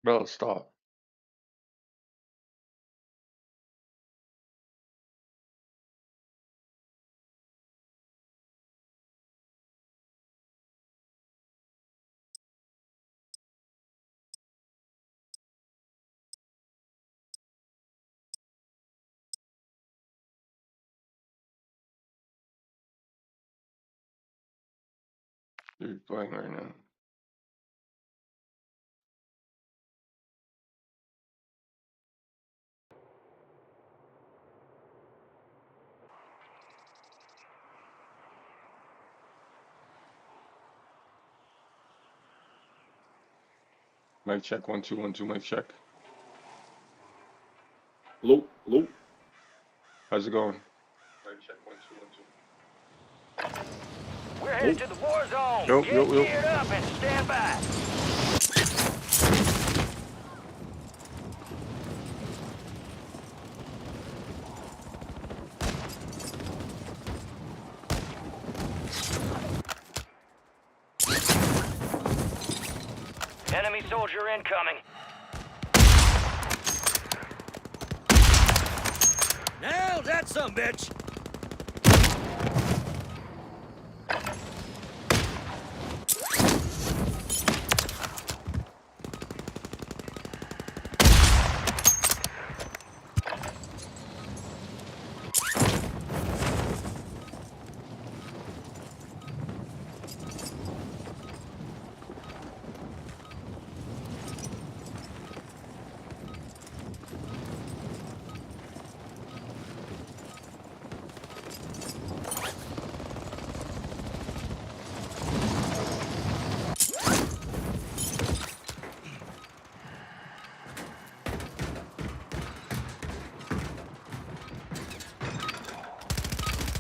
Bro, stop. You're playing right now. Mic check, 1 2 1 2. Mic check. Hello, hello. How's it going? Mic check, 1 2 1 2. We're headed to the Warzone. Yo, Get yo, yo. geared up and stand by. Enemy soldier incoming. Nailed that sumbitch.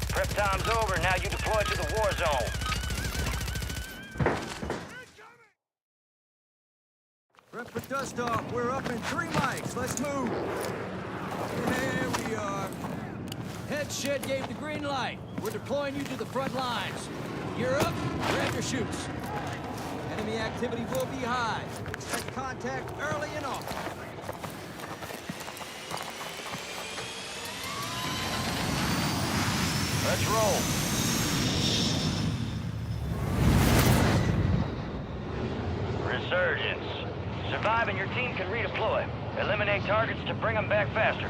Prep time's over. Now you deploy to the war zone. Prep for dust off. We're up in 3 mics. Let's move. There we are. Head shed gave the green light. We're deploying you to the front lines. You're up. Grab your chutes. Enemy activity will be high. Expect contact early and often. Let's roll. Resurgence. Survive and your team can redeploy. Eliminate targets to bring them back faster.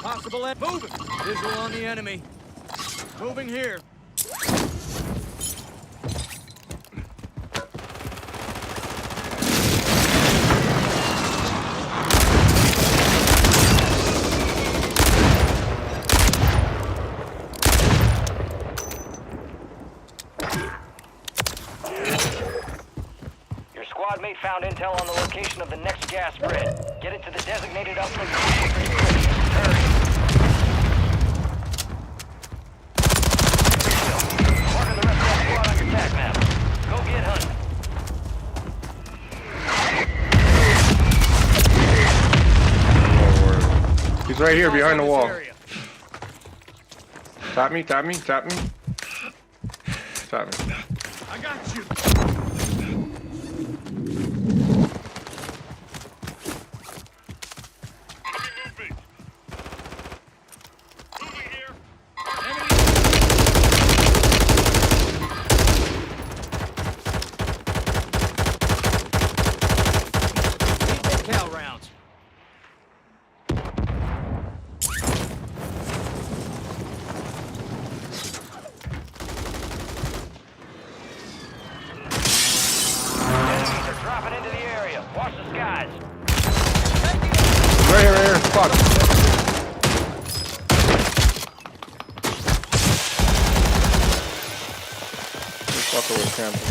Possible at moving. Visual on the enemy. Moving here. Your squad mate found intel on the location of the next gas spread. Get it to the designated uplink location. Hurry. Marking the rest of that squad on your attack map. Go get hunting. Oh, word. He's right here behind the wall. Tap me, tap me, tap me. Tap me. I got you. Cal rounds. Enemies are dropping into the area. Watch the skies. Right here, fuck. This fucker was camping.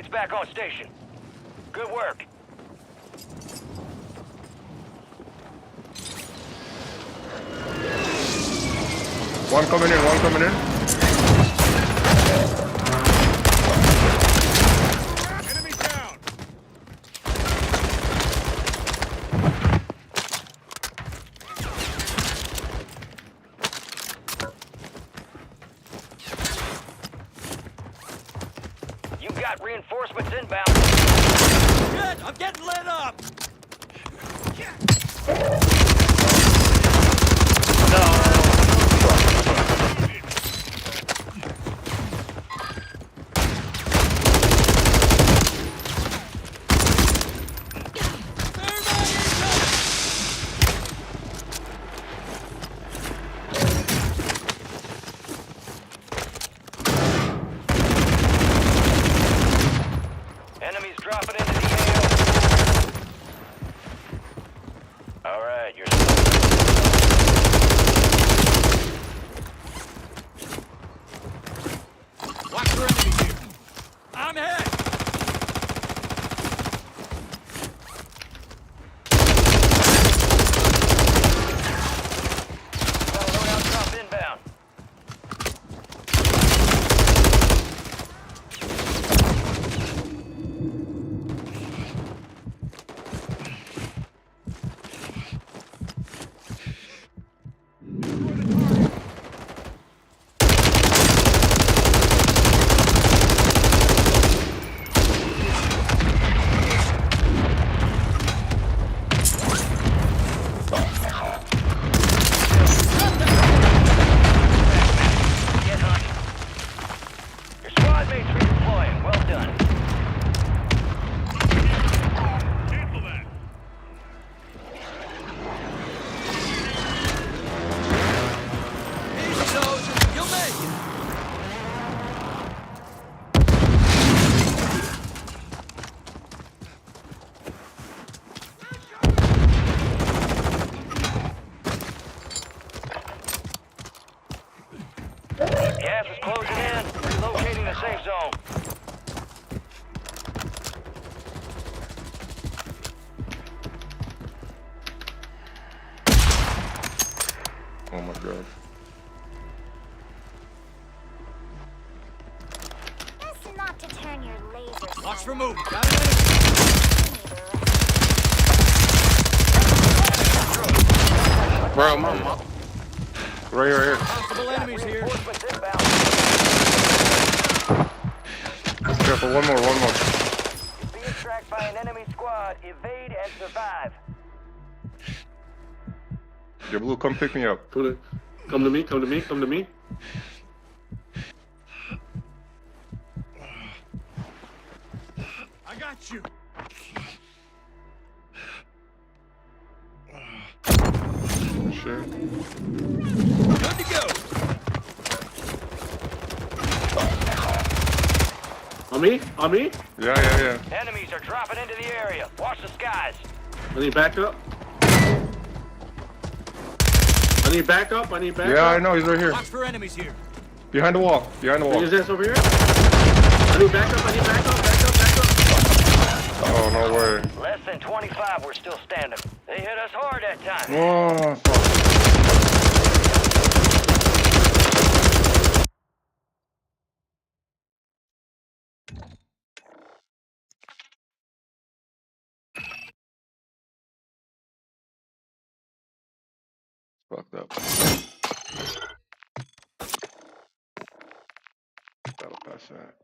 Teammates back on station. Good work. One coming in, one coming in. Enemy down! You got reinforcements inbound. Shit! I'm getting lit up! Enemies dropping into the AO. All right, you're... Watch for enemies here. I'm hit! Got a loadout drop inbound. Get hunting. Your squad mates redeploying. Well done. Cancel that. Easy, soldier. You'll make it. Gas is closing in. Relocating the safe zone. Oh my god. Best not to turn your laser. Watch for sight movement. on. Got an enemy. Bro, mama. Right here, right here. Possible enemies here. Reinforcements inbound. Careful, one more, one more. You're being tracked by an enemy squad. Evade and survive. Your blue, come pick me up. Come to me, come to me, come to me. I got you. Shit. Good to go. On me, on me. Yeah, yeah, yeah. Enemies are dropping into the area. Watch the skies. I need backup. I need backup, I need backup. Yeah, I know, he's right here. Watch for enemies here. Behind the wall, behind the Bring wall. his ass over here. I need backup, I need backup, backup, backup. Oh, no way. Less than 25 were still standing. They hit us hard that time. Oh, fuck. Fucked up. That'll pass that.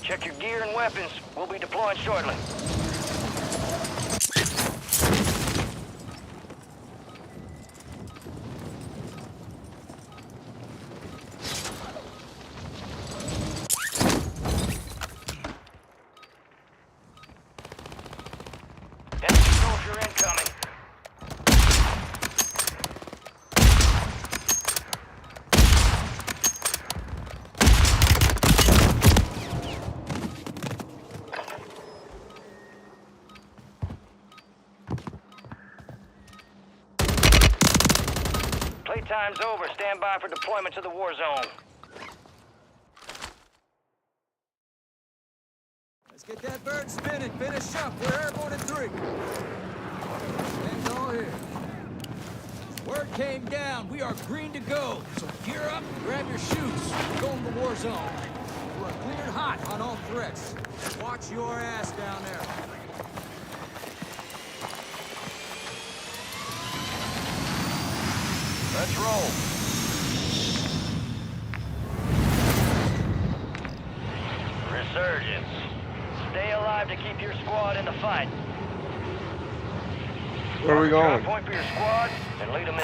Check your gear and weapons. We'll be deploying shortly. Enemy soldier incoming. Playtime's over. Stand by for deployment to the war zone. Let's get that bird spinning. Finish up. We're airborne in 3. Stand all here. Word came down. We are green to go. So gear up, grab your shoes. We're going to the war zone. We're cleared hot on all threats. Watch your ass down there. Let's roll. Resurgence. Stay alive to keep your squad in the fight. Where are we Drop going? point for your squad and lead them in.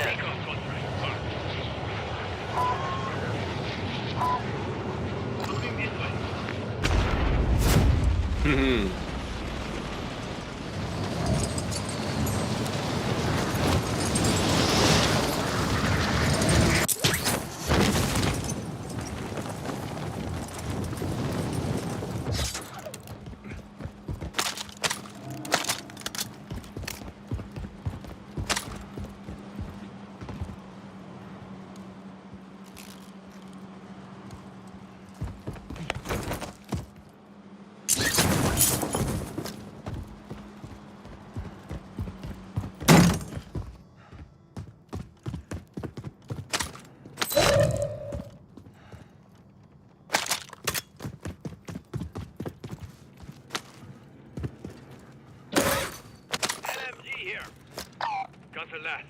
last.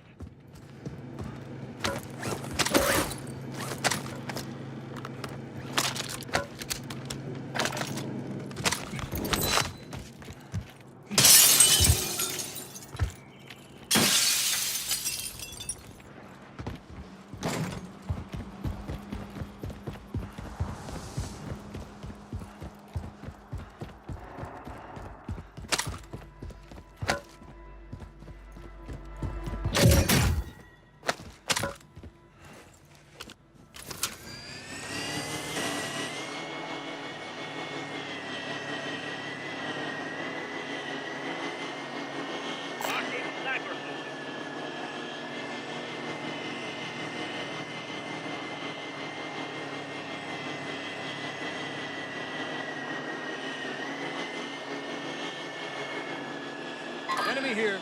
Enemy here.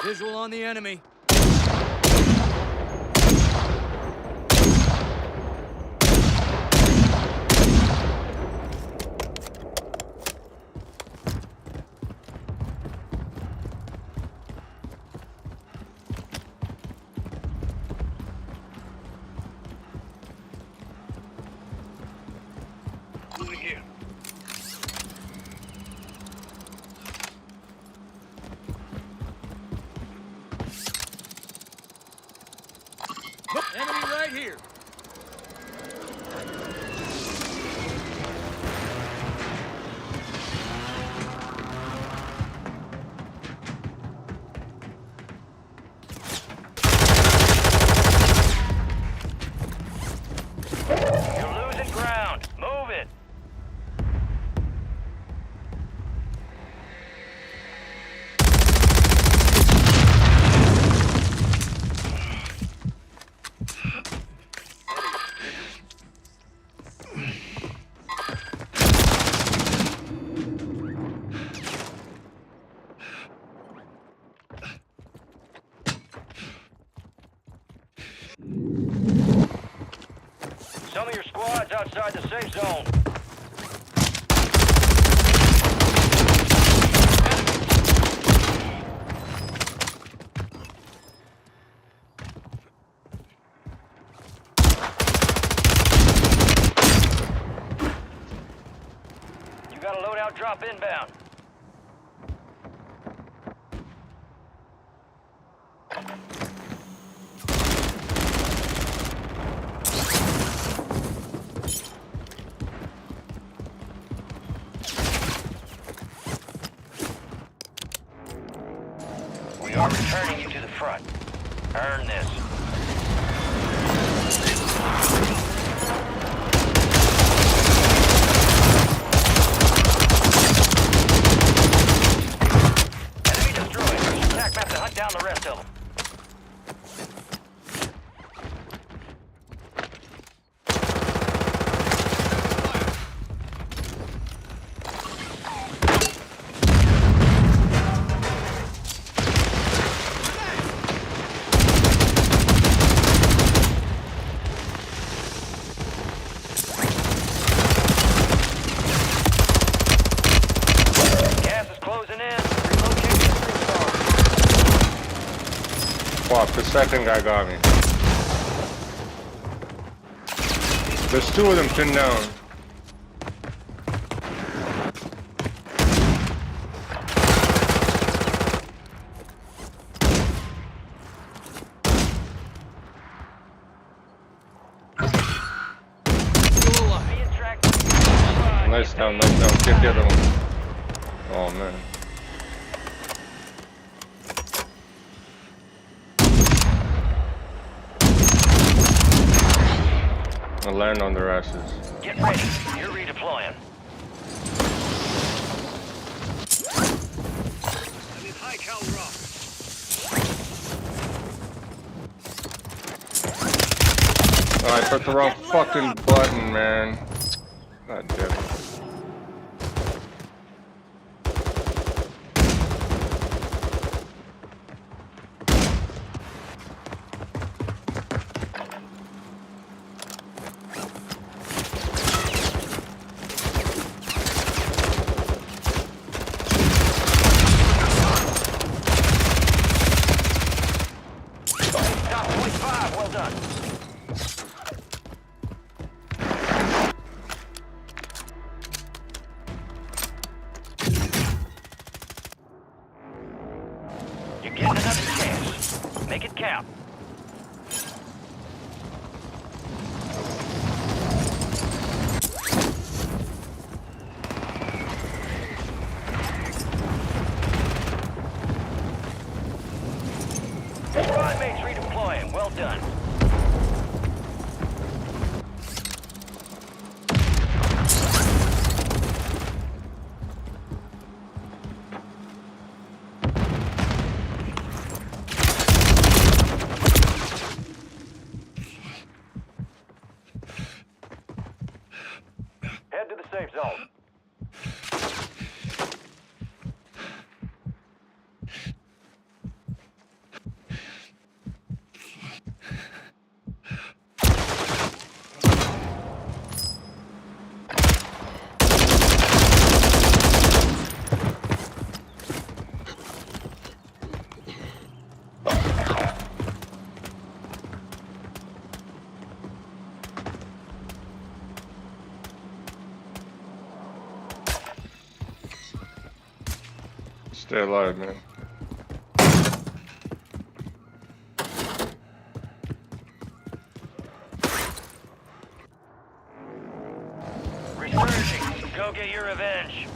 Visual on the enemy. Moving here. Enemy right here. You're losing ground. Move it. Some of your squad's outside the safe zone. loadout drop inbound. We are returning you to the front. Earn this. Enemy destroyed. Attack map to hunt down the rest of them. Gas is closing in. Relocation is restored. Fuck, the second guy got me. There's two of them pinned down. Being tracked. Nice down, nice down. Get the other one. Oh man. I'll land on their asses. Get ready. You're redeploying. I need high caliber off. Oh, I put the wrong fucking button, man. God damn it. Top 25. Well done. You're getting another chance. Make it count. Squad mates redeploying. Well done. Head to the safe zone. Stay alive, man. Resurging. Go get your revenge.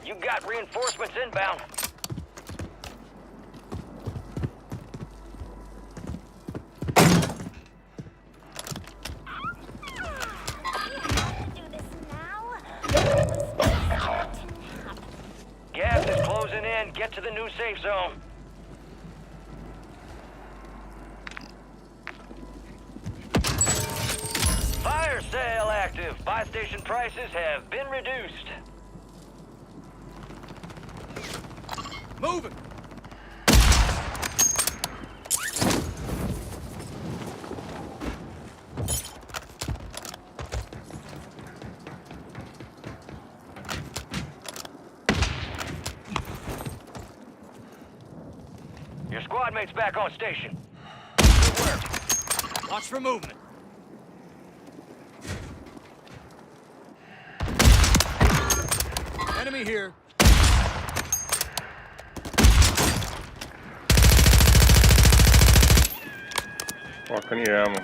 You got reinforcements inbound. Do this now. Gas is closing in. Get to the new safe zone. Fire sale active. Buy station prices have been reduced. Moving. Your squad mate's back on station. Good work. Watch for movement. Enemy here. Fuck, I need ammo.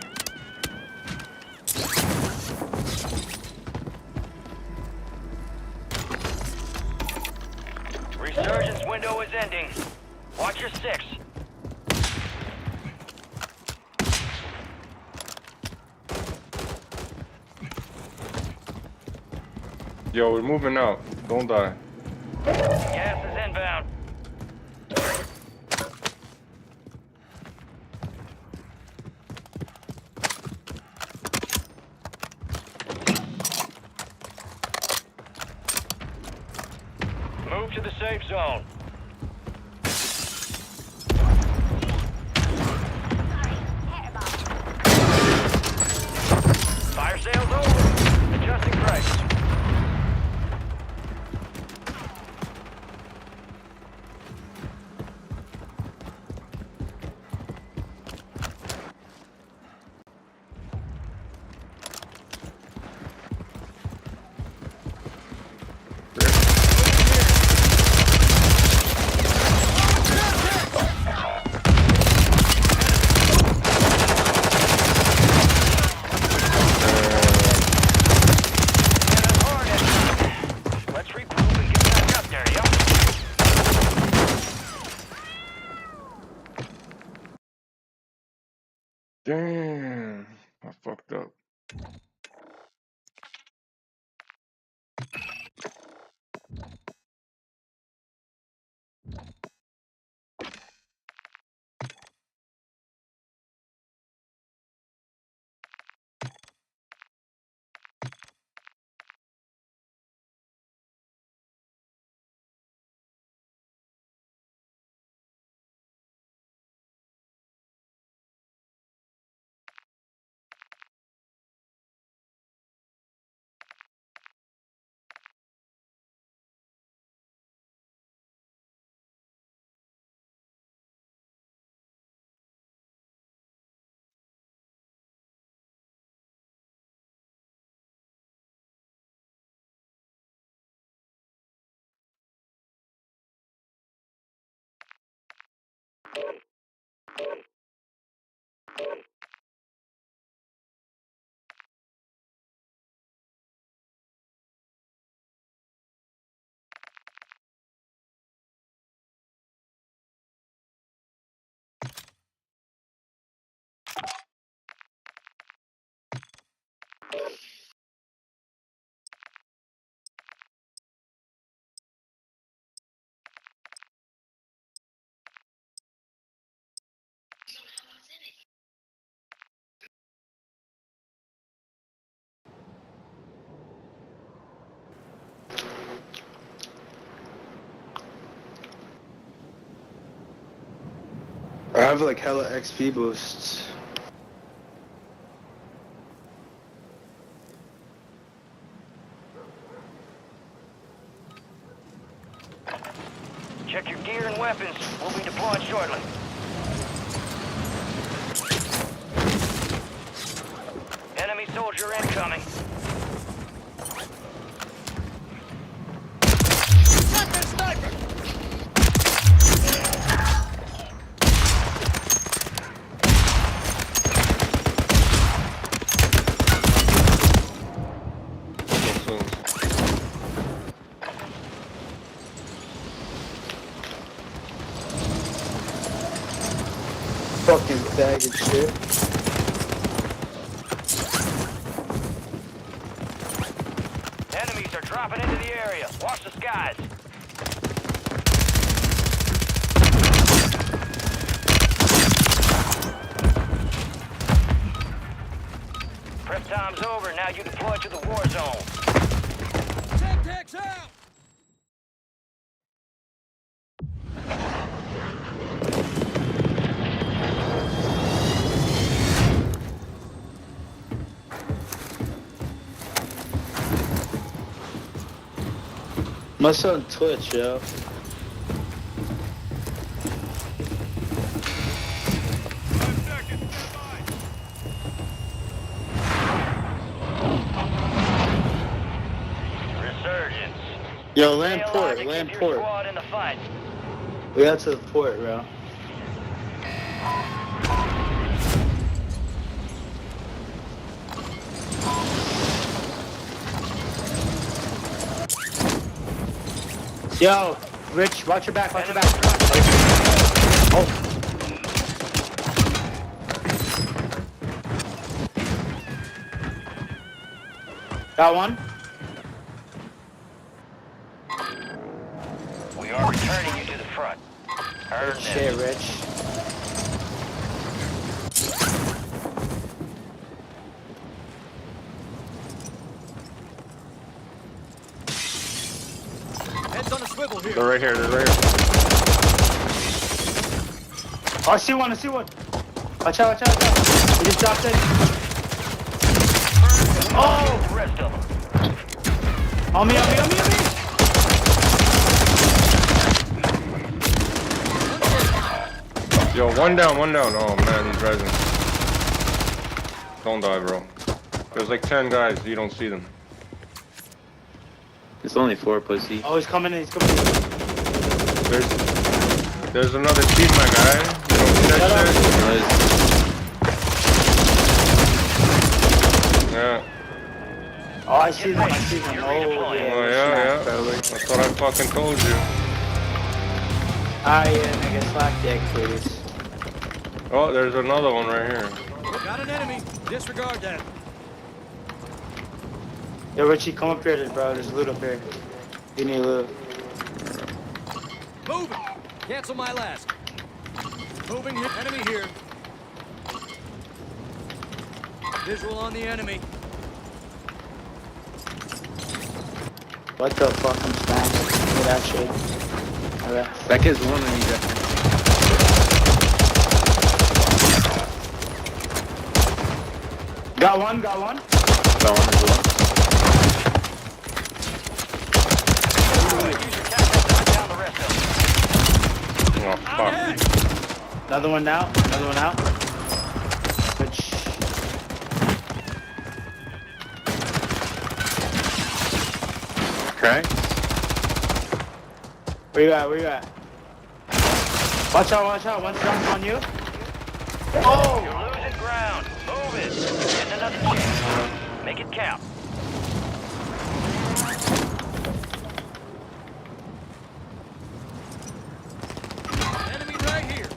Resurgence window is ending. Watch your six. Yo, we're moving out. Don't die. Gas is inbound. Move to the safe zone. Sorry, airball. Fire sales over. Adjusting price. Let's regroup and get back up there, yup. Damn. I fucked up. I have like hella XP boosts. Check your gear and weapons. We'll be deploying shortly. Enemy soldier incoming. Fucking faggot shit. Enemies are dropping into the area. Watch the skies. Prep time's over. Now you deploy to the war zone. Semtex out! My son Twitch, yo. Yo, Stay land alive port, to land keep your port. squad in the fight. We got to the port, bro. Yo, Rich, watch your back, watch your back. Oh. Got one? We are returning you to the front. Earn Good this. shit, Rich. Heads on a swivel here. They're right here. They're right here. Oh, I see one, I see one. Watch out, watch out, watch out. He just dropped in. Oh! The rest of them. On me, on me, on me, on me. Yo, one down, one down. Oh man, he's rising. Don't die, bro. There's like 10 guys. You don't see them. It's only 4, pussy. Oh, he's coming in, he's coming in. There's another team, my guy. You don't see that shit? Yeah. Oh, I see them, I see them. You're Oh, redeploying. yeah. Oh yeah, yeah. That's what I fucking told you. Ah, yeah, nigga, slack dick, please. Oh, there's another one right here. Got an enemy. Disregard that. Yo, Richie, come up here, bro. There's loot up here. You need loot. Moving. Cancel my last. Moving here. Enemy here. Visual on the enemy. What the fuck? I'm smashed. Look at that shit. Okay. That kid's one and he's at Got one, got one. that one as well. Use your tactics to hunt down the rest of them. Oh fuck. Another one out. Another one out. Which? Okay. Where you at? Where you at? Watch out, watch out. One's dropping on you. Oh! You're losing ground. Move it. Getting another chance. Make it count. Enemy right here.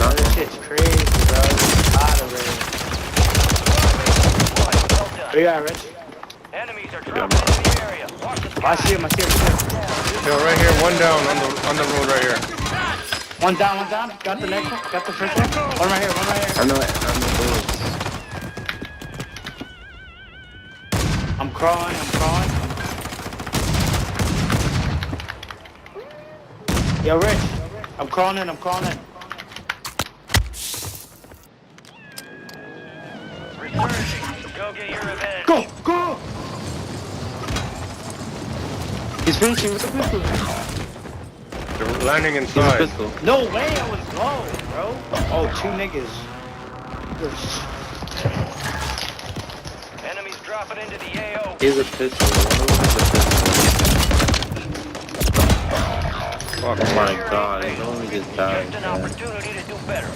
Oh, this shit's crazy, bro. Out of it. Well done. Where you at, Rich? Enemies are dropping into the area. Watch the Oh, I sky. see him, I see him, I see him. Yo, right here, one down on the road right here. One down, one down. Got the next one. Got the first one. One right here, one right here. I know bullets. I'm crawling, I'm crawling. Yo, Rich. I'm crawling in, I'm crawling in. Resurging. Go get your revenge. Go, go! He's finishing with a pistol. They're landing He's a inside. pistol. No way, I was low, bro. Oh, two niggas. Enemies dropping into the AO. He's a pistol. One of them is a pistol. Fuck. Oh my god, he only just died. Just an Man. opportunity to do better.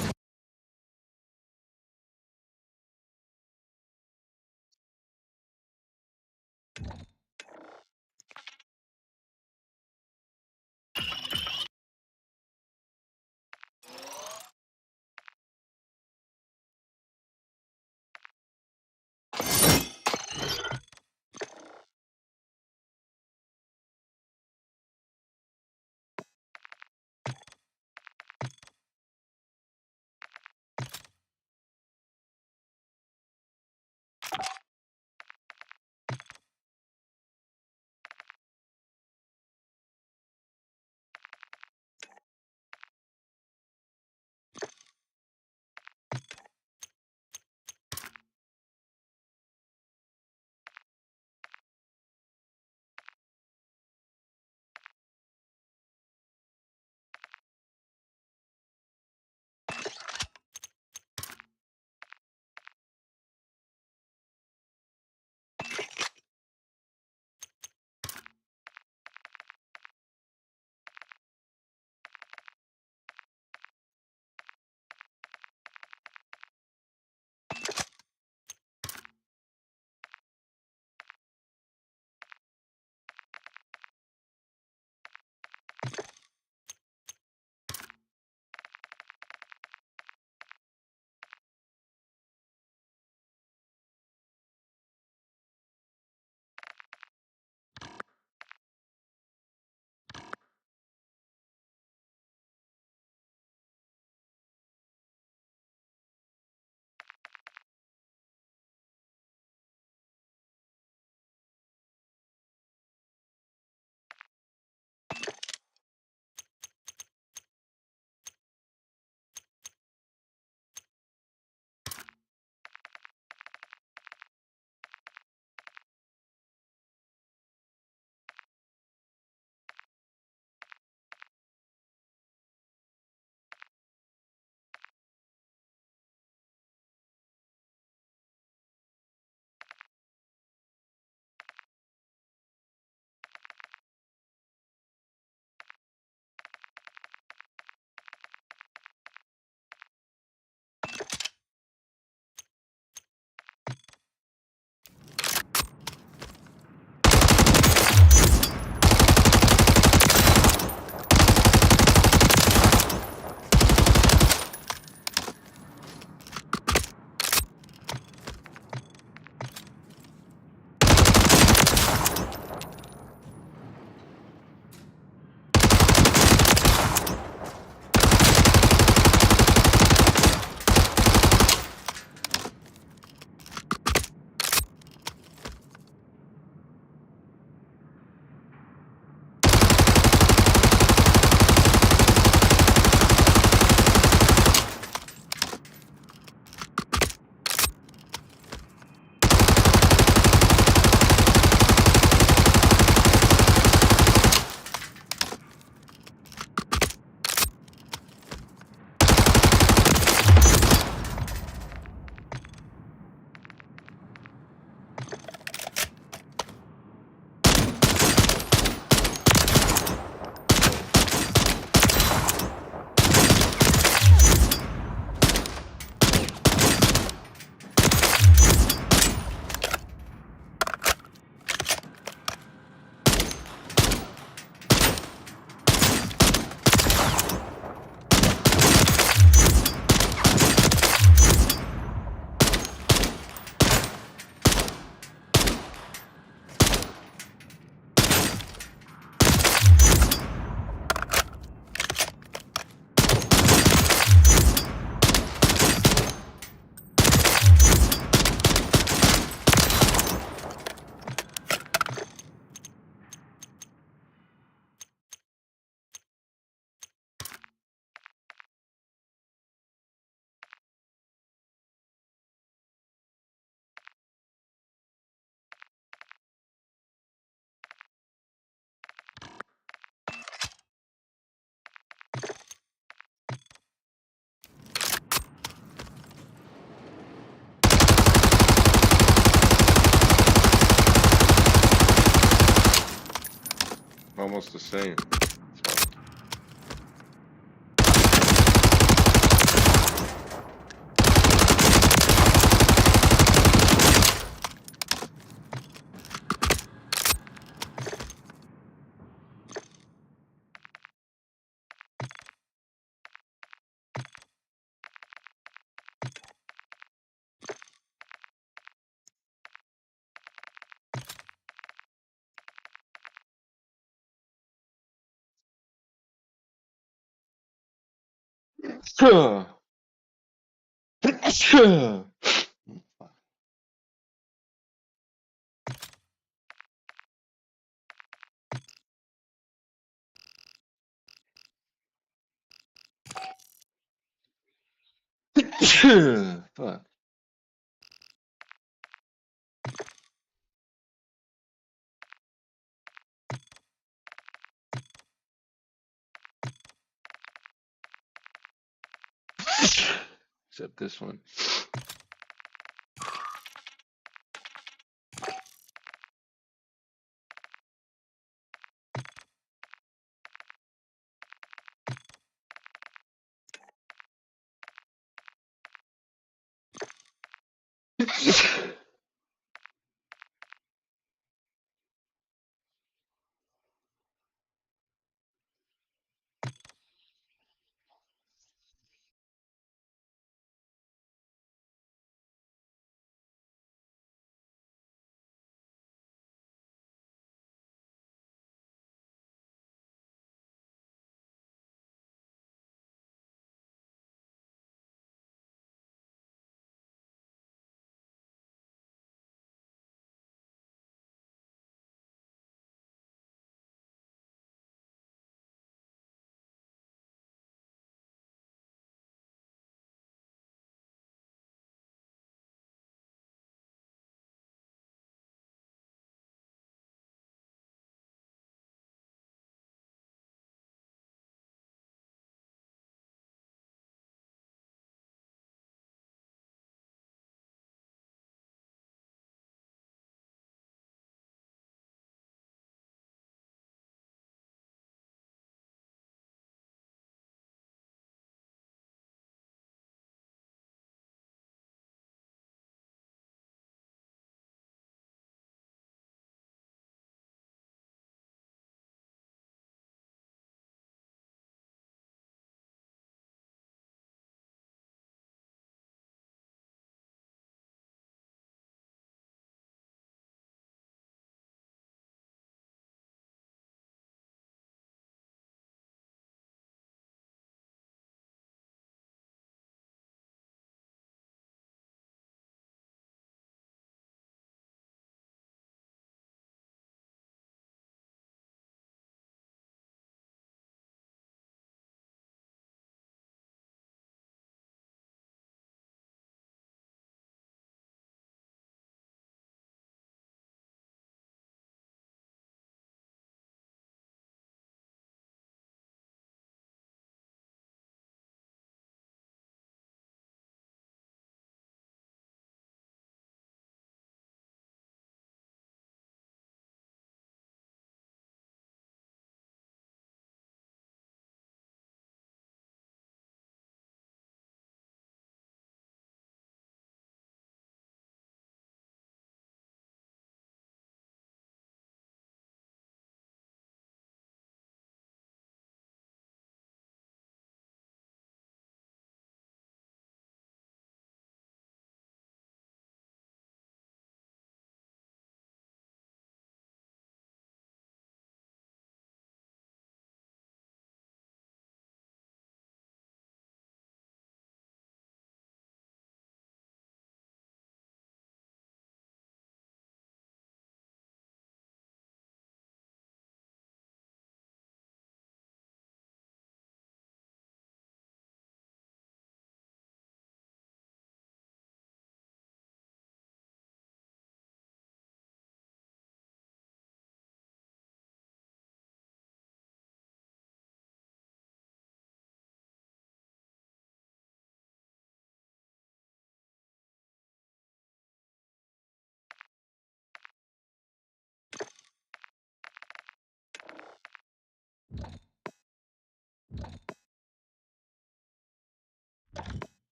almost the same. So. Fuck. Except this one.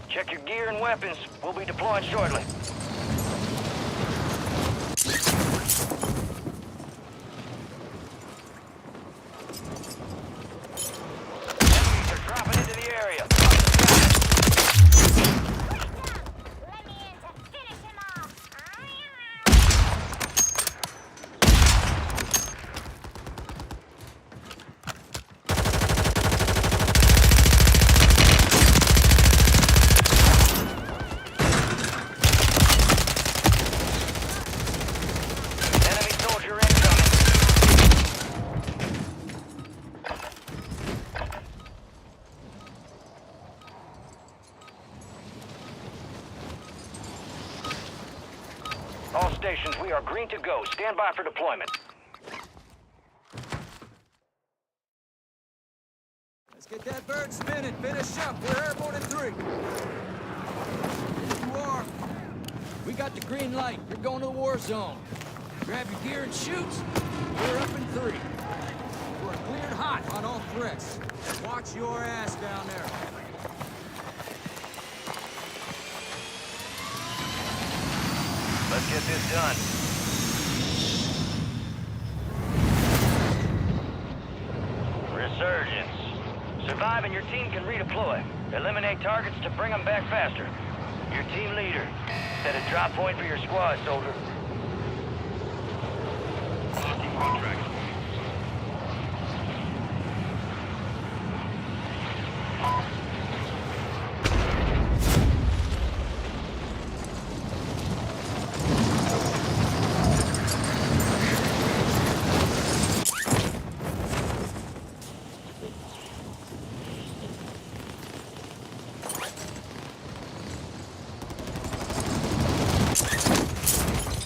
Check your gear and weapons. We'll be deploying shortly. Enemies are dropping into the area. Let me in to finish him off. Enemy soldier incoming. All stations, we are green to go. Stand by for deployment. Let's get that bird spinning. Finish up. We're airborne in 3. There you are. We got the green light. You're going to the war zone. Grab your gear and shoot. We're up in 3. We're cleared hot on all threats. Watch your ass down there. Let's get this done. Resurgence. Survive and your team can redeploy. Eliminate targets to bring them back faster. Your team leader. Set a drop point for your squad, soldier.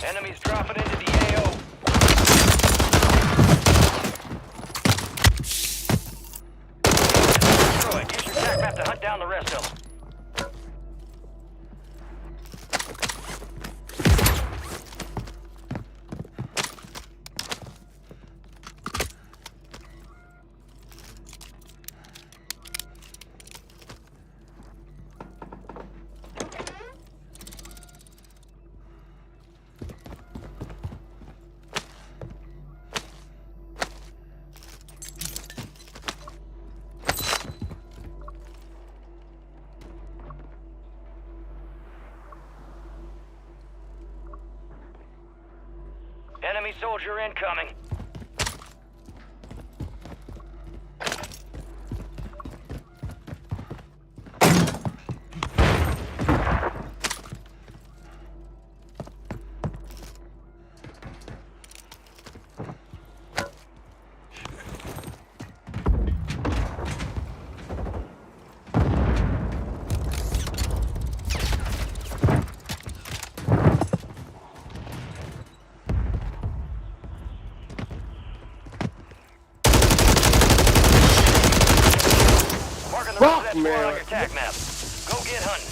Enemies dropping into the AO. Destroyed. Use your attack map to hunt down the rest of them. Enemy soldier incoming. Marking the rest of that squad on your attack map. Go get hunting.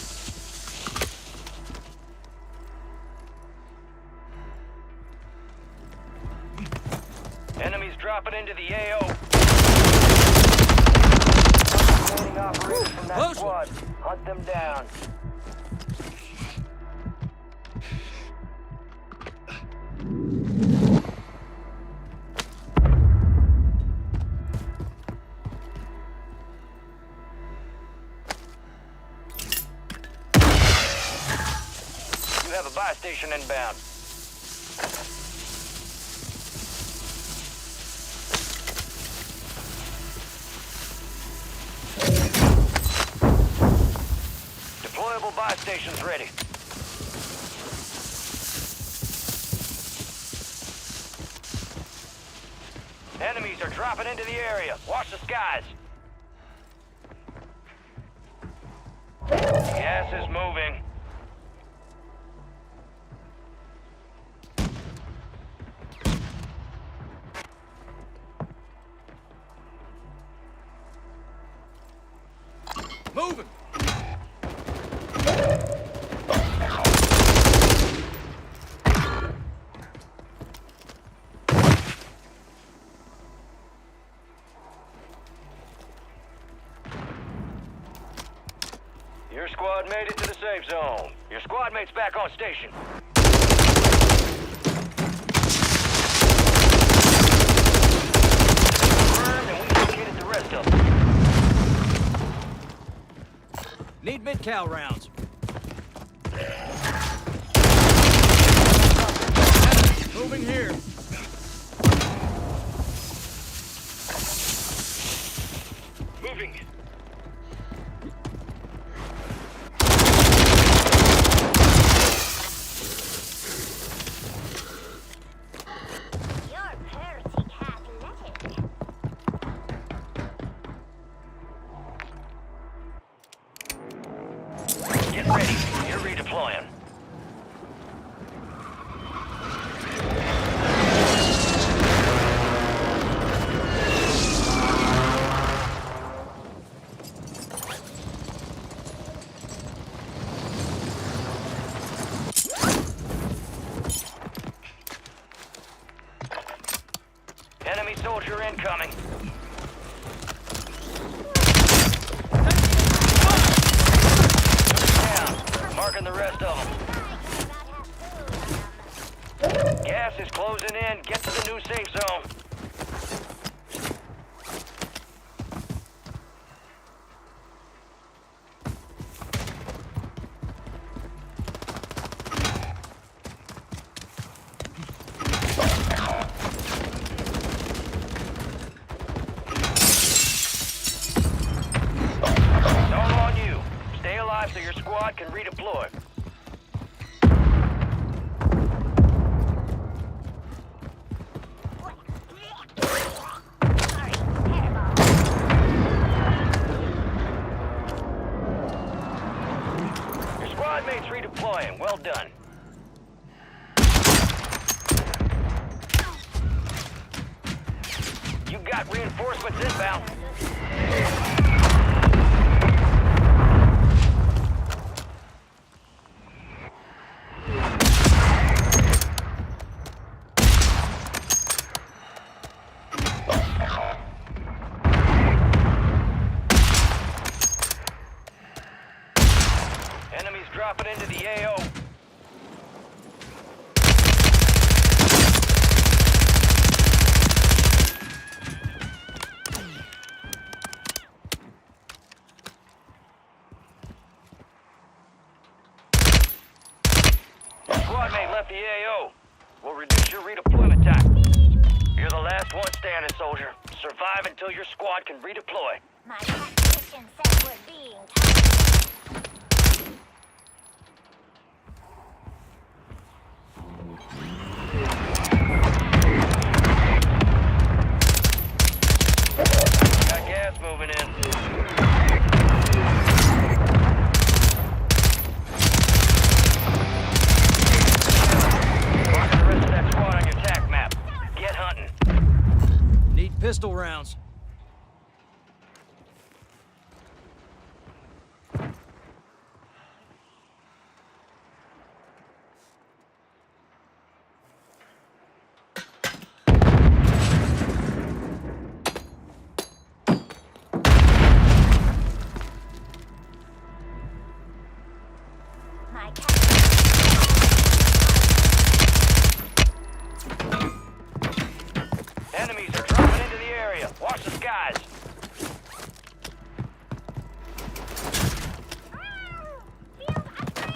Enemies dropping into the AO. Remaining operators from that Close. squad. Hunt them down. You have a buy station inbound. Deployable buy stations ready. Enemies are dropping into the area. Watch the skies. Gas is moving. Moving. Your squad made it to the safe zone. Your squad mate's back on station. Confirmed, and we located the rest of them. Need mid-cal rounds. Moving here. Moving. You're pretty athletic. Get ready. You're redeploying. Enemy soldier incoming. Down. Marking the rest of them. Gas is closing in. Get to the new safe zone. It's all on you. Stay alive so your squad can redeploy. Sorry, hairball. Your squad mate's redeploying. Well done. You got reinforcements inbound. Enemies dropping into the AO. Squad mate left the AO. We'll reduce your redeployment time. You're the last one standing, soldier. Survive until your squad can redeploy. My tactician said we're being targeted. Got gas moving in. Marking the rest of that squad on your tac map. Get hunting. Need pistol rounds. My Enemies are dropping into the area. Watch the skies. field upgrade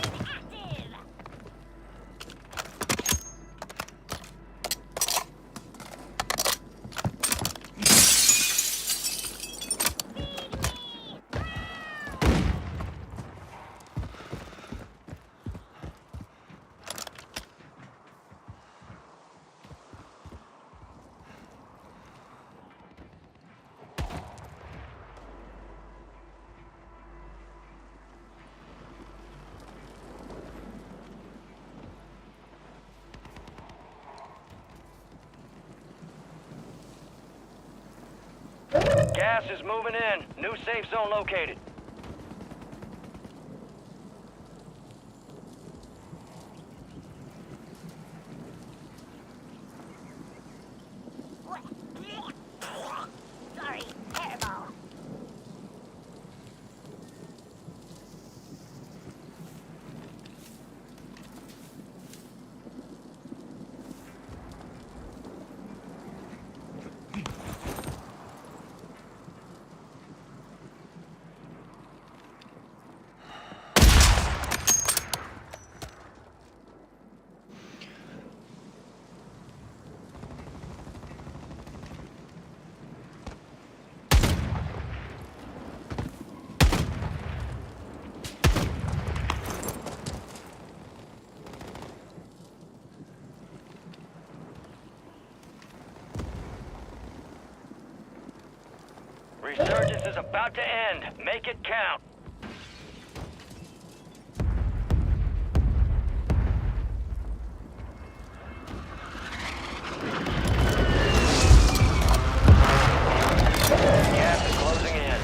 active. Gas is moving in. New safe zone located. Sorry, hairball. Resurgence is about to end. Make it count. Gas is closing in.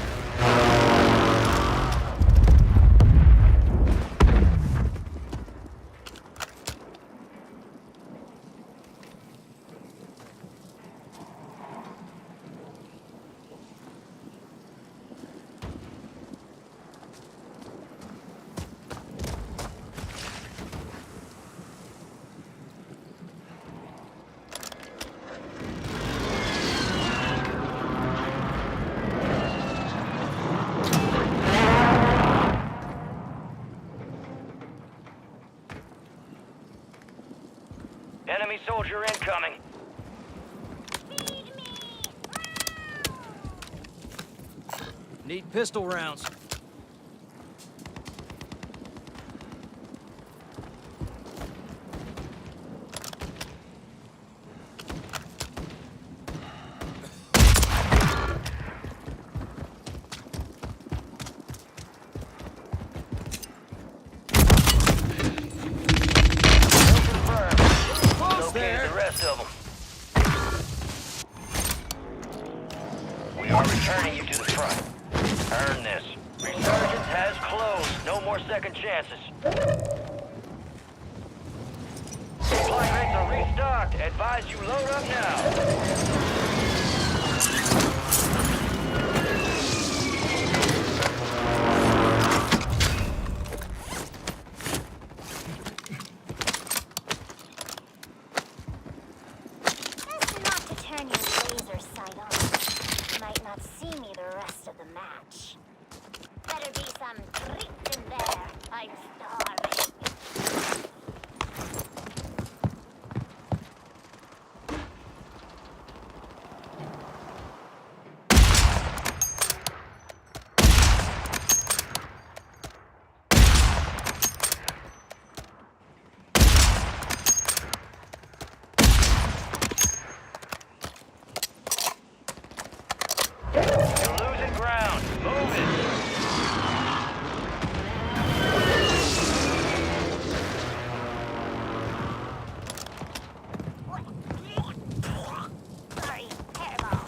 Enemy soldier incoming. Need pistol rounds. Confirmed. Close Locate there. the rest of them. We are returning you to the front. Earn this. Resurgence has closed. No more second chances. Supply crates are restocked. Advise you load up now. Best not to turn your laser sight on. You might not see me the rest of the match. Better be some treat in there. I'm starving. You're losing ground. Move it. Sorry, hairball.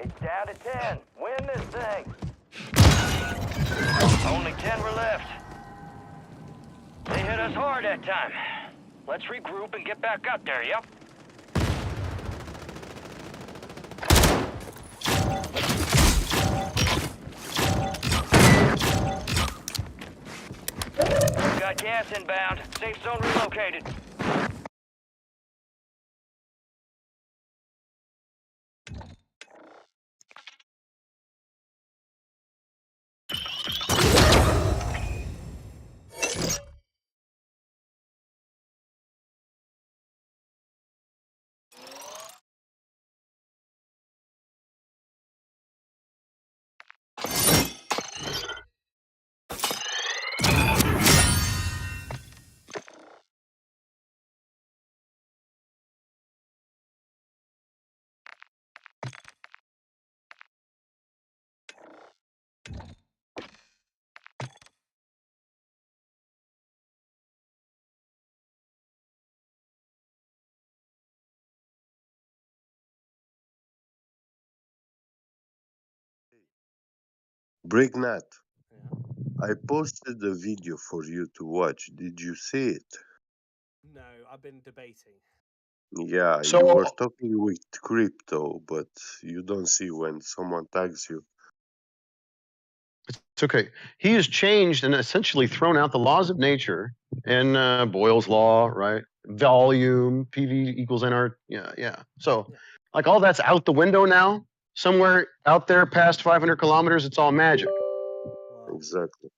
It's down to 10. Win this thing. Only 10 were left. They hit us hard that time. Let's regroup and get back out there, yep? Got gas inbound. Safe zone relocated. Brignat, I posted a video for you to watch. Did you see it? No, I've been debating. Yeah, So, you were talking with crypto, but you don't see when someone tags you. It's okay. He has changed and essentially thrown out the laws of nature and Boyle's law, right? Volume, PV equals NR. Yeah. So, Yeah. like, all that's out the window now. Somewhere out there past 500 kilometers, it's all magic. Well, Exactly.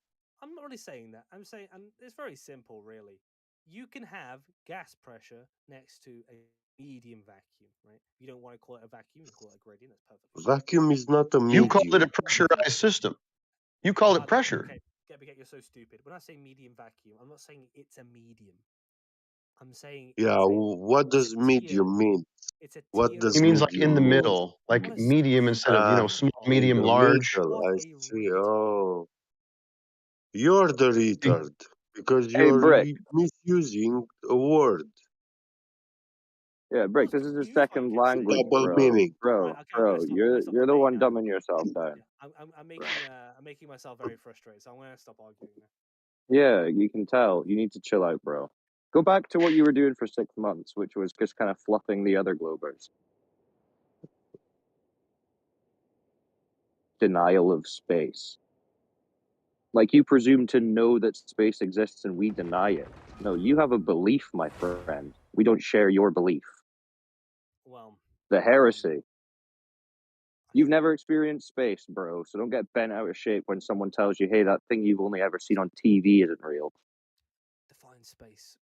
I'm not really saying that. I'm saying, and it's very simple, really. You can have gas pressure next to a medium vacuum, right? You don't want to call it a vacuum, you call it a gradient. That's perfectly fine. Vacuum is not a You called it a medium. pressurized system. You called it pressure. Okay, you're so stupid. When I say medium vacuum, I'm not saying it's a medium. I'm saying Yeah, what it's a does tier. medium mean? It's a What tier does He of means like in the medium mean? middle, what like a medium stupid instead of, Ah, small, in medium, the large. middle, What I a see. retard. Oh, you're the retard because Hey, you're Brick. misusing a word. Yeah, I Brick, was this is a confused by second what you said. language, Double bro. meaning. Right, okay, I'm gonna stop. You're the one debating now. dumbing yourself down. Yeah, I'm making myself very frustrated, so I'm gonna stop arguing now. Yeah, you can tell. You need to chill out, bro. Go back to what you were doing for 6 months, which was just kind of fluffing the other Globers. Denial of space. Like you presume to know that space exists and we deny it. No, you have a belief, my friend. We don't share your belief. Well, The heresy. You've never experienced space, bro, so don't get bent out of shape when someone tells you, hey, that thing you've only ever seen on TV isn't real. define space.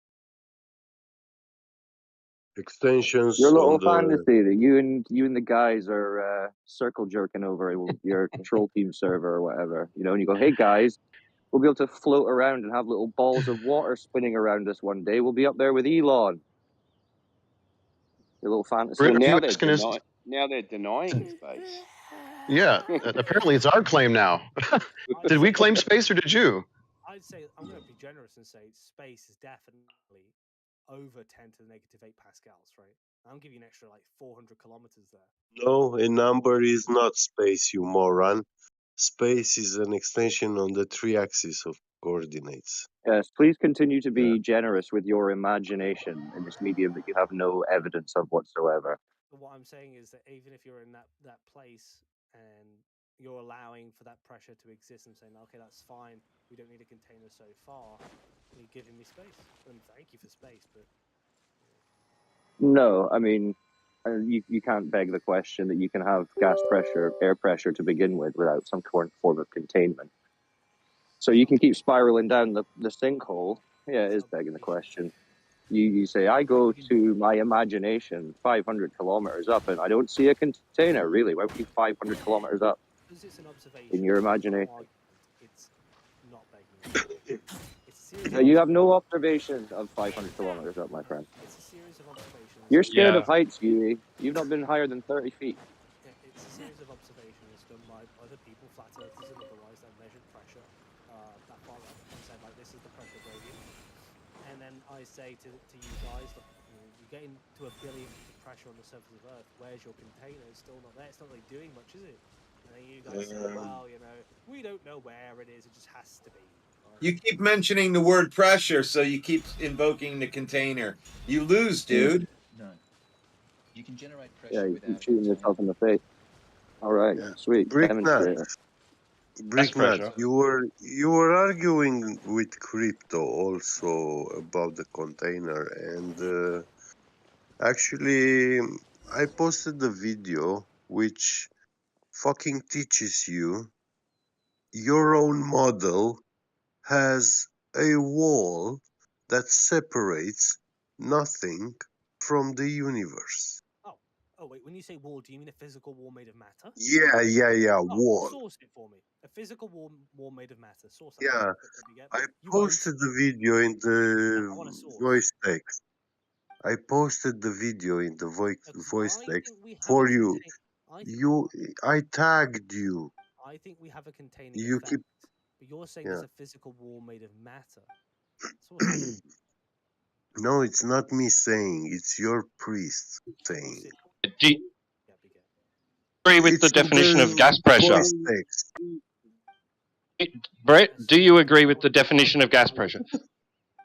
Extensions Your on little the. fantasy that you and the guys are circle jerking over your control team server or whatever, you know, and you go, hey guys, we'll be able to float around and have little balls of water spinning around us one day. We'll be up there with Elon. Your little fantasy. Rick, Well, are you now they're asking us? denying space. Yeah, apparently it's our claim now. Did we claim space or did you? I'd say I'm going to be generous and say space is definitely over 10 to the negative 8 pascals, right? I'm giving you an extra like 400 kilometers there. No, a number is not space, you moron. Space is an extension on the 3 axis of coordinates. Yes, please continue to Yeah. be generous with your imagination in this medium that you have no evidence of whatsoever. But what I'm saying is that even if you're in that place and you're allowing for that pressure to exist and saying, okay, that's fine, we don't need a container so far, you're giving me space. And thank you for space, but No, I mean, you can't beg the question that you can have gas pressure, air pressure to begin with without some form of containment. So you can keep spiraling down the sinkhole. Yeah, it is begging the question. You say, I go to my imagination 500 kilometers up and I don't see a container. Really? Why would you 500 kilometers up because it's an observation in your it's not an imagination? argument, it's not begging. It's a series You have no observation of 500 kilometers up, my friend. It's a series of observations. You're scared Yeah. of heights, Yui. You've not been higher than 30 feet. It's a series of observations done by other people, flat earthers and otherwise, that measured pressure that far up and said, like, this is the pressure gradient. And then I say to you guys, look, you're getting to 1 billionth of pressure on the surface of Earth. Where's your container? It's still not there. It's not really doing much, is it? And then you guys say, well, we don't know where it is. It just has to be. You keep mentioning the word pressure, so you keep invoking the container. You lose, dude. No. You can generate pressure Yeah, you keep without shooting yourself in the face. All right, Yeah. sweet. Bricknut, Demonstrator. Bricknut, you were arguing with Crypto also about the container, and actually, I posted the video which fucking teaches you your own model has a wall that separates nothing from the universe. Oh, wait, when you say wall, do you mean a physical wall made of matter? Yeah, Oh, wall. source it for me. A physical wall made of matter. Source that. Yeah, I You posted the video in I want a the source. voice text. I posted the video in the voice I text think we have for a you. contain- I tagged you. I think we have a containing You effect. keep, But you're saying yeah. there's a physical wall made of matter. Source it. No, it's not me saying. It's your priest saying. Do you agree with the It's in definition of the gas pressure? voice text. Brett, do you agree with the definition of gas pressure?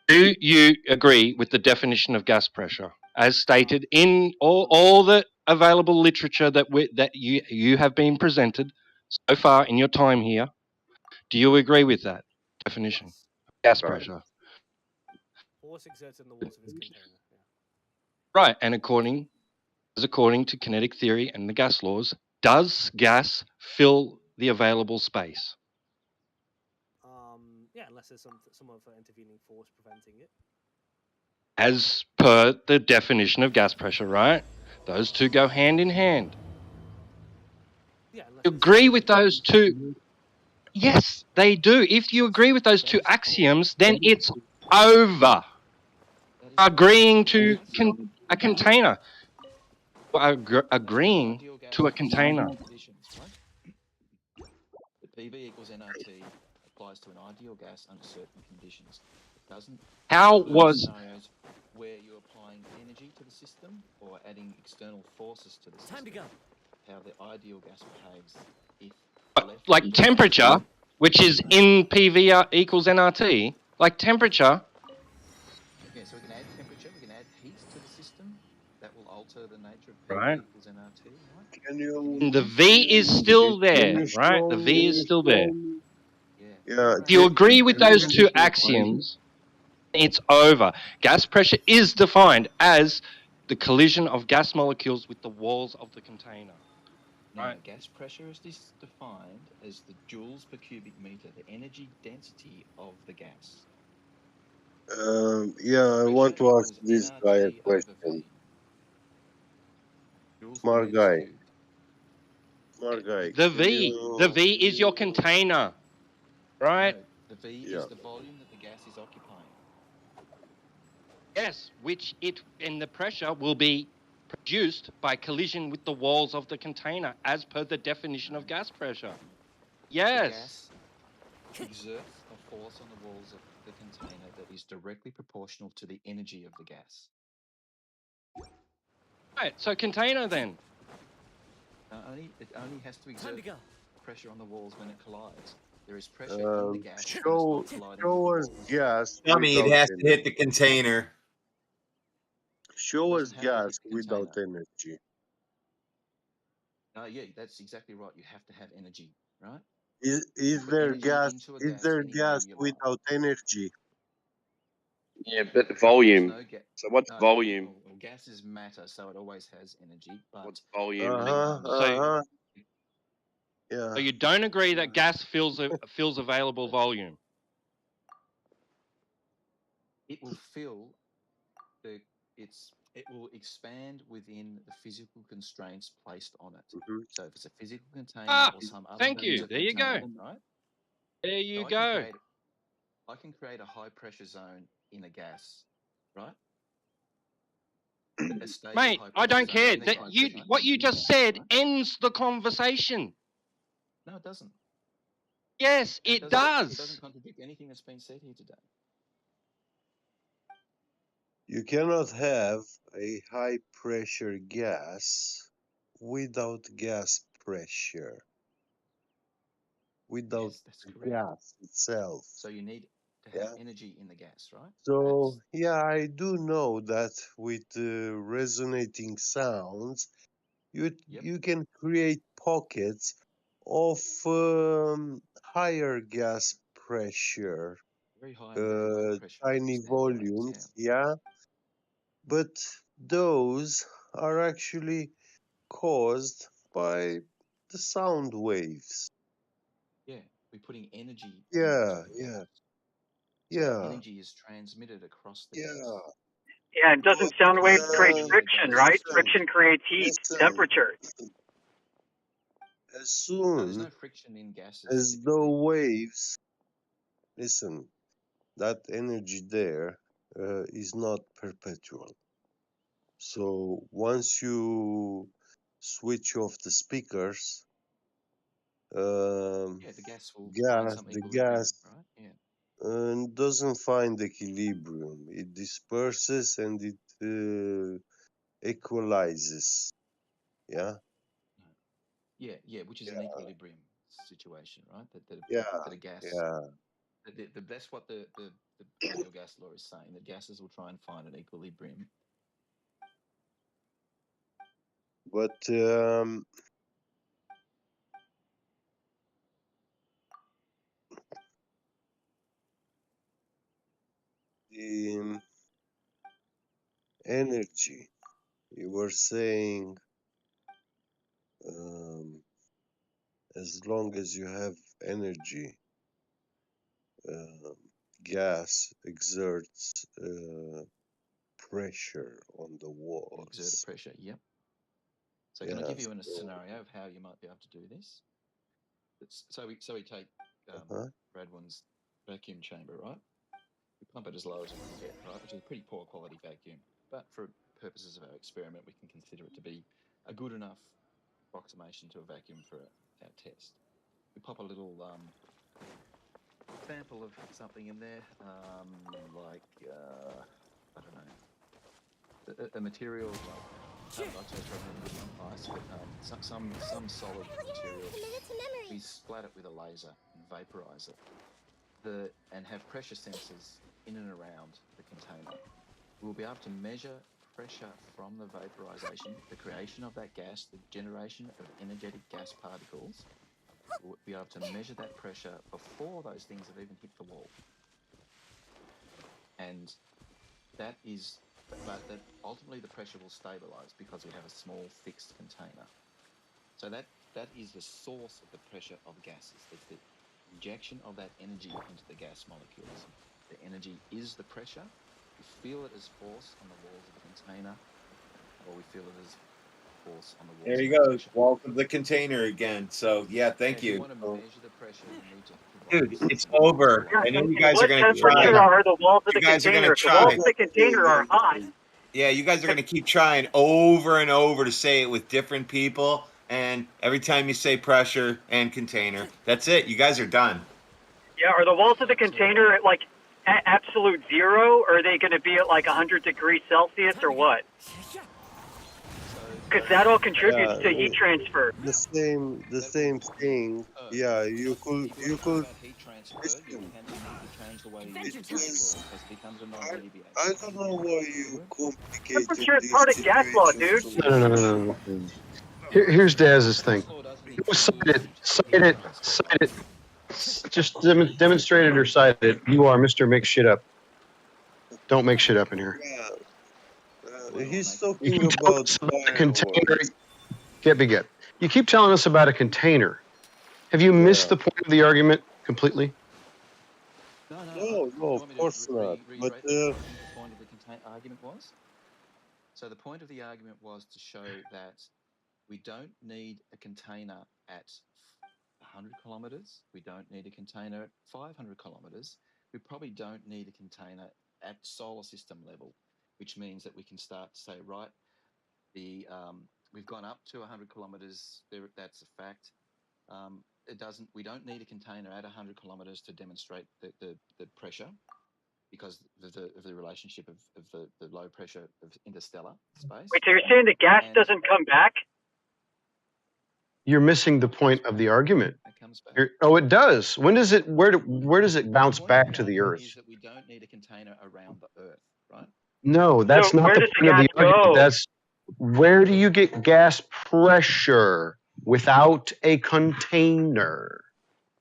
Do you agree with the definition of gas pressure as stated in all the available literature that you have been presented so far in your time here? Do you agree with that definition? Yes. Gas Right. pressure. Force exerted in the walls of its container. Yeah. Right. And according to kinetic theory and the gas laws, does gas fill the available space? Yeah, unless there's some other intervening force preventing it. As per the definition of gas pressure, right? Those two go hand in hand. Yeah, unless You there's agree something with that those two? Yes, they do. If you agree with those two That is called axioms, then it's over. that is called Agreeing ideal to gas. a container. That's Agreeing ideal gas to a under certain container. conditions, right? The PV equals nRT applies to an ideal gas under certain conditions. It doesn't How apply to was scenarios where you're applying energy to the system or adding external forces to the system. Time to go. How the ideal gas behaves if left like temperature, which is in PV equals nRT, like temperature? Yeah, so we can add temperature, we can add heat to the system. That will alter the nature of Right. PV equals nRT, right? Can you And the V is still there, right? The V is still there. Yeah. Yeah, If you agree can with you those give two me the axioms, it's over. Gas pressure is defined as the collision of gas molecules with the walls of the container. No, Right. gas pressure is defined as the joules per cubic meter, the energy density of the gas. Yeah, I want to ask this guy a question. Joules per Smart meter guy. cubed. Smart guy. The Can V is your container, right? No, the V Yeah. is the volume that the gas is occupying. Yes, which it and the pressure will be produced by collision with the walls of the container as per the definition of gas pressure. The Yes. gas exerts a force on the walls of the container that is directly proportional to the energy of the gas. Right, so container then. It only has to exert pressure on the walls when it collides. There is pressure in the gas when it's not colliding with the Show us walls. gas Tell me it without has to energy. hit the container. Show us Doesn't have to hit gas the without container. energy. Yeah, that's exactly right. You have to have energy, right? Is Put there energy gas? into a Is gas there any way gas you like. without energy? Yeah, but the There's volume. no gas. So what's volume? Well, gas is matter, so it always has energy. But What's volume? So Yeah. you don't agree that gas fills available volume. it will fill it will expand within the physical constraints placed on it. Mhm. So if it's a physical container or some other Thank means you. of There you go. containment, right? There you So go. I can create a high pressure zone in a gas, right? A stable Mate, high I pressure don't zone care. in a That container. what you just said Right? ends the conversation. No, it doesn't. Yes, No, it It does. doesn't contradict anything that's been said here today. You cannot have a high pressure gas without gas pressure, without Yes, that's the correct. gas itself. So you need to have Yeah. energy in the gas, right? So yeah, I do know that with resonating sounds, you can create pockets of higher gas pressure, Very high and very low pressure as tiny the standard waves, volumes, yeah. But those are actually caused by the sound waves. Yeah, we're putting energy Yeah, into the yeah, gas. So that yeah, energy is transmitted across the yeah. gas. Yeah, and doesn't But sound waves create Volume of the friction, gas is right? listen, Friction creates heat, listen. temperature. As no, there's soon no friction in gases as the typically. waves, listen, that energy there is not perpetual. So once you switch off the speakers, Yeah, the gas will find some the equilibrium, gas right? Yeah. doesn't find equilibrium. It disperses and it equalizes. Yeah, Yeah, which is an yeah, equilibrium situation, right? yeah, That a gas yeah. that's what the ideal gas law is saying, that gases will try and find an equilibrium. But energy. You were saying as long as you have energy, gas exerts pressure on the walls. Exert pressure. Yep. So can I give you a scenario of how you might be able to do this? So we take Bradwin's vacuum chamber, right? We pump it as low as we can get, right, which is a pretty poor quality vacuum. But for purposes of our experiment, we can consider it to be a good enough approximation to a vacuum for our test. We pop a little sample of something in there, like I don't know, a material like carbon dioxide, ice, but some solid material. We splat it with a laser and vaporize it, and have pressure sensors in and around the container. We'll be able to measure pressure from the vaporization, the creation of that gas, the generation of energetic gas particles. We'll be able to measure that pressure before those things have even hit the wall. And that ultimately the pressure will stabilize because we have a small fixed container. So that is the source of the pressure of gases. It's the injection of that energy into the gas molecules. The energy is the pressure. We feel it as force on the walls of the container, or we feel it as force on the walls. There you go. Wall of the container again. So yeah, thank If you you. want to measure the pressure, you need to provide Dude, it's over. I know you guys are going to What try. temperature are the walls of You the guys are going container? to The walls try. of the container are hot. Yeah, you guys are going to keep trying over and over to say it with different people. And every time you say pressure and container, that's it. You guys are done. Yeah, are the walls of the container at like at absolute zero, or are they going to be at like 100 degrees Celsius, or what? Because that all contributes to heat transfer. The same thing. Yeah, you could. Heat transfer, you Listen, need to change the way you use the gas flow because it becomes a non-deviation. I don't know why you complicated Temperature is this part of gas law, dude. situation. No. Here's Daz's thing. Cite it. Just demonstrate it or cite it. You are Mr. Make Shit Up. Don't make shit up in here. He's You talking keep telling about us about a fireworks. container. You keep telling us about a container. Have you missed the point of the argument completely? No, of course not. But the point of the argument was? So the point of the argument was to show that we don't need a container at 100 kilometers. We don't need a container at 500 kilometers. We probably don't need a container at solar system level, which means that we can start to say, right, we've gone up to 100 kilometers. That's a fact. We don't need a container at 100 kilometers to demonstrate the pressure because of the relationship of the low pressure of interstellar space. Wait, so you're saying the gas doesn't come back? You're missing the point of the argument. It comes back. It does. When does it? Where does it bounce back to the Earth? Is that we don't need a container around the Earth, right? No, that's So not where the does point of the the gas argument. go? That's where do you get gas pressure without a container?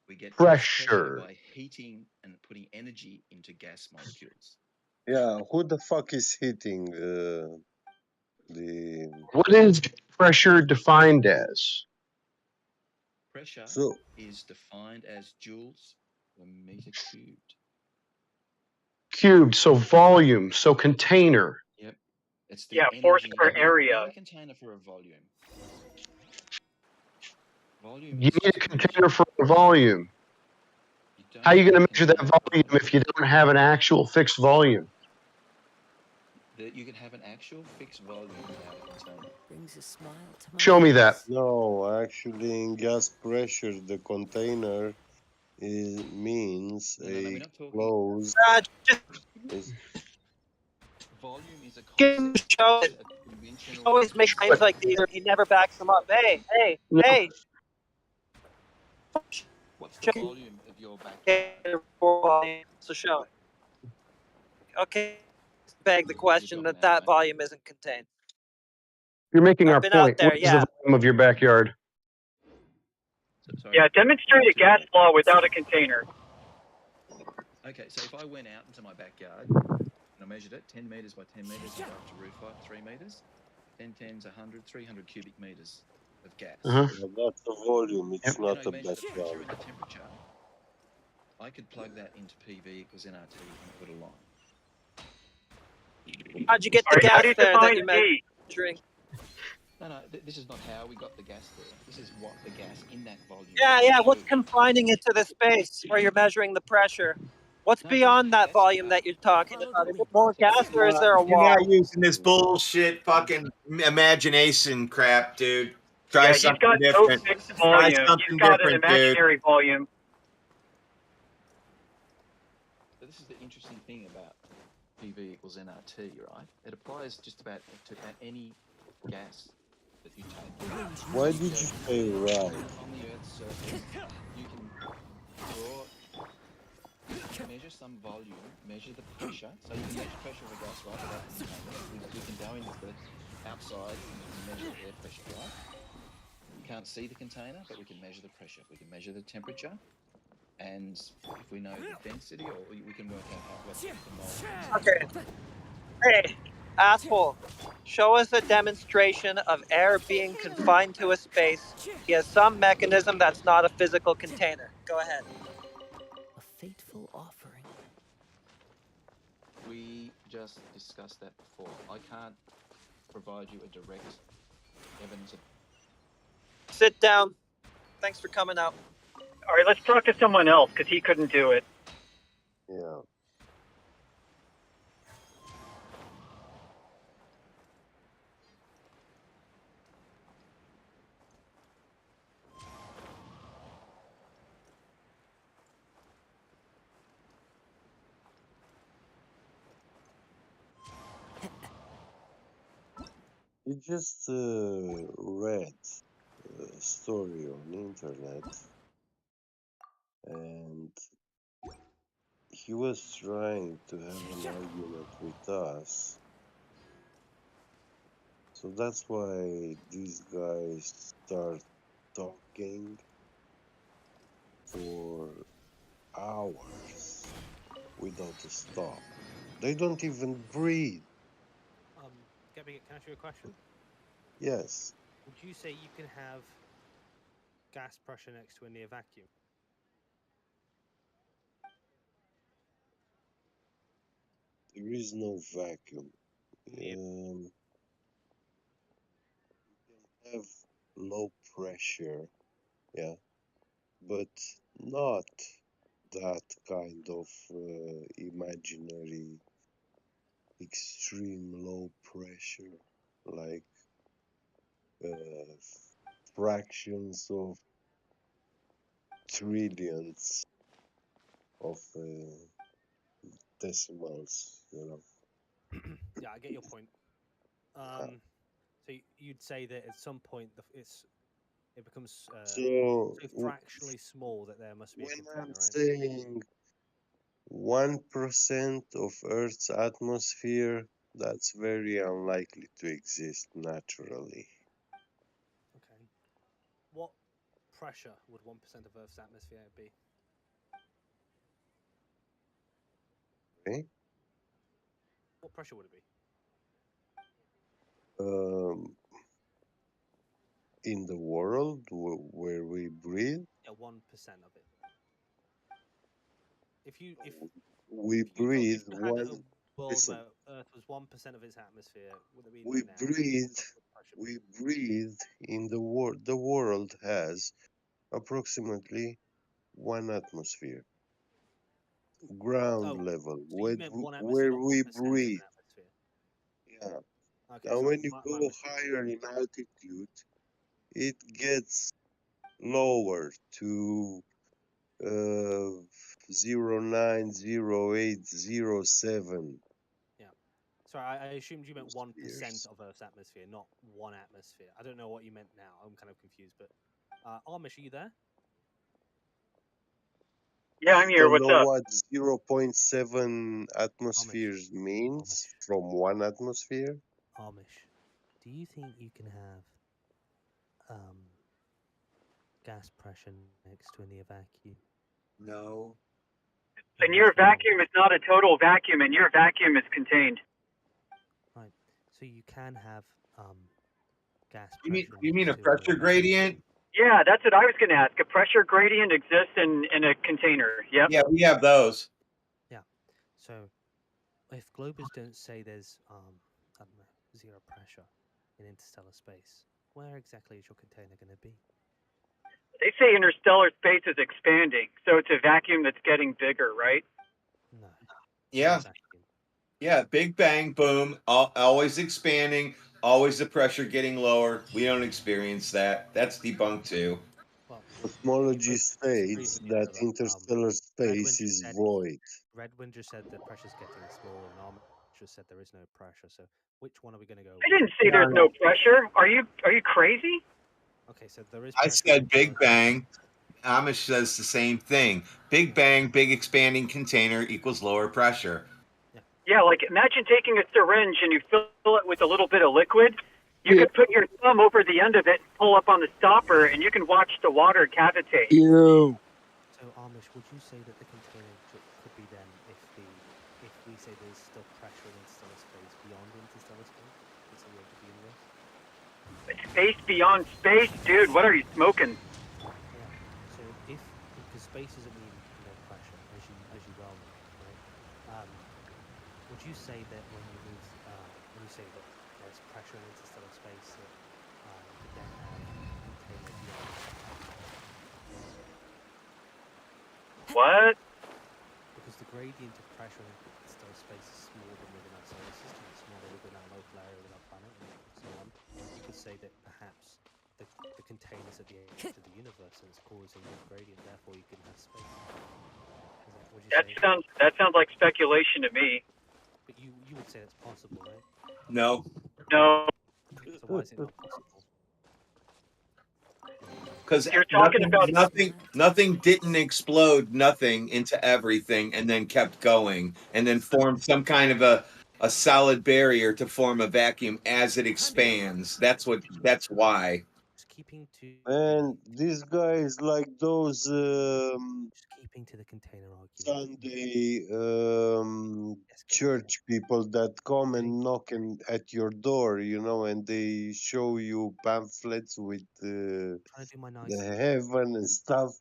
We get Pressure by heating and putting energy into gas molecules. yeah, who the fuck is hitting the? What is pressure defined as? Pressure is defined as joules per meter cubed. Cubed, so volume, so container. Yep. It's the force per You area. need a container for a volume. You need a container for a volume. How are you going to measure that volume if you don't have an actual fixed volume? You can have an actual fixed volume without a container. Brings a smile to my Show me that. No, actually, in gas pressure, the container means a closed. Volume is a concept. Always make claims like these, or he never backs them up. Hey. What's the volume of your backyard? So show. Okay, beg the question that volume isn't contained. You're making our been point. out there, What is the volume of your backyard? Yeah, demonstrate a gas law without a container. Okay, so if I went out into my backyard and I measured it, 10 meters by 10 meters up to roof height, 3 meters. 10 10's 100, 300 cubic meters of gas. Uh-huh. Yeah, that's the volume. It's Then not I a measured the pressure background. and the temperature. I could plug that into PV equals NRT and it would align. How'd you get the Alright, how gas do you there that define you're D? measuring? No, this is not how we got the gas there. This is what the gas in that volume. Yeah. What's shows. confining it to the space where you're measuring the pressure? What's No, it doesn't beyond that have volume to. that you're talking about? Is it more gas or is there a You're wall? not using this bullshit fucking imagination crap, dude. Try Yeah, he's something got no different. fixed Try volume. He's something got an different, dude. imaginary volume. So this is the interesting thing about PV equals NRT, right? It applies just about to any gas that you take. Why did you say right? On the Earth's surface, you can measure some volume, measure the pressure. So you can measure pressure of a gas, right? Without the container. We can go into the outside and we can measure the air pressure, right? We can't see the container, but we can measure the pressure. We can measure the temperature. And if we know the density, or we can work out what the mole. Okay. Hey, asshole. Show us a demonstration of air being confined to a space via some mechanism that's not a physical container. Go ahead. A fateful offering. We just discussed that before. I can't provide you a direct evidence of. Sit down. Thanks for coming out. Alright, let's talk to someone else, because he couldn't do it. Yeah. You just read a story on the internet, and he was trying to have an argument with us. So that's why these guys start talking for hours without a stop. They don't even breathe. Gabby, can I ask you a question? Yes. Would you say you can have gas pressure next to a near vacuum? There is no vacuum. You can have low pressure, yeah, but not that kind of imaginary extreme low pressure, like fractions of trillions of decimals, you know. Yeah, I get your point. So you'd say that at some point it becomes So fractionally small that there must be a when container, I'm right? saying 1% of Earth's atmosphere, that's very unlikely to exist naturally. Okay. What pressure would 1% of Earth's atmosphere be? Okay? What pressure would it be? In the world where we breathe, Yeah, 1% of it. If we if breathe you had a one. world Listen, where Earth was 1% of its atmosphere, would it be we now? breathe. We breathe in the world. The world has approximately one atmosphere, ground level, So you meant one atmosphere, where not we 1% of breathe. an atmosphere. Yeah. Okay, Now, sorry, when you my go mistake. higher in altitude, it gets lower to 0.90807. Yeah. Sorry, I assumed you meant 1% atmospheres. of Earth's atmosphere, not one atmosphere. I don't know what you meant now. I'm kind of confused. But Amish, are you there? Yeah, I'm You here. don't What's know up? what 0.7 atmospheres means from one atmosphere? Amish, do you think you can have gas pressure next to a near vacuum? No. And your vacuum is not a total vacuum, and your vacuum is contained. Right. So you can have gas You pressure. mean a next to pressure gradient? Yeah, that's what I was going to ask. A pressure gradient exists in a container. Yep. Yeah, we have those. Yeah. So if globers don't say there's I don't know, zero pressure in interstellar space, where exactly is your container going to be? They say interstellar space is expanding, so it's a vacuum that's getting bigger, right? No. Yeah. Yeah, Big Bang, boom, always expanding, always the pressure getting lower. We don't experience that. That's debunked too. Cosmology states that interstellar space is void. Redwin just said the pressure's getting small, and Armin just said there is no pressure. So which one are we going to go with? I didn't say there's no pressure. Are you crazy? Okay, so there is. I said Big Bang. Amish says the same thing. Big Bang, big expanding container equals lower pressure. Yeah, like imagine taking a syringe and you fill it with a little bit of liquid. You could put your thumb over the end of it, pull up on the stopper, and you can watch the water cavitate. So Amish, would you say that the container could be then if we say there's still pressure in interstellar space beyond interstellar space? It's the edge of the universe. Space beyond space, dude. What are you smoking? Yeah. So because space doesn't mean no pressure, as you well know, right? Would you say that when you say that there's pressure in interstellar space, that you could then have a container beyond? What? Because the gradient of pressure in interstellar space is smaller than within our solar system, it's smaller within our local area of our planet, and so on. You could say that perhaps the container's at the edge of the universe and it's causing the gradient, therefore you can have space. Would you say? That sounds like speculation to me. But you would say it's possible, right? No. No. So why is it not possible? Because you're talking about nothing didn't explode nothing into everything and then kept going and then formed some kind of a solid barrier to form a vacuum as it expands. That's why. Just keeping to. And these guys like those just keeping to the container argument. Sunday church people that come and knock at your door, you know, and they show you pamphlets with the heaven and stuff.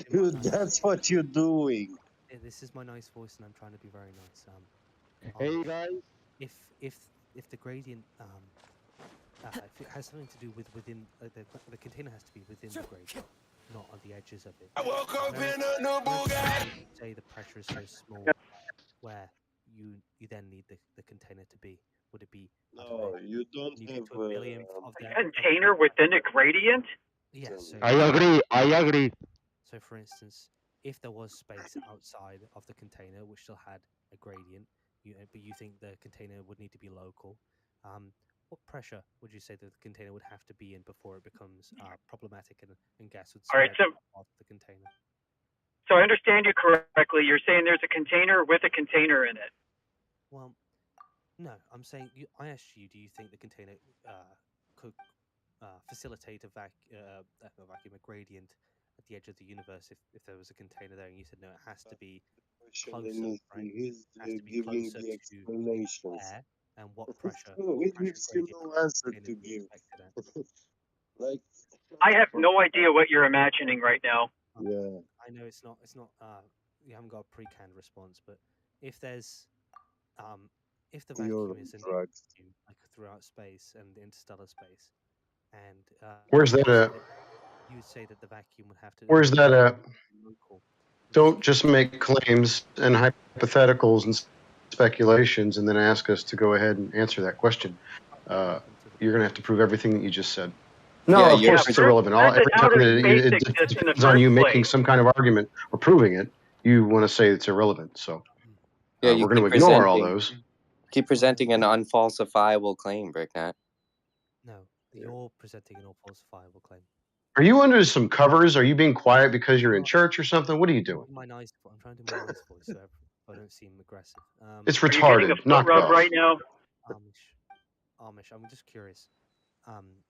Dude, that's what you're doing. Yeah, this is my nice voice, and I'm trying to be very nice. Hey guys. If the gradient if it has something to do with within the container has to be within the gradient, not on the edges of it. I woke up in a new Bugatti. Say the pressure is so small, where you then need the container to be. Would it be? No, you don't have a container within a gradient. Yes. Yeah, I agree. So, for instance, if there was space outside of the container which still had a gradient, but you think the container would need to be local, what pressure would you say that the container would have to be in before it becomes problematic and gas would spread off the container? So I understand you correctly. You're saying there's a container with a container in it. Well, no, I'm saying I asked you, do you think the container could facilitate a vacuum, a gradient at the edge of the universe if there was a container there? And you said no, it has to be closer, right? He's giving the to explanations. air and what pressure. It gives you no answer to give. Like, I have no idea what you're imagining right now. Yeah. I know it's not. You haven't got a pre-canned response, but if there's if the vacuum is in like throughout space and interstellar space, and where's that at? You would say that the vacuum would have to. Where's that at? Don't just make claims and hypotheticals and speculations and then ask us to go ahead and answer that question. You're going to have to prove everything that you just said. No, of course it's irrelevant. Every time it depends on you making some kind of argument or proving it, you want to say it's irrelevant. So we're going to ignore all those. Keep presenting an unfalsifiable claim, Bricknat. No, you're presenting an unfalsifiable claim. Are you under some covers? Are you being quiet because you're in church or something? What are you doing? I'm trying to do my nice voice so I don't seem aggressive. It's retarded. Knock it off. Right now. Amish, I'm just curious.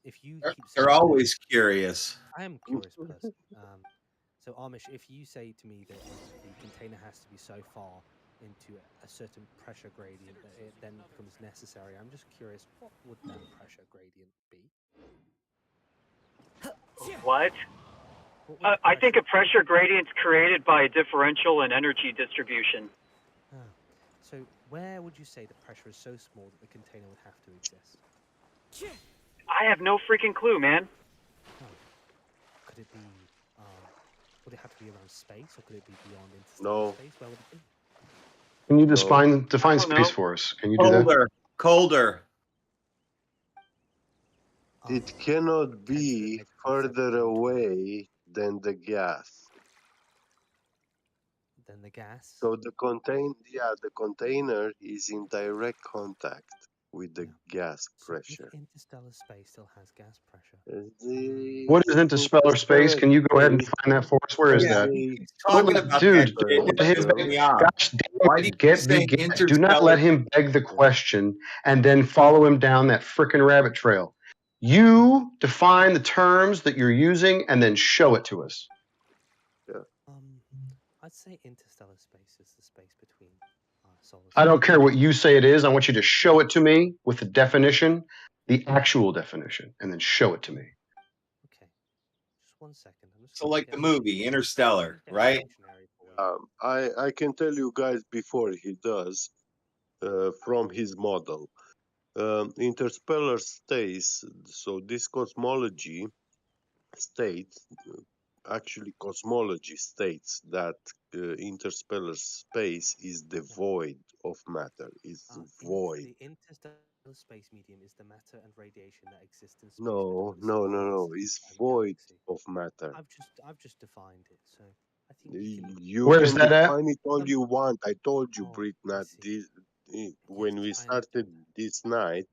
If you They're always curious. I am a curious person. So Amish, if you say to me that the container has to be so far into a certain pressure gradient that it then becomes necessary, I'm just curious, what would that pressure gradient be? What? What would I think a pressure gradient's created by a differential in energy distribution. Ah, so where would you say the pressure is so small that the container would have to exist? I have no freaking clue, man. Could it be? Would it have to be around space, or could it be beyond interstellar No. space? Where would it be? Can you No. define don't space know. for us? Can you do that? Colder. It cannot Temperature be negative further 17 to away than the gas. than the gas. So the container is in direct contact with the gas So if pressure. interstellar space still has gas pressure, What is interstellar space? Can you go ahead and find that for us? Where is Is that? a Talking about Dude, that shit, don't and let it's him pissing beg. me off. Gosh Why do damn you it, get keep saying big gas. Do not interstellar? let him beg the question and then follow him down that frickin' rabbit trail. You define the terms that you're using and then show it to us. I'd say interstellar space is the space between solar I don't systems. care what you say it is. I want you to show it to me with the definition, the actual definition, and then show it to me. Okay, just 1 second. I'm just So, gonna like get the movie Interstellar, get right? a dictionary for you. I can tell you guys before he does from his model. Interstellar states, so this cosmology states, actually cosmology states that interstellar space is devoid of matter, is void. The interstellar space medium is the matter and radiation that exists in space No, between no, no, stars no, it's and void galaxy. of matter. I've just defined it, so I think you can. You Where's can that at? define it all you want. I told you, Oh, Brit, I not see. this. When we I started understand. this night,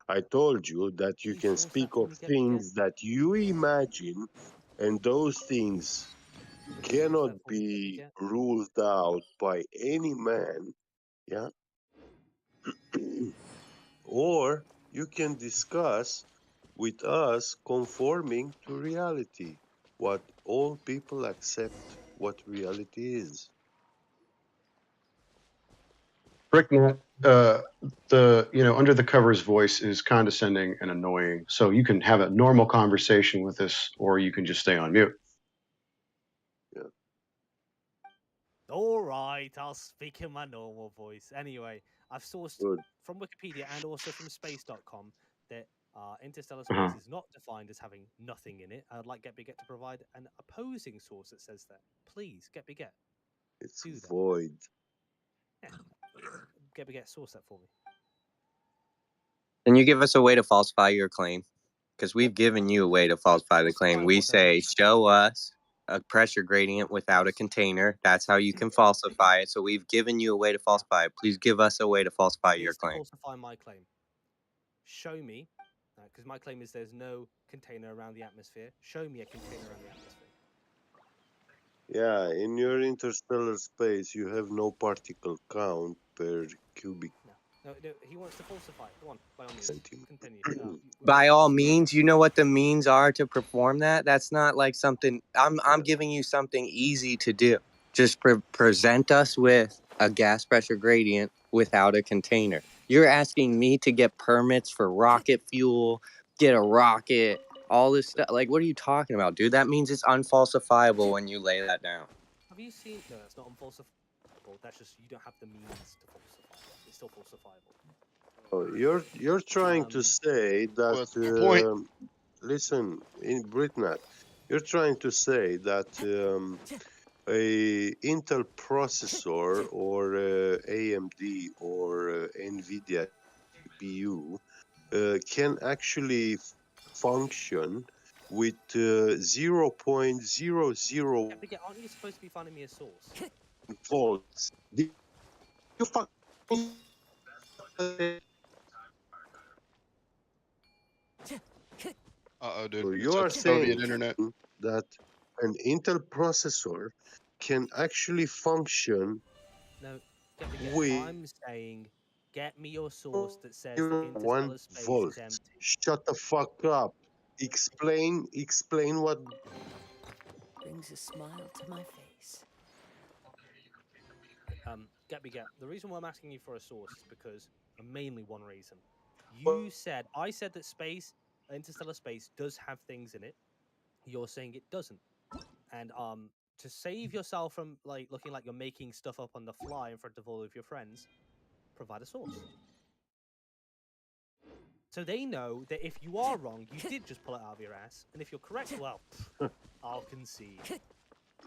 I told you that you you can source speak that for of me, Get Get? things that you imagine, and those things Can you source cannot that for me, Get be Get? ruled out by any man, yeah? Or you can discuss with us conforming to reality, what all people accept what reality is. Bricknet, the under the covers voice is condescending and annoying. So you can have a normal conversation with us, or you can just stay on mute. All right, I'll speak in my normal voice. Anyway, I've sourced Good. from Wikipedia and also from space.com that interstellar Uh-huh. space is not defined as having nothing in it. I'd like Get to provide an opposing source that says that. Please, Get It's do that. void. Yeah. Get source that for me. Can you give us a way to falsify your claim? Because we've given you a way to falsify the claim. We say, show us a pressure gradient without a container. That's how you can falsify it. So we've given you a way to falsify it. Please give us a way to falsify your It's to claim. falsify my claim. Show me, because my claim is there's no container around the atmosphere. Show me a container around the atmosphere. Yeah, in your interstellar space, you have no particle count per cubic. No, he wants to falsify it. Go on, by all means. Continue. By all means, you know what the means are to perform that? That's not like something I'm giving you something easy to do. Just present us with a gas pressure gradient without a container. You're asking me to get permits for rocket fuel, get a rocket, all this stuff. Like, what are you talking about, dude? That means it's unfalsifiable when you lay that down. Have you seen? No, that's not unfalsifiable. That's just you don't have the means to falsify it. It's still falsifiable. Oh, you're trying to say that. point? Listen, in Britain, you're trying to say that a Intel processor or AMD or NVIDIA GPU can actually function with 0.00 Aren't you supposed to be finding me a source? volts. Did you fucking Dude. So It's you a are Soviet saying internet. that an Intel processor can actually function No, with I'm saying, get me your source that says that interstellar 1 space volt. is empty. Shut the fuck up. Explain what. brings a smile to my face. Get. The reason why I'm asking you for a source is because mainly one reason. I said that interstellar space does have things in it. You're saying it doesn't. And to save yourself from like looking like you're making stuff up on the fly in front of all of your friends, provide a source. So they know that if you are wrong, you did just pull it out of your ass, and if you're correct, well, I'll concede.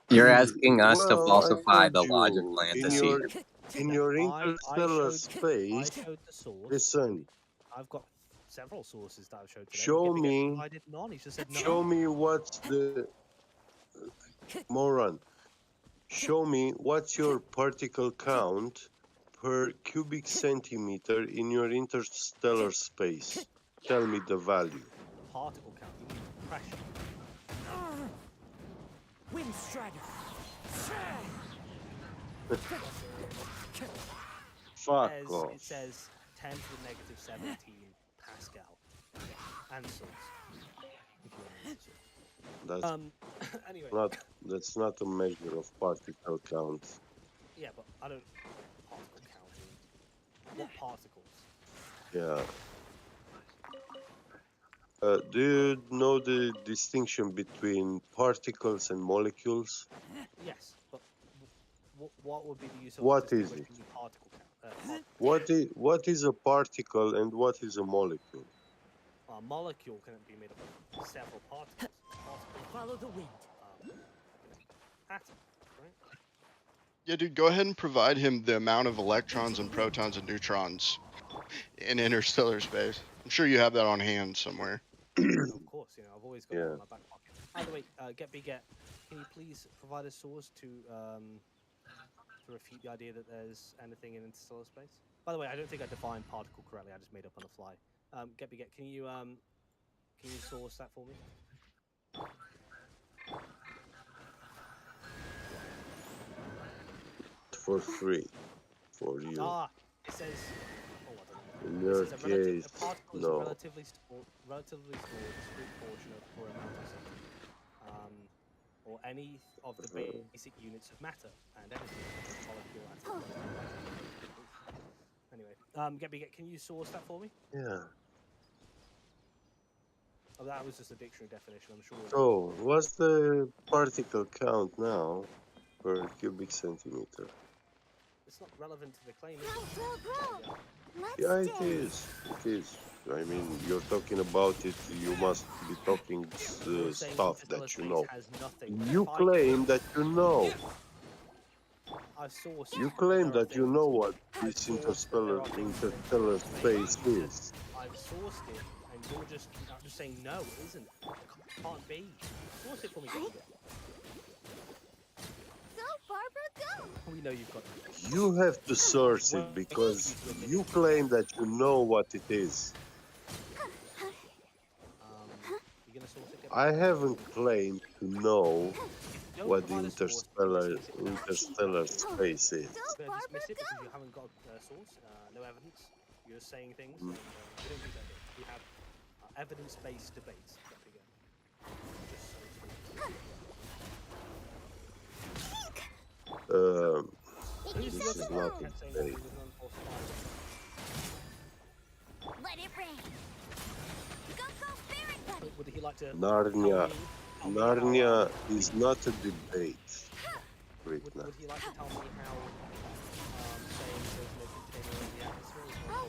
You're asking us to Well, I falsify told the logical you antecedent. in your I interstellar showed space. the source. Listen, I've got several sources that I've showed today. show Get me. provided none. He just said no. Show me what's the moron. Show me what's your particle count per cubic centimeter in your interstellar space. Tell me the value. Particle count. You mean pressure? Wind strider. Fuck off. It says 10 to the negative 17 Pascal answers. If you want to That's anyway. that's not a measure of particle count. Yeah, but I don't particle counting. What particles? Yeah. Do you know the distinction between particles and molecules? Yes, but what would be the use of What is it? distinguishing particle count? What is a particle and what is a molecule? A molecule can be made up of several particles. Follow the wind. Atom, right? Yeah, dude, go ahead and provide him the amount of electrons and protons and neutrons in interstellar space. I'm sure you have that on hand somewhere. Of course, I've always got it in my back pocket. By the way, Get, can you please provide a source to refute the idea that there's anything in interstellar space? By the way, I don't think I defined particle correctly. I just made up on the fly. Get, can you source that for me? For free, for you. It says. In your case, a particle is no. a relatively small, discrete portion of for amount of something, or any of the basic units of matter and energy. Molecule, atom. Anyway, can you source that for me? Yeah. Oh, that was just a dictionary definition, I'm sure. So, what's the particle count now per cubic centimeter? It's not relevant to the claim. Yeah, it is. It is. I mean, you're talking about it. You must be talking stuff that you know. You claim that you know. You claim that you know what this interstellar space is. I've sourced it, and you're just saying no, it isn't. It can't be. Source it for me. Go, Barbara, go! We know you've got it. You have to source it because you claim that you know what it is. You gonna source it? I haven't claimed to know what the interstellar space is. Dismiss it because you haven't got a source, no evidence. You're saying things. And, we don't do that here. We have evidence-based debates. This is not a debate. Let it rain. Go, Spirit Buddy. Would he like to? Narnia is not a debate. Right now. Would he like to tell me how saying there's no container in the atmosphere is not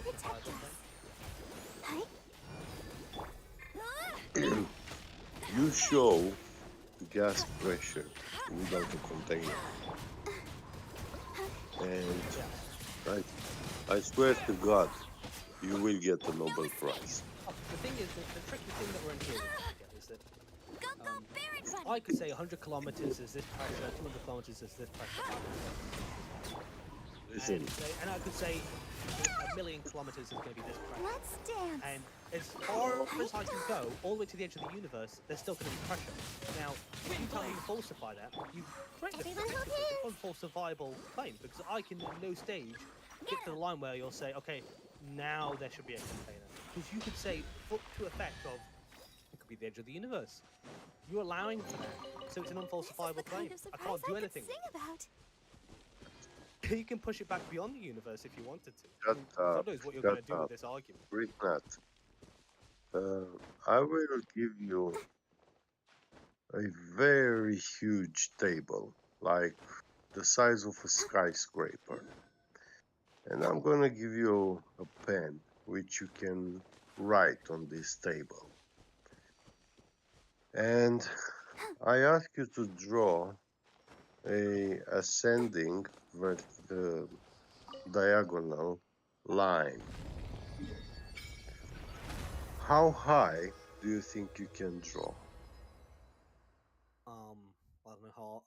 falsifiable? You show gas pressure without a container. And I swear to God, you will get the Nobel Prize. The thing is, the tricky thing that we're in here is that I could say 100 kilometers is this pressure, 200 kilometers is this pressure. Listen. And I could say 1,000,000 kilometers is going to be this pressure. Let's dance. And as far as I can go, all the way to the edge of the universe, there's still going to be pressure. Now, if you tell me to falsify that, you create an unfalsifiable claim, because I can at no stage get to the line where you'll say, okay, now there should be a container. Because you could say, to effect of, it could be the edge of the universe. You're allowing for that, so it's an unfalsifiable claim. I can't do anything. About. You can push it back beyond the universe if you wanted to. Shut up. God knows what you're Shut going to do up. with this argument. Ricknut. I will give you a very huge table, like the size of a skyscraper. And I'm gonna give you a pen which you can write on this table. And I ask you to draw a ascending diagonal line. How high do you think you can draw? I don't know how.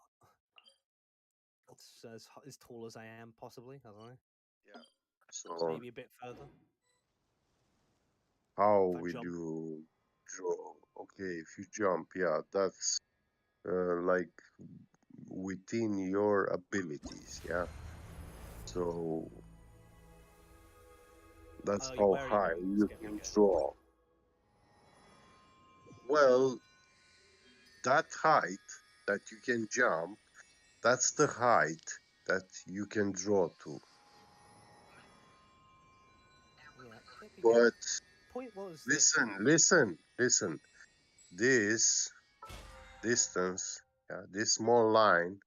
It's as tall as I am, possibly. I don't know. Yeah. So Maybe a bit further. how If I will jump. you draw? Okay, if you jump, yeah, that's like within your abilities, yeah. So that's how Where are you high going with you this? can draw. Well, that height that you can jump, that's the height that you can draw to. Yeah, But point was that listen. This distance, yeah, this small line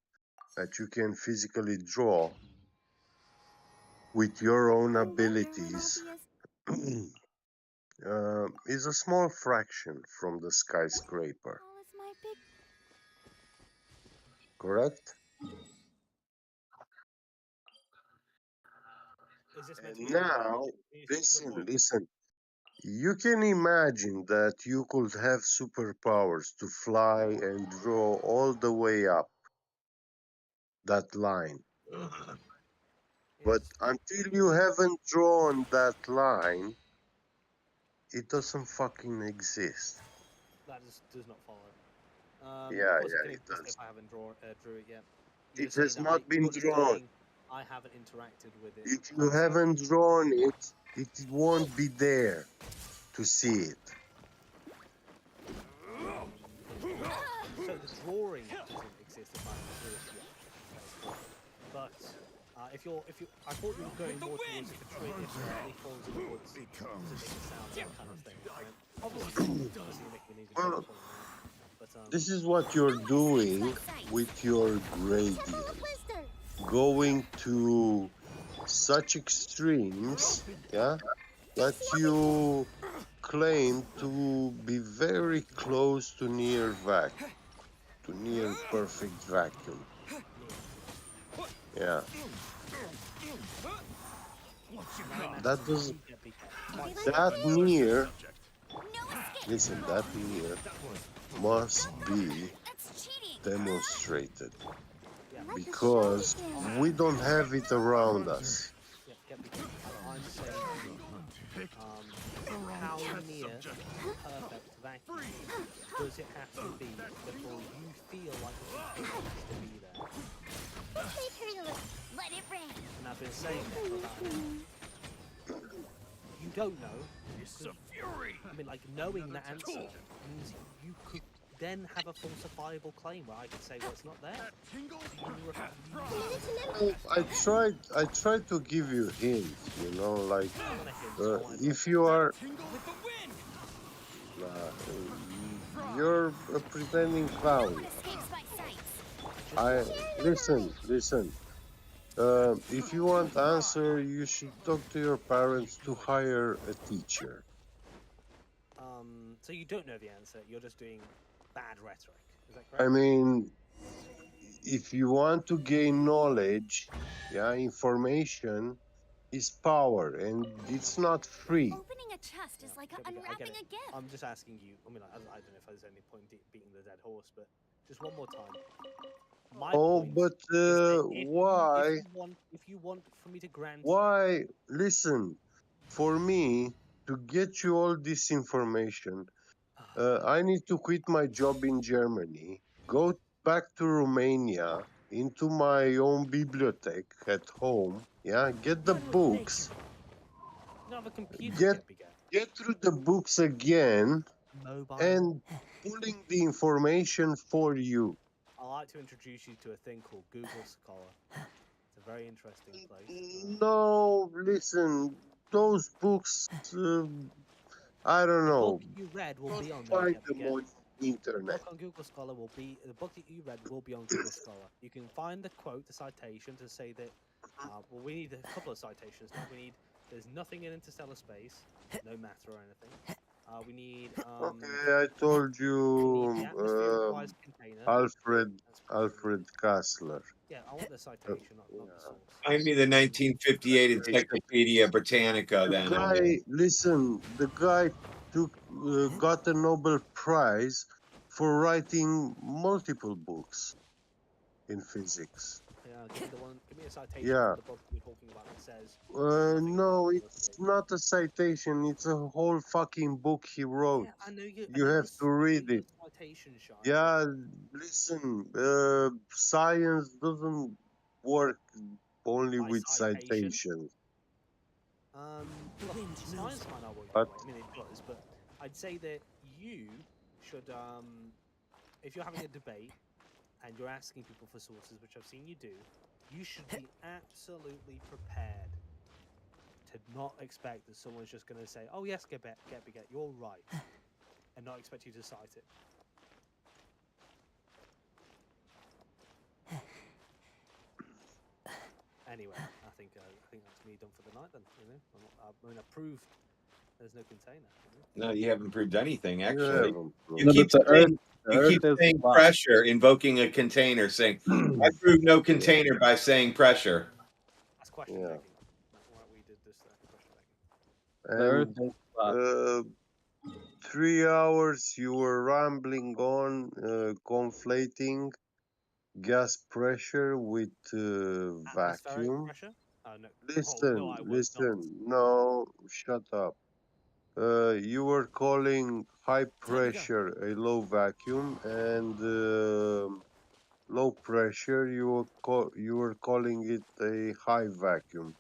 that you can physically draw with your own abilities is a small fraction from the skyscraper. Correct? is this meant to And be a debate? now, Can you stick to the point? listen. You can imagine that you could have superpowers to fly and draw all the way up that line. But until you haven't drawn that line, it doesn't fucking exist. That does not follow. Yeah, Of course, it can it exist does. if I haven't drew it yet. You're It just saying has that not been you're just drawn. saying I haven't interacted with it. If you haven't drawn it, it won't be there to see it. So the drawing doesn't exist if I haven't drew it yet. But if you, I thought you were going more towards if a tree, if any falls in the woods to make a sound, that kind of thing. Right? Obviously, you're making an easy Well, point now. But this is what you're doing with your gradient. Going to such extremes, yeah, that you claim to be very close to near perfect vacuum. Yeah. That does that near listen, that near must be demonstrated because we don't have it around us. I'm saying, how near perfect vacuum does it have to be before you feel like it has to be there? Let it rain. And I've been saying that for about an hour. You don't know. It's a fury. I mean, like, knowing the answer means you could then have a falsifiable claim where I could say, well, it's not there. I tried to give you hints, you know, like if you are you're a pretending clown. Listen. If you want answer, you should talk to your parents to hire a teacher. So you don't know the answer. You're just doing bad rhetoric. Is that correct? I mean, if you want to gain knowledge, yeah, information is power, and it's not free. Opening a chest is like unwrapping a gift. I'm just asking you. I mean, I don't know if there's any point beating the dead horse, but just one more time. My point but why? If you want for me to grant. Why? Listen, for me to get you all this information, I need to quit my job in Germany, go back to Romania, into my own bibliothèque at home, yeah, get the books, You don't have a computer yet, get through the books again, Mobile. and pulling the information for you. I'd like to introduce you to a thing called Google Scholar. It's a very interesting place. No, listen, those books, I don't The know. book you read will be on there. Find Get them get. on The internet. book on Google Scholar will be the book that you read will be on Google Scholar. You can find the quote, the citation to say that. Well, we need a couple of citations. Now we need. There's nothing in interstellar space, no matter or anything. We need. Okay, I told We you, need the atmosphere-wise container. Alfred Kassler. Yeah, I want the citation, not the source. Find me the 1958 Encyclopedia Britannica The then. guy, listen, the guy got a Nobel Prize for writing multiple books in physics. Yeah, give me a citation Yeah. from the book you're talking about that says. No, it's not a citation. It's a whole fucking book he wrote. Yeah, I know you. You have to read it. Citation, Shy. Yeah, listen, science doesn't work only with citations. Look, science might not work But- that way. I mean, it does, but I'd say that you should, if you're having a debate and you're asking people for sources, which I've seen you do, you should be absolutely prepared to not expect that someone's just going to say, "Oh yes, get, you're right," and not expect you to cite it. Anyway, I think that's me done for the night. Then I mean, I proved there's no container. No, you haven't proved anything. Actually, haven't you proved. keep No, but the saying, Earth- you the keep Earth is saying flat. pressure, invoking a container, saying I proved no container by saying pressure. That's question Yeah. begging. Why we did this question begging. And 3 hours you were rambling on, conflating gas pressure with vacuum. Pressure? No. Listen, no, I was listen. No, shut up. You were calling high pressure a low vacuum, and low pressure you were calling it a high vacuum.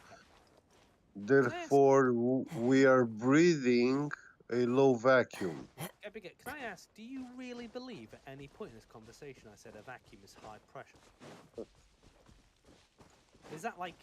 Therefore, we are breathing a low vacuum. Can I ask, do you really believe at any point in this conversation I said a vacuum is high pressure? Is that like,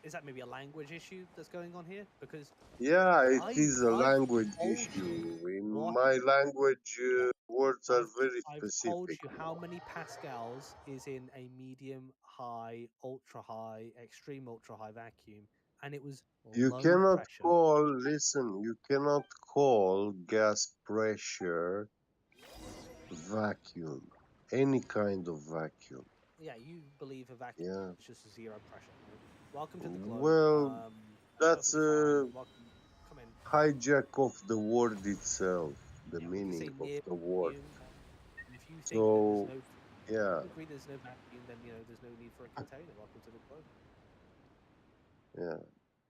is that maybe a language issue that's going on here? Because Yeah, it is a language issue. In my language, words are very I've told specific. you how many pascals is in a medium, high, ultra high, extreme ultra high vacuum, and it was You low cannot pressure. listen, you cannot call gas pressure vacuum, any kind of vacuum. Yeah, you believe a vacuum is just zero pressure. Welcome to the globe. Well, that's a Welcome. Come in. hijack of the word itself, the Yeah, meaning of near the word. If you think So, that yeah, if you agree there's no vacuum, then there's no need for a container. Welcome to the globe. yeah.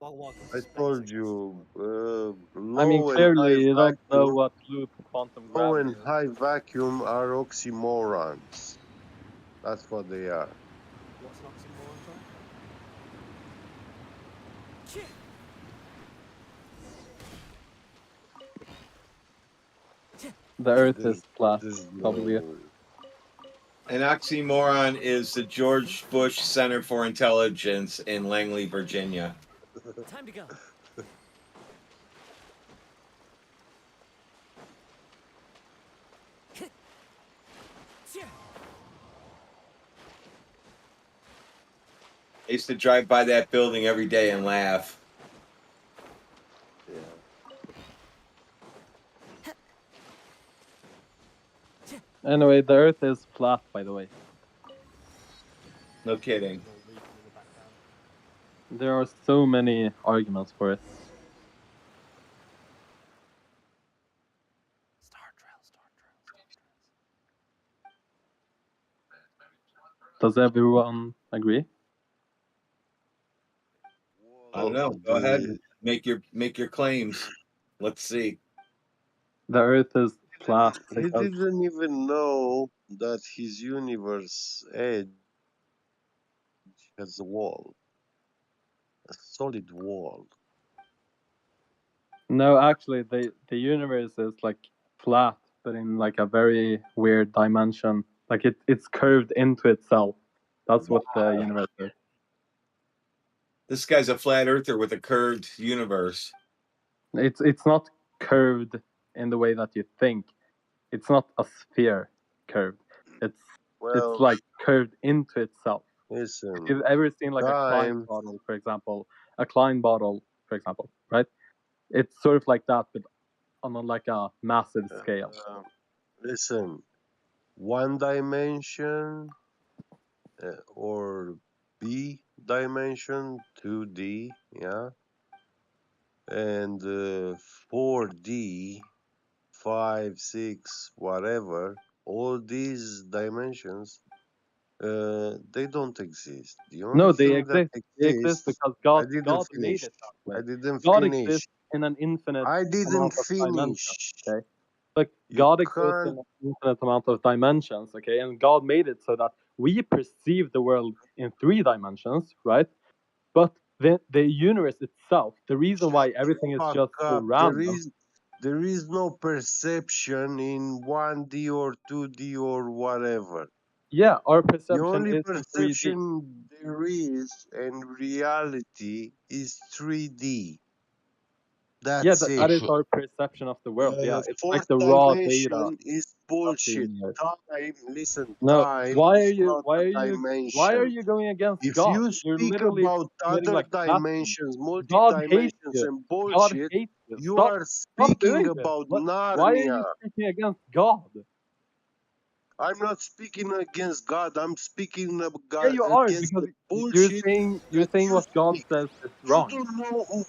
Well, welcome I to space, told you, low I mean, and clearly high you don't know vacuum, what loop quantum low gravity and is. high vacuum are oxymorons. That's what they are. What's an oxymoron, sorry? The Earth is flat, There's probably. no. An oxymoron is the George Bush Center for Intelligence in Langley, Virginia. Time to go. I used to drive by that building every day and laugh. Anyway, the Earth is flat, by the way. No kidding. There are so many arguments for it. Does everyone agree? I don't know. Go ahead and make your claims. Let's see. The Earth is flat. He didn't even know that his universe edge has a wall, a solid wall. No, actually, the universe is like flat but in like a very weird dimension. Like it's curved into itself. That's what the universe is. This guy's a flat earther with a curved universe. It's not curved in the way that you think. It's not a sphere curved. It's like curved into itself. Listen, If you've ever seen like a Klein bottle, for example, right? It's sort of like that, but on like a massive scale. Listen, one dimension or B dimension, 2D, yeah, and 4D, 5, 6, whatever, all these dimensions, they don't exist. The only No, they thing that exist. They exist exists, because I God didn't made finish. it that way. I didn't God finish. exists in an infinite I didn't amount of finish. dimensions. Okay, like You God exists can't. in an infinite amount of dimensions. Okay, and God made it so that we perceive the world in 3 dimensions, right? But the universe itself, the reason why everything is Fuck just so up. random. There is no perception in 1D or 2D or whatever. Yeah, our The perception only is in 3D. perception there is and reality is 3D. That's Yeah, it. that is our perception of the world. Yeah, it's like Fourth the raw data. dimension is of the bullshit. universe. Time, listen, No, time why is are you not a dimension. going against If God? you You're speak literally about committing other like blasphemy. dimensions, God hates multi-dimensions you. and God bullshit, hates you. you Stop are stop speaking doing this. about Why are Narnia. you speaking against God? I'm not speaking against God. I'm speaking Yeah, you are, against because the bullshit you're that saying you what God speak. says is You wrong. don't know who.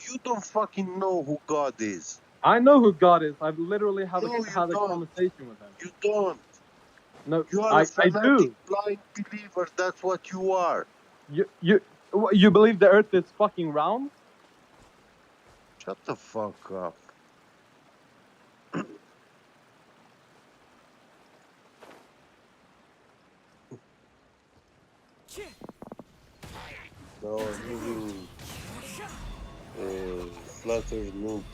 You don't fucking know who God is. I know who God is. I've literally had No, you a don't. conversation with him. You don't. No, You are a I fanatic, do. blind believer. That's what you are. You believe the earth is fucking round? Shut the fuck up. Now I'm having Flutter Noob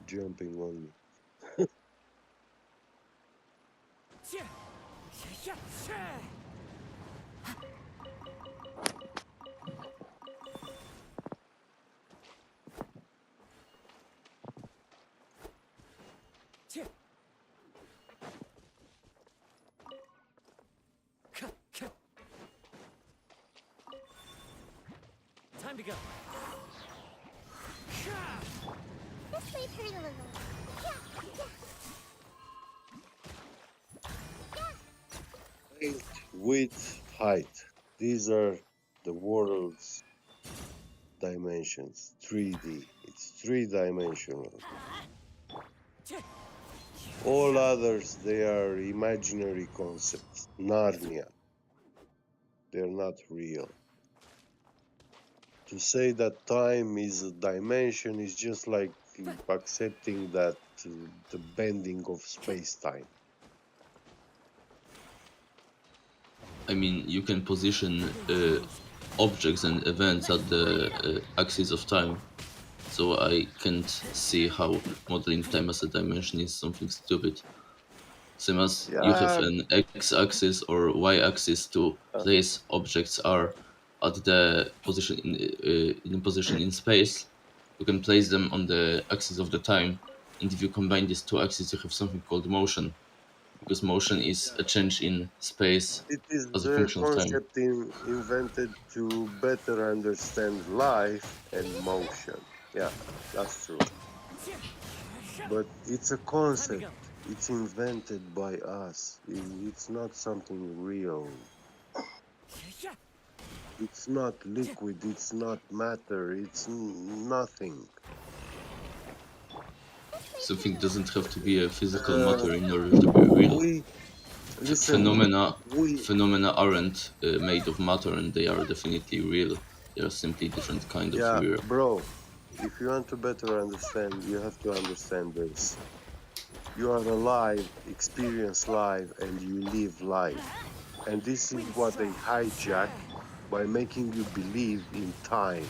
jumping on me. Time to go. This way, pretty little. Height, width, height. These are the world's dimensions. 3D. It's 3-dimensional. All others, they are imaginary concepts. Narnia. They're not real. To say that time is a dimension is just like accepting that the bending of space-time. I mean, you can position objects and events at the axis of time. So I can't see how modeling time as a dimension is something stupid. Same as you have Yeah. an x-axis or y-axis to place objects are at the position in position in space. You can place them on the axis of the time, and if you combine these 2 axes, you have something called motion, because motion is a change in space It is as a a function of time. concept invented to better understand life and motion. Yeah, that's true. But it's a concept. It's invented by us. It's not something real. It's not liquid. It's not matter. It's nothing. Something doesn't have to be a physical matter in order to be real. Phenomena aren't made of matter, and they are definitely real. They are simply different kind of Yeah, real. bro. If you want to better understand, you have to understand this. You are alive, experience life, and you live life. And this is what they hijack by making you believe in time.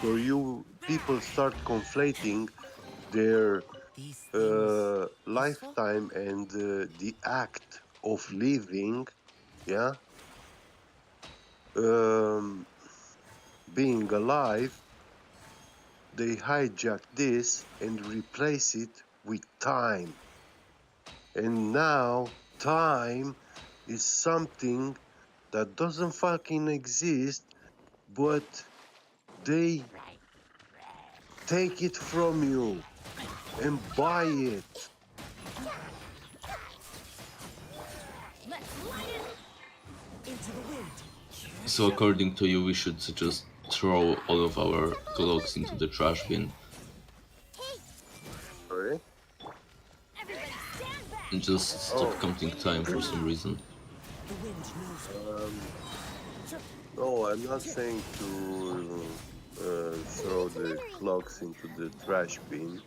So people start conflating their lifetime and the act of living, yeah, being alive, they hijack this and replace it with time. And now time is something that doesn't fucking exist, but they take it from you and buy it. Let's light it into the wind. So according to you, we should just throw all of our clocks into the trash bin Sorry? and just stop counting time for some reason. No, I'm not saying to throw the clocks into the trash bin.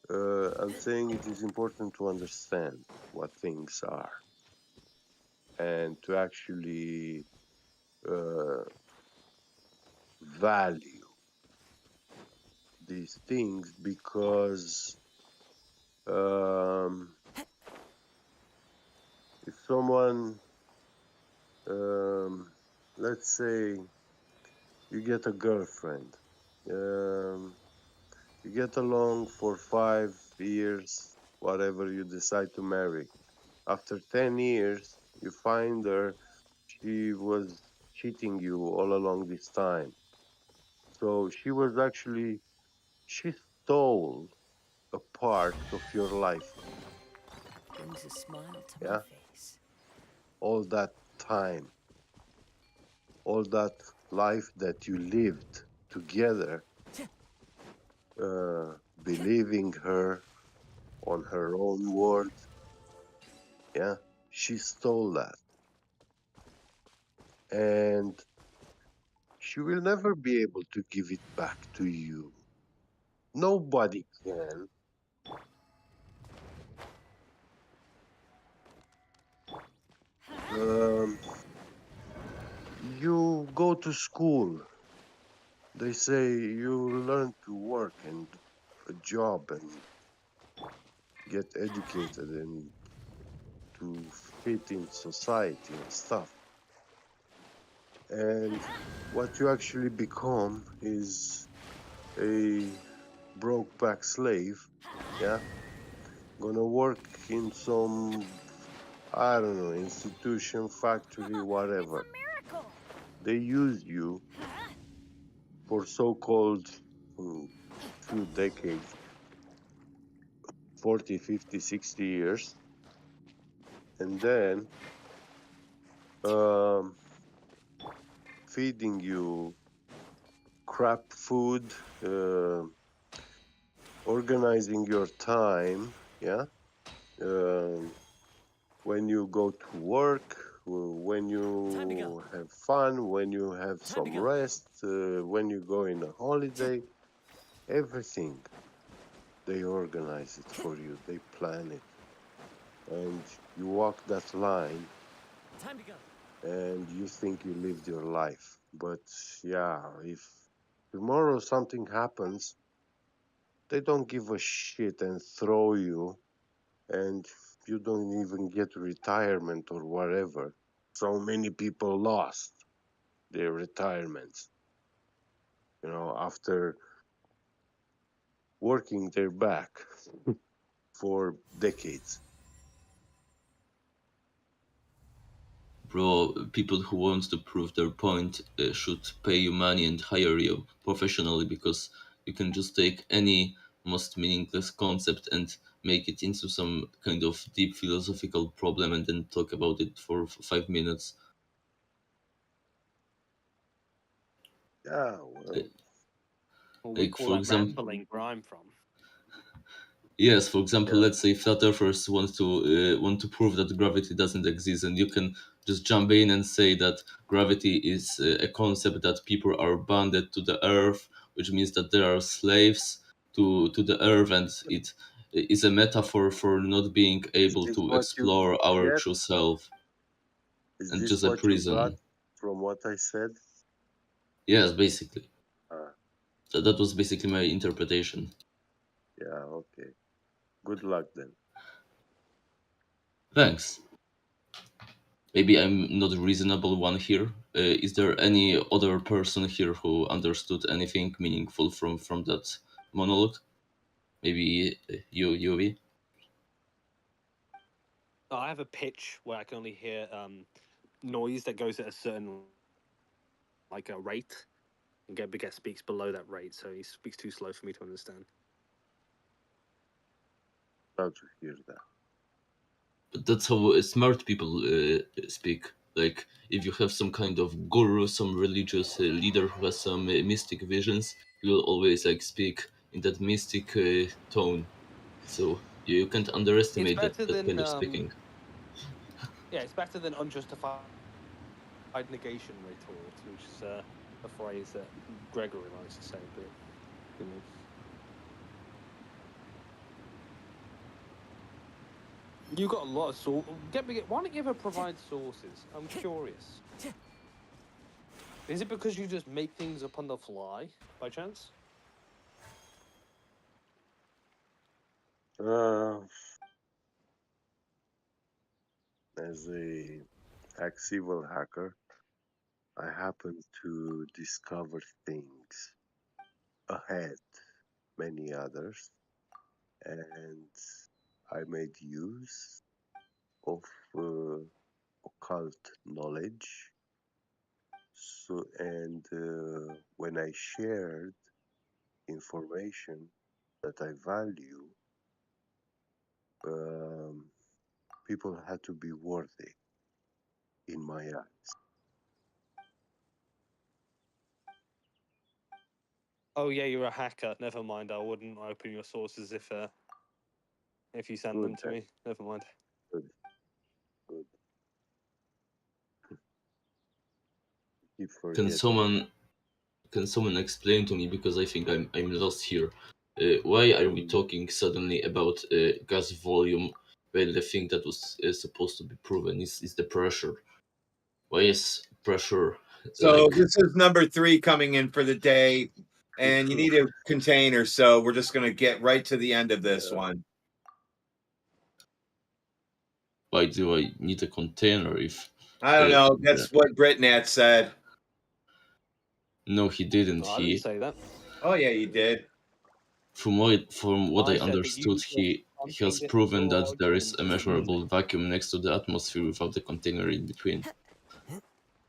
I'm saying it is important to understand what things are and to actually value these things because if someone, let's say, you get a girlfriend, you get along for 5 years, whatever you decide to marry. After 10 years, you find her, she was cheating you all along this time. So she stole a part of your life. Brings a smile to my Yeah. face. All that time, all that life that you lived together, believing her on her own word. Yeah. She stole that. And she will never be able to give it back to you. Nobody can. You go to school. They say you learn to work and a job and get educated and to fit in society and stuff. And what you actually become is a broke back slave. Yeah. Gonna work in some, I don't know, institution, factory, whatever. They use you for so-called few decades, 40, 50, 60 years. And then um, feeding you crap food, organizing your time, yeah. When you go to work, when you have fun, when you have some rest, when you go in a holiday, everything. They organize it for you. They plan it. And you walk that line Time to go. and you think you lived your life. But yeah, if tomorrow something happens, they don't give a shit and throw you and you don't even get retirement or whatever. So many people lost their retirements, after working their back for decades. Bro, people who want to prove their point should pay you money and hire you professionally because you can just take any most meaningless concept and make it into some kind of deep philosophical problem and then talk about it for 5 minutes. Yeah, well, Well, we Like, call for that example, rambling where I'm from. yes, for example, yeah. let's say flat earthers want to prove that gravity doesn't exist, and you can just jump in and say that gravity is a concept that people are bonded to the earth, which means that there are slaves to the earth, and it is a metaphor for not being Is able this to what you explore our get? true self, Is and this just a what you got prison. from what I said? Yes, basically. Uh, That was basically my interpretation. Yeah, okay. Good luck then. Thanks. Maybe I'm not a reasonable one here. Is there any other person here who understood anything meaningful from that monologue? Maybe you, Yuvi? I have a pitch where I can only hear noise that goes at a certain like a rate, and Get speaks below that rate, so he speaks too slow for me to understand. How to hear that? But that's how smart people speak. Like, if you have some kind of guru, some religious leader who has some mystic visions, he will always like speak in that mystic tone. So you can't It's underestimate better that than kind of speaking. yeah, it's better than unjustified negation retort, which is a phrase that Gregory likes to say. But you know. You got a lot of source. Why don't you ever provide sources? I'm curious. Is it because you just make things up on the fly by chance? As a ex-evil hacker, I happen to discover things ahead many others, and I made use of occult knowledge. So, and when I shared information that I value, people had to be worthy in my eyes. Oh yeah, you're a hacker. Never mind. I wouldn't open your sources if you sent them to me. Never mind. Good, good. Keep Can forgetting. someone explain to me, because I think I'm lost here. Why are we talking suddenly about gas volume when the thing that was supposed to be proven is the pressure? Why is pressure So like? this is number 3 coming in for the day, and you need a container. So we're just going to get right to the end of this one. Why do I need a container if? I don't know. That's what Britnat said. No, he didn't. I didn't say that. Oh yeah, you did. From what I I said that understood, you he something has that proven that allowed there you is a measurable vacuum next to the atmosphere without the container in between.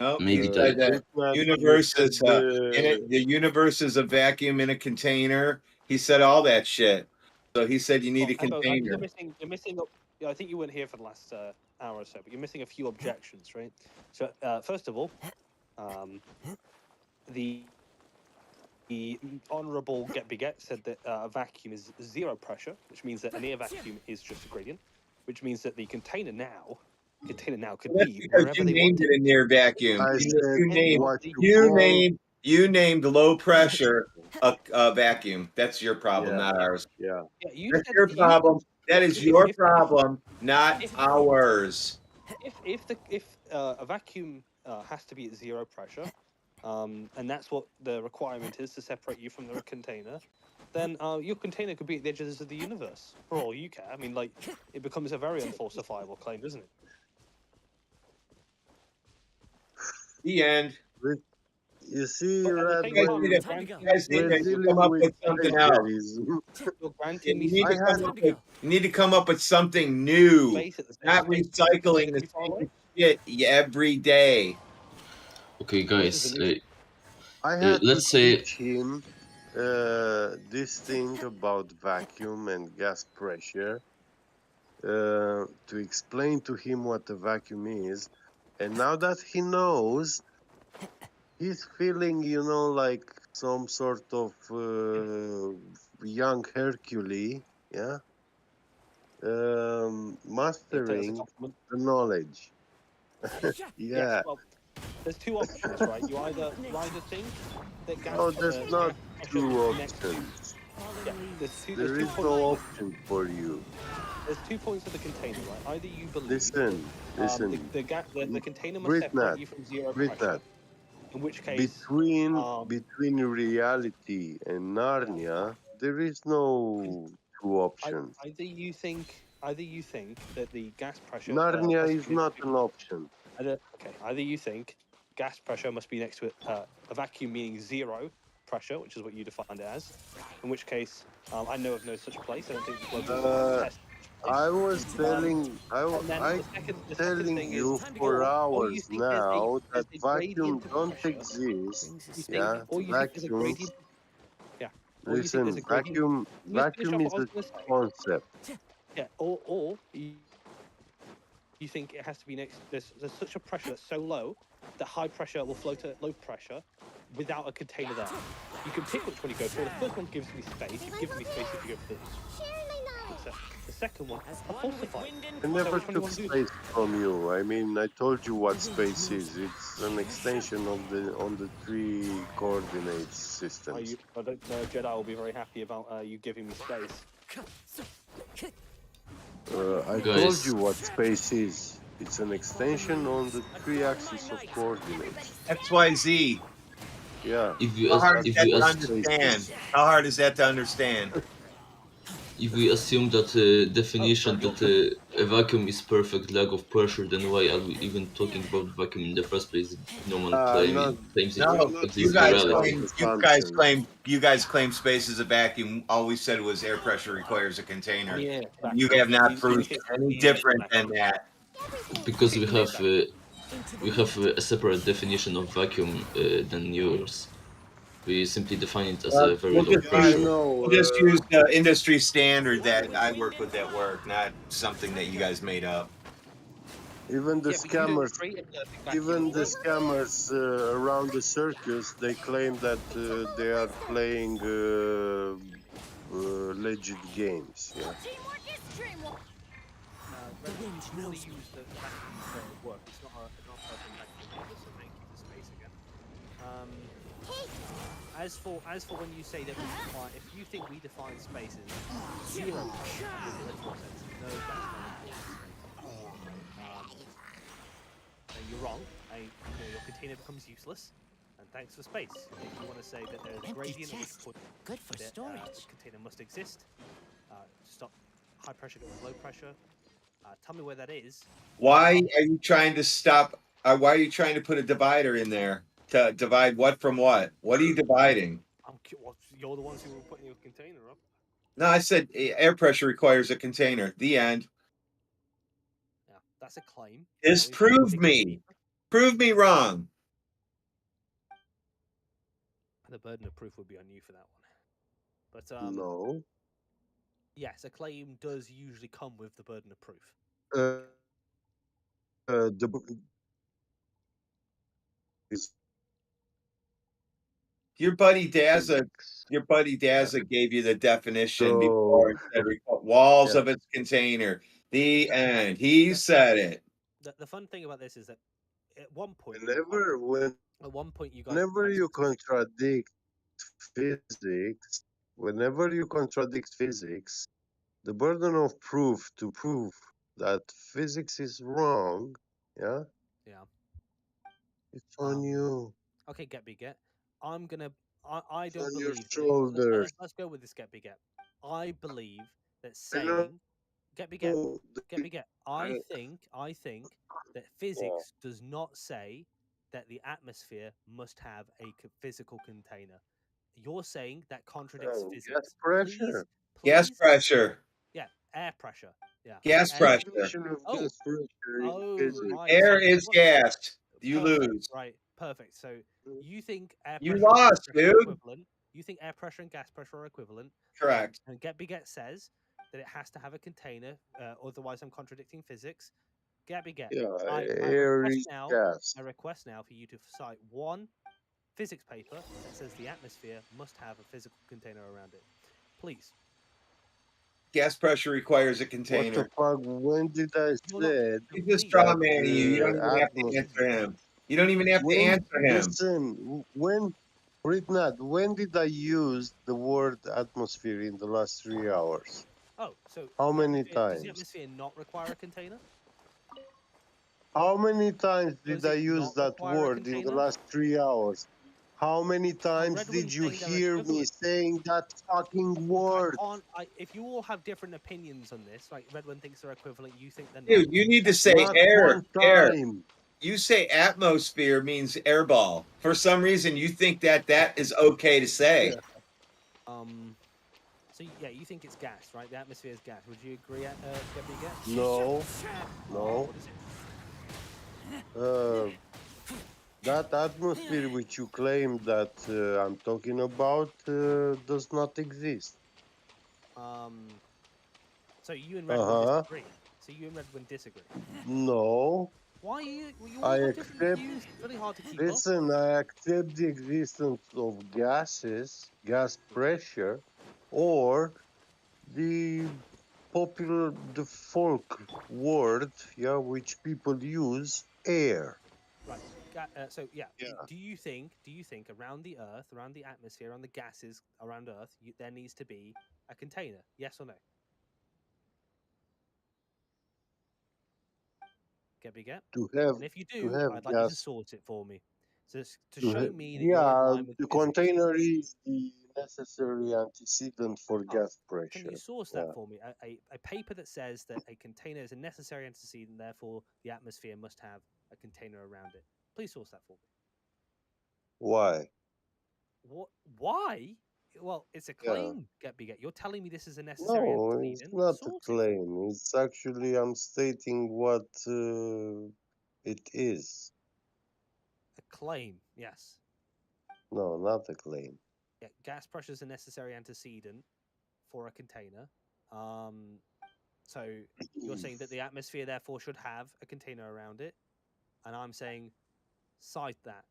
Oh, he Maybe said that universe is the universe is a vacuum in a container. He said all that shit. So he said you need a Embo, I think container. you're missing. Yeah, I think you weren't here for the last hour or so, but you're missing a few objections, right? So first of all, the honourable Get Beget said that a vacuum is zero pressure, which means that an air vacuum is just a gradient, which means that the container now could That's be because wherever you they named want it. it a near vacuum. I said what You named low pressure a vacuum. That's your problem, not ours. Yeah. Yeah, you That's said your problem. That is your if problem, not ours. if a vacuum has to be at zero pressure, and that's what the requirement is to separate you from the container, then your container could be at the edges of the universe for all you care. I mean, like, it becomes a very unfalsifiable claim, doesn't it? The end. You see, But at the Red, same when time, you're granting You guys need we're to dealing come up with with something else. plagiarism, you're Yeah, granting me you need to I come had up with you need to come up with something new, space at the same not space. recycling the Be far away. same shit every day. Okay, This is guys. an issue. I had to Let's say teach him this thing about vacuum and gas pressure to explain to him what a vacuum is. And now that he knows, he's feeling, like some sort of young Hercules, yeah, Yeah, take it as a mastering compliment. the knowledge. Yes. Yeah. Well, there's two options, right? You either think that No, there's not gas pressure two connects to. options. Yeah, there's There two is points. no option for you. There's 2 points of the container, right? Either you believe Listen, the container must separate Britnat, you from zero Britnat, pressure, in which case, between reality and Narnia, there is no two options. Either you think that the gas pressure Narnia must is be not an option. either you think gas pressure must be next to a vacuum, meaning zero pressure, which is what you defined it as. In which case, I know of no such place. I don't think the global test. I was telling, And then I the second telling thing is, you for or you hours think there's now that a vacuum gradient of don't pressure. exist. You think, Yeah, or you think there's a vacuums. gradient. Yeah. Or you think there's Listen, a gradient. Let me just finish vacuum off is what I was a going to say. concept. Yeah. Or you think it has to be next. There's such a pressure that's so low that high pressure will flow to low pressure without a container there. You can pick which one you go for. The first one gives me space. It gives me space if you go for the second one, a falsified. I never which one do you took want to do? space from you. I mean, I told you what space is. It's an extension of on the three coordinate systems. I don't know. Jedi will be very happy about you giving me space. I told you what space is. It's an extension on the three axis of coordinates. XYZ. Yeah. How hard is if that you to as- understand? How hard is that to understand? if we assume that definition that a vacuum is perfect lack of pressure, then why are we even talking about vacuum in the first place? No one claims it No, exists in reality. you guys claim space is a vacuum. All we said was air pressure requires a container. Yeah, You have not proved any different than that. Because we have a separate definition of vacuum than yours. We simply define it as a very low pressure. We'll just use the industry standard that I work with at work, not something that you guys made up. Even the Yeah, but you don't scammers, create a perfect vacuum even at the all. scammers around the circus, they claim that they are playing legit games. Yeah. Really use the vacuum for work. It's not a perfect vacuum either, so thank you for space again. As for when you say that we define, if you think we define space as zero pressure, that makes literal sense. No, that's not important space. You're wrong. Your container becomes useless. And thanks for space. If you want to say that there's a gradient good for that storage. the container must exist, stop high pressure going with low pressure. Tell me where that is. Why are you trying to stop? Why are you trying to put a divider in there to divide what from what? What are you dividing? You're the ones who were putting your container up. No, I said air pressure requires a container. The end. Yeah, that's a claim. Disprove me. Prove me wrong. The burden of proof would be on you for that one. But no. Yes, a claim does usually come with the burden of proof. Your buddy Dazza gave you the definition before and said walls of its container. The end. He said it. The fun thing about this is that at one point, whenever you contradict physics, the burden of proof to prove that physics is wrong, yeah, it's on you. Okay, get. I'm gonna. I don't on your believe. shoulders. Let's go with this. Get. I believe that saying get. I think that physics does not say that the atmosphere must have a physical container. You're saying that contradicts physics. Gas pressure. Gas pressure. Yeah, air pressure. Yeah. Gas pressure. Gas pressure Air is gas. You lose. Right, perfect. So you think air You pressure lost, and gas pressure are dude. equivalent. You think air pressure and gas pressure are equivalent. Correct. And Get says that it has to have a container, otherwise I'm contradicting physics. Get. Yeah, I air is gas. request now for you to cite one physics paper that says the atmosphere must have a physical container around it. Please. Gas pressure requires a container. What the fuck? When did I say? He's just straw manning you. You don't even have to answer him. You don't even have to answer him. Listen, when did I use the word atmosphere in the last 3 hours? Oh, so how many does times? the atmosphere not require a container? How many times did Does I it use not that require a word in the container? last 3 hours? How many times Redwin's did you saying they're hear me equivalent. saying that fucking Look, word? if you all have different opinions on this, like Redwin thinks they're equivalent, you think they're not. Dude, you need to say Not air. one Air. time. You say atmosphere means airball. For some reason, you think that is okay to say. So yeah, you think it's gas, right? The atmosphere is gas. Would you agree, Gabby? No, no. What is it? That atmosphere which you claim that I'm talking about does not exist. So you and Redwin Uh-huh. disagree. So you and Redwin disagree. No. Why are you? Well, you all I have different accept. views. It's really hard to keep up. Listen, I accept the existence of gases, gas pressure, or the the folk word, yeah, which people use, air. Right. So yeah, do you think around the Earth, around the atmosphere, around the gases around Earth, there needs to be a container? Yes or no? Get? To have And if you to do, have I'd like you to gas. source it for me, to To show ha- me that you're in yeah, line with the physics. container is the necessary antecedent for gas pressure. Can you source that for me? A paper that says that a container is a necessary antecedent, therefore the atmosphere must have a container around it. Please source that for me. Why? What? Why? Well, it's a Yeah. claim. Get. You're telling me this is a necessary No, it's antecedent. not a Source it. claim. It's actually I'm stating what it is. A claim. Yes. No, not a claim. Yeah. Gas pressure is a necessary antecedent for a container. So you're saying that the atmosphere therefore should have a container around it, and I'm saying cite that.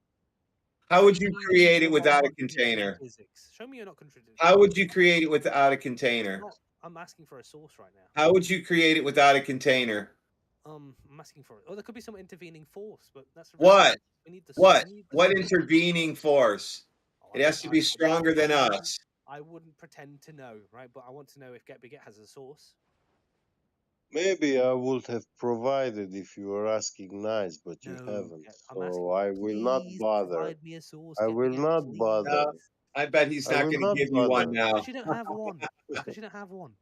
How would you Show me that create it you are without a contradicting container? physics. Show me you're not contradicting. How would you create it without a container? I'm asking for a source right now. How would you create it without a container? I'm asking for it. Oh, there could be some intervening force, but that's What? we need the What? we need the What source. intervening force? It has to be stronger than us. I wouldn't pretend to know, right? But I want to know if Get has a source. Maybe I would have provided if you were asking nice, but you haven't. So I will not bother. Provide me a source. I will not bother. I bet he's I not will going to not give you one bother. now. Because you don't have one. Because you don't have one.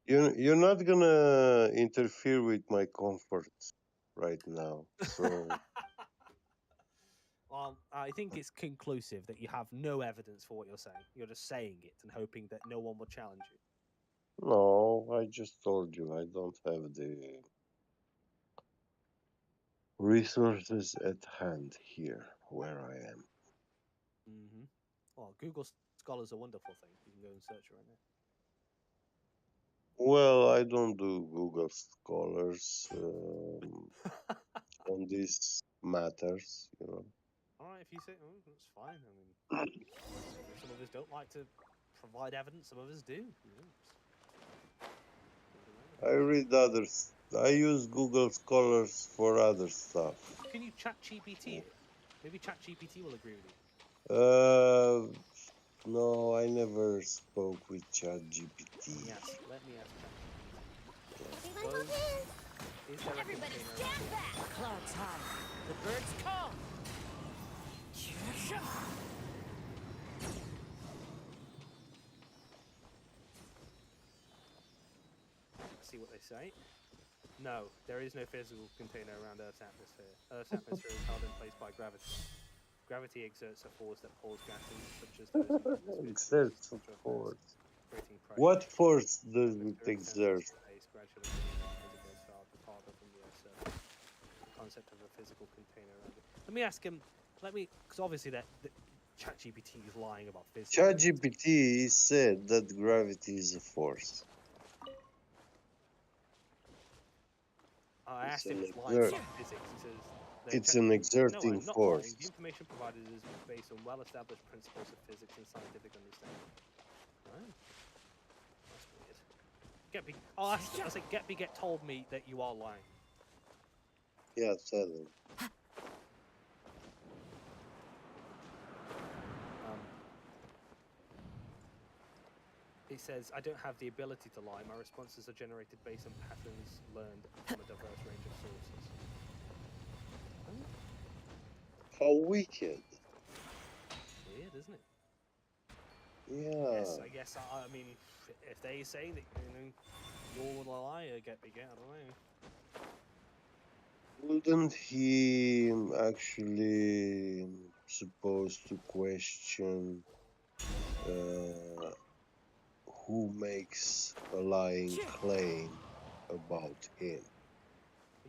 You're not gonna interfere with my comfort right now. So Well, I think it's conclusive that you have no evidence for what you're saying. You're just saying it and hoping that no one will challenge you. no, I just told you I don't have the resources at hand here where I am. Mm-hmm. Well, Google Scholar's a wonderful thing. You can go and search it right now. Well, I don't do Google Scholars on these matters, you know. All right, if you say, oh, that's fine. I mean, some of us don't like to provide evidence. Some of us do. I read others. I use Google Scholars for other stuff. Can you chat GPT it? Maybe chat GPT will agree with you. No, I never spoke with ChatGPT. Yes, let me ask ChatGPT. Is there a Everybody container stand around back! Clouds high. The birds come. Let's see what they say. No, there is no physical container around Earth's atmosphere. Earth's atmosphere is held in place by gravity. Gravity exerts a force that pulls gases, such as those in the atmosphere, Exerts a towards force. creating pressure. What force does it Atmosphere exert? extends its space gradually as it goes farther from the Earth's surface. The concept of a physical container around it. Let me ask him. Because obviously that ChatGPT is lying about physics. ChatGPT said that gravity is a force. I asked him if it's lying about physics. He says It's an exerting no, I'm not force. lying. The information provided is based on well-established principles of physics and scientific understanding. Oh, that's weird. Get told me that you are lying. Yeah, tell him. He says, I don't have the ability to lie. My responses are generated based on patterns learned from a diverse range of sources. How wicked. isn't it? Yeah. Yes, I guess. I mean, if they say that you're the liar, get me. I don't know. Wouldn't he actually supposed to question who makes a lying claim about him?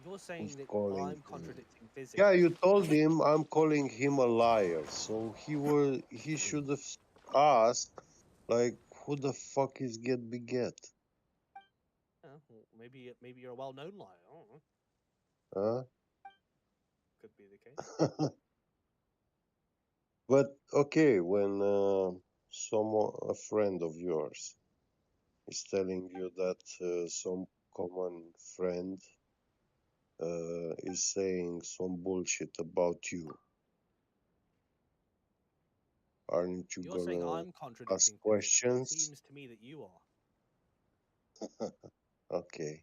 You're saying that Calling I'm him. contradicting physics. Yeah, you told him I'm calling him a liar, so he should have asked, like, who the fuck is Get Beget? Yeah, well, maybe you're a well-known liar. I don't know. Huh? Could be the case. But okay, when a friend of yours is telling you that some common friend is saying some bullshit about you, aren't you You're saying gonna I'm ask contradicting physics. It questions? seems to me that you are. Okay,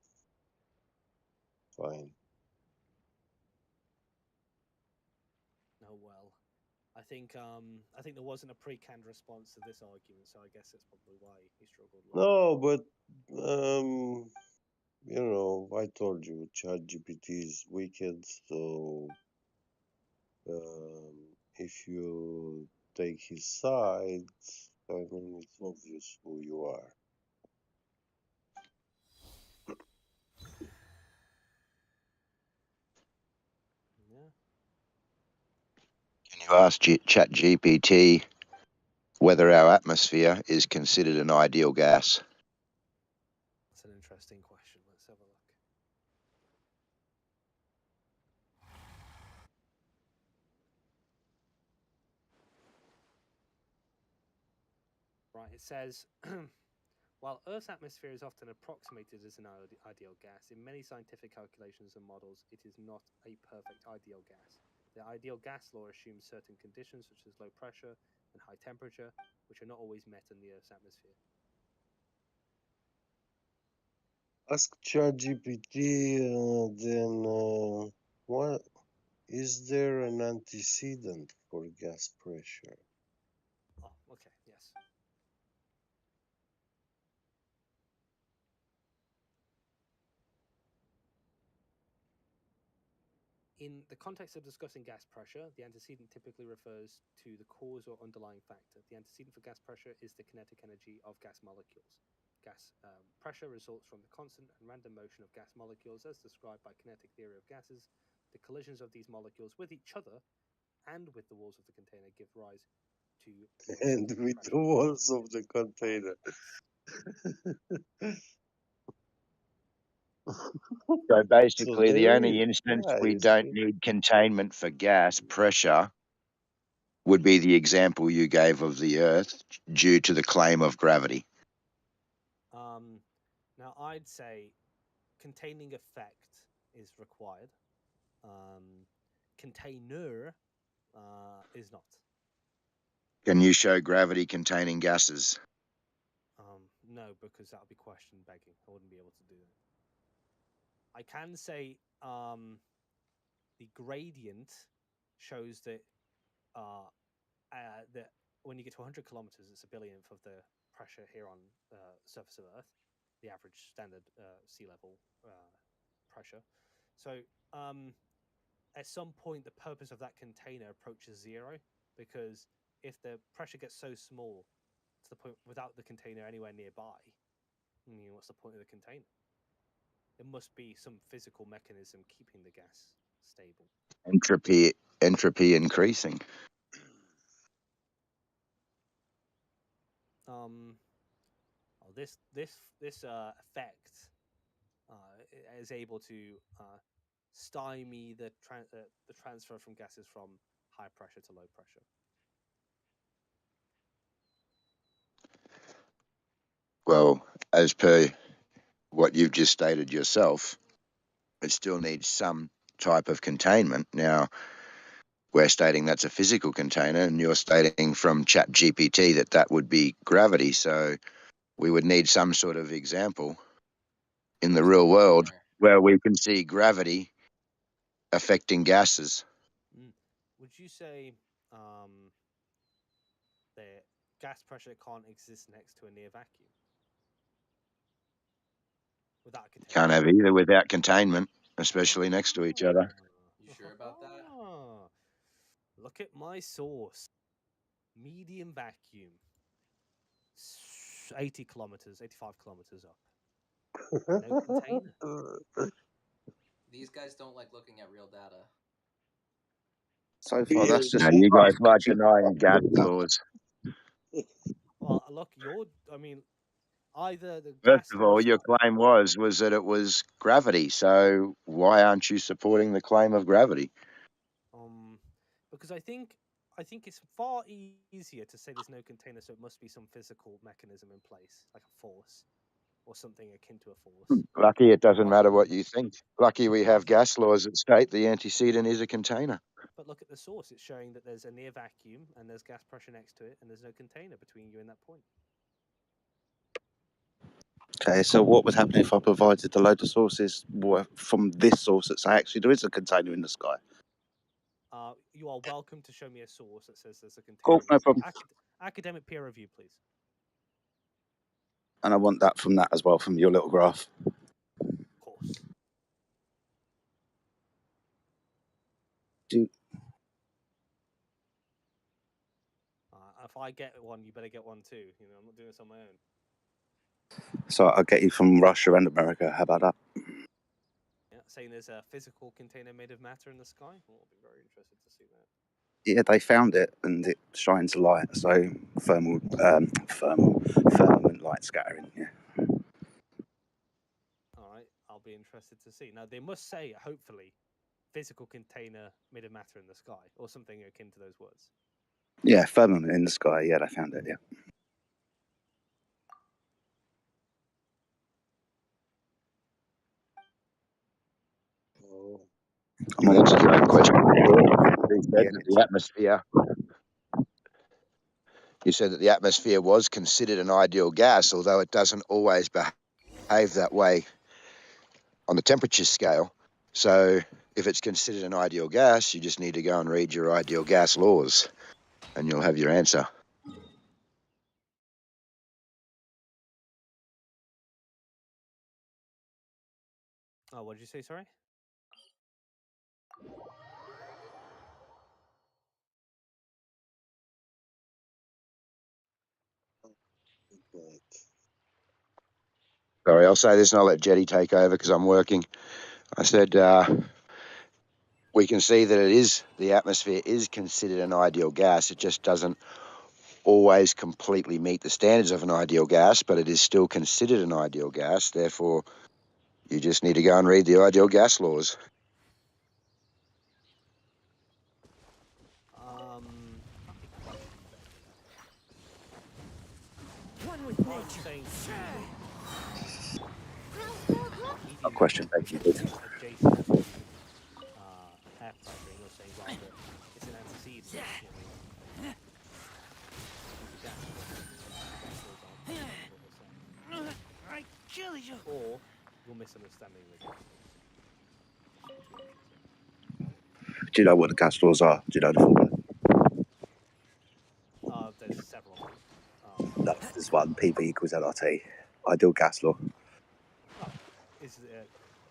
fine. Oh well. I think there wasn't a pre-canned response to this argument, so I guess that's probably why he struggled. No, but you know, I told you, ChatGPT is wicked. So if you take his side, I mean, it's obvious who you are. Yeah. Can you ask ChatGPT whether our atmosphere is considered an ideal gas? That's an interesting question. Let's have a look. Right, it says, while Earth's atmosphere is often approximated as an ideal gas, in many scientific calculations and models, it is not a perfect ideal gas. The ideal gas law assumes certain conditions, such as low pressure and high temperature, which are not always met in the Earth's atmosphere. Ask ChatGPT, then what is there an antecedent for gas pressure? Oh, okay, yes. In the context of discussing gas pressure, the antecedent typically refers to the cause or underlying factor. The antecedent for gas pressure is the kinetic energy of gas molecules. Gas pressure results from the constant and random motion of gas molecules as described by kinetic theory of gases. The collisions of these molecules with each other and with the walls of the container give rise to the And resulting with the pressure. walls of the container. So So basically, the there is, only instance yeah, we you don't see. need containment for gas pressure would be the example you gave of the Earth due to the claim of gravity. Now, I'd say containing effect is required. Container is not. Can you show gravity containing gases? No, because that would be question begging. I wouldn't be able to do that. I can say the gradient shows that that when you get to 100 kilometers, it's a billionth of the pressure here on the surface of Earth, the average standard sea level pressure. So at some point, the purpose of that container approaches zero, because if the pressure gets so small to the point without the container anywhere nearby, what's the point of the container? There must be some physical mechanism keeping the gas stable. Entropy increasing. This effect is able to stymie the transfer from gases from high pressure to low pressure. Well, as per what you've just stated yourself, it still needs some type of containment. Now, we're stating that's a physical container, and you're stating from ChatGPT that that would be gravity. So we would need some sort of example in the real world where we can see gravity affecting gases. Would you say there gas pressure can't exist next to a near vacuum without a container. Can't have either without containment, especially next to each other. You sure about that? Look at my source. Medium vacuum. 80 kilometers, 85 kilometers up. No container. These guys don't like looking at real data. So far, that's just. No, you guys like denying gas laws. Well, look, either the First gas of all, laws. your claim was that it was gravity. So why aren't you supporting the claim of gravity? Because I think it's far easier to say there's no container, so it must be some physical mechanism in place, like a force or something akin to a force. Lucky it doesn't matter what you think. Lucky we have gas laws that state the antecedent is a container. But look at the source. It's showing that there's a near vacuum and there's gas pressure next to it, and there's no container between you and that point. Okay, so what would happen if I provided the load of sources from this source that say actually there is a container in the sky? You are welcome to show me a source that says there's a container. Cool, in the no sky. problem. Academic peer review, please. And I want that from that as well, from your little graph. Of course. If I get one, you better get one too. I'm not doing this on my own. So I'll get you from Russia and America. How about that? Yeah, saying there's a physical container made of matter in the sky. Well, I'll be very interested to see that. Yeah, they found it and it shines light, so firmament light scattering. Yeah. All right, I'll be interested to see. Now they must say, hopefully, physical container made of matter in the sky, or something akin to those words. Yeah, firmament in the sky. Yeah, they found it. Yeah. That's a great question. You said that the atmosphere. You said that the atmosphere was considered an ideal gas, although it doesn't always behave that way on the temperature scale. So if it's considered an ideal gas, you just need to go and read your ideal gas laws, and you'll have your answer. Oh, what did you say? Sorry. Sorry, I'll say this and I'll let Jetty take over because I'm working. I said we can see that the atmosphere is considered an ideal gas. It just doesn't always completely meet the standards of an ideal gas, but it is still considered an ideal gas. Therefore, you just need to go and read the ideal gas laws. One with nature. A question. Thank you. Adjacent to air pressure, you're saying rather it's an antecedent. I kill you. Or you're misunderstanding the gas laws. Do you know what the gas laws are? Do you know the formula? There's several of them. No, there's one. PV equals LRT. Ideal gas law.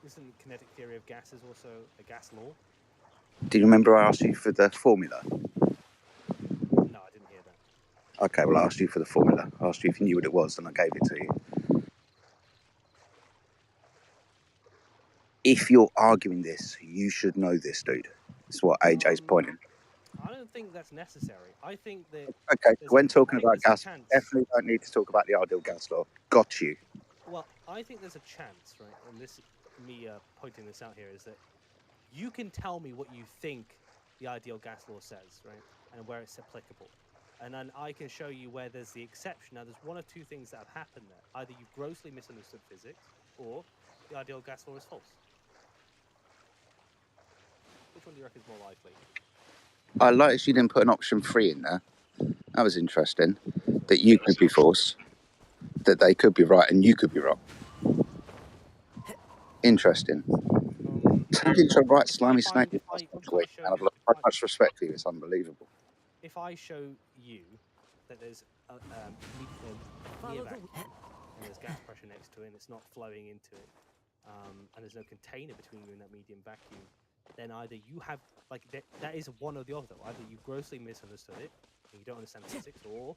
Isn't kinetic theory of gases also a gas law? Do you remember I asked you for the formula? No, I didn't hear that. Okay, well I asked you for the formula. I asked you if you knew what it was, and I gave it to you. If you're arguing this, you should know this, dude. It's what AJ's pointing. I don't think that's necessary. I think that. Okay, when talking about gas, definitely don't need to talk about the ideal gas law. Got you. Well, I think there's a chance, right? And this, me pointing this out here, is that you can tell me what you think the ideal gas law says, right, and where it's applicable, and then I can show you where there's the exception. Now, there's one of two things that have happened there: either you've grossly misunderstood physics, or the ideal gas law is false. Which one do you reckon is more likely? I liked you didn't put an option 3 in there. That was interesting. That you could be false, that they could be right, and you could be wrong. Interesting. Taking to a right slimy snake this week, and I've lost so much respect for you. It's unbelievable. If I show you that there's a near vacuum and there's gas pressure next to it and it's not flowing into it, and there's no container between you and that medium vacuum, then either you have, like, that is one or the other. Either you grossly misunderstood it and you don't understand physics, or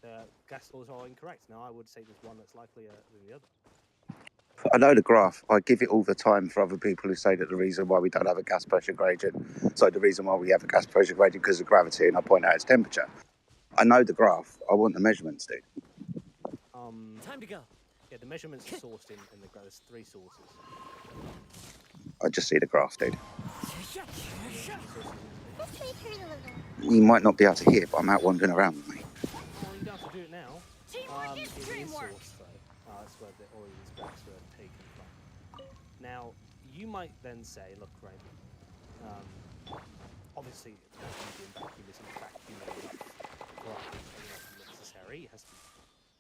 the gas laws are incorrect. Now, I would say there's one that's likelier than the other. I know the graph. I give it all the time for other people who say that the reason why we don't have a gas pressure gradient, so the reason why we have a gas pressure gradient because of gravity, and I point out its temperature. I know the graph. I want the measurements, dude. Time to go. Yeah, the measurements are sourced in the graph. There's 3 sources. I just see the graph, dude. Let's make her a little. You might not be able to hear, but I'm out wandering around with me. Oh, you don't have to do it now. Teamwork is It is dreamwork. sourced, though. That's where all of these graphs were taken from. Now, you might then say, look, right, obviously, medium vacuum isn't vacuum enough for us, necessary. It has to be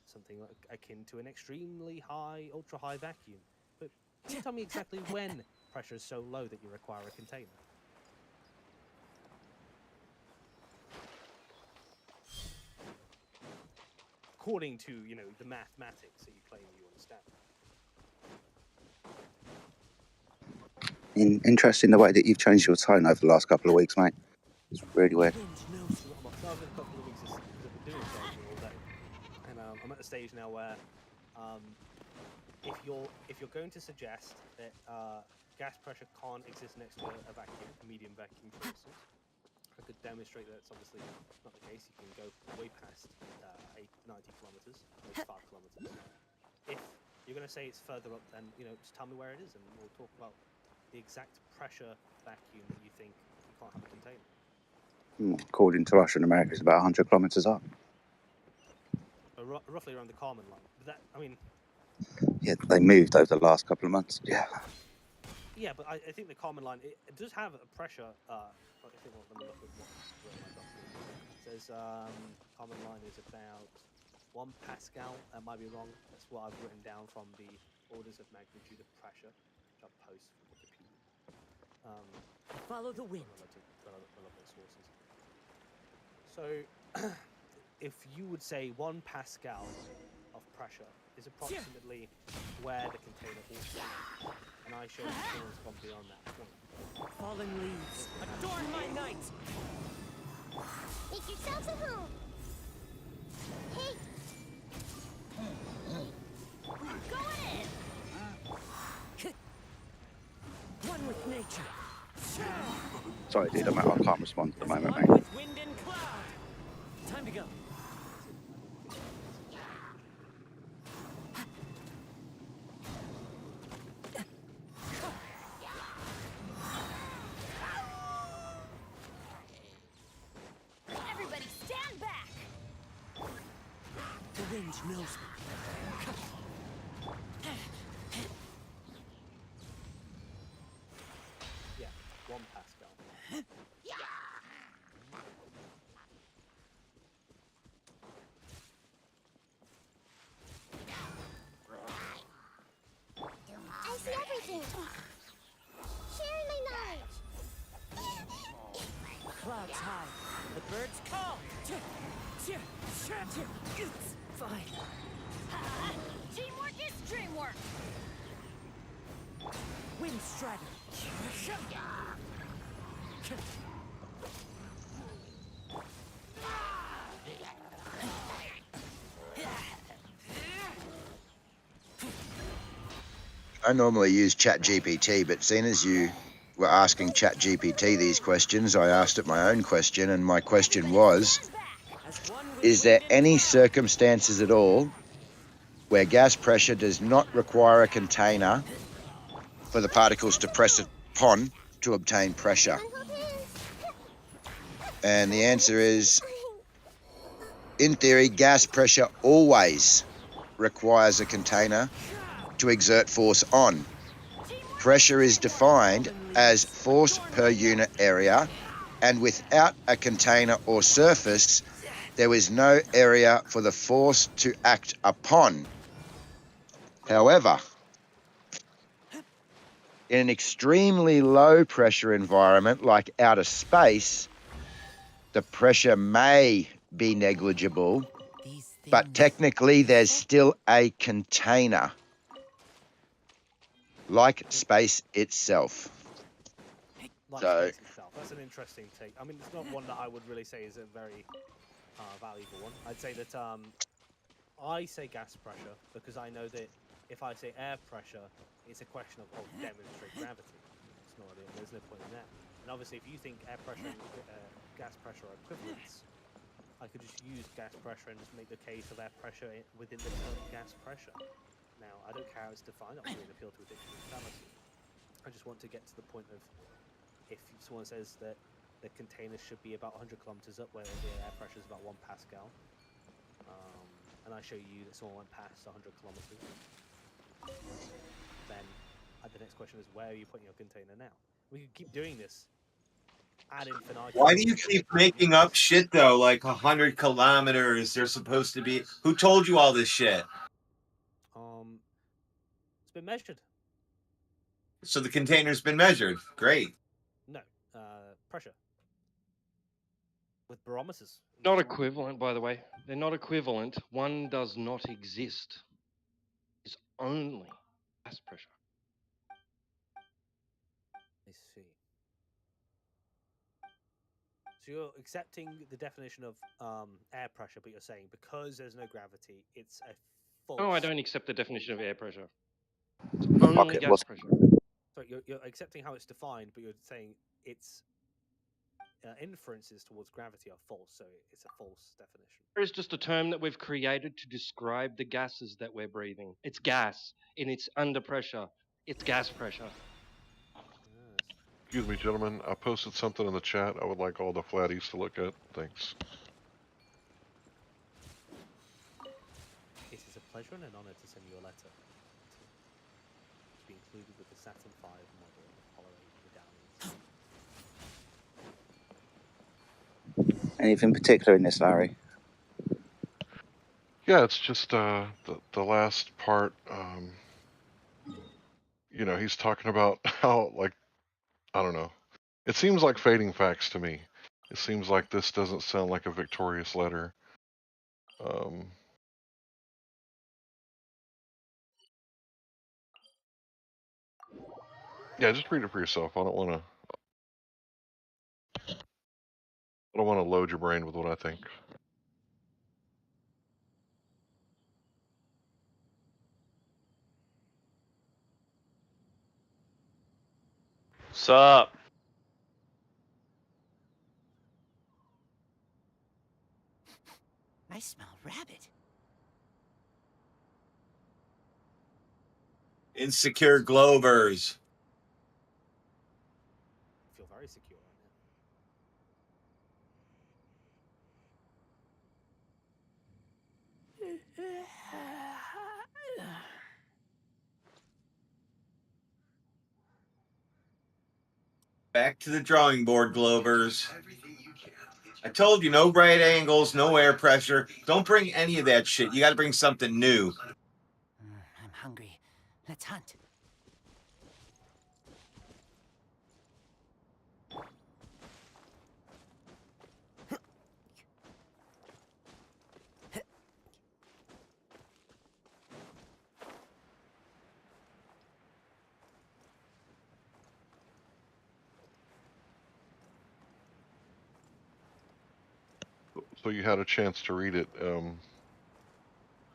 something like akin to an extremely high, ultra-high vacuum. But can you tell me exactly when pressure is so low that you require a container? According to, the mathematics that you claim you understand. Interesting the way that you've changed your tone over the last couple of weeks, mate. It's really weird. Well, over a couple of weeks, because I've been doing something all day, and I'm at the stage now where, if you're going to suggest that gas pressure can't exist next to a vacuum, a medium vacuum, for instance, I could demonstrate that it's obviously not the case. You can go way past 90 kilometers, 5 kilometers. If you're going to say it's further up, then just tell me where it is, and we'll talk about the exact pressure vacuum that you think you can't have a container. According to Russia and America, it's about 100 kilometers up. Roughly around the Kármán line. But that, I mean... Yeah, they moved over the last couple of months. Yeah. Yeah, but I think the Kármán line, it does have a pressure... let me look at where my document is. It says Kármán line is about 1 Pascal. That might be wrong. That's what I've written down from the orders of magnitude of pressure, which I'll post from Wikipedia. Follow the wind. Relevant sources. So, if you would say 1 Pascal of pressure is approximately where the container ought to be, and I show someone's gone beyond that point. Fallen leaves, adorn my night. Make yourselves at home. Hey. Go ahead. One with nature. Sorry, dude, I can't respond at the moment, One mate. with wind and cloud. Time to go. Everybody stand back. The wind knows me. Yeah, 1 Pascal. I see everything. Sharing my knowledge. Clouds high. The birds call. It's fine. Teamwork is dreamwork. Wind strider. I normally use ChatGPT, but seeing as you were asking ChatGPT these questions, I asked it my own question, and my question was, is there any circumstances at all where gas pressure does not require a container for the particles to press upon to obtain pressure? And the answer is, in theory, gas pressure always requires a container to exert force on. Pressure is defined as force per unit area, and without a container or surface, there is no area for the force to act upon. However, in an extremely low pressure environment like outer space, the pressure may be negligible, but technically there's still a container, like space itself. Like So, space itself. That's an interesting take. I mean, it's not one that I would really say is a very valuable one. I'd say that I say gas pressure because I know that if I say air pressure, it's a question of demonstrate gravity. It's not. There's no point in that. And obviously, if you think air pressure and gas pressure are equivalents, I could just use gas pressure and just make the case of air pressure within the term gas pressure. Now, I don't care how it's defined. I'm not really appeal to addiction and fallacy. I just want to get to the point of if someone says that the container should be about 100 kilometers up, where the air pressure is about 1 pascal, and I show you that someone went past 100 kilometers, then the next question is, where are you putting your container now? We could keep doing this ad infinitum. Why do you keep making up shit though? Like 100 kilometers, they're supposed to be. Who told you all this shit? It's been measured. So the container's been measured. Great. No, pressure with barometers. Not equivalent, by the way. They're not equivalent. One does not exist. It's only gas pressure. I see. So you're accepting the definition of air pressure, but you're saying because there's no gravity, it's a false. No, I don't accept the definition of air pressure. It's only gas pressure. Sorry, you're accepting how it's defined, but you're saying its inferences towards gravity are false, so it's a false definition. Air is just a term that we've created to describe the gases that we're breathing. It's gas, and it's under pressure. It's gas pressure. Excuse me, gentlemen. I posted something in the chat I would like all the flatties to look at. Thanks. It is a pleasure and an honor to send you a letter. To be included with the Saturn V model of Apollo 8 medallions. Anything particular in this, Larry? Yeah, it's just the last part. You know, he's talking about how, like, I don't know. It seems like fading facts to me. It seems like this doesn't sound like a victorious letter. Yeah, just read it for yourself. I don't want to load your brain with what I think. Sup? I smell rabbit. Insecure Glovers. I feel very secure right now. Back to the drawing board, Glovers. I told you, no bright angles, no air pressure. Don't bring any of that shit. You got to bring something new. I'm hungry. Let's hunt. So you had a chance to read it.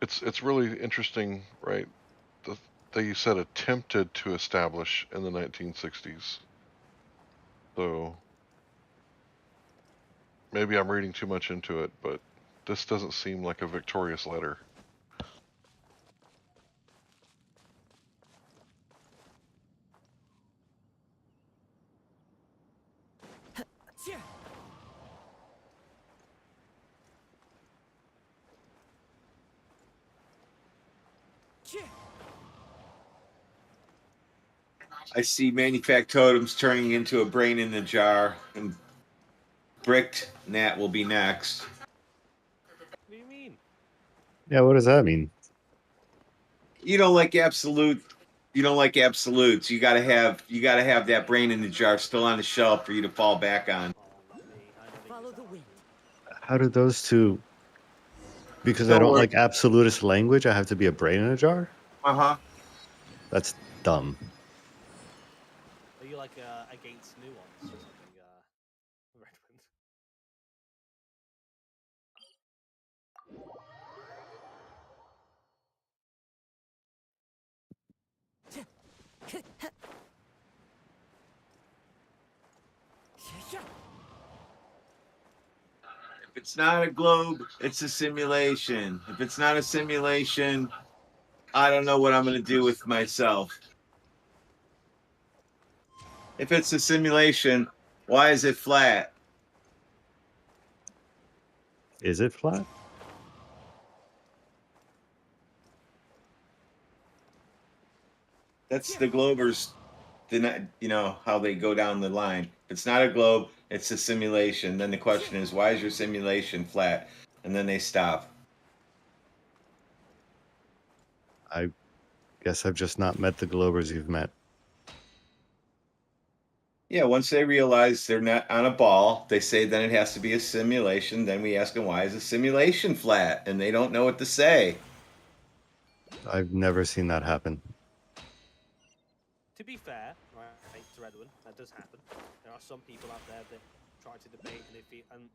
It's really interesting, right? That you said attempted to establish in the 1960s. So maybe I'm reading too much into it, but this doesn't seem like a victorious letter. I see manufactotems turning into a brain in the jar, and bricked Nat will be next. What do you mean? Yeah, what does that mean? You don't like absolute. You don't like absolutes. You gotta have that brain in the jar still on the shelf for you to fall back on. Follow the wind. How do those two? Because I Don't don't worry. like absolutist language. I have to be a brain in a jar. Uh-huh. That's dumb. Are you like against nuance or something, Redmond? If it's not a globe, it's a simulation. If it's not a simulation, I don't know what I'm going to do with myself. If it's a simulation, why is it flat? Is it flat? That's the Globers, you know, how they go down the line. If it's not a globe, it's a simulation. Then the question is, why is your simulation flat? And then they stop. I guess I've just not met the Globers you've met. Yeah, once they realize they're not on a ball, they say then it has to be a simulation. Then we ask them, why is a simulation flat? And they don't know what to say. I've never seen that happen. To be fair, right, to Redwood, that does happen. There are some people out there that try to debate and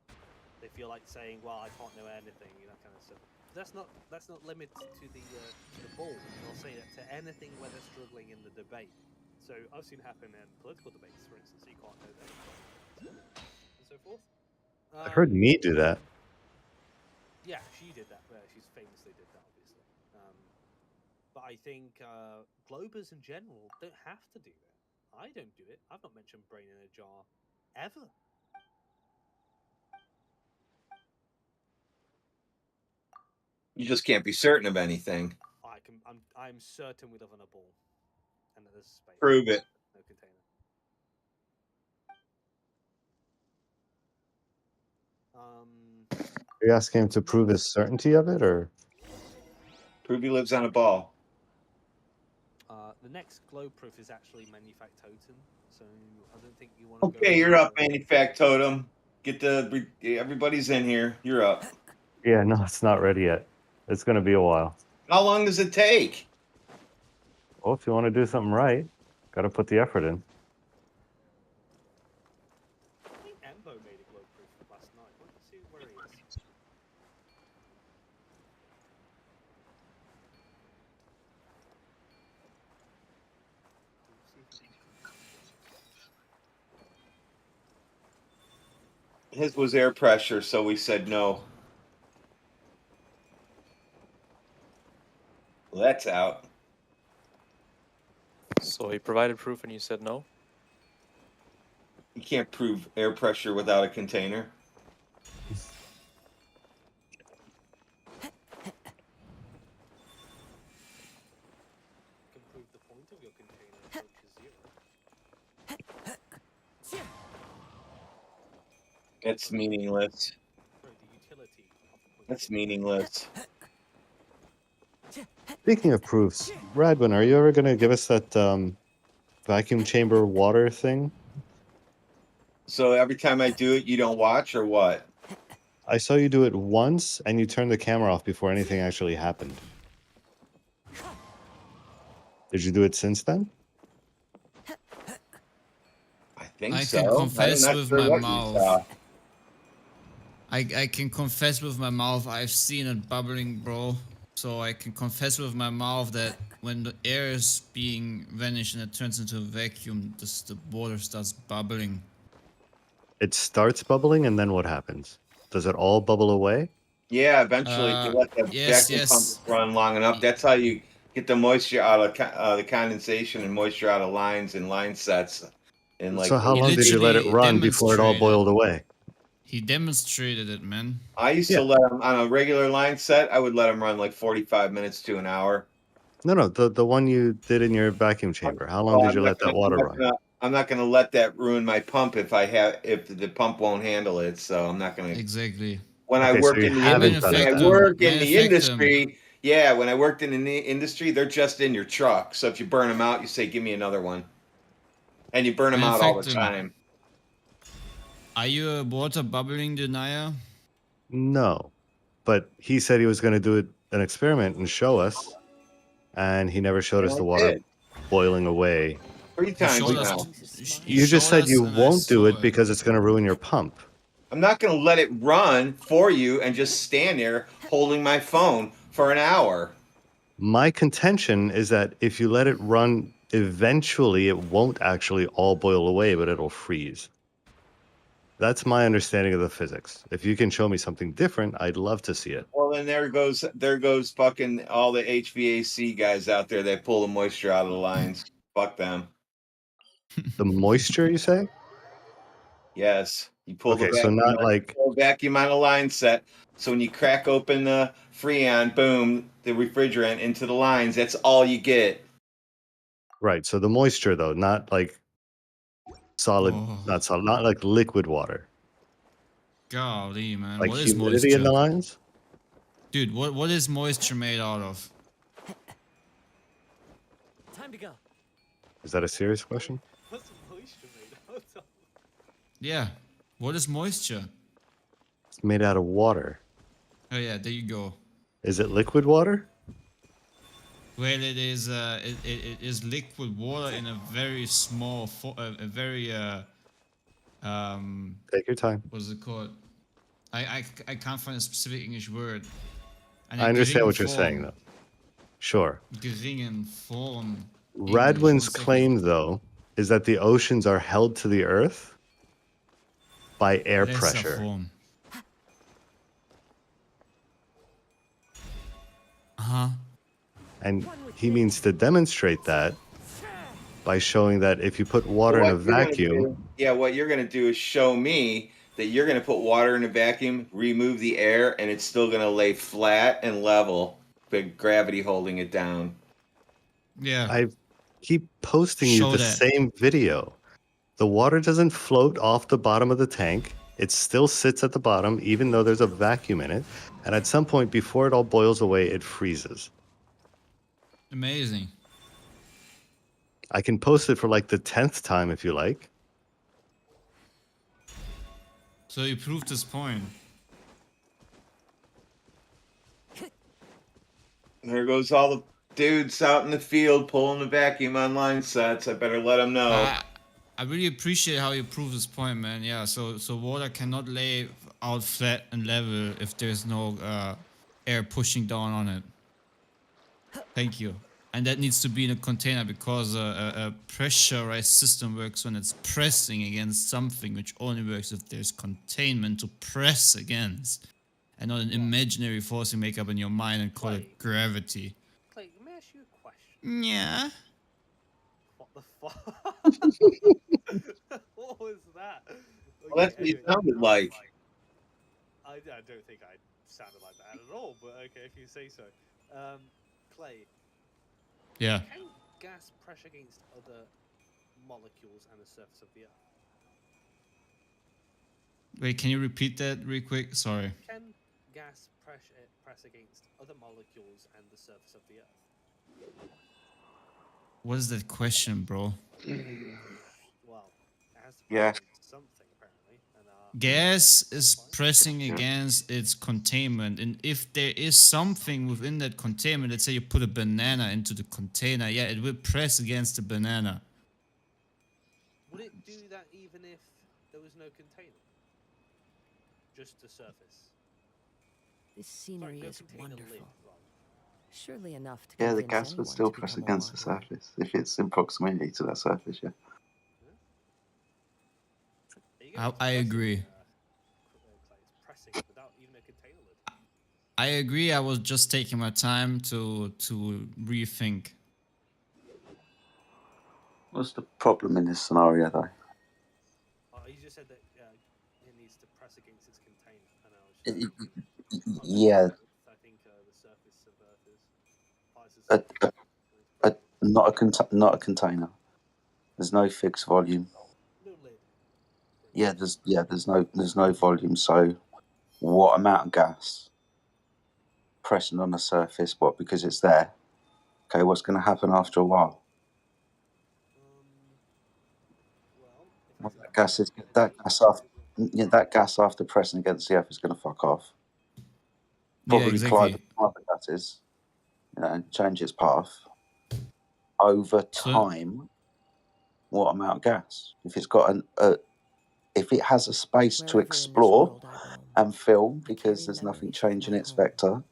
they feel like saying, "Well, I can't know anything," you know, that kind of stuff. That's not limited to the ball. They'll say that to anything where they're struggling in the debate. So I've seen it happen in political debates, for instance. You can't know that, and so forth. I've heard me do that. Yeah, she did that. She's famously did that, obviously. But I think Globers in general don't have to do that. I don't do it. I've not mentioned brain in a jar ever. You just can't be certain of anything. I'm certain we live on a ball, and that there's space. Prove it. No container. Are you asking him to prove his certainty of it, or prove he lives on a ball? The next globe proof is actually Manufactotum, so I don't think you want to go. Okay, you're up, Manufactotum. Everybody's in here. You're up. Yeah, no, it's not ready yet. It's going to be a while. How long does it take? Well, if you want to do something right, got to put the effort in. I think Embo made a globe proof last night. Let's see where he is. His was air pressure, so we said no. Well, that's out. So he provided proof and you said no? You can't prove air pressure without a container. You can prove the point of your container approaches zero. That's meaningless. Sorry, the utility of the point. That's meaningless. Speaking of proofs, Radwin, are you ever going to give us that vacuum chamber water thing? So every time I do it, you don't watch, or what? I saw you do it once, and you turned the camera off before anything actually happened. Did you do it since then? I think I so. can confess I'm not with sure my what you mouth. saw. I can confess with my mouth. I've seen it bubbling, bro. So I can confess with my mouth that when the air is being vanished and it turns into a vacuum, the water starts bubbling. It starts bubbling, and then what happens? Does it all bubble away? Yeah, eventually, if you let the yes, vacuum yes. pump run long enough, that's how you get the moisture out of the condensation and moisture out of lines and line sets. And like, So how long did you let it run before it all boiled away? He demonstrated it, man. I used to let them on a regular line set. I would let them run like 45 minutes to an hour. No, the one you did in your vacuum chamber. How long Well, did you let that water run? I'm not gonna let that ruin my pump if the pump won't handle it. So I'm not gonna. Exactly. When I Okay, work so you in the haven't done when I it then. work in the industry, yeah, when I worked in the industry, they're just in your truck. So if you burn them out, you say, "Give me another one," and you burn them out all the time. Are you a water bubbling denier? No, but he said he was going to do an experiment and show us, and he never showed us the water boiling away. 3 times showed us- now. You just showed said us you and I won't do saw it because it's going to ruin your pump. I'm not going to let it run for you and just stand there holding my phone for an hour. My contention is that if you let it run, eventually it won't actually all boil away, but it'll freeze. That's my understanding of the physics. If you can show me something different, I'd love to see it. Well, then there goes fucking all the HVAC guys out there that pull the moisture out of the lines. Fuck them. The moisture, you say? Yes, you pull Okay, the so vacuum, not like pull vacuum on a line set. So when you crack open the Freon, boom, the refrigerant into the lines. That's all you get. right. So the moisture, though, not like solid, Oh. not like liquid water. Golly, man. Like What is humidity in moisture? the lines? Dude, what is moisture made out of? Time to go. Is that a serious question? What's moisture made out of? Yeah. What is moisture? It's made out of water. Oh yeah, there you go. Is it liquid water? Well, it is liquid water in a very small, a very Take your time. what's it called? I can't find a specific English word. I understand what you're saying, though. Sure. Geringen Form. Radwin's claim, though, is that the oceans are held to the Earth by air Lesser pressure. form. Uh-huh. And he means to demonstrate that by showing that if you put water in a What you're gonna vacuum, do- yeah, what you're going to do is show me that you're going to put water in a vacuum, remove the air, and it's still going to lay flat and level, with gravity holding it down. Yeah. I keep posting you Show the that. same video. The water doesn't float off the bottom of the tank. It still sits at the bottom, even though there's a vacuum in it. And at some point, before it all boils away, it freezes. Amazing. I can post it for like the 10th time if you like. So you proved this point. There goes all the dudes out in the field pulling the vacuum on line sets. I better let them know. I really appreciate how you prove this point, man. Yeah, so water cannot lay out flat and level if there's no air pushing down on it. Thank you. And that needs to be in a container because a pressurized system works when it's pressing against something, which only works if there's containment to press against, and not an imaginary force you make up in your mind and call it gravity. Clay, let me ask you a question. Yeah. What the fuck? What was that? Well, that's what you sounded like. I don't think I sounded like that at all, but okay, if you say so. Clay. Yeah. Can gas press against other molecules and the surface of the Earth? Wait, can you repeat that real quick? Sorry. Can gas press against other molecules and the surface of the Earth? What is that question, bro? Well, it has to Yeah. press against something apparently. And, Gas is pressing against its containment, and if there is something within that containment, let's say you put a banana into the container, yeah, it will press against the banana. would it do that even if there was no container? Just the surface? This scenery no is container lid, wonderful. rather. Surely enough to Yeah, the convince gas would anyone still to press become a against the wanderer. surface if it's in proximity to that surface, yeah. I agree. It's pressing without even a container lid. I agree. I was just taking my time to rethink. What's the problem in this scenario, though? Oh, you just said that it needs to press against its container, and I was just Yeah, I think the surface of Earth is twice as not a container. There's no fixed volume. no lid. Yeah, there's no volume. So, what amount of gas pressing on the surface? What, because it's there? Okay, what's going to happen after a while? That gas after pressing against the earth is going to fuck off. probably exactly. collide with other gases, and change its path over time. What amount of gas? If it's got if it has a space to explore and fill because there's nothing changing its vector,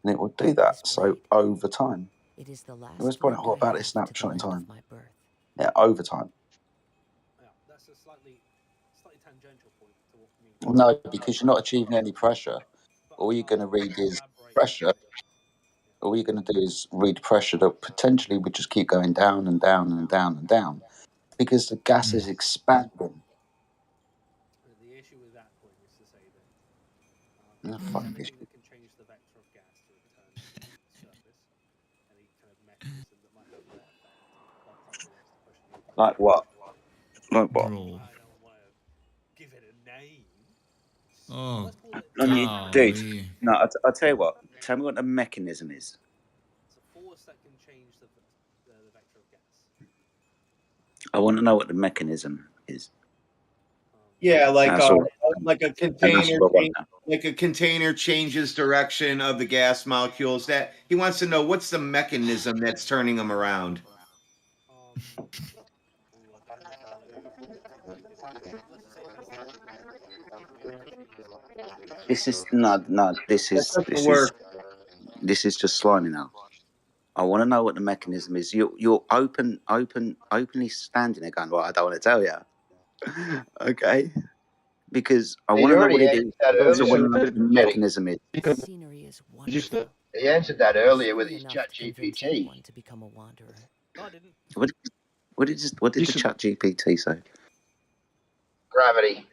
then it will do that. So over time. It is the last Let's point out what about a snapshot in time. Yeah, over time. Yeah, that's a slightly tangential point to what I mean. No, because you're not achieving any pressure. All you're going to read is pressure. All you're going to do is read pressure that potentially would just keep going down and down and down and down because the gas is expanding. The issue with that point is to say that No, there's fucking anything that can change the vector of gas to return to the surface, any kind of mechanism that might have that effect, but something else to push the envelope. Like what? Like what? I don't want to give it a name. Oh, Dude, golly. no, I'll tell you what. Tell me what the mechanism is. It's a force that can change the vector of gas. I want to know what the mechanism is. Yeah, like That's all. like a And that's container, what I want now. like a container changes direction of the gas molecules. That he wants to know what's the mechanism that's turning them around. This is no. This is this is just slimy now. I want to know what the mechanism is. You're openly standing there going, "Well, I don't want to tell you." Okay, because I want to know what it is. So I want to know what the mechanism is. The scenery is wonderful. He answered that earlier with Surely his enough chat to convince GPT. anyone to become a wanderer. No, I didn't. What did the chat GPT say? Gravity.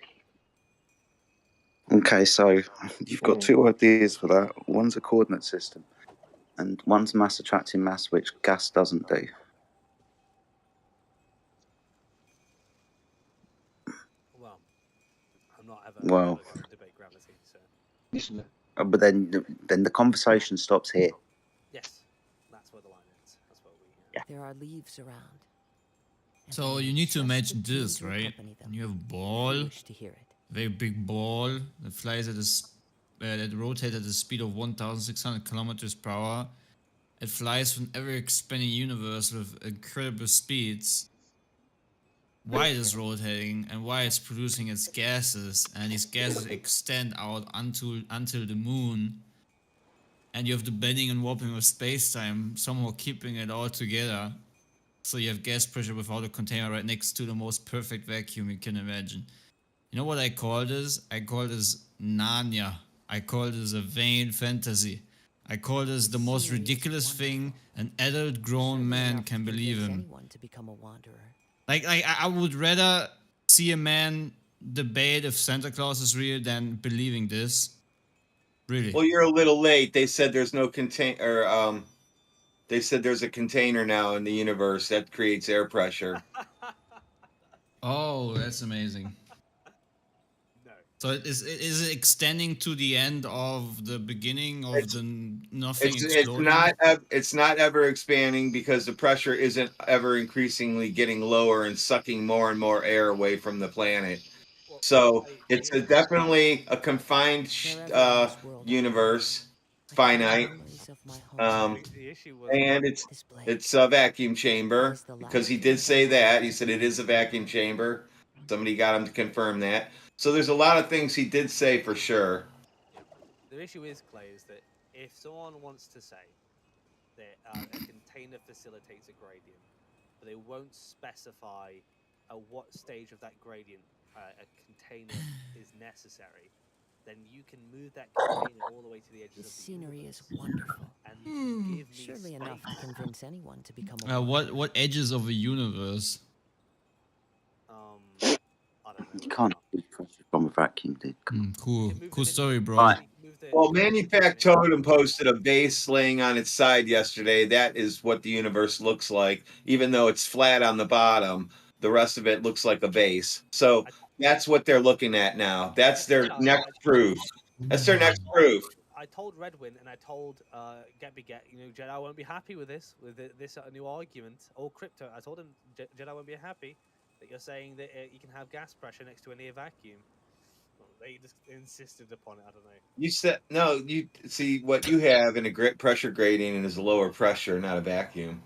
Okay, so you've got two ideas for that. One's a coordinate system, and one's mass attracting mass, which gas doesn't do. Well, I'm not ever Well, going to debate gravity, so. but then the conversation stops here. Yes, that's where the line ends. That's where we. There are leaves around. So you need to imagine this, right? You have a ball, To hear it. very big ball that flies at that rotates at the speed of 1,600 kilometers per hour. It flies from ever expanding universe with incredible speeds. Why it is rotating and why it's producing its gases, and these gases extend out until the moon. And you have the bending and warping of space-time somehow keeping it all together. So you have gas pressure without a container right next to the most perfect vacuum you can imagine. You know what I call this? I call this Narnia. I call this a vain fantasy. I call this the most ridiculous thing an adult grown man can believe in. Anyone to become a wanderer. Like I would rather see a man debate if Santa Claus is real than believing this. Really. Well, you're a little late. They said there's no container. They said there's a container now in the universe that creates air pressure. Oh, that's amazing. So is it extending to the end of the beginning of the nothing exploding? It's not ever expanding because the pressure isn't ever increasingly getting lower and sucking more and more air away from the planet. So it's definitely a confined universe, finite, and it's a vacuum chamber because he did say that. He said it is a vacuum chamber. Somebody got him to confirm that. So there's a lot of things he did say for sure. Yeah. The issue is, Clay, is that if someone wants to say that a container facilitates a gradient, but they won't specify at what stage of that gradient a container is necessary, then you can move that container all the way to the edges of the scenery is wonderful. And give me surely enough to convince anyone to become a what edges of a universe? You can't do pressure from a vacuum, dude. Cool story, bro. Right. Well, Manufactotum posted a vase laying on its side yesterday. That is what the universe looks like. Even though it's flat on the bottom, the rest of it looks like a vase. So that's what they're looking at now. That's their next proof. That's their next proof. I told Redwin and I told Get, Jedi won't be happy with this new argument. Or Crypto, I told him Jedi won't be happy that you're saying that you can have gas pressure next to a near vacuum. They just insisted upon it. I don't know. You said no. You see what you have in a pressure gradient is a lower pressure, not a vacuum.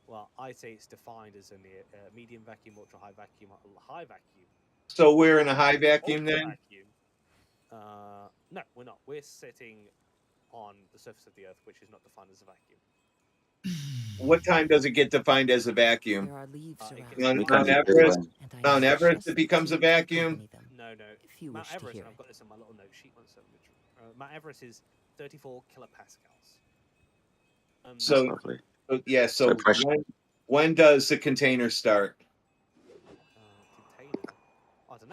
Well, I say it's defined as a medium vacuum, ultra high vacuum, high vacuum. So we're in a high vacuum Ultra then. vacuum. No, we're not. We're sitting on the surface of the Earth, which is not defined as a vacuum. What time does it get defined as a vacuum? There are leaves Mount Everest. Mount Everest, it becomes a vacuum. No. If you Mount wish to Everest, hear and I've got this on my little note sheet. Mount Everest is 34 kilopascals. So yeah. So when does the container start? Container. I don't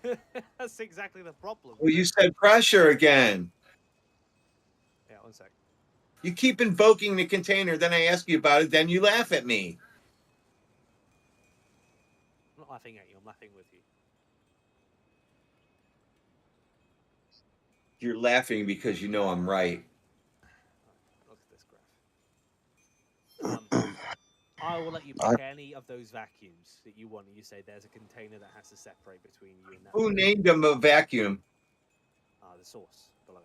know. That's exactly the problem. Well, you said pressure again. Yeah, 1 sec. You keep invoking the container, then I ask you about it, then you laugh at me. I'm not laughing at you. I'm laughing with you. You're laughing because you know I'm right. Look at this graph. I will let you pick any of those vacuums that you want, and you say there's a container that has to separate between you and that. Who named them a vacuum? The source below it.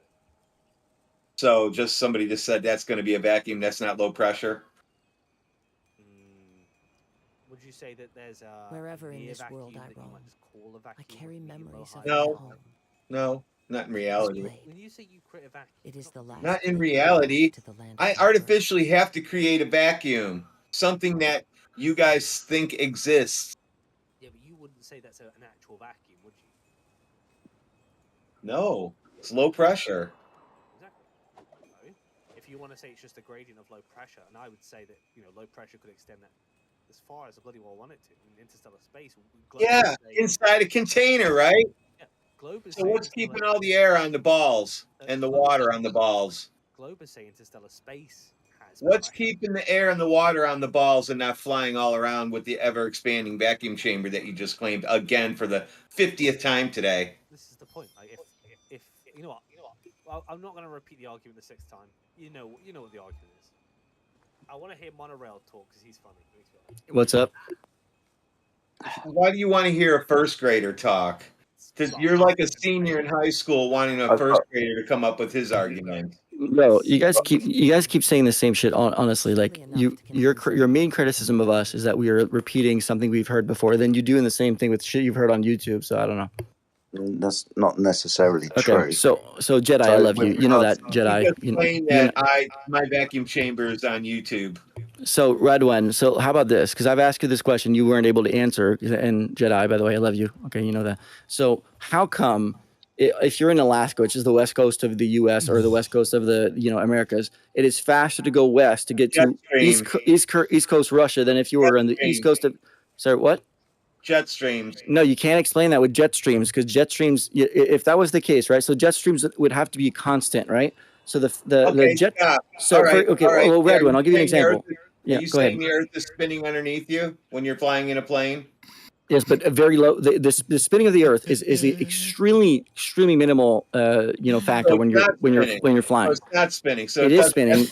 So just somebody just said that's going to be a vacuum. That's not low pressure. Would you say that there's a wherever in this vacuum world I that you roam, might just call a vacuum? I carry memories of No. my home. No, not in reality. When you say you create a vacuum, it is the last. Not in reality. I artificially have to create a vacuum, something that you guys think exists. Yeah, but you wouldn't say that's an actual vacuum, would you? No, it's low pressure. Exactly. So, if you want to say it's just a gradient of low pressure, and I would say that low pressure could extend that as far as I bloody well want it to in interstellar space. Yeah, inside a container, right? Yeah, Globe is so what's keeping all the air on the balls and the water on the balls? Globe is saying interstellar space has. What's keeping the air and the water on the balls and not flying all around with the ever-expanding vacuum chamber that you just claimed again for the 50th time today? This is the point. Like, if you know what, well, I'm not going to repeat the argument the 6th time. You know what the argument is. I want to hear Monorail talk because he's funny. What's up? Why do you want to hear a first grader talk? Because you're like a senior in high school wanting a first grader to come up with his argument. Bro, you guys keep saying the same shit. Honestly, like your main criticism of us is that we are repeating something we've heard before. Then you're doing the same thing with shit you've heard on YouTube. So I don't know. That's not necessarily true. Okay, so Jedi, I love you. You know that, Jedi. You just claim that my vacuum chamber is on YouTube. So Redwen, so how about this? Because I've asked you this question, you weren't able to answer. And Jedi, by the way, I love you. Okay, you know that. So how come, if you're in Alaska, which is the west coast of the U.S. or the west coast of the Americas, it is faster to go west to get to East Coast Russia than if you were on the east coast of. Sorry, what? Jet streams. No, you can't explain that with jet streams because jet streams, if that was the case, right? So jet streams would have to be constant, right? So the jet. Stop. So all right, okay, all right. well, Redwen, I'll give you an example. Are you saying the Earth is spinning underneath you when you're flying in a plane? Yes, but a very low. The spinning of the Earth is an extremely minimal factor So when you're flying. So it's not spinning. So it is spinning.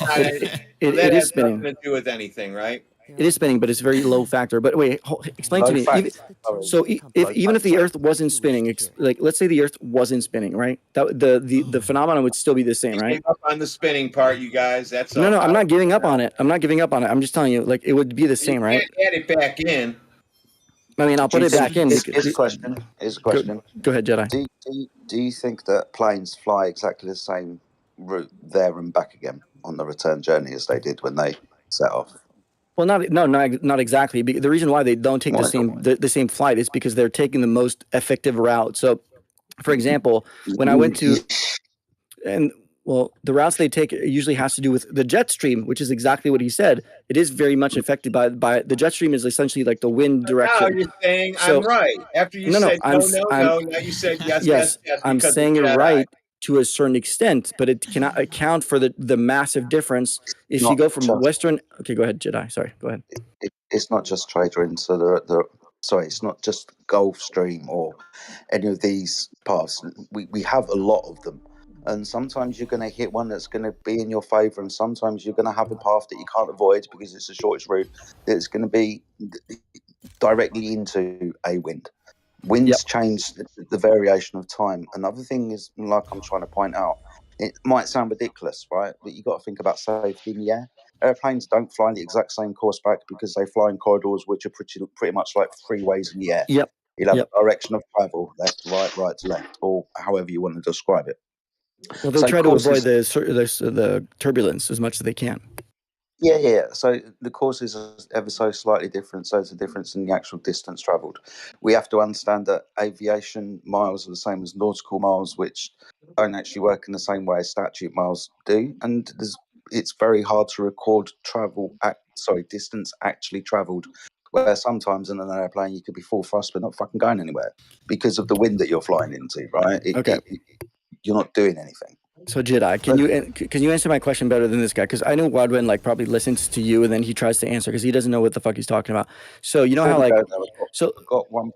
It is spinning. Nothing to do with anything, right? It is spinning, but it's a very low factor. But wait, explain to me. Even if the Earth wasn't spinning, like let's say the Earth wasn't spinning, right? That the phenomenon would still be the same, right? Gave up on the spinning part, you guys. That's all. No, I'm not giving up on it. I'm just telling you, like it would be the same, right? You can't add it back in. I mean, I'll put it back in. Here's a question. Go ahead, Jedi. Do you think that planes fly exactly the same route there and back again on the return journey as they did when they set off? Well, not exactly. The reason why they don't take the same flight is because they're taking the most effective route. So, for example, when I went to the routes they take usually has to do with the jet stream, which is exactly what he said. It is very much affected by the jet stream is essentially like the wind direction. Now you're saying I'm right. After you said no, now you said yes. I'm saying it right to a certain extent, but it cannot account for the massive difference if you go from Western. Okay, go ahead, Jedi. Sorry, go ahead. It's not just Trader Inn, so it's not just Gulfstream or any of these paths. We have a lot of them. And sometimes you're going to hit one that's going to be in your favor, and sometimes you're going to have a path that you can't avoid because it's the shortest route. It's going to be directly into a wind. Winds change the variation of time. Another thing is, like I'm trying to point out, it might sound ridiculous, right? But you got to think about safety in the air. Airplanes don't fly in the exact same course back because they fly in corridors which are pretty much like freeways in the air. Yep. You'll have Yep. a direction of travel, left to right, right to left, or however you want to describe it. Well, they So try to avoid courses- the turbulence as much as they can. Yeah. So the courses are ever so slightly different. So there's a difference in the actual distance travelled. We have to understand that aviation miles are the same as nautical miles, which don't actually work in the same way as statute miles do. And it's very hard to record distance actually travelled. Where sometimes in an airplane you could be full thrust but not fucking going anywhere because of the wind that you're flying into, right? You're not doing anything. So Jedi, can you answer my question better than this guy? Because I know Wadwin like probably listens to you and then he tries to answer because he doesn't know what the fuck he's talking about. So you know how like I got one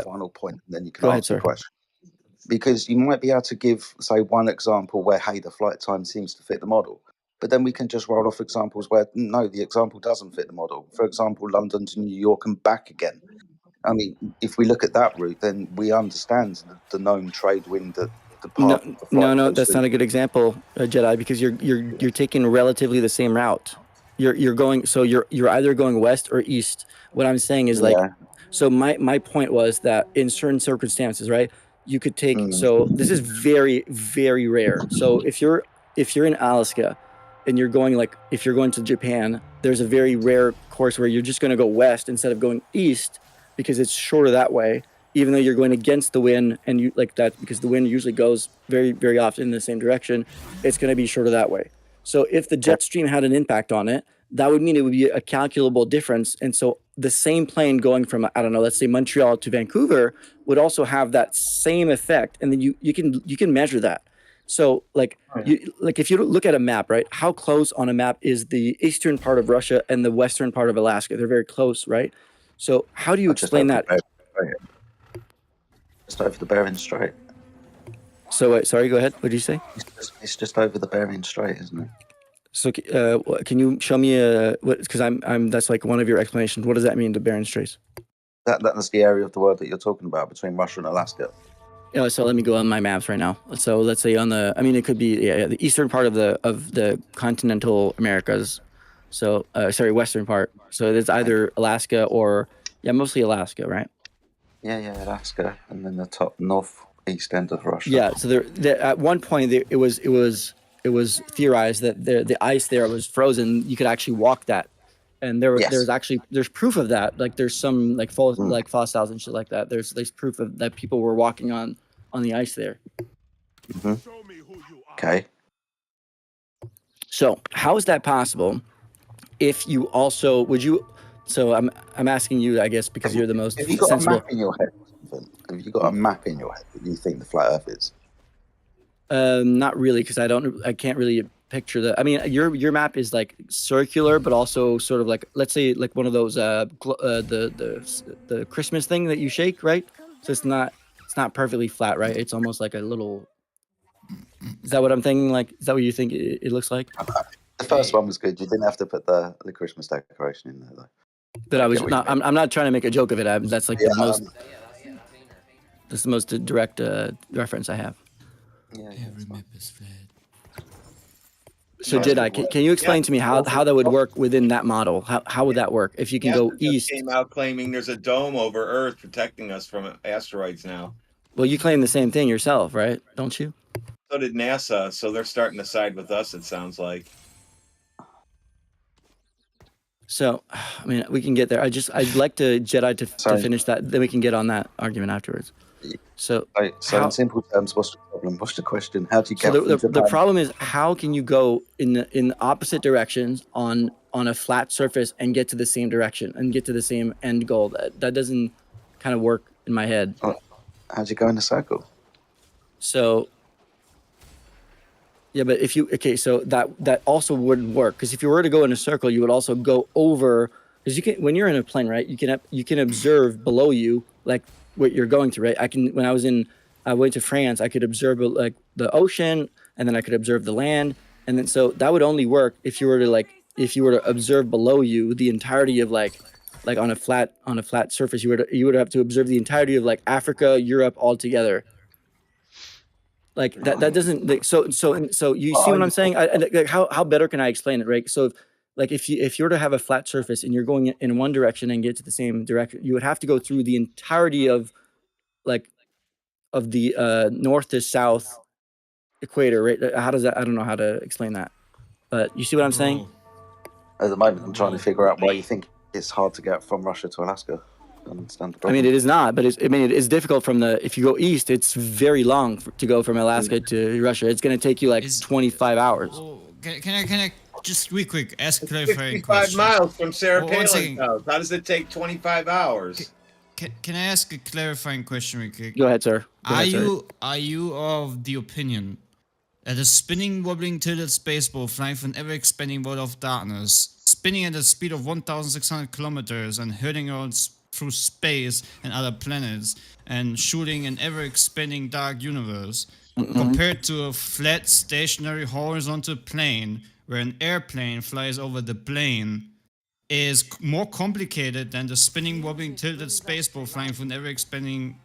final point, and then you can Go ahead, answer the sir. question. Because you might be able to give, say, one example where, hey, the flight time seems to fit the model. But then we can just roll off examples where, no, the example doesn't fit the model. For example, London to New York and back again. I mean, if we look at that route, then we understand the known trade wind that the path of the flight No, goes that's through. not a good example, Jedi, because you're taking relatively the same route. You're going, so you're either going west or east. What I'm saying is like, so my point was that in certain circumstances, right, you could take. So this is very, very rare. So if you're in Alaska, and you're going like if you're going to Japan, there's a very rare course where you're just going to go west instead of going east because it's shorter that way. Even though you're going against the wind and you like that because the wind usually goes very, very often in the same direction, it's going to be shorter that way. So if the jet stream had an impact on it, that would mean it would be a calculable difference. And so the same plane going from, I don't know, let's say Montreal to Vancouver would also have that same effect. And then you can measure that. So like if you look at a map, right? How close on a map is the eastern part of Russia and the western part of Alaska? They're very close, right? So how do you explain that? Just over the Bering Strait. So wait, sorry, go ahead. What did you say? It's just over the Bering Strait, isn't it? So can you show me because I'm that's like one of your explanations. What does that mean, the Bering Straits? That's the area of the world that you're talking about between Russia and Alaska. Yeah, so let me go on my maps right now. So let's say it could be the eastern part of the continental Americas. So western part. So it's either Alaska or mostly Alaska, right? Yeah, Alaska, and then the top northeast end of Russia. Yeah. So there at one point it was theorized that the ice there was frozen. You could actually walk that, and there's proof of that. Like there's some like fossils and shit like that. There's proof of that people were walking on the ice there. Okay. So how is that possible? If you also so I'm asking you, I guess, because you're the most Have you got sensible. a map in your head? Have you got a map in your head that you think the flat Earth is? Not really, because I can't really picture that. I mean, your map is like circular, but also sort of like, let's say like one of those the Christmas thing that you shake, right? So it's not perfectly flat, right? It's almost like a little. Is that what I'm thinking? Like, is that what you think it looks like? The first one was good. You didn't have to put the Christmas decoration in there, though. But I'm not trying to make a joke of it. That's like the most. That's the most direct reference I have. Every map is flat. So Jedi, can you explain to me how that would work within that model? How would that work if you can go east? Came out claiming there's a dome over Earth protecting us from asteroids now. Well, you claim the same thing yourself, right? Don't you? So did NASA, so they're starting to side with us, it sounds like. So, I mean, we can get there. I'd like to Jedi to finish that. Then we can get on that argument afterwards. So in simple terms, what's the problem? What's the question? How do you get so from the Japan? problem is how can you go in opposite directions on a flat surface and get to the same direction and get to the same end goal? That doesn't kind of work in my head. How'd you go in a circle? So yeah, but so that also wouldn't work, because if you were to go in a circle, you would also go over, because when you're in a plane, right, you can observe below you like what you're going through, right? When I went to France, I could observe like the ocean, and then I could observe the land, and then so that would only work if you were to observe below you the entirety of like like on a flat surface, you would have to observe the entirety of like Africa, Europe all together. Like that doesn't like, so you see what I'm saying? Like how better can I explain it, right? So if you were to have a flat surface and you're going in one direction and get to the same direction, you would have to go through the entirety of the north to south equator, right? How does that? I don't know how to explain that, but you see what I'm saying? At the moment, I'm trying to figure out why you think it's hard to get from Russia to Alaska. I don't understand the I problem. mean, it is not, but it is difficult from if you go east, it's very long to go from Alaska to Russia. It's going to take you like 25 hours. Oh, can I just real quick ask a 65 clarifying question? miles from Sarah One Palin's second. house. How does it take 25 hours? Can I ask a clarifying question real quick? Go ahead, sir. Are you of the opinion that a spinning, wobbling, tilted space ball flying from an ever-expanding world of darkness, spinning at a speed of 1,600 kilometers and hurtling around through space and other planets and shooting an ever-expanding dark universe, compared to a flat, stationary, horizontal plane where an airplane flies over the plane, is more complicated than the spinning, wobbling, tilted space ball flying from an ever-expanding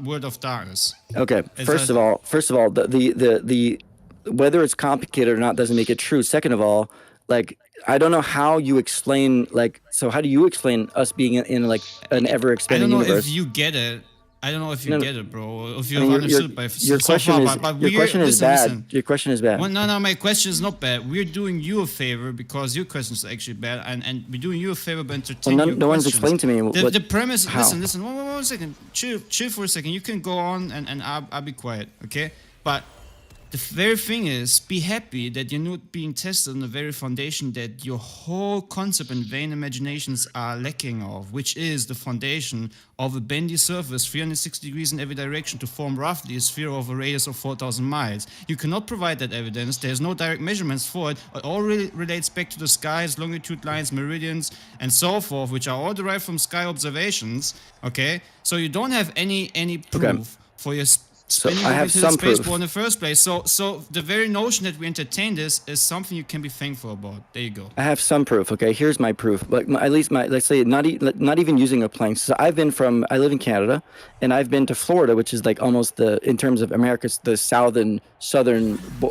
world of darkness? Okay. First of all, the whether it's complicated or not doesn't make it true. Second of all, like I don't know how you explain so how do you explain us being in like an ever expanding universe? I don't know if you get it. I don't know if you get it, bro. If you I mean, have understood by your question is your question is bad. Listen. Your question is bad. Well, no, my question is not bad. We're doing you a favor because your question is actually bad, and we're doing you a favor by entertaining your no one's questions. explained to me The premise. how. Listen. One second. Chill for a second. You can go on, and I'll be quiet, okay? But the very thing is, be happy that you're not being tested on the very foundation that your whole concept and vain imaginations are lacking of, which is the foundation of a bendy surface 360 degrees in every direction to form roughly a sphere of a radius of 4,000 miles. You cannot provide that evidence. There's no direct measurements for it. It all relates back to the skies, longitude lines, meridians, and so forth, which are all derived from sky observations. Okay, so you don't have any proof for your spinning I have to some the space proof. ball in the first place. So the very notion that we entertain this is something you can be thankful about. There you go. I have some proof. Okay, here's my proof. Like let's say not even using a plane. So I live in Canada, and I've been to Florida, which is like almost in terms of America's the southern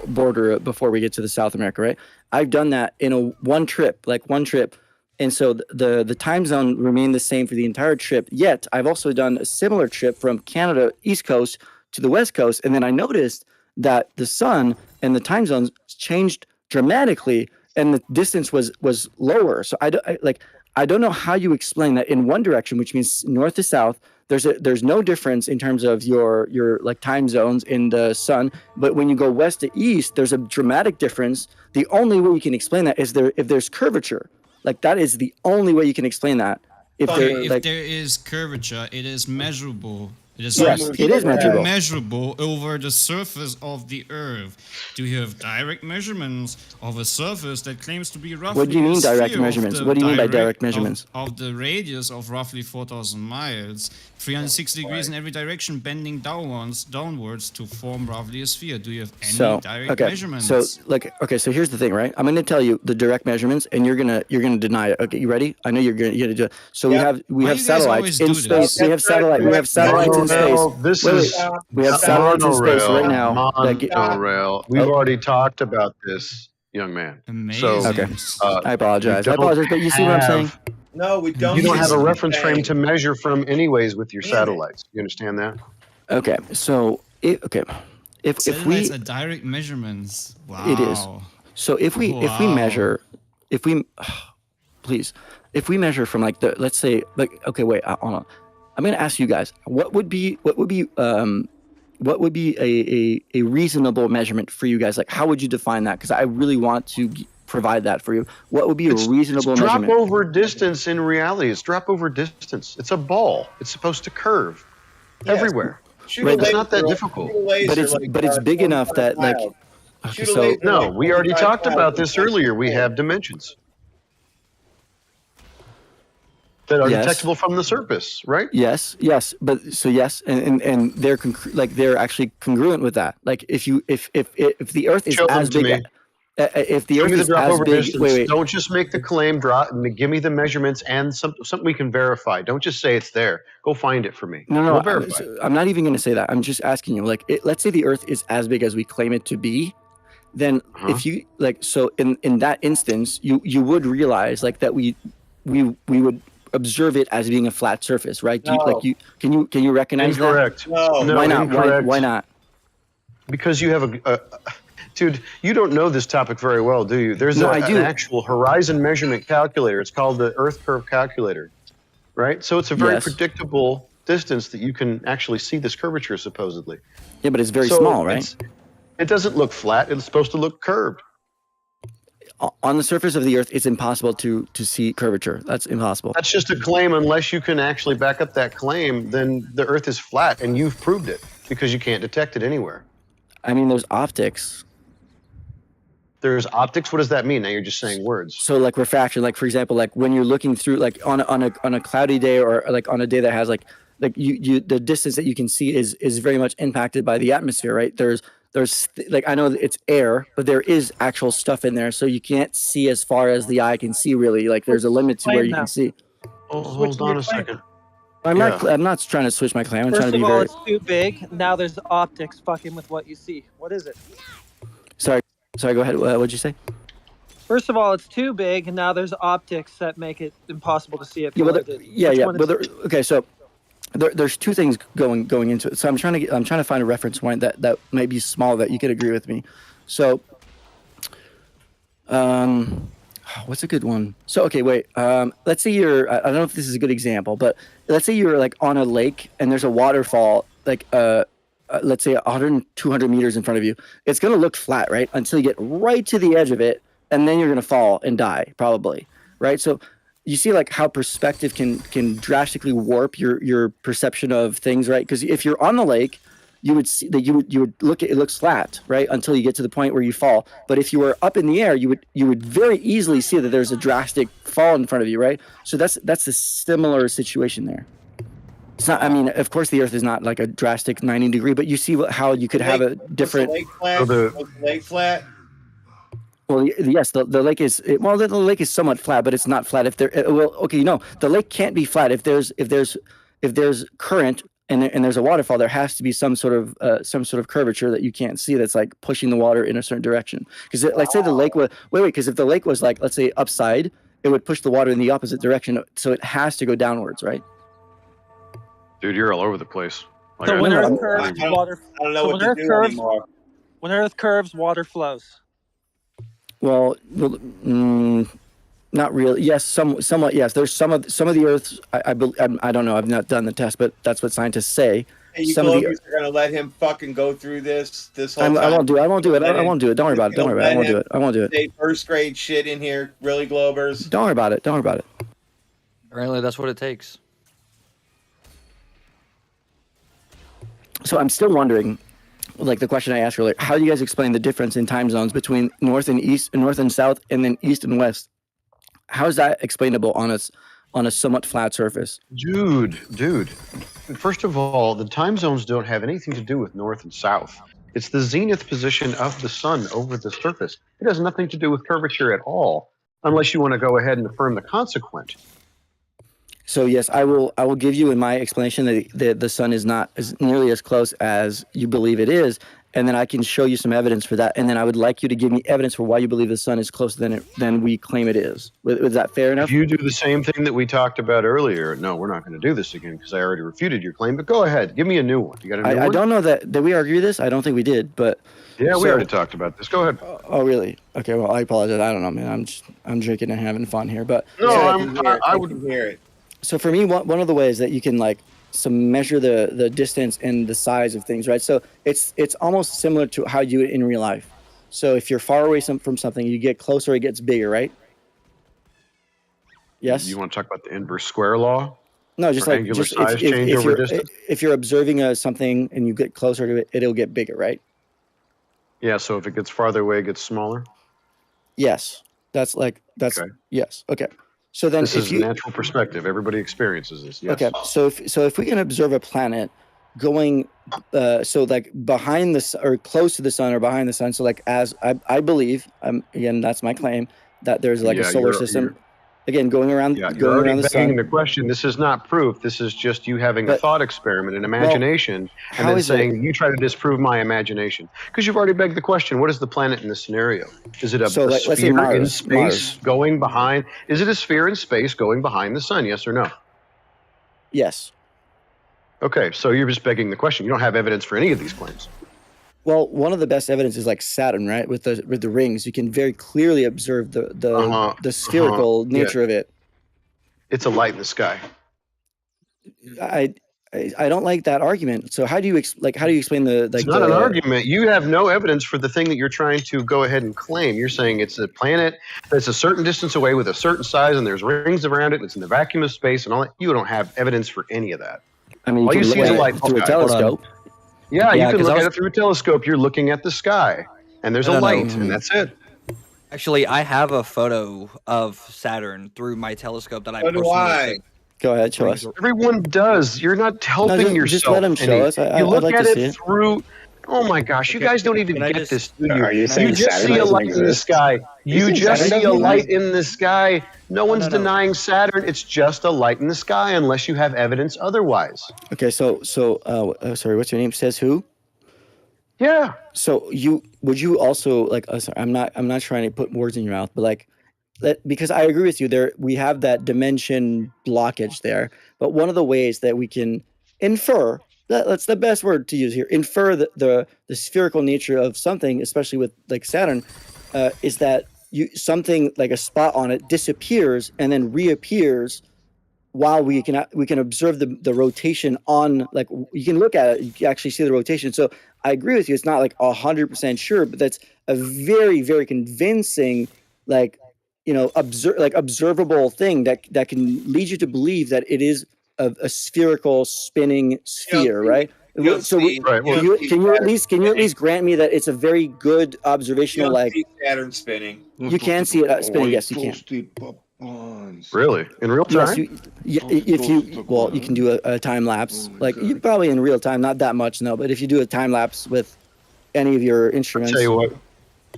border before we get to the South America, right? I've done that in one trip. And so the time zone remained the same for the entire trip. Yet I've also done a similar trip from Canada East Coast to the West Coast, and then I noticed that the sun and the time zones changed dramatically, and the distance was lower. So I don't know how you explain that in one direction, which means north to south. There's no difference in terms of your like time zones in the sun, but when you go west to east, there's a dramatic difference. The only way you can explain that is if there's curvature. Like that is the only way you can explain that. If there is curvature, it is measurable. It is measurable over the surface of the Earth. Do you have direct measurements of a surface that claims to be roughly? What do you mean direct measurements? What do you mean by direct measurements? Of the radius of roughly 4,000 miles, 360 degrees in every direction, bending downwards to form roughly a sphere. Do you have any direct measurements? So here's the thing, right? I'm going to tell you the direct measurements, and you're gonna deny it. Okay, you ready? I know you're gonna do it. So we have satellites in space. We have satellites in space. This we have satellites in space right now. Monorail. We've already talked about this, young man. Amazing. So, okay. I apologize. But you see what I'm saying? No, we don't. You don't have a reference frame to measure from, anyways, with your satellites. You understand that? Okay. So if satellites are direct measurements. Wow. It is. So if we measure, please, if we measure from like let's say okay, wait, hold on. I'm going to ask you guys, what would be a reasonable measurement for you guys? Like, how would you define that? Because I really want to provide that for you. What would be a reasonable measurement? Drop over distance in reality. It's drop over distance. It's a ball. It's supposed to curve everywhere. Right, it's not that difficult. But it's big enough that like. Okay, so no, we already talked about this earlier. We have dimensions that are detectable from the surface, right? Yes, but and they're actually congruent with that. Like if the Earth is as big, If the Show Earth me the is drop as over big, distance. wait. Don't just make the claim. Give me the measurements and something we can verify. Don't just say it's there. Go find it for me. No, We'll verify. I'm not even going to say that. I'm just asking you. Like, let's say the Earth is as big as we claim it to be. Then, if you like, so in that instance, you would realize like that we would observe it as being a flat surface, right? Can you recognize Incorrect. that? No, Why not? incorrect. Why not? Because you have dude, you don't know this topic very well, do you? There's No, I an do. actual horizon measurement calculator. It's called the Earth Curve Calculator, right? So it's a very Yes. predictable distance that you can actually see this curvature, supposedly. Yeah, but it's very So small, right? It doesn't look flat. It's supposed to look curved. On the surface of the Earth, it's impossible to see curvature. That's impossible. That's just a claim. Unless you can actually back up that claim, then the Earth is flat, and you've proved it because you can't detect it anywhere. I mean, there's optics. There's optics. What does that mean? Now you're just saying words. So like refraction, like for example, like when you're looking through, like on a cloudy day or like on a day that has like you the distance that you can see is very much impacted by the atmosphere, right? There's like I know that it's air, but there is actual stuff in there, so you can't see as far as the eye can see. Really, like there's a limit to where you can see. Oh, hold on a second. I'm not trying to switch my claim. I'm trying First to be of all, very. it's too big. Now there's optics fucking with what you see. What is it? Sorry. Go ahead. What'd you say? First of all, it's too big, and now there's optics that make it impossible to see it. Yeah, from well, where it is. yeah, Which yeah. one Well, is it? okay, so there's two things going into it. So I'm trying to find a reference point that might be small that you could agree with me. So, what's a good one? So okay, wait. Let's say I don't know if this is a good example, but let's say you're like on a lake and there's a waterfall, like let's say 100, 200 meters in front of you. It's gonna look flat, right? Until you get right to the edge of it, and then you're gonna fall and die, probably, right? So you see like how perspective can drastically warp your perception of things, right? Because if you're on the lake, you would see that you would look at it looks flat, right, until you get to the point where you fall. But if you were up in the air, you would very easily see that there's a drastic fall in front of you, right? So that's a similar situation there. It's not. I mean, of course, the Earth is not like a drastic 90 degree, but you see how you could have a different. Was the lake flat? Well, yes, the lake is well. The lake is somewhat flat, but it's not flat. If there, well, okay, no, the lake can't be flat if there's current and there's a waterfall. There has to be some sort of curvature that you can't see. That's like pushing the water in a certain direction. Because let's say the lake was because if the lake was like, let's say upside, it would push the water in the opposite direction. So it has to go downwards, right? Dude, you're all over the place. Like, So when I Earth curves, water. I don't know So what when to Earth do curves, anymore. when Earth curves, water flows. Well, not really. Yes, somewhat. Yes, there's some of the Earth's. I don't know. I've not done the test, but that's what scientists say. Hey, you Some of the. Globers are gonna let him fucking go through this whole time. I won't do it. I won't do it. I won't do it. Don't worry about it. Don't worry about it. I won't do it. I won't do it. Say first grade shit in here, really, Globers. Don't worry about it. Don't worry about it. Apparently, that's what it takes. So I'm still wondering, like the question I asked earlier, how do you guys explain the difference in time zones between north and east, north and south, and then east and west? How is that explainable on a somewhat flat surface? Dude. First of all, the time zones don't have anything to do with north and south. It's the zenith position of the sun over the surface. It has nothing to do with curvature at all, unless you want to go ahead and affirm the consequent. So yes, I will give you in my explanation that the sun is not as nearly as close as you believe it is, and then I can show you some evidence for that. And then I would like you to give me evidence for why you believe the sun is closer than we claim it is. Is that fair enough? If you do the same thing that we talked about earlier, no, we're not going to do this again because I already refuted your claim. But go ahead, give me a new one. You got a new one? I don't know that we agree this. I don't think we did, but yeah, we already talked about this. Go ahead. Oh, really? Okay. Well, I apologize. I don't know, man. I'm drinking and having fun here, but no, I would hear it. So for me, one of the ways that you can like measure the distance and the size of things, right? So it's almost similar to how you do it in real life. So if you're far away from something, you get closer, it gets bigger, right? Yes. You want to talk about the inverse square law? No, just like angular size change over distance. If you're observing something and you get closer to it, it'll get bigger, right? Yeah. So if it gets farther away, it gets smaller. Yes. That's okay. Yes. Okay. So then this is natural perspective. Everybody experiences this. Yes. Okay. So if we can observe a planet going so like behind the or close to the sun or behind the sun. So like as I believe, again, that's my claim, that there's like a solar system again going around You're already the begging sun. the question. This is not proof. This is just you having a But- thought experiment, an imagination, how and then is saying you try to disprove my imagination. Because you've already begged the question, what is the planet in this scenario? Is it a, So, a like, let's say sphere in Mars. space going behind? Is it a sphere in space going behind the sun? Yes or no? Yes. Okay, so you're just begging the question. You don't have evidence for any of these claims. Well, one of the best evidence is like Saturn, right? With the rings, you can very clearly observe the spherical nature of it. It's a light in the sky. I don't like that argument. So how do you explain the like? It's not an argument. You have no evidence for the thing that you're trying to go ahead and claim. You're saying it's a planet that's a certain distance away with a certain size, and there's rings around it, and it's in the vacuum of space, and all that. You don't have evidence for any of that. I mean, all you you can see look is a at light it through a sky. telescope. Yeah, you Yeah, can 'cause look I was- at it through a telescope. You're looking at the sky, and there's a No, no, no. light, and that's it. Actually, I have a photo of Saturn through my telescope that I So do personally I. took. Go ahead, show us. Everyone does. You're not helping yourself. just let him show any. us. You look I'd like at to it see it. through. Oh my gosh, you Okay, guys don't even can I get just- this, do you? Are you saying You just Saturn see a doesn't light in the exist? sky. You saying just Saturn see a doesn't light exist? in the sky. No one's no. denying Saturn. It's just a light in the sky unless you have evidence otherwise. Okay, so sorry, what's your name? Says who? Yeah. So would you also like? Sorry, I'm not trying to put words in your mouth, but like, because I agree with you. There we have that dimension blockage there, but one of the ways that we can infer that's the best word to use here. Infer the spherical nature of something, especially with like Saturn, is that something like a spot on it disappears and then reappears while we can observe the rotation on, like, you can look at it, you can actually see the rotation. So I agree with you. It's not like 100% sure, but that's a very, very convincing, like, observable thing that can lead you to believe that it is a spherical spinning sphere, right? You'll So see- Right, well- can you at least grant me that it's a very good observational, You'll like, see Saturn spinning. you can see it spinning? Yes, you can. Really? In real time? Yes, if you can do a time lapse, like you probably in real time, not that much, no, but if you do a time lapse with any of your instruments.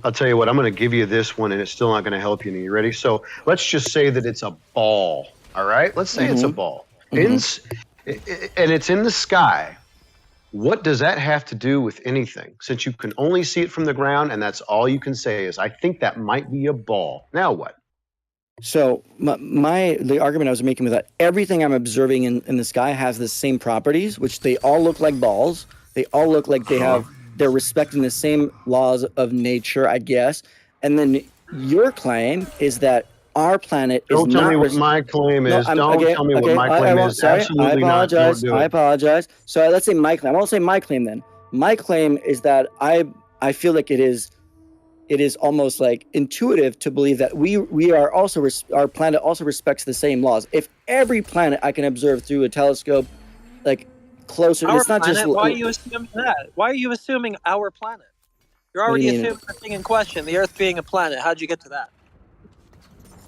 I'll tell you what, I'm going to give you this one, and it's still not going to help you. You ready? So let's just say that it's a ball. All right? Let's say it's a ball. And it's in the sky. What does that have to do with anything? Since you can only see it from the ground, and that's all you can say is, I think that might be a ball. Now what? So the argument I was making was that everything I'm observing in the sky has the same properties, which they all look like balls. They all look like they're respecting the same laws of nature, I guess. And then your claim is that our planet is not. Don't tell me what my claim is. Don't tell me what my claim is. Sorry, Absolutely I apologize. not. Don't do I it. apologize. So let's say my claim. I won't say my claim then. My claim is that I feel like it is almost like intuitive to believe that we are also our planet also respects the same laws. If every planet I can observe through a telescope, like closer, Our it's not planet? just. Why are you assuming that? Why are you assuming our planet? You're What do already you mean? assuming the thing in question, the Earth being a planet. How'd you get to that?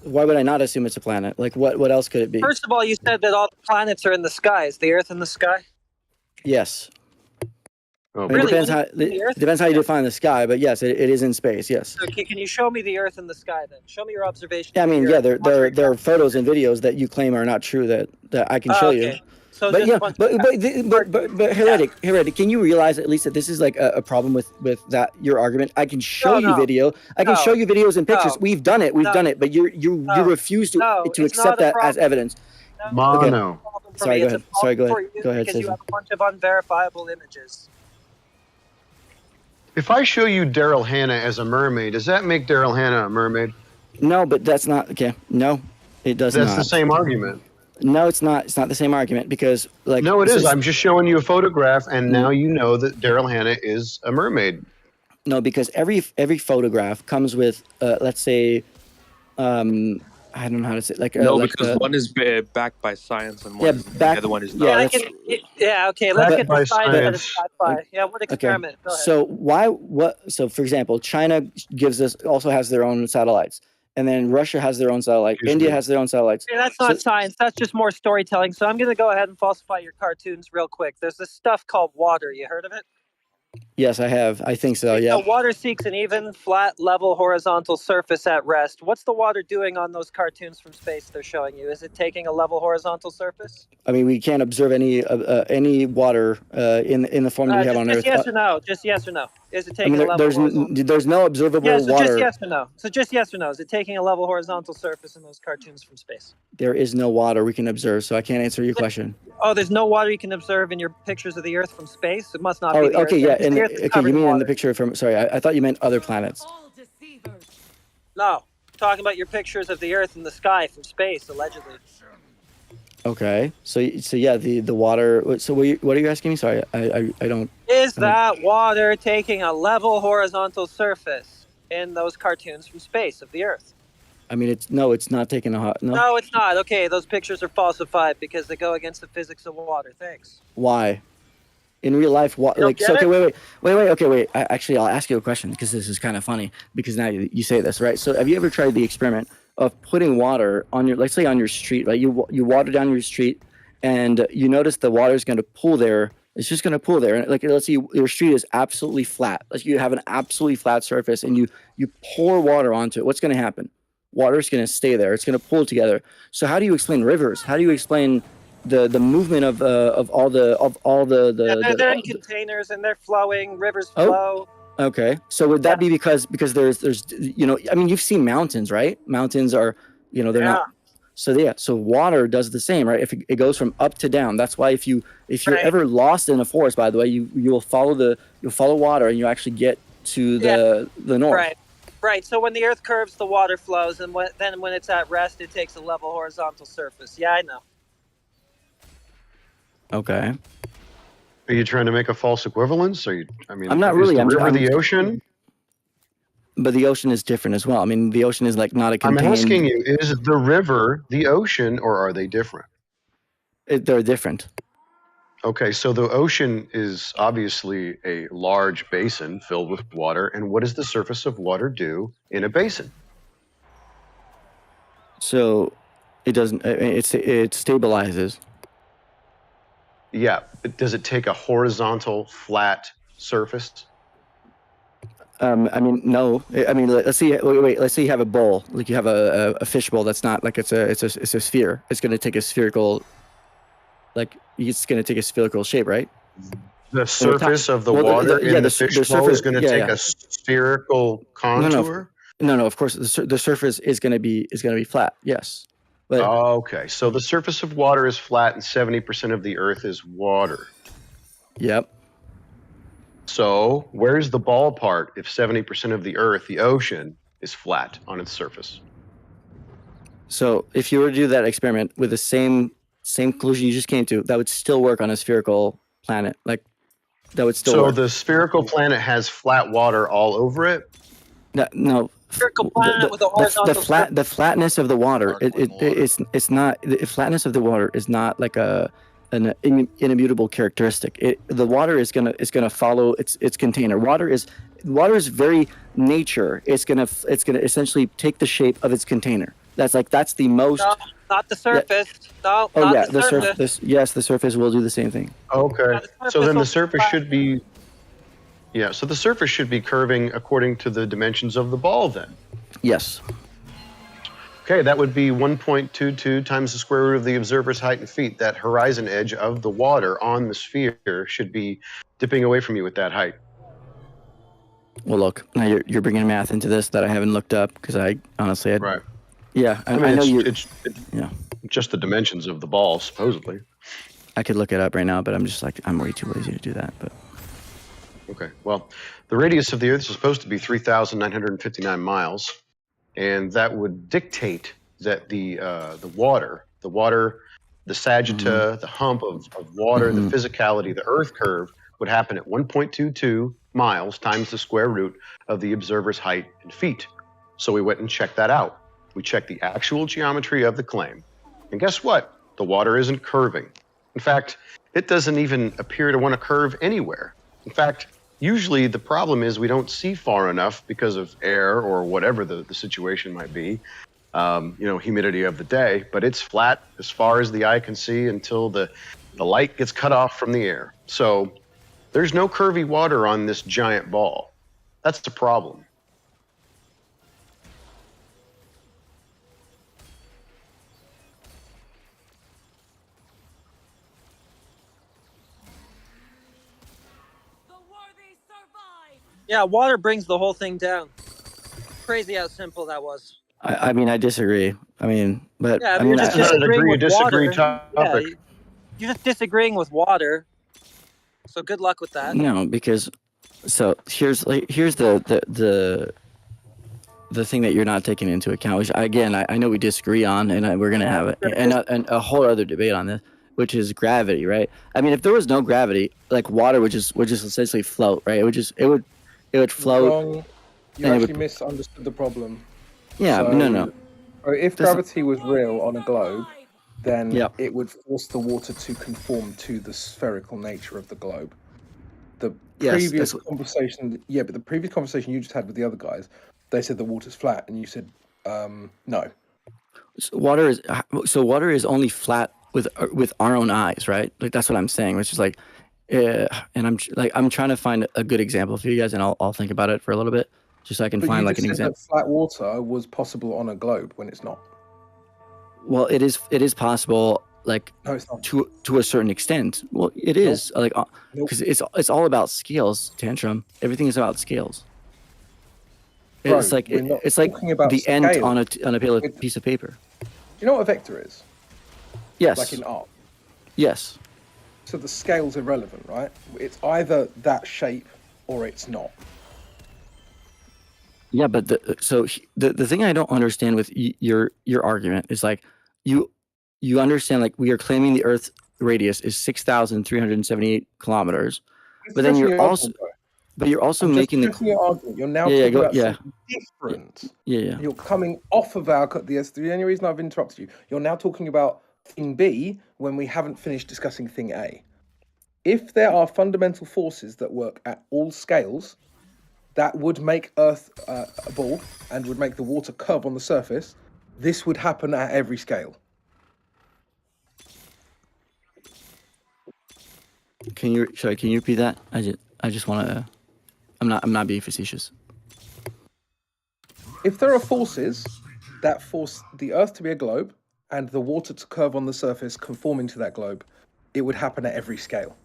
Why would I not assume it's a planet? Like what else could it be? First of all, you said that all the planets are in the sky. Is the Earth in the sky? Yes. Oh, I mean, Really? it depends how you define the sky, but yes, it is in space. Yes. Okay, can you show me the Earth in the sky then? Show me your observation. Yeah, I of the mean, yeah, Earth. there are photos and videos that you claim are not true that I can show you. Okay. So But just yeah, a bunch of but heretic, can you realize at least that this is like a problem with that your argument? I can show you video. I can show you videos and pictures. We've done it. We've done it. But you refuse to it's accept not a that as problem. evidence. Mono. Sorry, go It's a ahead. Sorry, go problem ahead. for you Go ahead, because you Citizen. have a bunch of unverifiable images. If I show you Daryl Hannah as a mermaid, does that make Daryl Hannah a mermaid? No, but that's not okay. No, it does not. That's the same argument. No, it's not. It's not the same argument because, like, No, it this is. I'm just showing you a photograph, and Mm. now you know that Daryl Hannah is a mermaid. No, because every photograph comes with, let's say, I don't know how to say, like, No, like, because one is backed by science and yeah, the other one is not. yeah, Okay, let's But- get the science but- that it's backed by. Yeah, what experiment? Go ahead. So so for example, China gives us also has their own satellites. and then Russia has their own satellite. India has their own satellites. Yeah, that's not science. That's just more storytelling. So I'm going to go ahead and falsify your cartoons real quick. There's this stuff called water. You heard of it? Yes, I have. I think so. Yeah. So water seeks an even, flat, level, horizontal surface at rest. What's the water doing on those cartoons from space they're showing you? Is it taking a level, horizontal surface? I mean, we can't observe any water in the form that we have on just Earth. yes or no. Just yes or no. Is it I taking mean, a level, horizontal? there's no observable Yeah, so water. just yes or no. So just yes or no. Is it taking a level, horizontal surface in those cartoons from space? There is no water we can observe, so I can't answer your question. Oh, there's no water you can observe in your pictures of the Earth from space? It must not Oh, be the okay, Earth. yeah. Because And the Earth is okay, covered you in mean in water. the picture from? Sorry, I thought you meant other planets. No, talking about your pictures of the Earth and the sky from space, allegedly. Okay, so yeah, the water. So what are you asking me? Sorry, I don't. Is that water taking a level, horizontal surface in those cartoons from space of the Earth? I mean, it's not taking a hot. No. No, it's not. Okay, those pictures are falsified because they go against the physics of water. Thanks. Why? In real life, don't like get so. Okay, it? wait. Okay, wait. Actually, I'll ask you a question because this is kind of funny. Because now you say this, right? So, have you ever tried the experiment of putting water on your, let's say, on your street, right? You water down your street, and you notice the water is going to pool there. It's just going to pool there, and like let's say your street is absolutely flat. Like you have an absolutely flat surface, and you pour water onto it. What's going to happen? Water is going to stay there. It's going to pool together. So, how do you explain rivers? How do you explain the movement of all the They're in containers and they're flowing. Rivers flow. Okay, so would that be because there's I mean, you've seen mountains, right? Mountains are they're not. So water does the same, right? If it goes from up to down, that's why if you're ever lost in a forest, by the way, you'll follow water and you actually get to the north. Right. So when the Earth curves, the water flows, and then when it's at rest, it takes a level, horizontal surface. Yeah, I know. Okay. Are you trying to make a false equivalence? I'm not really. Is the river the ocean? But the ocean is different as well. I mean, the ocean is like not a contained. I'm asking you: is the river the ocean, or are they different? They're different. Okay, so the ocean is obviously a large basin filled with water, and what does the surface of water do in a basin? So, it doesn't. It stabilizes. Yeah, but does it take a horizontal, flat surface? I mean, no. I mean, let's see. Wait. Let's say you have a bowl, like you have a fish bowl. That's not like it's a sphere. It's going to take a spherical, shape, right? The surface of the water in the fish bowl is going to take a spherical contour. No. Of course, the surface is going to be flat. Yes. But, okay, so the surface of water is flat, and 70% of the Earth is water. Yep. So where's the ball part if 70% of the Earth, the ocean, is flat on its surface? So if you were to do that experiment with the same conclusion you just came to, that would still work on a spherical planet. Like that would still work. So the spherical planet has flat water all over it? No. Spherical planet with a horizontal the flatness of the water. It's not the flatness of the water is not like an immutable characteristic. The water is gonna follow its container. Water is very nature. It's gonna essentially take the shape of its container. That's the most. No, not the surface. No. Oh not yeah, the surface. Yes, the surface will do the same thing. Okay. So then the surface should be. Yeah. So the surface should be curving according to the dimensions of the ball, then. Yes. Okay, that would be 1.22 times the square root of the observer's height in feet. That horizon edge of the water on the sphere should be dipping away from you at that height. Well, look, now you're bringing math into this that I haven't looked up because I honestly Right. Yeah, I mean, I know it's just the dimensions of the ball, supposedly. I could look it up right now, but I'm just like I'm way too lazy to do that. But okay, well, the radius of the Earth is supposed to be 3,959 miles. And that would dictate that the water, the sagitta, the hump of water, the physicality, the Earth curve would happen at 1.22 miles times the square root of the observer's height in feet. So we went and checked that out. We checked the actual geometry of the claim. And guess what? The water isn't curving. In fact, it doesn't even appear to want to curve anywhere. In fact, Usually the problem is we don't see far enough because of air or whatever the situation might be, humidity of the day, but it's flat as far as the eye can see until the light gets cut off from the air. So there's no curvy water on this giant ball. That's the problem. Yeah, water brings the whole thing down. Crazy how simple that was. I mean, I disagree. I mean, but Yeah, I you're mean, just This is an disagreeing agree or with disagree water. Yeah, topic. you're just disagreeing with water. So good luck with that. no, because so here's the thing that you're not taking into account, which again I know we disagree on, and we're gonna have and a whole other debate on this, which is gravity, right? I mean, if there was no gravity, like water would just essentially float, right? It would float. Wrong. You and it actually would- misunderstood the problem. Yeah, So, no. so if That's- gravity was real on a globe, then Yep. it would force the water to conform to the spherical nature of the globe. The Yes, previous that's- conversation, yeah, but the previous conversation you just had with the other guys, they said the water's flat, and you said no. So water is only flat with our own eyes, right? Like that's what I'm saying, which is like, and I'm trying to find a good example for you guys, and I'll think about it for a little bit, just so I can But find you like just an said example. that flat water was possible on a globe when it's not. Well, it is possible, like No, it's not. to a certain extent. Well, it is like because it's all about scales, Tantrum. Everything is about scales. Bro, It's like we're not it's like talking about the ant scale. on a piece of paper. Do you know what a vector is? Yes. Like in art. Yes. So the scale's irrelevant, right? It's either that shape or it's not. Yeah, but the thing I don't understand with your argument is like you understand like we are claiming the Earth's radius is 6,378 kilometers, That's but then addressing you're your also I'm making the addressing your argument. You're now Yeah, talking go- about yeah. something different. Yeah. You're coming off of the only reason I've interrupted you. You're now talking about thing B when we haven't finished discussing thing A. If there are fundamental forces that work at all scales, that would make Earth a ball and would make the water curve on the surface. This would happen at every scale. Can you repeat that? I just want to. I'm not being facetious. If there are forces that force the Earth to be a globe and the water to curve on the surface conforming to that globe, it would happen at every scale.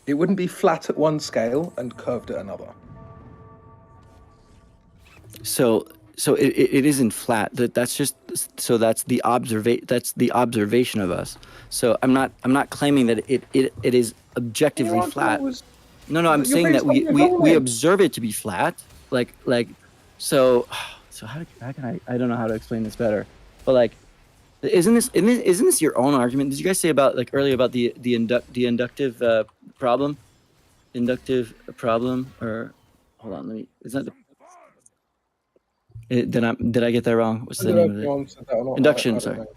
It wouldn't be flat at one scale and curved at another. So it isn't flat. That's the observation of us. So I'm not claiming that it is objectively Your flat. argument was- No, I'm you're saying that based on we your comment. observe it to be flat. So how can I don't know how to explain this better. But like, isn't this your own argument? Did you guys say about like earlier about the inductive problem? Inductive problem, or hold on, let me. Is that the? Did I get that wrong? What's the name of Anyone it? said that or not, Induction. I don't Sorry. know.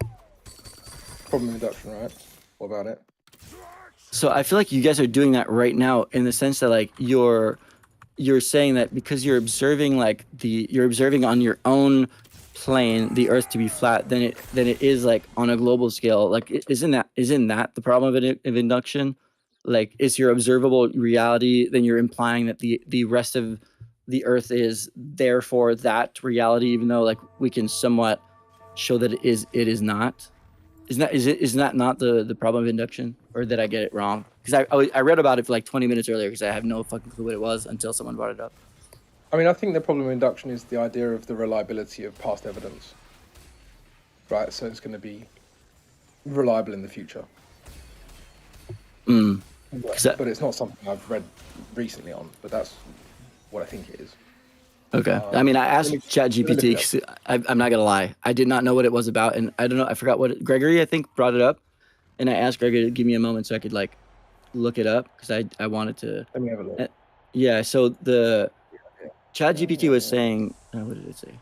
Problem induction, right? What about it? So I feel like you guys are doing that right now in the sense that like you're saying that because you're observing on your own plane the Earth to be flat, then it is like on a global scale. Like isn't that the problem of induction? Like is your observable reality, then you're implying that the rest of the Earth is therefore that reality, even though like we can somewhat show that it is not. Isn't that not the problem of induction, or did I get it wrong? Because I read about it for like 20 minutes earlier because I have no fucking clue what it was until someone brought it up. I mean, I think the problem with induction is the idea of the reliability of past evidence. Right, so it's going to be reliable in the future. But it's not something I've read recently on, but that's what I think it is. Okay. I mean, I asked ChatGPT. 'Cause I'm not gonna lie, I did not know what it was about, and I don't know. I forgot what Gregory I think brought it up, and I asked Gregory to give me a moment so I could like look it up because I wanted to. Let me have a look. Yeah. So the ChatGPT was saying, what did it say?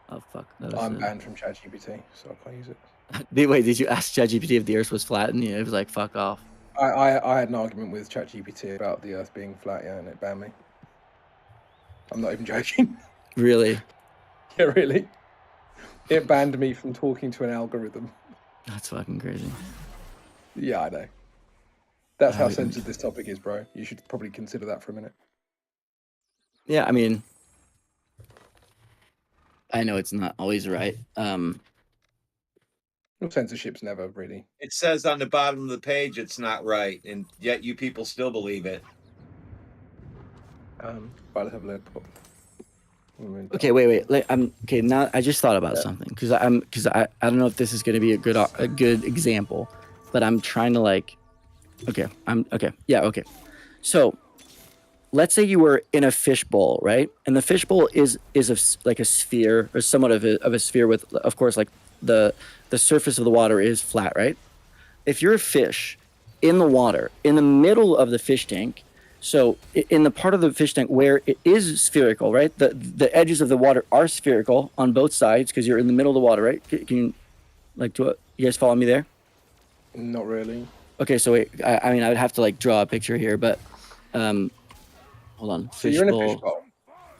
Oh fuck. That was, I'm banned from ChatGPT, so I can't use it. Wait, did you ask ChatGPT if the Earth was flat? And it was like, fuck off. I had an argument with ChatGPT about the Earth being flat, yeah, and it banned me. I'm not even joking. Really? Yeah, really. It banned me from talking to an algorithm. That's fucking crazy. Yeah, I know. That's how Oh, sensitive this topic is, bro. You should probably consider that for a minute. Yeah, I mean, I know it's not always right. Censorship's never really. It says on the bottom of the page it's not right, and yet you people still believe it. Right, let's have a look. Okay, wait. Okay. Now I just thought about something because I don't know if this is going to be a good example, but I'm trying to like. Okay. Yeah. Okay. So, let's say you were in a fishbowl, right? And the fishbowl is like a sphere or somewhat of a sphere with, of course, like the surface of the water is flat, right? If you're a fish in the water, in the middle of the fish tank, so in the part of the fish tank where it is spherical, right? The edges of the water are spherical on both sides because you're in the middle of the water, right? Can you, like, you guys follow me there? Not really. Okay, so wait, I mean, I would have to like draw a picture here, but hold on. So you're in a fishbowl.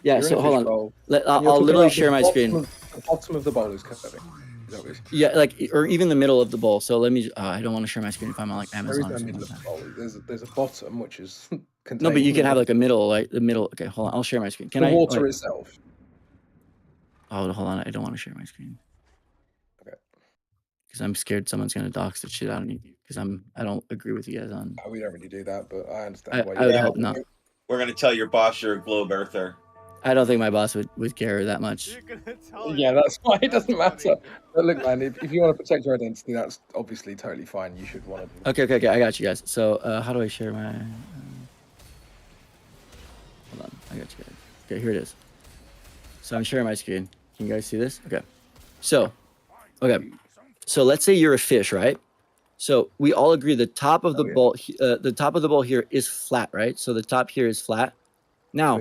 Yeah, You're so in a hold fishbowl, on. and I'll you're talking literally about share my screen. The bottom of the bowl is curving. Is that what you're saying? Yeah, like, or even the middle of the bowl. So let me. I don't want to share my screen if I'm on like There Amazon. is Or no middle something of like the bowl. There's a bottom which is contained. no, but you can have like a middle, like the middle. Okay, hold on. I'll share my screen. Can the I? water Wait. itself. Oh, hold on. I don't want to share my screen. Okay. Because I'm scared someone's gonna dox the shit out of me. Because I don't agree with you guys on. We don't really do that, but I understand why. I would hope not. We're gonna tell your boss you're a globe earther. I don't think my boss would care that much. Yeah, that's why it doesn't matter. But look, man, if you want to protect your identity, that's obviously totally fine. You should want to. Okay. I got you guys. So how do I share my? Hold on. I got you guys. Okay, here it is. So I'm sharing my screen. Can you guys see this? Okay. So let's say you're a fish, right? So we all agree the top of the bowl, the top of the bowl here is flat, right? So the top here is flat. Now,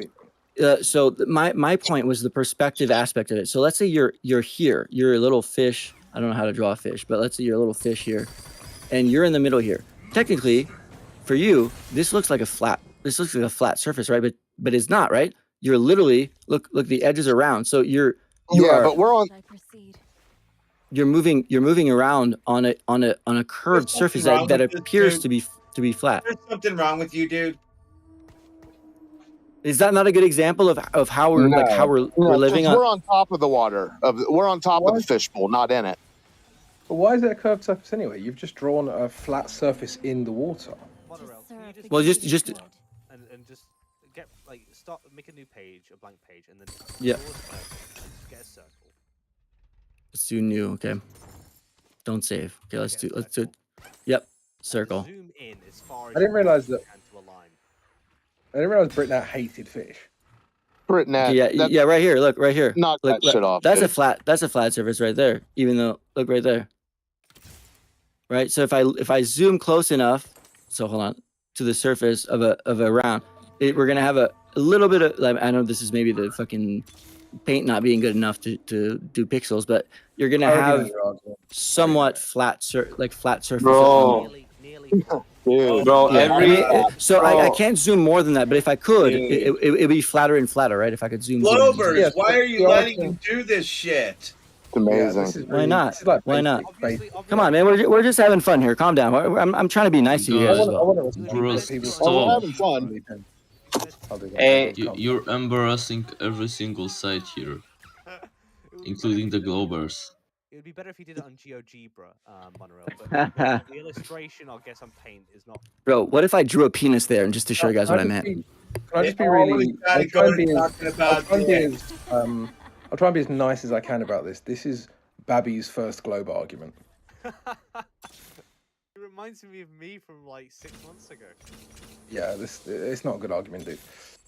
my point was the perspective aspect of it. So let's say you're here, you're a little fish. I don't know how to draw a fish, but let's say you're a little fish here, and you're in the middle here. Technically, for you, this looks like a flat. This looks like a flat surface, right? But it's not, right? You're literally look. The edges are round. So you are. But we're on. You're moving around on a curved surface that appears to be flat. There's something wrong with you, dude. Is that not a good example of how we're we're living on? We're on top of the water. We're on top of the fishbowl, not in it. But why is it a curved surface anyway? You've just drawn a flat surface in the water. Well, just and just get make a new page, a blank page, and then yeah. Just get a circle. Let's do new. Okay. Don't save. Okay, let's do. Yep. Circle. Zoom in as far as I didn't realize that. to a line. I didn't realize Britnat hated fish. Britnat. Yeah. Right here. Look, right here. Knock look, that shit off. That's dude. a flat surface right there. Even though, look right there. Right. So if I zoom close enough, so hold on, to the surface of a round, we're gonna have a little bit of. Like, I know this is maybe the fucking paint not being good enough to do pixels, but you're gonna have somewhat flat surface. Bro. Dude, bro, I can't zoom more than that, but if I could, it'd be flatter and flatter, right? If I could zoom. Globers, why are you letting him do this shit? It's amazing. Why not? Why not? Come on, man. We're just having fun here. Calm down. I'm trying to be nice to you guys as well. We're having fun. Hey, you're embarrassing every single site here, including the Globers. It would be better if you did it on GeoGebra, Monorail, but the illustration, I guess, on Paint is not. Bro, what if I drew a penis there and just to show you guys what I meant? Can I just be really? I'll try and be as nice as I can about this. This is Babby's first globe argument. It reminds me of me from like 6 months ago. Yeah, it's not a good argument, dude.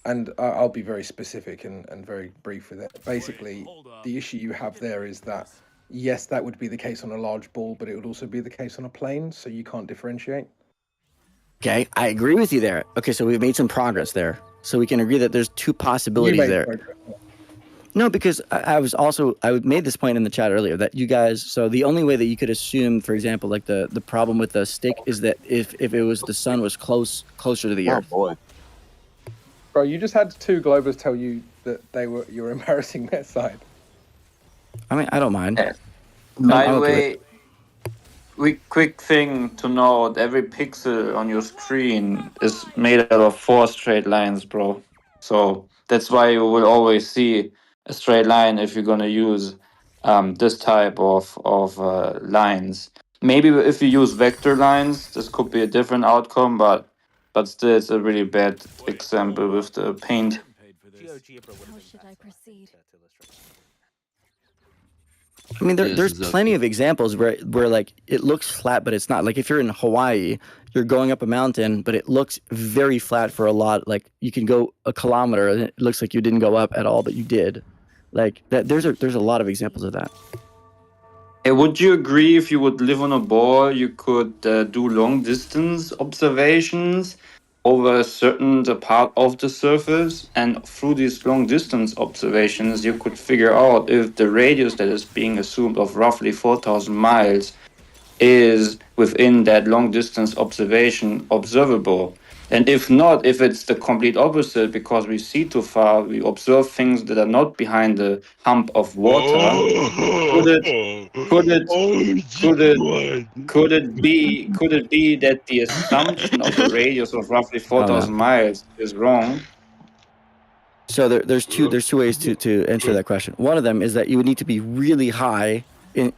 And I'll be very specific and very brief with it. Basically, the issue you have there is that, yes, that would be the case on a large ball, but it would also be the case on a plane, so you can't differentiate. Okay, I agree with you there. Okay, so we've made some progress there. So we can agree that there's two possibilities there. Progress. No, because I made this point in the chat earlier that you guys, so the only way that you could assume, for example, like the problem with the stick is that if it was the sun was closer to the earth. Oh boy. Bro, you just had two Globers tell you that you were embarrassing their side. I mean, I don't mind. By I'm the okay way, quick thing to note: every pixel on your screen is made out of 4 straight lines, bro. So that's why you will always see a straight line if you're gonna use this type of lines. Maybe if you use vector lines, this could be a different outcome, but still, it's a really bad example with the paint. How should I proceed? I mean, Yes, there's plenty exactly. of examples where like it looks flat, but it's not. Like if you're in Hawaii, you're going up a mountain, but it looks very flat for a lot. Like you can go a kilometer, and it looks like you didn't go up at all, but you did. Like that. There's a lot of examples of that. Hey, would you agree if you would live on a ball, you could do long distance observations over a certain part of the surface, and through these long distance observations, you could figure out if the radius that is being assumed of roughly 4,000 miles is within that long distance observation observable. And if not, if it's the complete opposite, because we see too far, we observe things that are not behind the hump of water. Could it could it could it be that the assumption of a radius of roughly Oh no. 4,000 miles is wrong? So there's two ways to answer that question. One of them is that you would need to be really high in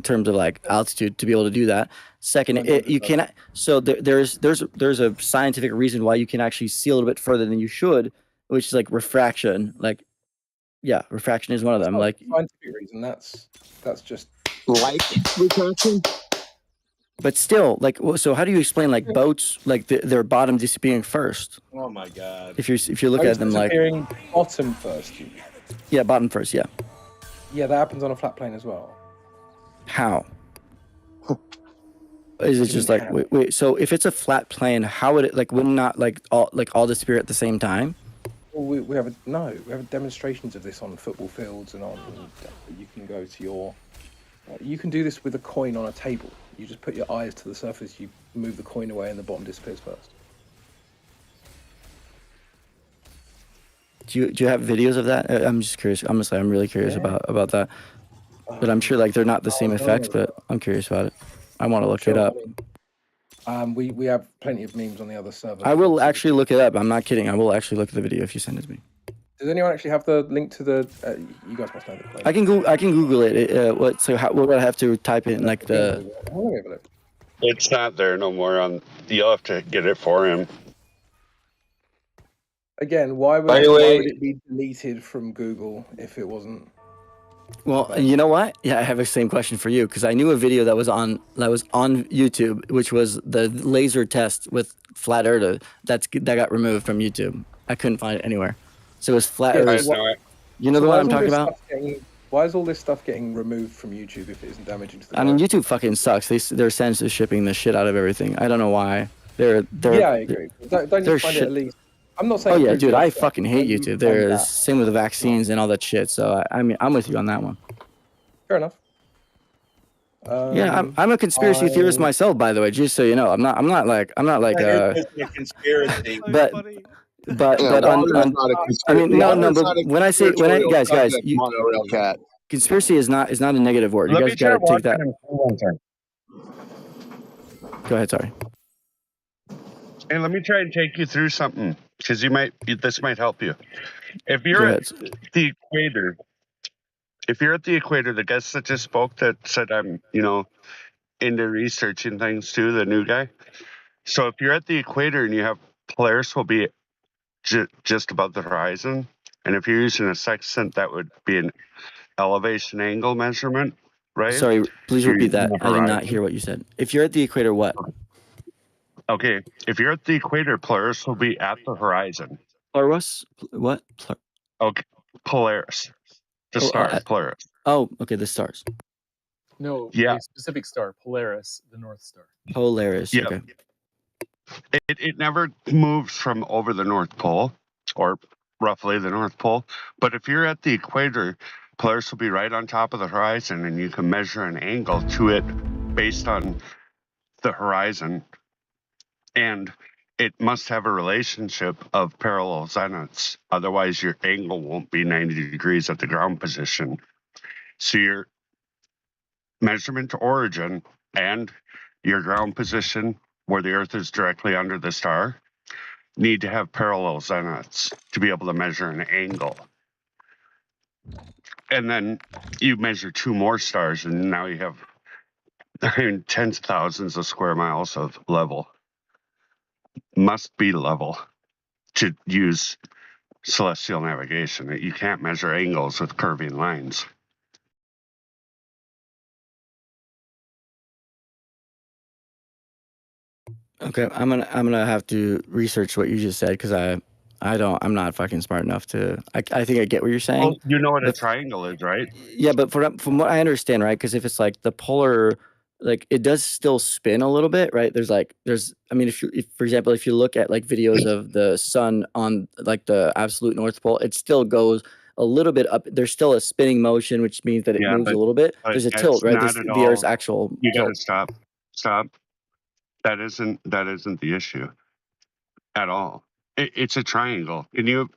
terms of like altitude to be able to do that. Second, you cannot. So there's a scientific reason why you can actually see a little bit further than you should, which is like refraction. Like, yeah, refraction is one of them. That's not Like, a scientific reason. That's just like refraction. but still, like, so how do you explain like boats, like their bottom disappearing first? Oh my god. If you look at them like disappearing bottom first. yeah, bottom first, yeah. Yeah, that happens on a flat plane as well. How? Is it just like wait? So if it's a flat plane, how would it like would not like all disappear at the same time? Well, we have demonstrations of this on football fields and on. You can go to your. You can do this with a coin on a table. You just put your eyes to the surface. You move the coin away, and the bottom disappears first. Do you have videos of that? I'm just curious. Honestly, I'm really curious about that. But I'm sure like they're not the same effects. But I'm curious about it. I want to look it up. We have plenty of memes on the other server. I will actually look it up. I'm not kidding. I will actually look at the video if you send it to me. Does anyone actually have the link to the? You guys must know the plane. I can Google it. What would I have to type in like the? It's not there no more. You'll have to get it for him. Again, why would it be deleted from Google if it wasn't? Well, you know what? Yeah, I have the same question for you because I knew a video that was on YouTube, which was the laser test with flat Earth that got removed from YouTube. I couldn't find it anywhere. So it was flat Earth. You know the one I'm talking about? Why is all this stuff getting removed from YouTube if it isn't damaging to the? I mean, YouTube fucking sucks. They're censorshipping the shit out of everything. I don't know why. Yeah, I agree. Don't you find it at least? I'm not saying. Oh yeah, dude, I fucking hate YouTube. There's same with the vaccines and all that shit. So I mean, I'm with you on that one. Fair enough. Yeah, I'm a conspiracy theorist myself, by the way. Just so you know, I'm not like a conspiracy. But I mean no. But when guys, conspiracy is not a negative word. You guys gotta take that. Go ahead, sorry. And let me try and take you through something because this might help you. If you're at the equator, the guest that just spoke that said I'm, into researching things too, the new guy. So if you're at the equator and you have Polaris will be just above the horizon, and if you're using a sextant, that would be an elevation angle measurement, right? Sorry, please repeat that. I did not hear what you said. If you're at the equator, what? Okay, if you're at the equator, Polaris will be at the horizon. Polaris? What? Okay, Polaris. The star, Polaris. Oh, okay, the stars. No, yeah. a specific star, Polaris, the North Star. Polaris, yeah. Okay. It never moves from over the North Pole, or roughly the North Pole. But if you're at the equator, Polaris will be right on top of the horizon, and you can measure an angle to it based on the horizon. And it must have a relationship of parallel zeniths. Otherwise, your angle won't be 90 degrees at the ground position. So your measurement to origin and your ground position, where the Earth is directly under the star, need to have parallel zeniths to be able to measure an angle. And then you measure 2 more stars, and now you have tens of thousands of square miles of level. Must be level to use celestial navigation. You can't measure angles with curving lines. Okay, I'm gonna have to research what you just said because I'm not fucking smart enough to. I think I get what you're saying. Well, you know what a but triangle is, right? yeah, but from what I understand, right? Because if it's like the polar, like it does still spin a little bit, right? There's I mean, if for example, if you look at like videos of the sun on like the absolute North Pole, it still goes a little bit up. There's still a spinning motion, which means that it Yeah, moves a little bit. but There's a tilt, that's right? not at The Earth's all. actual You got to tilt. stop. That isn't the issue at all. It's a triangle. Can you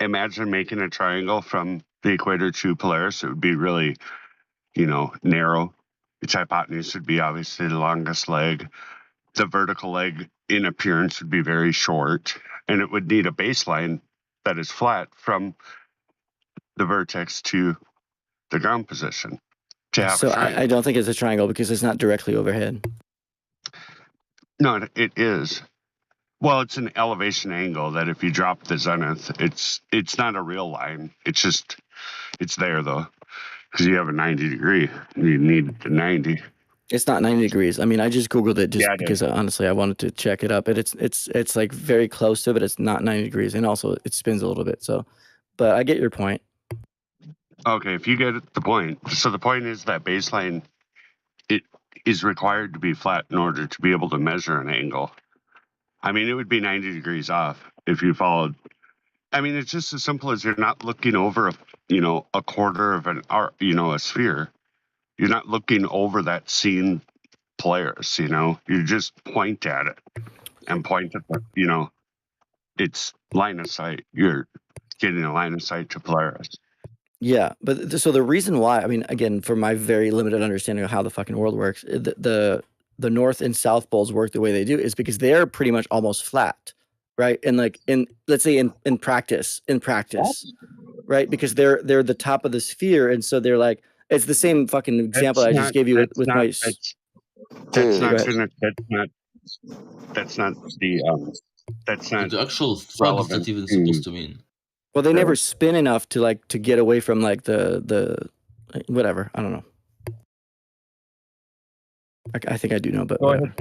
imagine making a triangle from the equator to Polaris? It would be really, narrow. Its hypotenuse would be obviously the longest leg. The vertical leg in appearance would be very short, and it would need a baseline that is flat from the vertex to the ground position to have So a triangle. I don't think it's a triangle because it's not directly overhead. No, it is. Well, it's an elevation angle that if you drop the zenith, it's not a real line. It's there though, because you have a 90 degree. You need the 90. It's not 90 degrees. I mean, I just Googled it just Yeah, it because is. honestly I wanted to check it up. And it's like very close to it, but it's not 90 degrees. And also it spins a little bit. So, but I get your point. Okay, if you get the point. So the point is that baseline, it is required to be flat in order to be able to measure an angle. I mean, it would be 90 degrees off if you followed. I mean, it's just as simple as you're not looking over a quarter of an arc, a sphere. You're not looking over that scene Polaris, you just point at it and point at it's line of sight. You're getting a line of sight to Polaris. Yeah, but so the reason why, I mean, again, from my very limited understanding of how the fucking world works, the North and South poles work the way they do is because they're pretty much almost flat, right? And like let's say in practice, right? Because they're the top of the sphere, and so they're like it's the same fucking example I just gave you with my. That's not The actual fuck is relevant. that even supposed to mean? Well, they never spin enough to get away from like the whatever. I don't know. I think I do know, but whatever.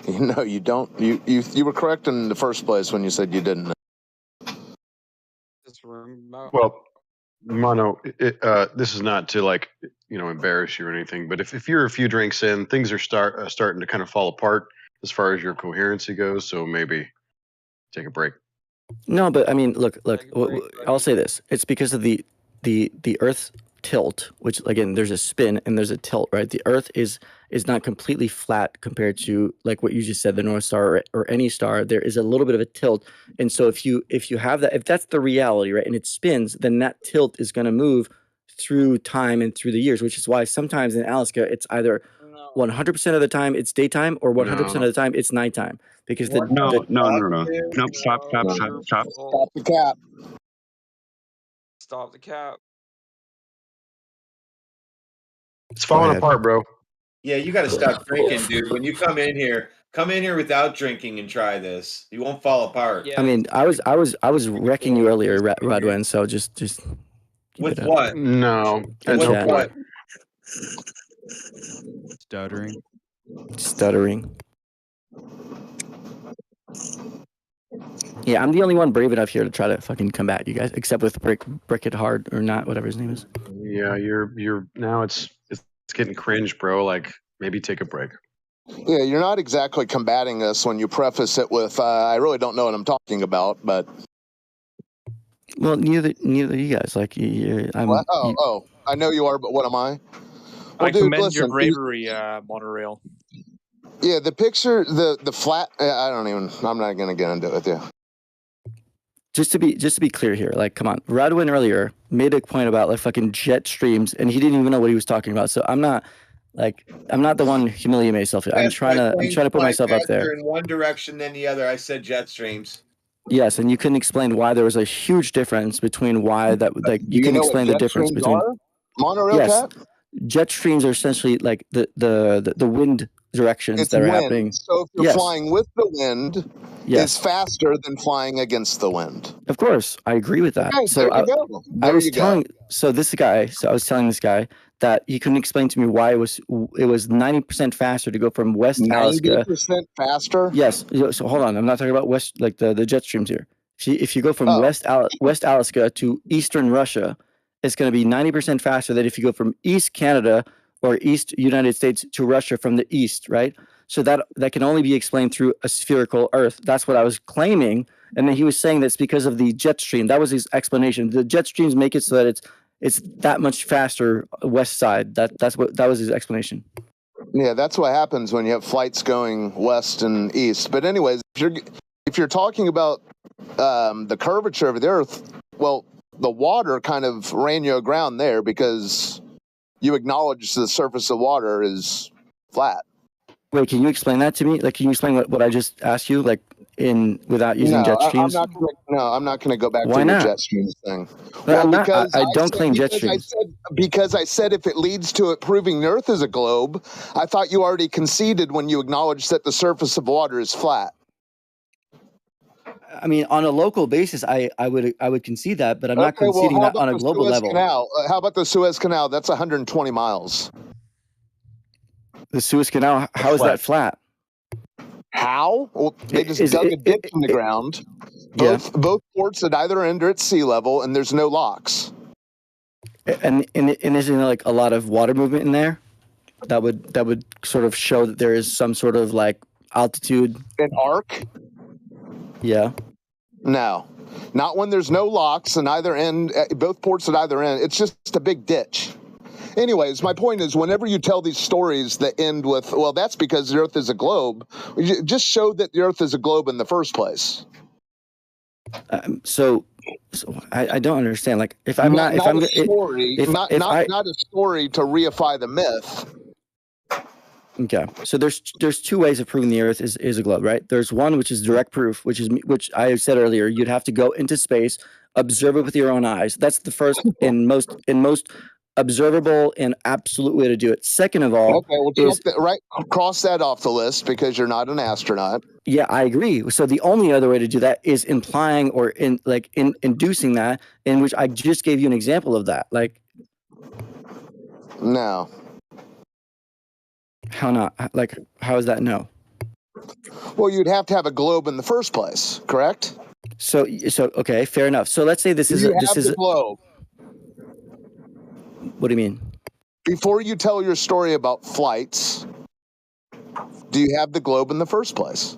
No, you don't. You were correct in the first place when you said you didn't. Well, Mono, this is not to embarrass you or anything, but if you're a few drinks in, things are starting to kind of fall apart as far as your coherency goes. So maybe take a break. No, but I mean, look. I'll say this: it's because of the Earth's tilt, which again, there's a spin and there's a tilt, right? The Earth is not completely flat compared to like what you just said, the North Star or any star. There is a little bit of a tilt, and so if you have that, if that's the reality, right, and it spins, then that tilt is going to move through time and through the years, which is why sometimes in Alaska it's either 100% of the time it's daytime or 100% of the time it's nighttime because No. Nope. Stop the cap. Stop the cap. It's falling apart, bro. Yeah, you got to stop drinking, dude. When you come in here without drinking and try this. You won't fall apart. I mean, I was wrecking you earlier, Rodwin. So just with what? No, at no chat. point. Stuttering. Yeah, I'm the only one brave enough here to try to fucking combat you guys, except with Brick It Hard or not, whatever his name is. Yeah, you're now it's getting cringe, bro. Like maybe take a break. Yeah, you're not exactly combating us when you preface it with I really don't know what I'm talking about, but well, neither you guys like I know you are, but what am I? Well, I dude, commend listen, your bravery, Monorail. Yeah, the picture, the flat. I don't even. I'm not gonna get into it with you. Just to be clear here, like, come on, Radwin earlier made a point about like fucking jet streams, and he didn't even know what he was talking about. So I'm not the one humiliating myself here. I'm trying to put myself up there. In one direction than the other. I said jet streams. Yes, and you couldn't explain why there was a huge difference between why that, like, you can explain the difference between monorail yes, cat. jet streams are essentially like the wind directions It's that are wind. happening. So if you're Yes. flying with the wind, Yes. is faster than flying against the wind. Of course, I agree with that. Okay, So there you go. I There was you go. telling so I was telling this guy that he couldn't explain to me why it was 90% faster to go from West Alaska. 90% faster. Yes. So hold on, I'm not talking about West, like the jet streams here. If you go from West Alaska to Eastern Russia, it's going to be 90% faster than if you go from East Canada or East United States to Russia from the east, right? So that can only be explained through a spherical Earth. That's what I was claiming, and then he was saying that's because of the jet stream. That was his explanation. The jet streams make it so that it's that much faster west side. That was his explanation. Yeah, that's what happens when you have flights going west and east. But anyways, if you're talking about the curvature of the Earth, well, the water kind of ran you aground there because you acknowledge the surface of water is flat. Wait, can you explain that to me? Like, can you explain what I just asked you, like, without using jet streams? I'm not gonna go back Why to your not? jet streams thing. Well, because I don't claim jet streams. Because I said if it leads to it proving the Earth is a globe, I thought you already conceded when you acknowledged that the surface of water is flat. I mean, on a local basis, I would concede that, but I'm not conceding that on a global level. How about the Suez Canal? That's 120 miles. The Suez Canal, how is that flat? How? Well, they just dug a ditch in the ground. Both ports at either end are at sea level, and there's no locks. And isn't there like a lot of water movement in there? That would sort of show that there is some sort of like altitude. An arc? Yeah. No, not when there's no locks on either end. Both ports at either end. It's just a big ditch. Anyways, my point is, whenever you tell these stories that end with, well, that's because the Earth is a globe, just show that the Earth is a globe in the first place. So I don't understand. Like, if I'm not a story to reify the myth. Okay, so there's two ways of proving the Earth is a globe, right? There's one which is direct proof, which I said earlier. You'd have to go into space, observe it with your own eyes. That's the first and most observable and absolute way to do it. Second of all, cross that off the list because you're not an astronaut. Yeah, I agree. So the only other way to do that is implying or inducing that, in which I just gave you an example of that. Like, no. How not? Like, how is that no? Well, you'd have to have a globe in the first place, correct? So okay, fair enough. So let's say this is a globe. What do you mean? Before you tell your story about flights, do you have the globe in the first place?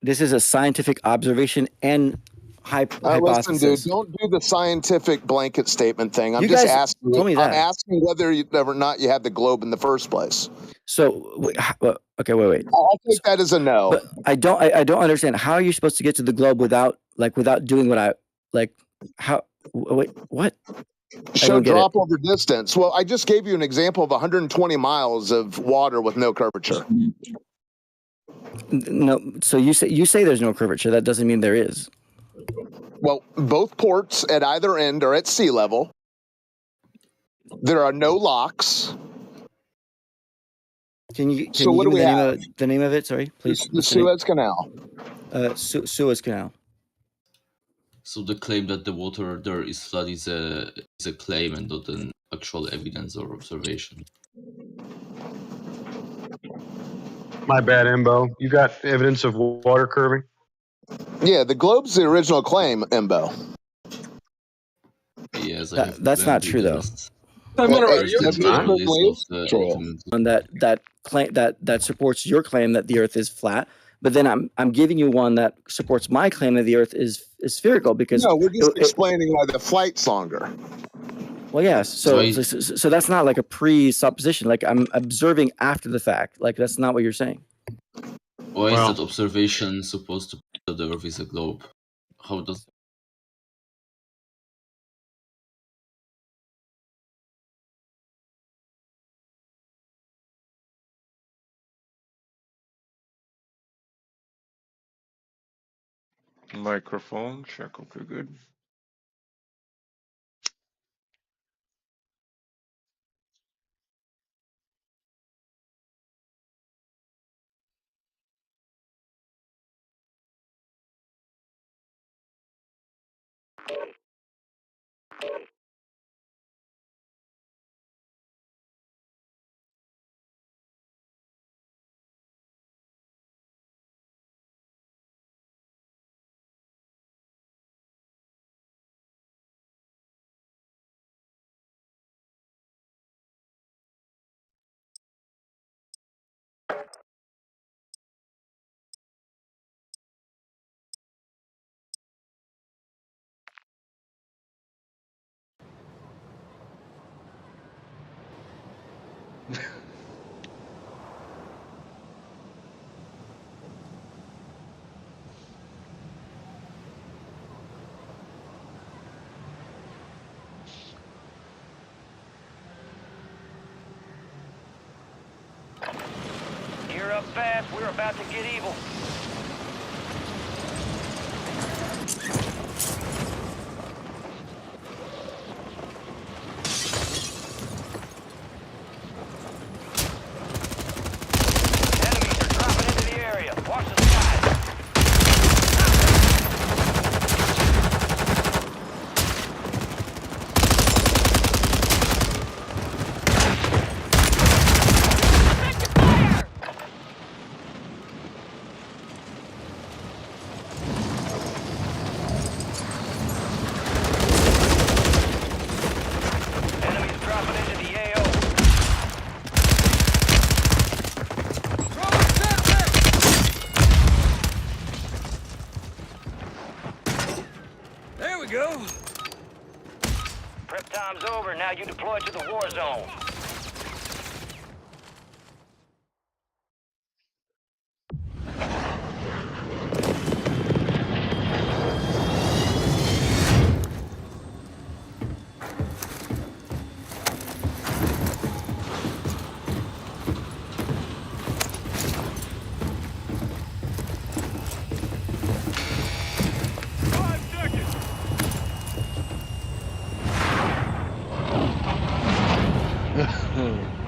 This is a scientific observation and hypothesis. Listen, dude, don't do the scientific blanket statement thing. I'm You just guys asking. told me that. I'm asking whether or not you have the globe in the first place. So okay, wait. I'll take that as a no. But I don't understand. How are you supposed to get to the globe without doing what I like? How? Wait, what? Show drop over distance. Well, I just gave you an example of 120 miles of water with no curvature. No, so you say there's no curvature. That doesn't mean there is. Well, both ports at either end are at sea level. There are no locks. Can you so what give do me we the have? the name of it? Sorry, please. The Suez Canal. Suez Canal. So the claim that the water there is flat is a claim and not an actual evidence or observation. My bad, Embo. You got evidence of water curving? Yeah, the globe's the original claim, Embo. Yes, that's not true though. On that claim that supports your claim that the Earth is flat, but then I'm giving you one that supports my claim that the Earth is spherical because no, we're just explaining why the flight's longer. Well, yes. So that's not like a presupposition. Like I'm observing after the fact. Like that's not what you're saying. Or is Well- that observation supposed to prove that the Earth is a globe? How does Microphone check. Okay, good. Gear up fast. We're about to get evil. Enemies are dropping into the area. Watch the skies. Enemies dropping into the AO. There we go. Prep time's over. Now you deploy to the war zone.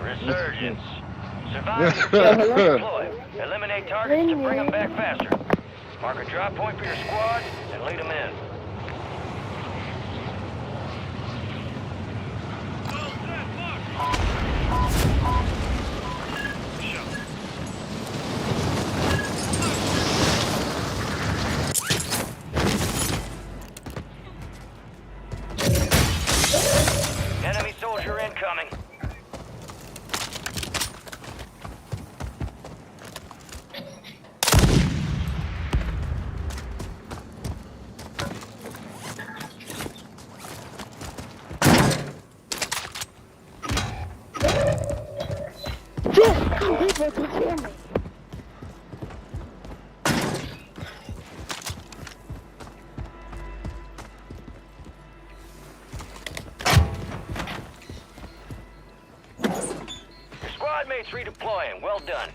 Resurgence. Survive deploy. Eliminate targets to bring them back faster. Mark a drop point for your squad and lead them in. Enemy soldier incoming. Your squad mates redeploying. Well done.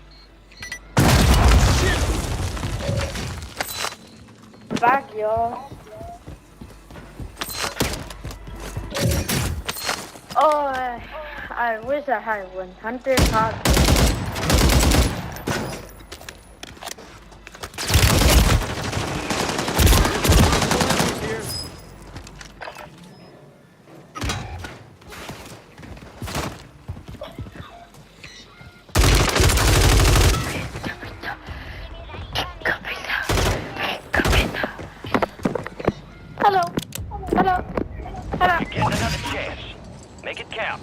Back, y'all. Oh, I wish I had 100 cards. Hello. Hello. Hello. You're getting another chance. Make it count.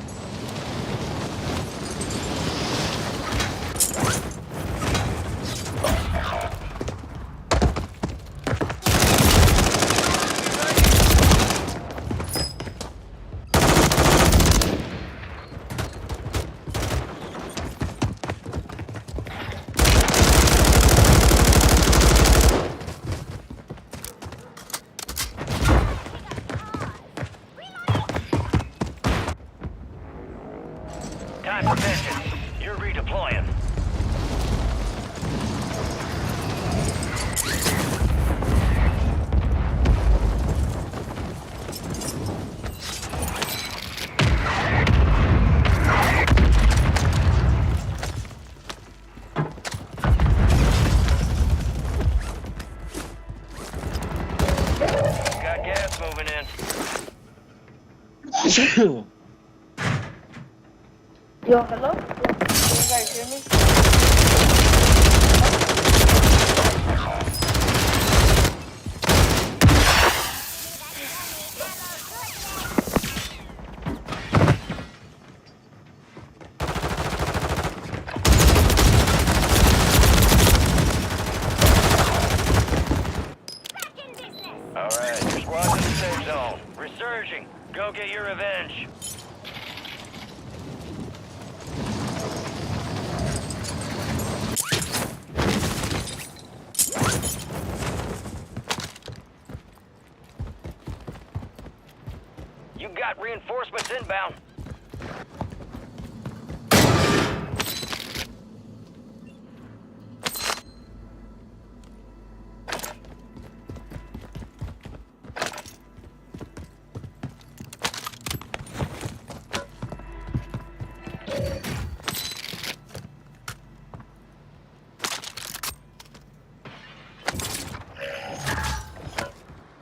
Time for vengeance. You're redeploying. Got gas moving in. Yo, hello? Can you guys hear me? Alright, your squad's in the safe zone. Resurging. Go get your revenge. You got reinforcements inbound.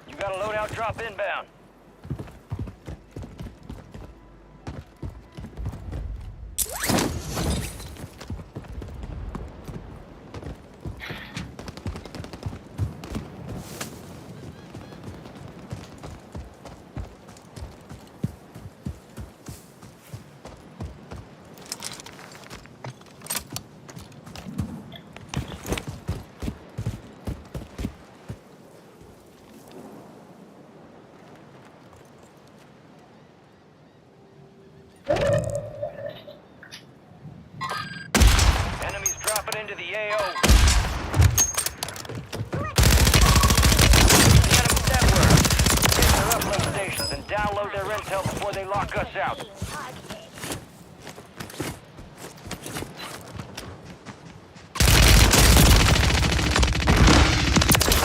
You got a loadout drop inbound. Enemies dropping into the AO. The enemy network. Get their uplink stations and download their intel before they lock us out.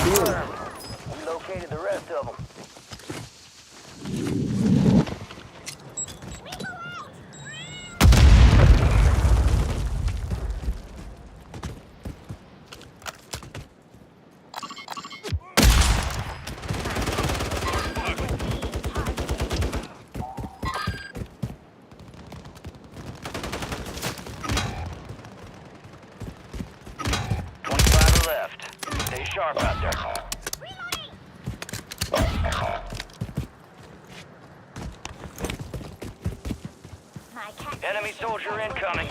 We located the rest of them. Left. Stay sharp out there. Enemy soldier incoming.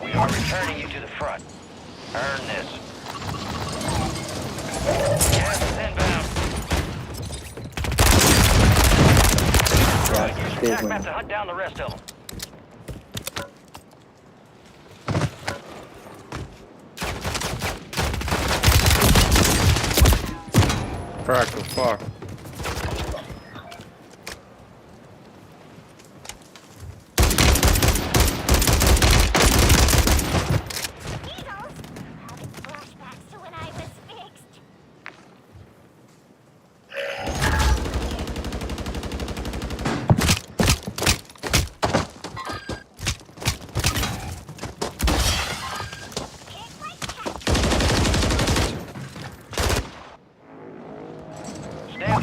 We are returning you to the front. Earn this. Gas is inbound. Use your attack map to hunt down the rest of them. Crackle, fuck. Stand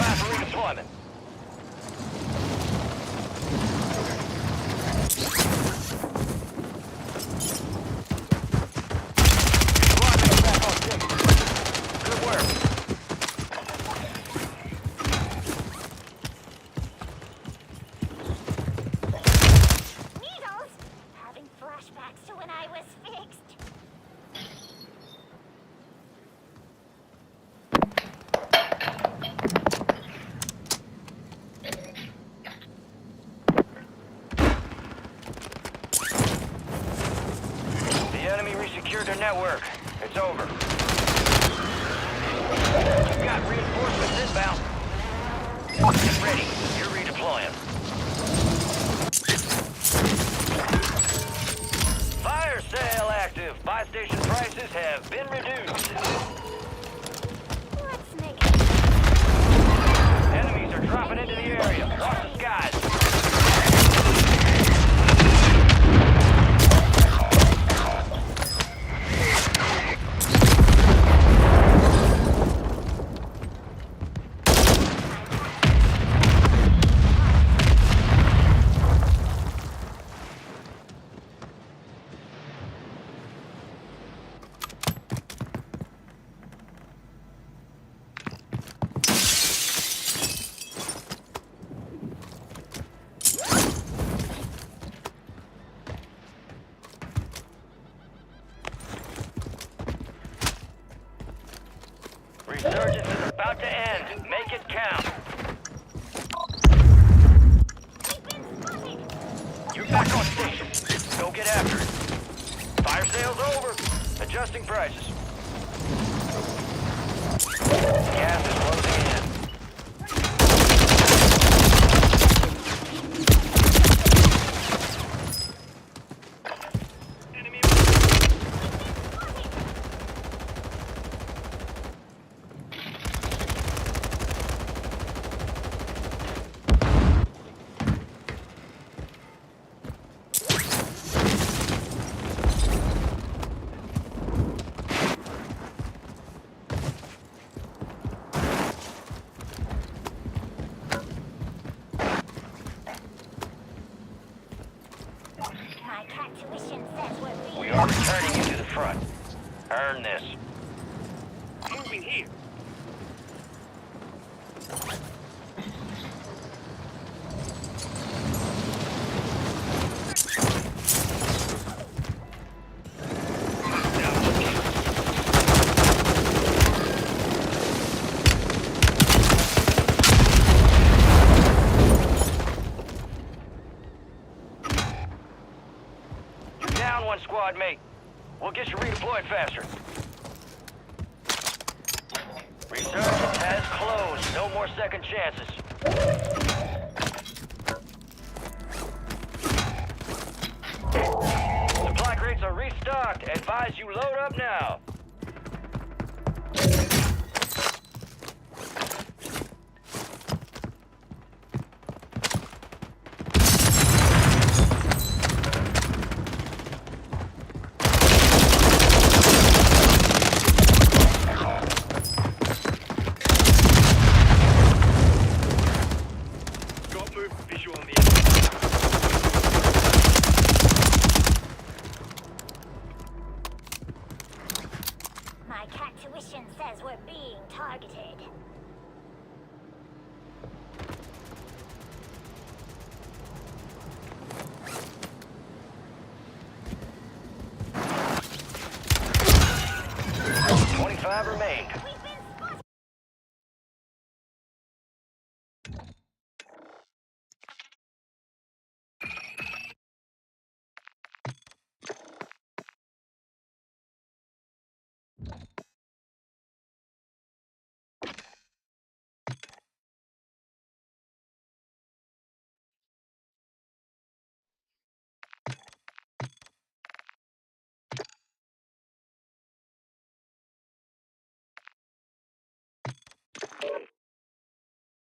secured their network. It's over. You've got reinforcements inbound. Get ready. You're redeploying. Fire sale active. Buy station prices have been reduced. Let's make it. Enemies are dropping into the area. Watch the skies. Resurgence is about to end. Make it count. You're back on station. Go get after it. Fire sale's over. Adjusting prices. Gas is closing in. My cat tuition says we're being. We are returning you to the front. Earn this. Moving here. You're down one squad mate. We'll get you redeployed faster. Resurgence has closed. No more second chances. Supply crates are restocked. Advise you load up now. Got move visual on the enemy. My cat tuition says we're being targeted. $25 remain.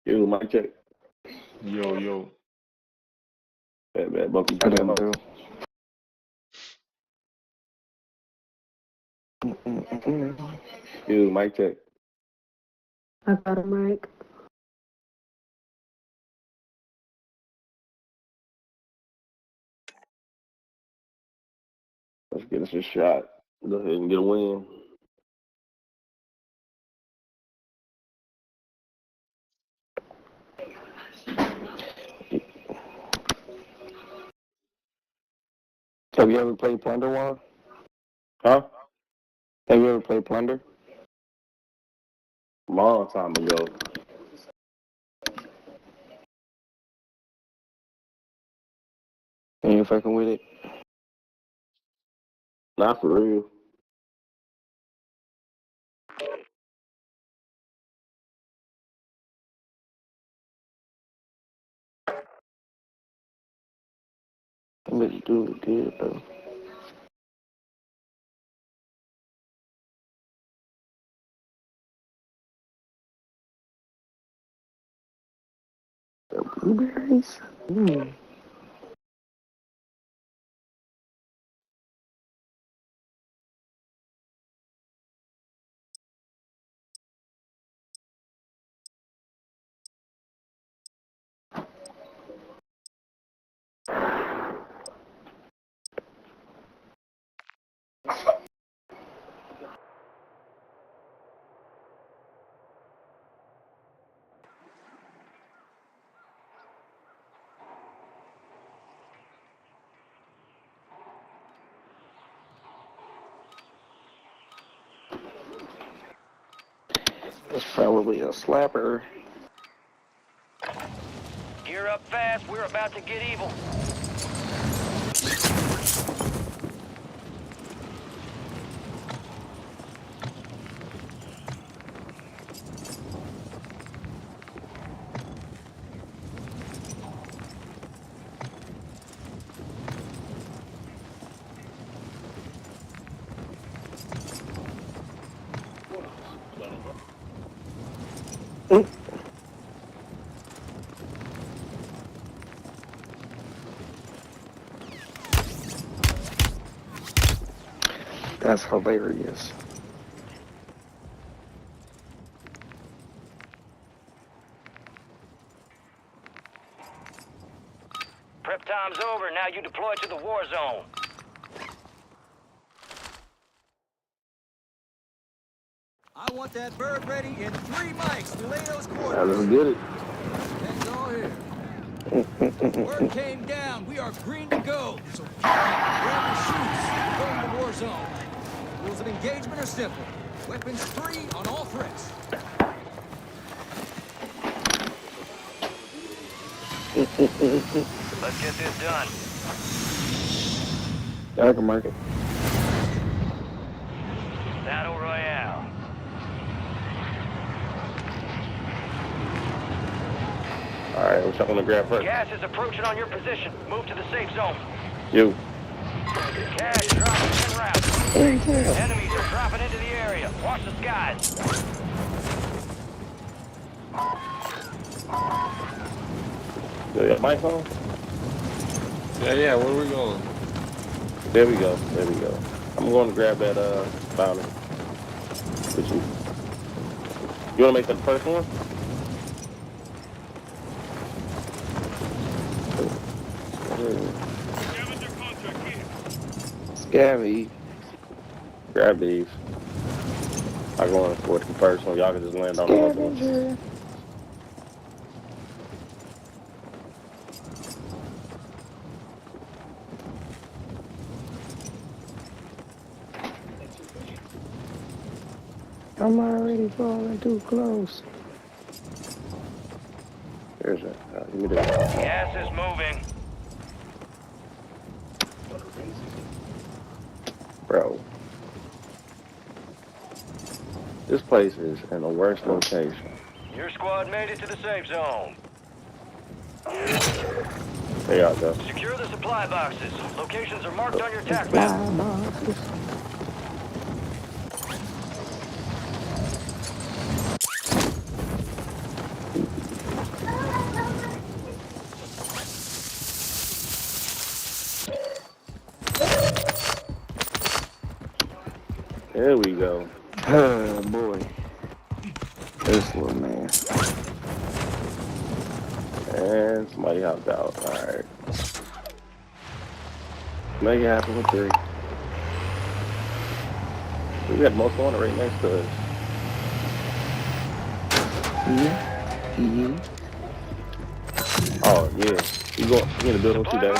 Yo, mic check. Yo. Bad, Bucky, put him up. Yo, mic check. I got a mic. Let's get us a shot. Go ahead and get a win. Have you ever played Plunder, Juan? Huh? Have you ever played Plunder? Long time ago. Ain't you fucking with it? Not for real. do look good though. The blueberries. It's probably a slapper. Gear up fast. We're about to get evil. That's hilarious. Prep time's over. Now you deploy to the war zone. I want that bird ready in 3 mics to lay those quarters. I let's get it. That's all here. Word came down. We are green to go. So grab your shoes. We're going to war zone. Rules of engagement are simple. Weapons free on all threats. Let's get this done. I can mark it. Battle Royale. Alright, which I'm gonna grab first. Gas is approaching on your position. Move to the safe zone. You. Gas dropping en route. Enemies are dropping into the area. Watch the skies. You got mic on? Yeah, where we going? There we go. There we go. I'm going to grab that bounty. With you. You wanna make that the first one? Scabby. Grab these. I go on for the first one. Y'all can just land on the other one. I'm already falling too close. There's a. Give me that. Gas is moving. Bro. This place is in the worst location. Your squad made it to the safe zone. There y'all go. Secure the supply boxes. Locations are marked on your attack map. There we go. Oh boy. This little man. And somebody hopped out. Alright. Make it happen with 3. We got most on it right next to us. Oh yeah. He in the building today.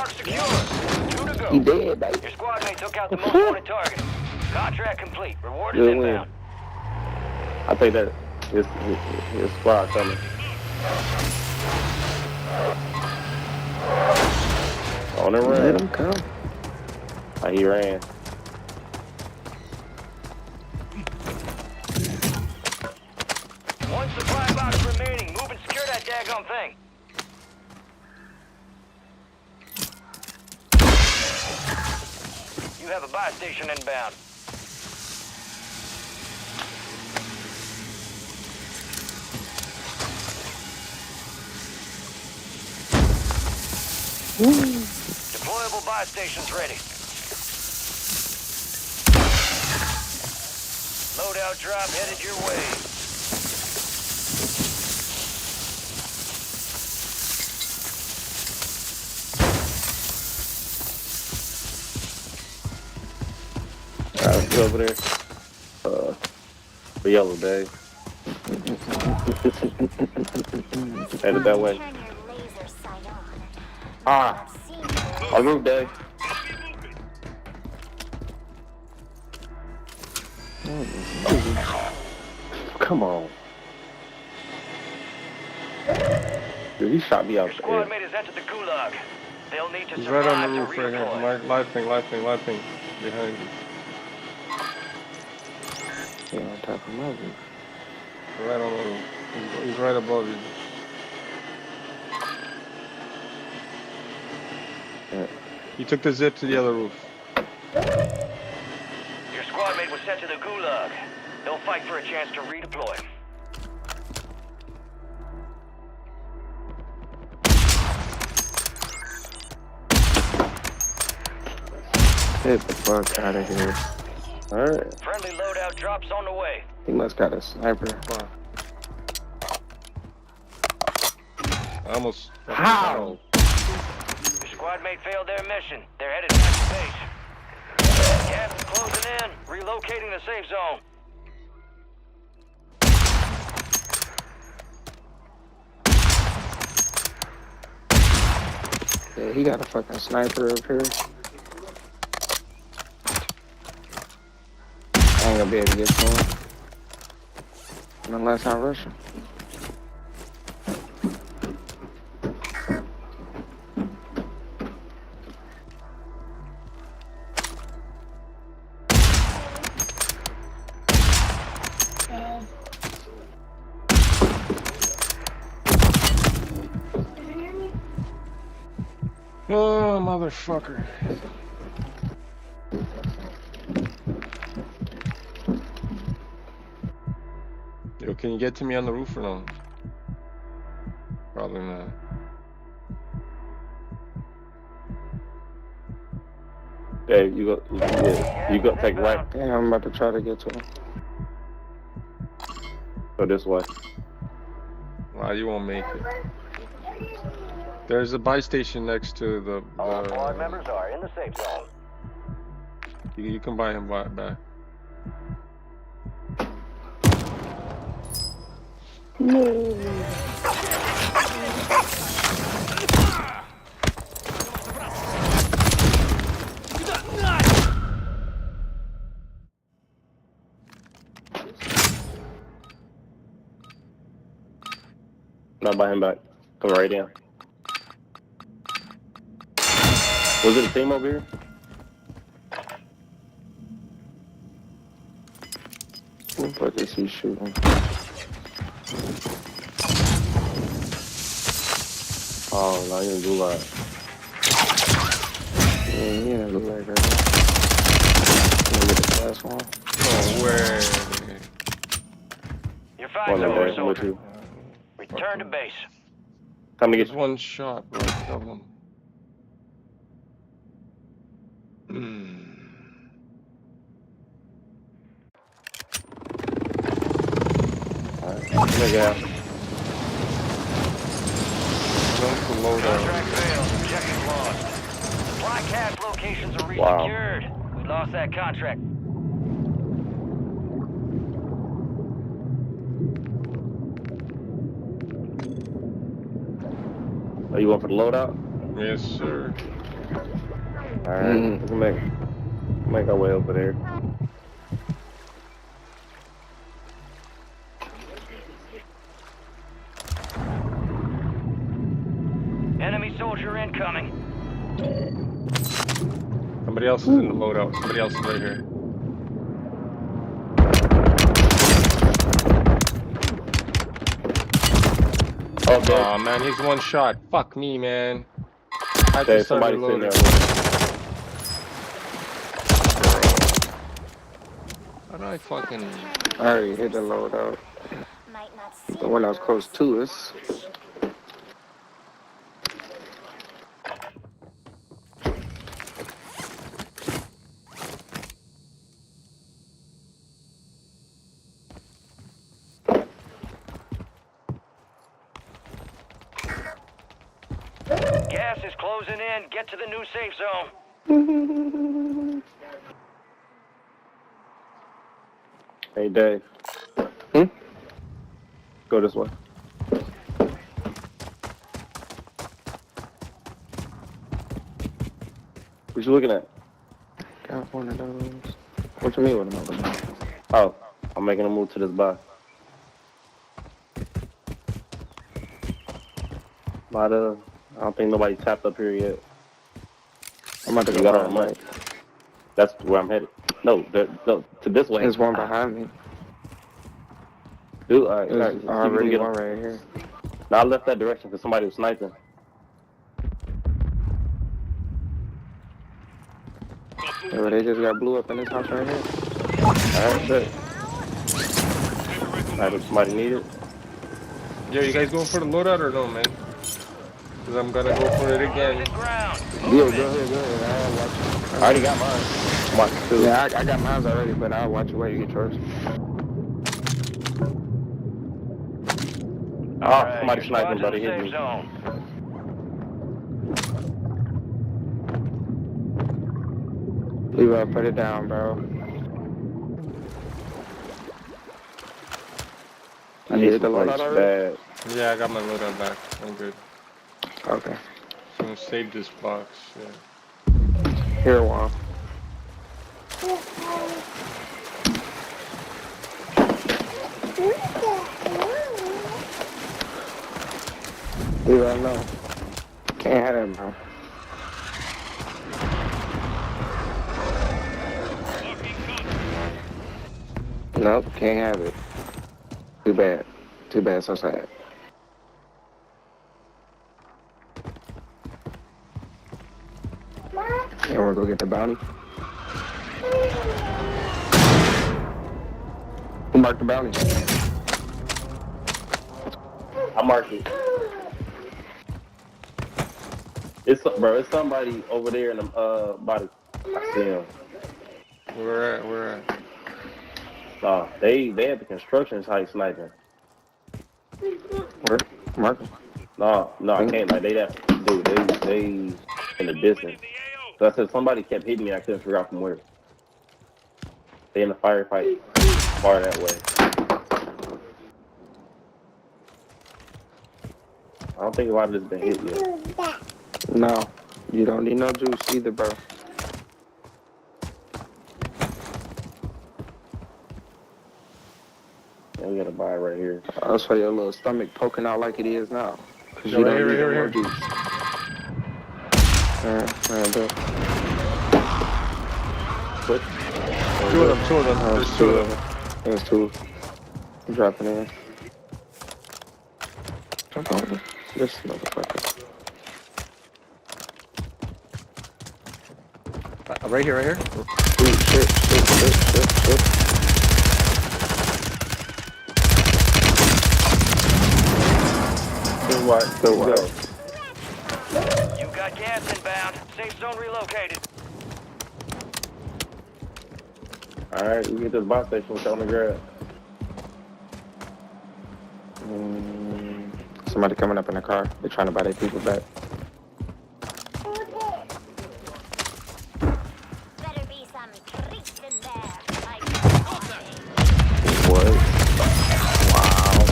He dead, baby. Your squad mate took out the most wanted target. Contract complete. Reward is Good win. inbound. I think that his squad coming. On the run. Let him come. He ran. One supply box remaining. Move and secure that daggone thing. buy station inbound. Deployable buy stations ready. Loadout drop headed your way. Alright, over there. The yellow day. Headed that way. Ah! I'll move day. Come on. Dude, he shot me out Your squad mate has entered the gulag. They'll need to He's survive right on the to roof right here. redeploy. Live thing behind you. Yeah, on top of my roof. Right on the roof. He's right above you. Yeah. He took the zip to the other roof. Your squad mate was sent to the gulag. They'll fight for a chance to redeploy. Get the fuck out of here. Alright. Friendly loadout drops on the way. He must got a sniper. Almost. How? Your squad mate failed their mission. They're headed back to base. Gas is closing in. Relocating the safe zone. Yeah, he got a fucking sniper up here. I ain't gonna be able to get to him unless I rush him. Oh, motherfucker. Yo, can you get to me on the roof or no? Probably not. Hey, you go take right. Damn, I'm about to try to get to him. Go this way. Wow, you won't make it. There's a buy station next to the. All squad members are in the safe zone. You can buy him back. Not buy him back. Come right in. Was it a team over here? What the fuck is he shooting? Oh, no, you're in gulag. Yeah, you're in gulag right now. You gonna get the last one? No way. Your five zone I'm with you. Return to base. Time to get There's one shot, bro. Kill him. Alright, let me get out. Contract failed. Objective lost. Supply cache locations are resecured. We lost that contract. Are you going for the loadout? Yes, sir. Alright, we can make our way over there. Enemy soldier incoming. Somebody else is in the loadout. Somebody else is right here. Oh man, he's one shot. Fuck me, man. I Okay, just started somebody's in loading. there. How do I fucking... I already hit the loadout. The one that was close to us. Gas is closing in. Get to the new safe zone. Hey, Dave. Go this way. What you looking at? Got one of those. What you mean with another? Oh, I'm making a move to this bar. I don't think nobody tapped up here yet. I'm about to You go got hard, on money. right? That's where I'm headed. No, to this way. There's one behind me. Dude, all right, There's see if you can already get one him. right here. Now I left that direction because somebody was sniping. Yeah, they just got blew up in this house right here. Alright, good. Alright, if somebody need it. Yo, you guys going for the loadout or no, man? Because I'm gonna go for it again. Yo, go ahead. I'll watch it. I already got mine. I'm watching too. Yeah, I got mine already, but I'll watch it while you get yours. Oh, somebody sniping, buddy. Hit me. Leave up, put it down, bro. I You need hit the some loadout brakes already? bad. Yeah, I got my loadout back. I'm good. Okay. I'm gonna save this box. Yeah. Here, Juan. Leave it alone. Can't have that, bro. Nope, can't have it. Too bad. Too bad, so sad. You wanna go get the bounty? Who marked the bounty? I marked it. It's somebody over there in the body. I see him. Where at? Nah, they at the construction site sniping. Where? Mark them. No, I can't. Like they in the distance. So I said somebody kept hitting me. I couldn't figure out from where. They in the firefight far that way. I don't think a lot of this has been hit yet. No, you don't need no juice either, bro. Yeah, we got a buy right here. I'll show your little stomach poking out like it is now. Cause Yo, you right don't need here, no right here. juice. Alright, bro. Put. Two of them. Oh, There's two of them. There's two. I'm dropping in. Jump on this motherfucker. Right here. Ooh, shit. Good work. You got gas inbound. Safe zone relocated. Alright, we get this buy station. What's on the grab? Somebody coming up in the car. They're trying to buy their people back. Better be some treats in there. What? Wow.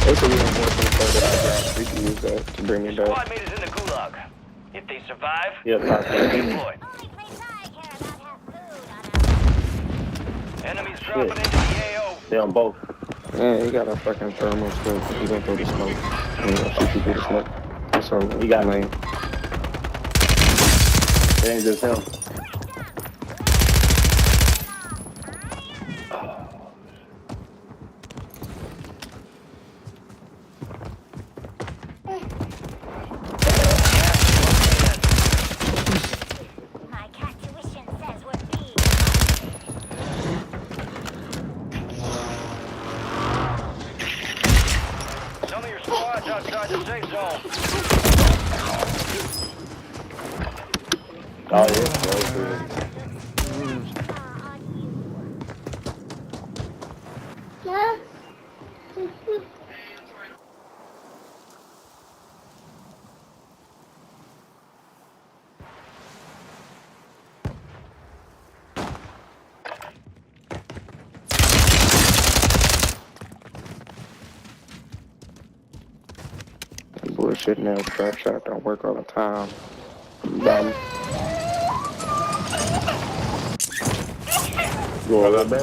It's a reinforcement code that I got. We can use that to bring me back. Squad mate is in the gulag. If they survive, Yes, deploy. Enemies dropping into the AO. They on both. Yeah, he got a fucking thermal scope. He gonna throw the smoke. He gonna shoot you through the smoke. That's over. He got lane. It ain't just him. My cat tuition says we're being the safe zone. Oh, yeah. Bullshit in that trap shot don't work all the time. Dumb.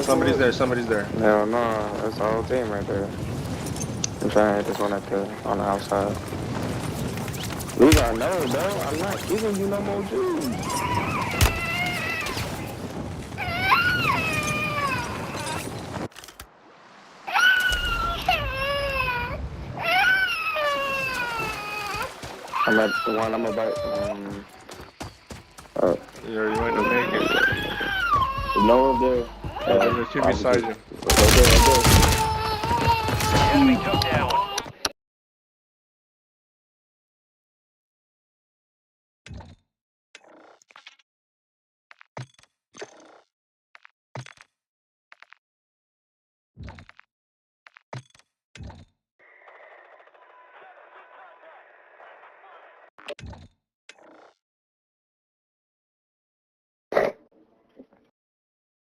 Somebody's there. Somebody's there. Hell no, that's the whole team right there. I'm trying to hit this one on the outside. We gotta know, bro. I'm not giving you no more juice. I'm at the one I'm about. You might not make it. No one there. There's two beside you. Enemy took that one.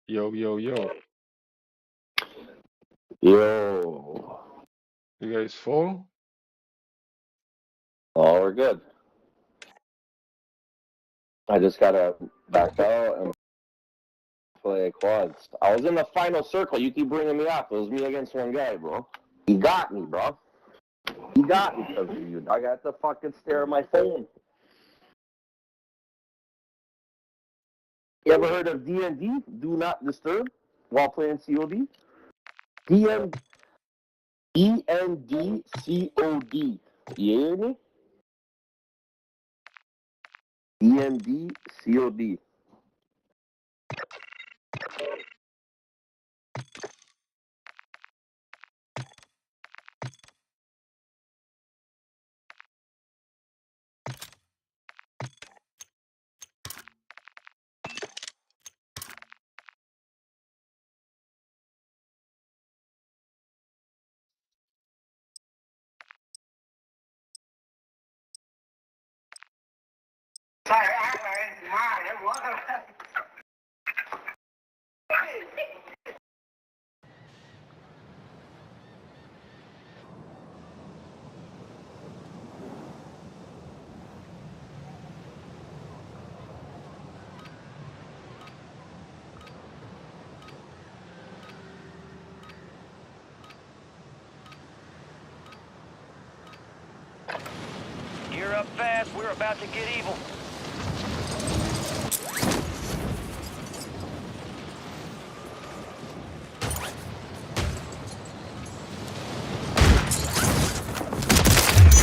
Yo. Yo. You guys full? Oh, we're good. I just gotta back out and play quads. I was in the final circle. You keep bringing me up. It was me against one guy, bro. He got me, bro. He got me because of you. I got to fucking stare at my phone. You ever heard of D&D? Do not disturb while playing COD? END-COD. You hear me? END-COD. Gear up fast. We're about to get evil.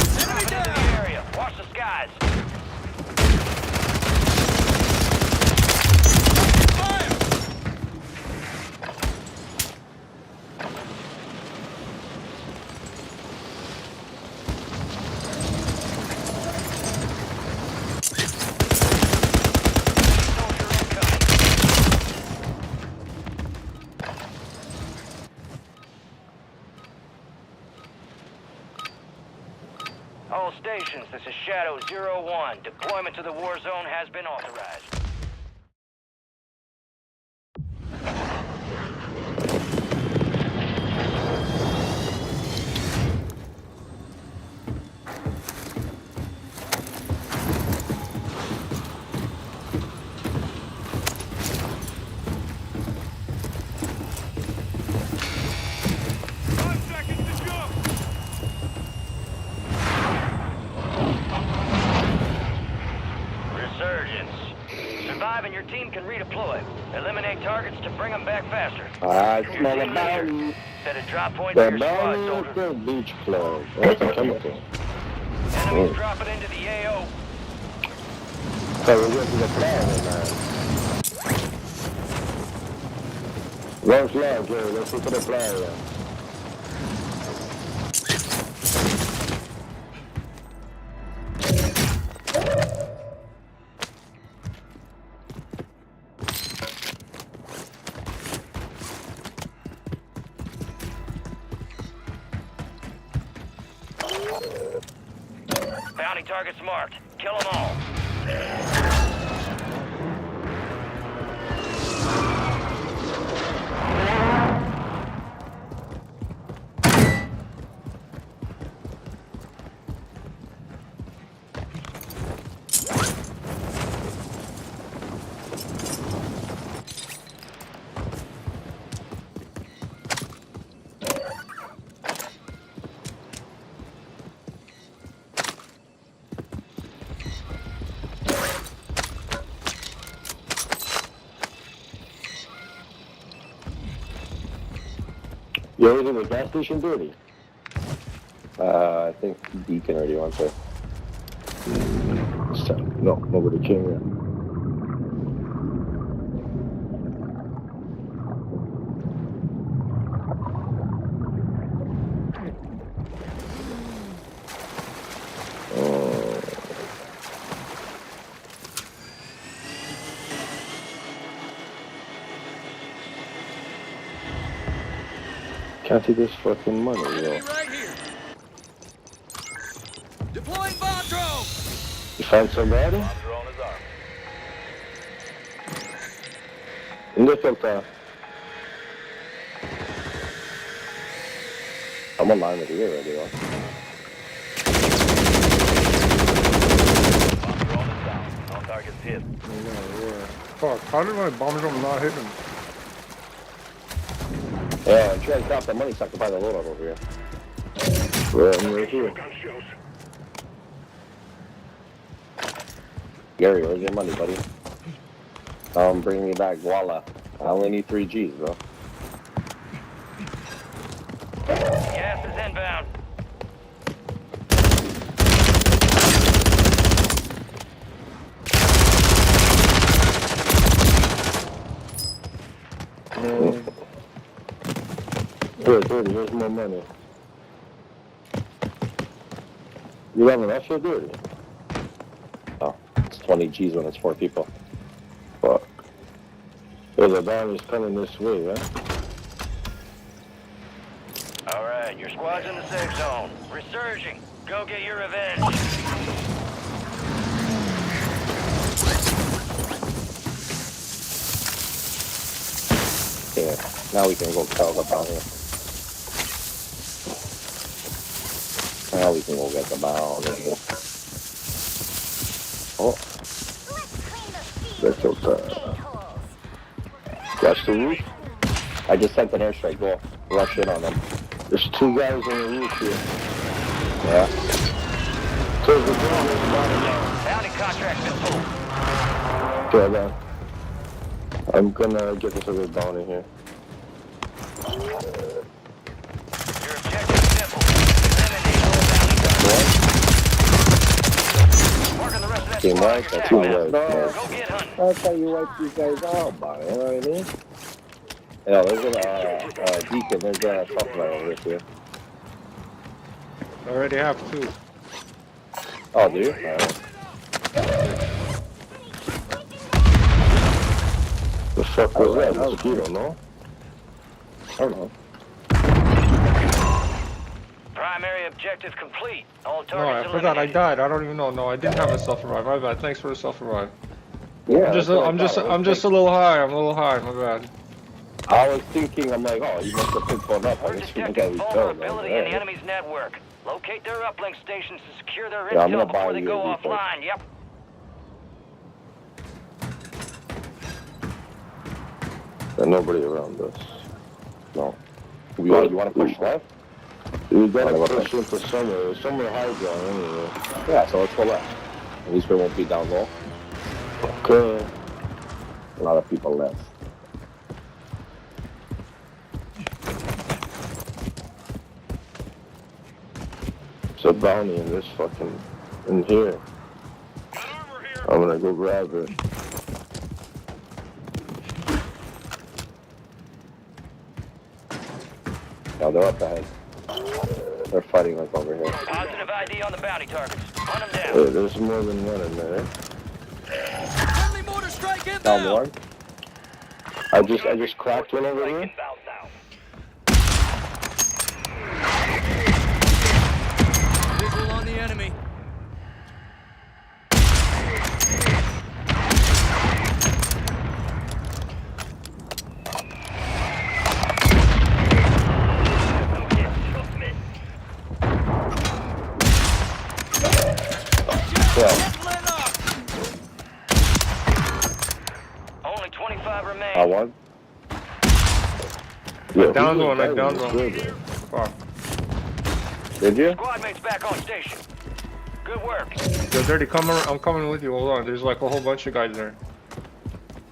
Enemy down! Into the area. Watch the skies. All stations, this is Shadow 01. Deployment to the war zone has been authorized. Resurgence. Survive and your team can redeploy. Eliminate targets to bring them back faster. I Your smell a team leader. bounty. Set a drop point for The your squad, bounty soldier. at the beach club. That's a chemical. Enemies dropping into the AO. So we're going to the playa, man. Let's go, Jerry. Let's go to the playa. Bounty targets marked. Kill them all. Yo, is the gas station dirty? I think Deken already went there. No, nobody came yet. Can't see this fucking money, yo. Right here. Deploying bomb drone. You found somebody? Drone is armed. In the filter. I'm online with you already, though. Drone is down. All targets hit. Fuck, how did my bomb drone not hit him? Yeah, I'm trying to drop the money so I can buy the loadout over here. Well, I'm right here. Gary, where's your money, buddy? Bring me back, voila. I only need 3 G's, bro. Gas is inbound. Here, here's more money. You have enough shit, dude? Oh, it's 20 G's when it's 4 people. Fuck. Hey, the bounty's coming this way, right? All right, your squad's in the safe zone. Resurging. Go get your revenge. Yeah, now we can go tell the bounty. Now we can go get the bounty. Oh. That's okay. Rush the roof? I just sent an airstrike. Go. Rush in on them. There's 2 guys on the roof here. Yeah. So the Bounty contract's been pulled. okay, then. I'm gonna get this other bounty here. Your objective is simple. Eliminate all bounty targets. Marking the rest of that Team squad right? on your Team attack right. map. No, Go get hunting. that's how you wipe these guys out, buddy. You know what I mean? Yeah, there's a Deken. There's a software over here. I already have 2. Oh, do you? Alright. The fuck was that? Mosquito, no? I don't know. Primary objective complete. All No, I targets forgot I eliminated. died. I don't even know. No, I didn't have a self-revive. My bad. Thanks for the self-revive. Yeah, I'm just a little high. I'm a little high. My bad. I was thinking, I'm like, oh, you must have picked one up. I just think I was done. Vulnerability in the enemy's network. Locate their uplink stations to secure their Yeah, I'm intel gonna buy before they you go a default. offline. Yep. There's nobody around us. No. You want to push left? We gotta push into somewhere. Somewhere high ground anyway. Yeah, so let's go left. At least we won't be down low. Okay. A lot of people left. There's a bounty in this fucking... in here. I'm gonna go grab it. No, they're up ahead. They're fighting like over here. Positive ID on the bounty targets. Hunt them down. Hey, there's more than one in there. Friendly mortar strike inbound. Down one. I just cracked one over here. I downed one. Fuck. Did you? Squad mates back on station. Good work. Yo, Dirty, I'm coming with you. Hold on. There's like a whole bunch of guys there.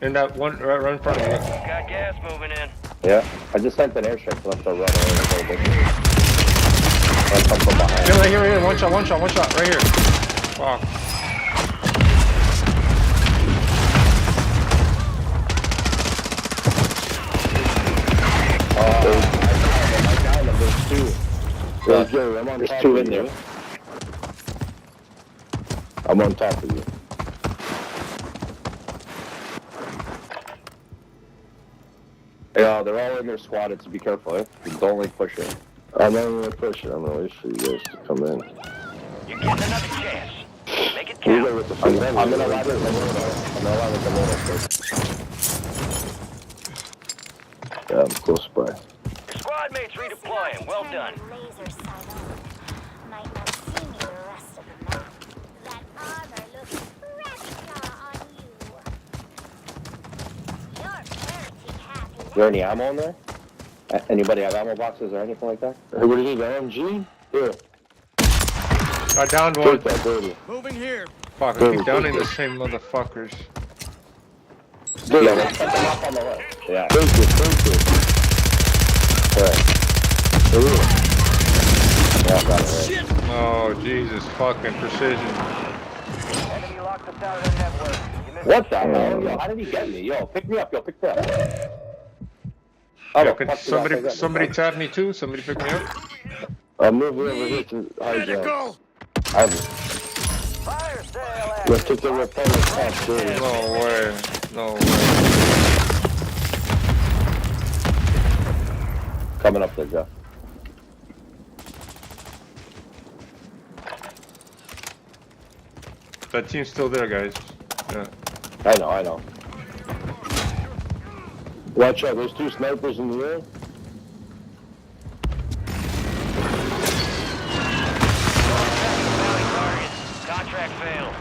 In that one right in front of you. Got gas moving in. Yeah. I just sent an airstrike. So let's go run away. I'll come from behind. Here, right here. One shot. Right here. Fuck. There's two. There's two in there. I'm on top of you. Yeah, they're all in their squad, so be careful, eh? Don't like push it. I'm not gonna push it. I'm gonna wait for you guys to come in. You're getting another chance. Make it count. I'm gonna allow it. Yeah, I'm close by. Your squad mates redeploying. Well done. Laser sight on. Might not see me the rest of the map. That armor looks precious on you. Your rarity cap Is there any ammo in there? Anybody have ammo boxes or anything like that? Hey, what do you need, MG? Here. I downed one. Moving here. Fuck, I keep downing the same motherfuckers. Yeah, let's put them up on the left. Yeah. Yeah, got it right. Oh, Jesus, fucking precision. Enemy locked us out of their network. What the hell? Yo, how did he get me? Yo, pick me up. Yo, pick me up. Yo, can somebody tap me too? Somebody pick me up? I'll move over here to high ground. Fire sale action. Let's take the repellent top, dude. No way. Coming up there, Jeff. That team's still there, guys. Yeah. I know. Watch out, there's two snipers in the air. Contract failed.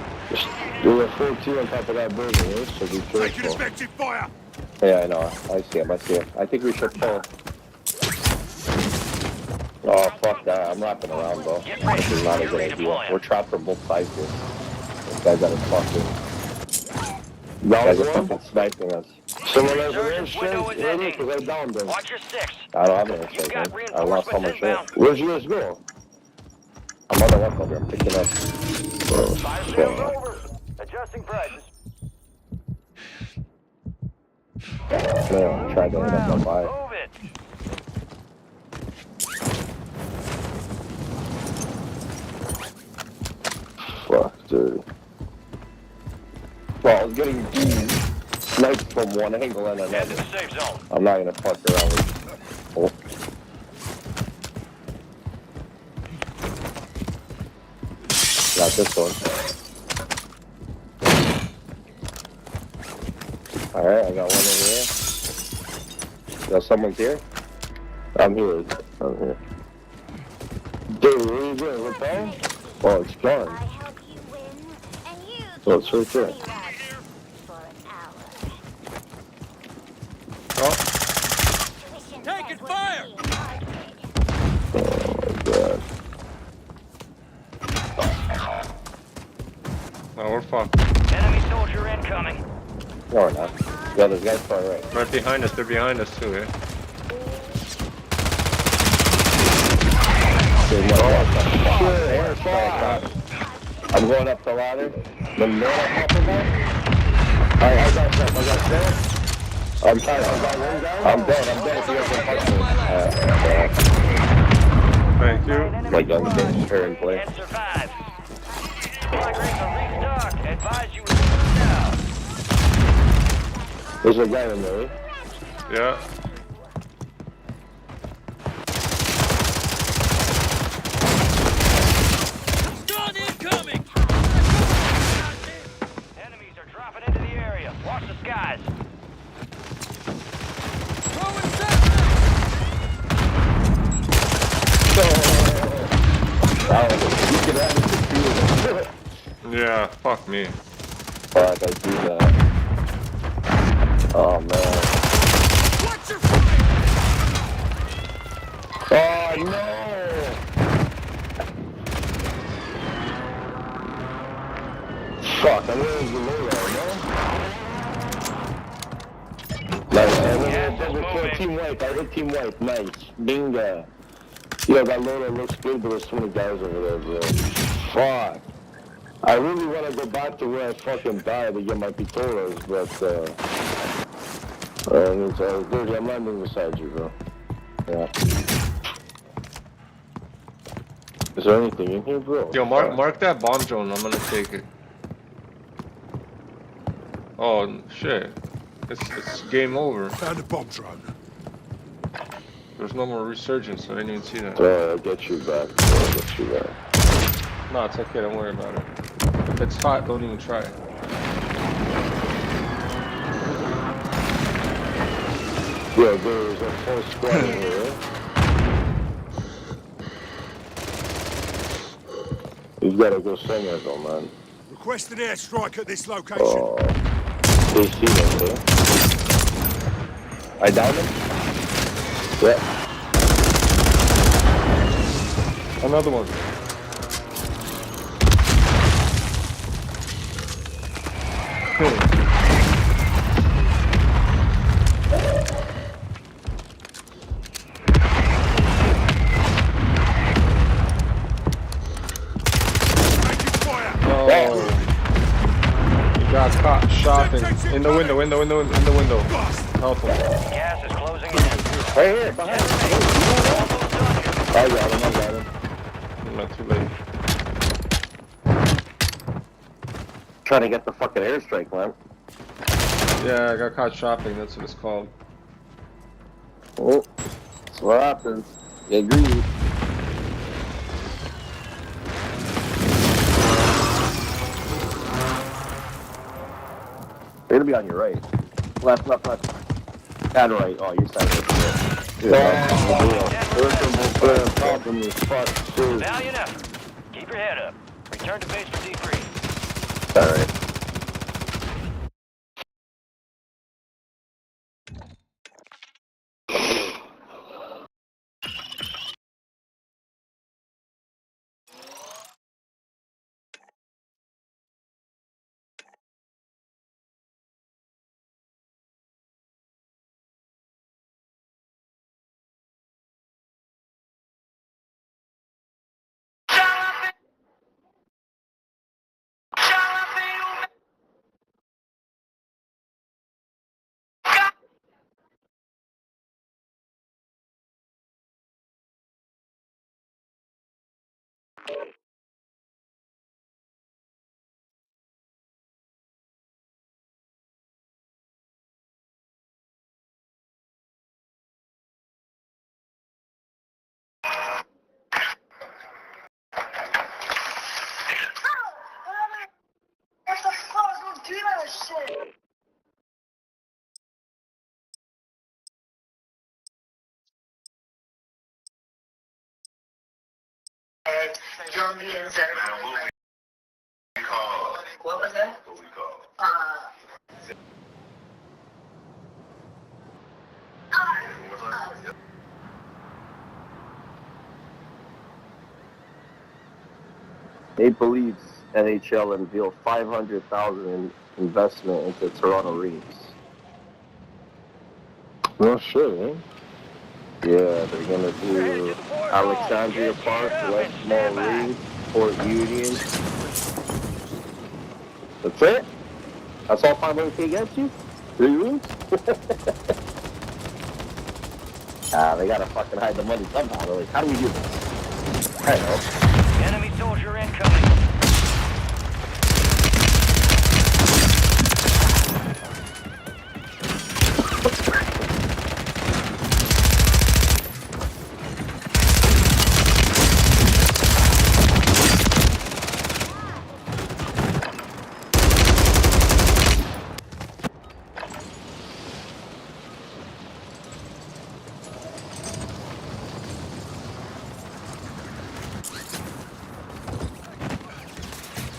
There are 14 on top of that building, eh? So be careful. Yeah, I know. I see him. I think we should pull. Oh, fuck that. I'm wrapping around, bro. This is not a good idea. We're trapped from both sides here. This guy's got us fucking... You guys are fucking sniping us. Someone has an airstrike? Really? Because I downed them. Watch your six. I don't have an airstrike, man. I lost all my shit. Where's yours go? I'm on the left over. I'm picking up. Fire sale's over. Adjusting prices. No, try to end up on my... Move it. Fuck, dude. Well, I was getting sniped from one angle and Head to another. the safe zone. I'm not gonna fuck around with... Oh. Got this one. Alright, I got one over here. Yo, someone's here? I'm here. Dude, where are you going? What the? Oh, it's gone. Oh, it's right there. Taking fire! Oh my god. No, we're fucked. Enemy soldier incoming. No, we're not. Yeah, there's guys far right. Right behind us. They're behind us too, yeah. I'm going up the ladder. The man I'm talking about? Alright, I got that. I'm trying to one guy. I'm dead. If you guys can punch me. Thank you. My gun's getting turn play. And survive. Flag rates are restocked. Advise you move now. There's a guy in there, eh? Yeah. Stun incoming! Enemies are dropping into the area. Watch the skies. Throwing Yeah, fuck me. Fuck, I do that. Oh man. Watch your fire! I'm going to low there, no? Nice, double kill team wipe. I hit team wipe. Nice. Bingo. Yo, that loader looks good, but there's too many guys over there, bro. Fuck. I really want to go back to where I fucking died to get my pistolas, but, it's dirty. I'm landing beside you, bro. Yeah. Is there anything in here, bro? Yo, mark that bomb drone. I'm gonna take it. Oh shit! It's game over. Found a bomb drone. There's no more resurgence, so I didn't even see that. I'll get you back. I'll get you back. No, it's okay. Don't worry about it. If it's hot, don't even try it. Yo, there's a full squad in here. He's gotta go somewhere though, man. Request an airstrike at this location. Oh, they see him, okay? I downed him? Yeah. Another one. Got caught shopping in the window. Help him. Gas is closing in. Right here, behind him. I got him. I'm not too late. Trying to get the fucking airstrike, man. Yeah, I got caught shopping. That's what it's called. Oh, that's what happens. Get greedy. They're gonna be on your right. Left. And right. Oh, your side right there. Valiant effort. Keep your head up. Return to base for debrief. Alright. Germany is what was that? What we call Maple Leafs NHL unveil $500,000 in investment into Toronto Reefs. Oh shit, eh? Yeah, they're gonna do Alexandria Park, Westmore Reef, Port Union. That's it? That's all 500K gets you? 3 rooms? They gotta fucking hide the money somehow. They're like, how do we do this? I don't know. Enemy soldier incoming.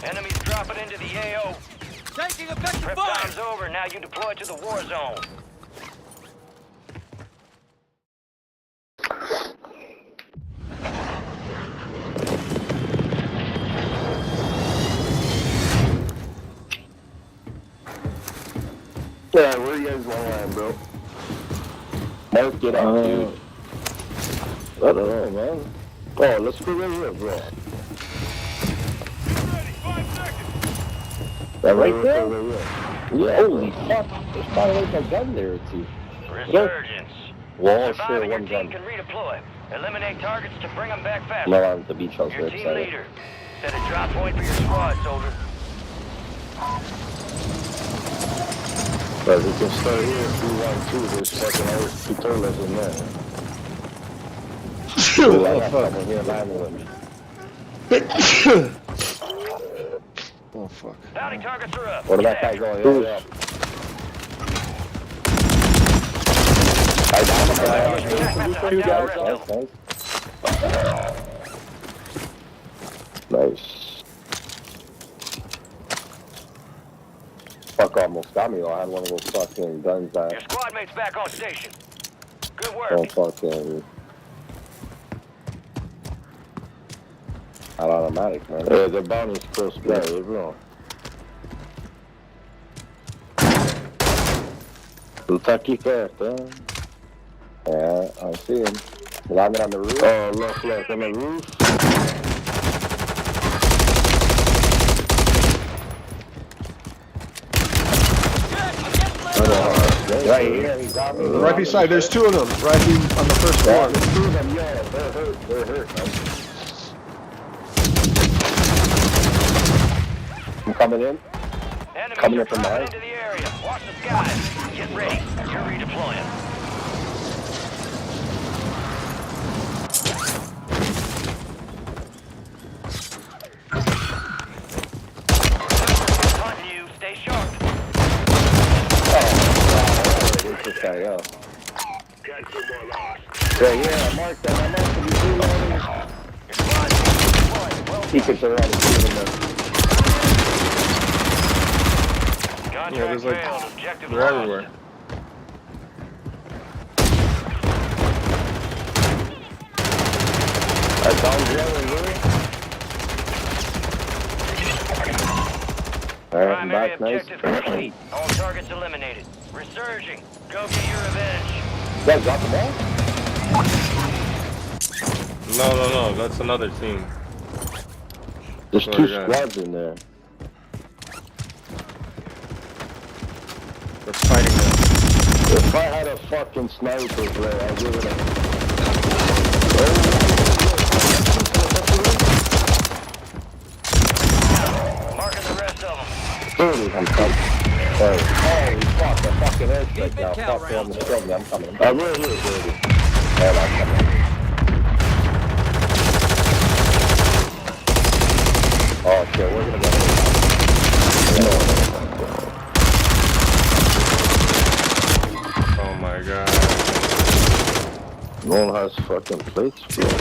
Enemies dropping into the AO. Taking effective Prep fire. time's over. Now you deploy to the war zone. Yeah, where you guys want to land, bro? Mark it up, dude. I don't know, man. Oh, let's go right here, bro. That right there? Yeah, holy fuck. There's probably like a gun there or two. Resurgence. Wall, Survive sure, and your one team gun. can redeploy. Eliminate targets to bring them back faster. No, I'm at the beach house Your right team beside it. leader. Set a drop point for your squad, soldier. But we can start here if we want to. There's fucking other two toilets in there. Ooh, I got someone here landing with me. Oh fuck. Bounty targets are up. Where did that guy go? Yeah. I downed him. Nice. Fuck almost got me though. I had one of those fucking guns that Your squad mates back on station. Good work. don't fucking... Not automatic, man. Yeah, the bounty's close by, bro. Tu tá aqui perto, hein? Yeah, I see him. Landing on the roof. Oh, look, on the roof. Right here, he got me. Right beside, there's two of them. Right on the first floor. There's two of them, yeah. They're hurt, man. I'm coming in. Enemies Coming are in from dropping behind. into the area. Watch the skies. Get ready. You're redeploying. Hunting you. Stay sharp. Where's this guy up? Yeah, I marked them. You see loading? Secrets are around the field in there. Yeah, there's like, they're everywhere. I found Jerry here. Alright, I'm Primary back, nice. objective complete. All targets eliminated. Resurging. Go get your revenge. You guys got them all? No, that's another team. There's Sorry, two guys. squads in there. They're fighting them. If I had a fucking sniper, bro, I'd give it a... Marking the rest of them. Dude, I'm coming. Holy fuck, the fucking airstrike now. Fuck, they almost killed me. I'm coming. I'm right here, dude. And I'm coming. Oh, shit, we're gonna go. Oh my god. No one has fucking plates, bro. I'm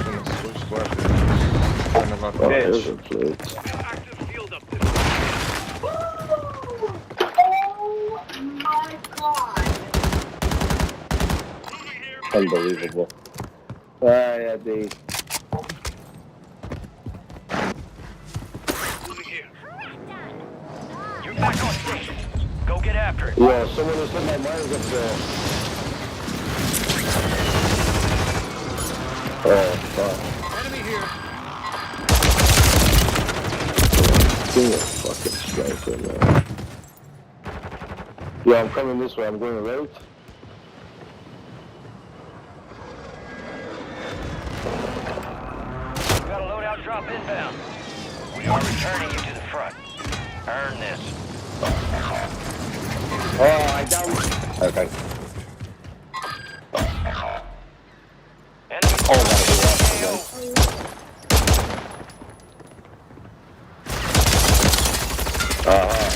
gonna switch weapons. Kind of about Oh, there's a plate. Unbelievable. Yeah, dude. You're back on station. Go get after it. Yeah, someone has hit my mines up there. Oh, fuck. Enemy here. Give me a fucking striker, man. Yeah, I'm coming this way. I'm going right. Got a loadout drop inbound. We are returning you to the front. Earn this. Oh, I downed. Okay. Enemy Oh, gotta be off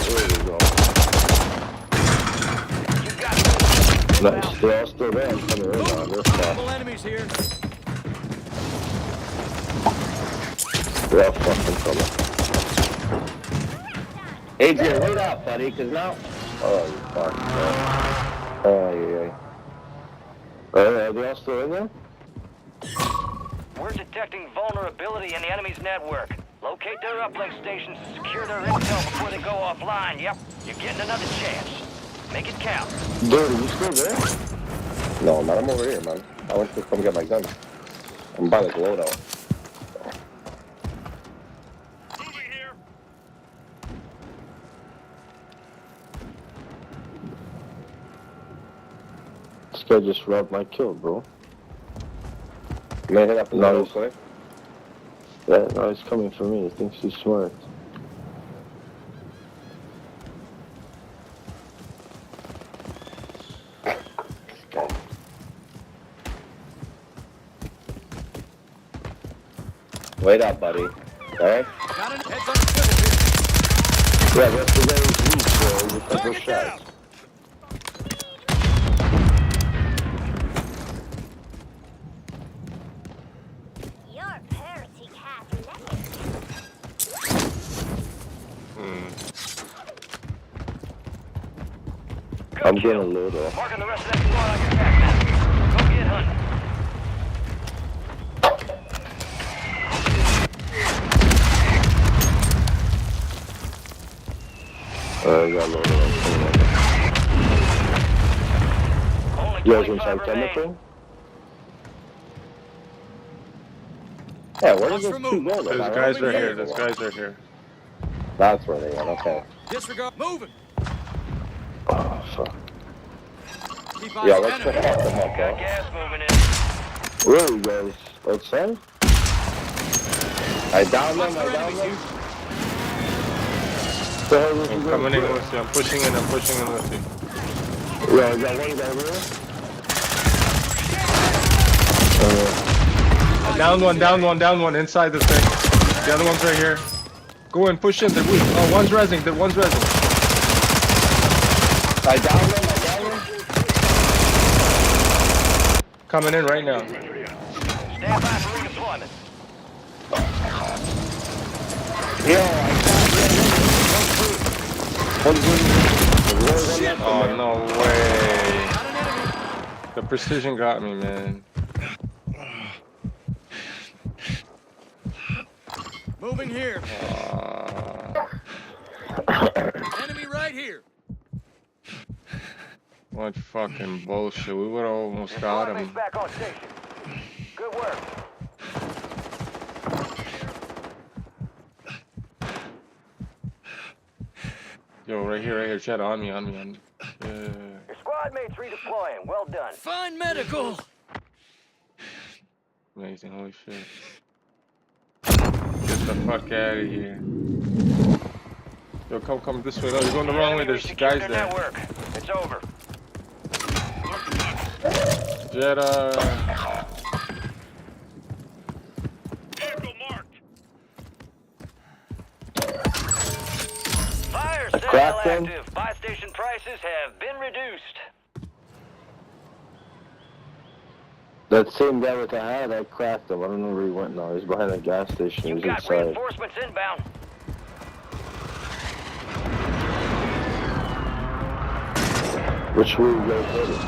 here we go. Nice. They're all still there. I'm coming in on this side. Multiple enemies here. They're all fucking trouble. Adrian, wait up, buddy, because now... Oh, you fuck. Oh, yeah. Are they all still in there? We're detecting vulnerability in the enemy's network. Locate their uplink stations and secure their intel before they go offline. Yep, you're getting another chance. Make it count. Dude, are you still there? No, man, I'm over here, man. I went to come get my gun. I'm by the loadout. This guy just robbed my kill, bro. May hit up another way. Yeah, no, he's coming for me. He thinks he's smart. Wait up, buddy. Alright? Yeah, that's the way he's weak, bro. He's a couple shots. Your party cat left. I'm getting a load off. Marking the rest of that squad on your back map. Go get hunting. I got a load off. You guys inside chemical? Yeah, where did those two go? Those guys are here. Those guys are here. That's where they went, okay. Disregard. Moving. Oh, fuck. Keep Yeah, let's go fuck them up, bro. Gas moving in. Where are you guys? Outside? I downed them, I'm coming in with you. I'm pushing in with you. Yeah, I got one guy here. Down one inside the thing. The other one's right here. Go in, push in. They're weak. Oh, one's rezzing. One's rezzing. I downed them. Coming in right now. Stand by for redeployment. Oh, no way. The precision got me, man. Moving here. Enemy right here. What fucking bullshit. We would have almost got him. Back on station. Good work. Yo, right here, Chad, on me. Yeah. Your squad mates redeploying. Well done. Find medical. Amazing, holy shit. Get the fuck out of here. Yo, come this way. No, you're going the wrong way. There's guys there. Network. It's over. Jedi. Fire sale active. Buy station prices have been reduced. That same guy with the hat, I cracked him. I don't know where he went now. He's behind the gas station. You've He's got inside. reinforcements inbound. Which way you guys headed?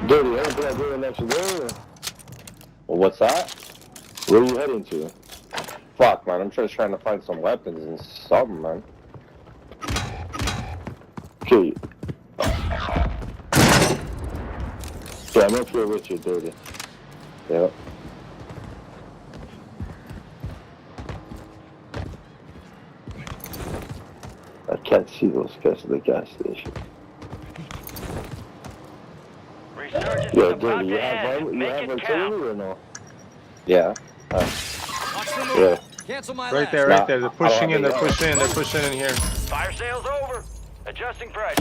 Dirty, anything I do next door? Well, what's that? Where are you heading to? Fuck, man. I'm just trying to find some weapons and something, man. Okay. Yeah, I'm up here with you, Dirty. Yep. I can't see those guys at the gas station. Yeah, Dirty, you have artillery or no? Yeah. Yeah. Cancel my Right there. They're pushing in. They're pushing in here. Fire sale's over. Adjusting price.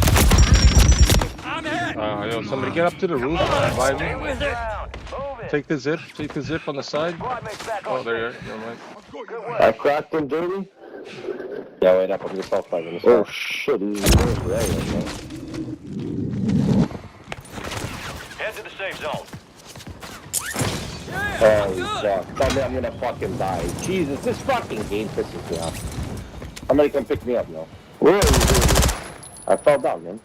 I'm hit. Yo, somebody get up to the roof. Revive me. Move it. Take the zip on the side. Oh, there you are. Never mind. I cracked him, Dirty. Yeah, wait up. I'm just off 5 minutes. Oh shit, he's right now. Head to the safe zone. Holy fuck. Tell me I'm gonna fucking die. Jesus, this fucking game pisses me off. Somebody come pick me up now. Where are you doing? I fell down, man.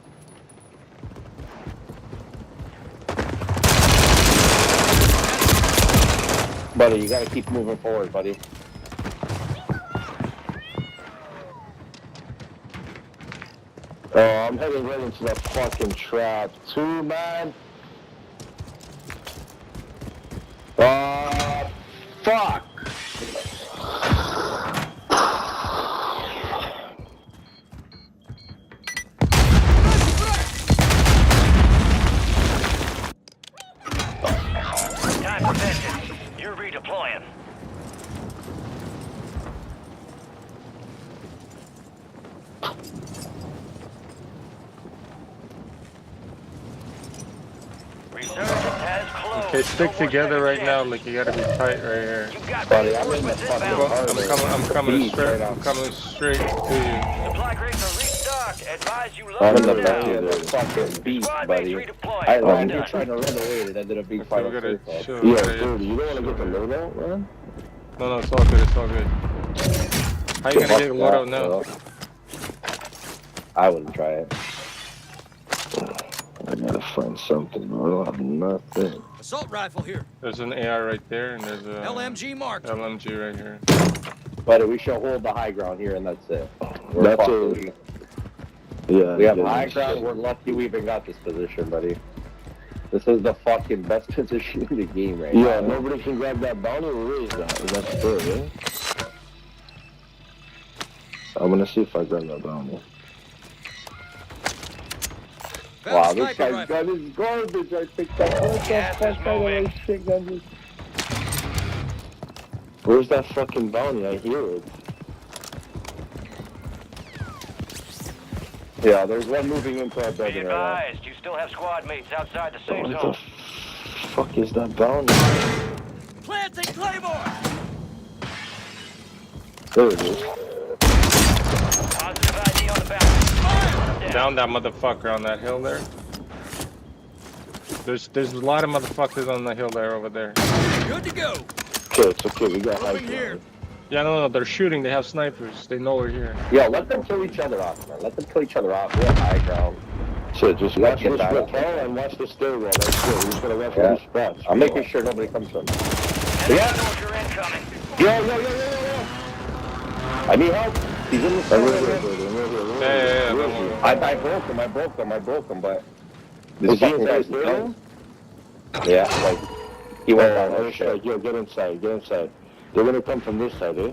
Buddy, you gotta keep moving forward, buddy. Oh, I'm heading right into the fucking trap too, man. Fuck. Time for vengeance. You're redeploying. Resurgence has closed. Okay, stick together right now. Like you gotta be tight right here. Buddy, I'm in the fucking I'm coming straight. I'm coming straight to you. Supply crates are restocked. Advise you I'm in load the them belly of down. the fucking beast, Squad mates buddy. redeploying. I Well landed done. trying to run away and ended up being final we gotta circle. chill, Yeah, right? dude, you don't want to get the loadout, man? No, it's all good. It's all good. How you gonna get loadout now? I wouldn't try it. I gotta find something, bro. I don't have nothing. Assault rifle here. There's an AR right there, and there's a LMG marked. LMG right here. Buddy, we shall hold the high ground here, and that's it. That's it. Yeah. We have high ground. We're lucky we even got this position, buddy. This is the fucking best position in the game right now. Yeah, nobody can grab that bounty. Where is that? That's good, eh? I'm gonna see if I grab that bounty. Wow, this guy's gun is garbage. I picked up. What the fuck kind of shit gun is? Where's that fucking bounty? I hear it. Yeah, there's one moving into our Be building right advised, you still have squad mates outside the now. safe What zone. the fuck is that bounty? Planting Claymore! There it is. Positive ID on the bounty. Down that motherfucker on that hill there. There's a lot of motherfuckers on the hill there over there. Good to go. Okay, it's okay. We got high ground. Yeah, no, they're shooting. They have snipers. They know we're here. Yeah, let them kill each other off, man. Let them kill each other off. We have high ground. So just watch this rappel and watch the stairwell. That's it. We're just gonna rush these spots. I'm making sure nobody comes from. Yeah. Soldier incoming. Yo. I need help. He's in the stairwell. Yeah. I broke him, but this guy's there. Yeah, like he went down that shit. Yo, get inside. They're gonna come from this side, eh?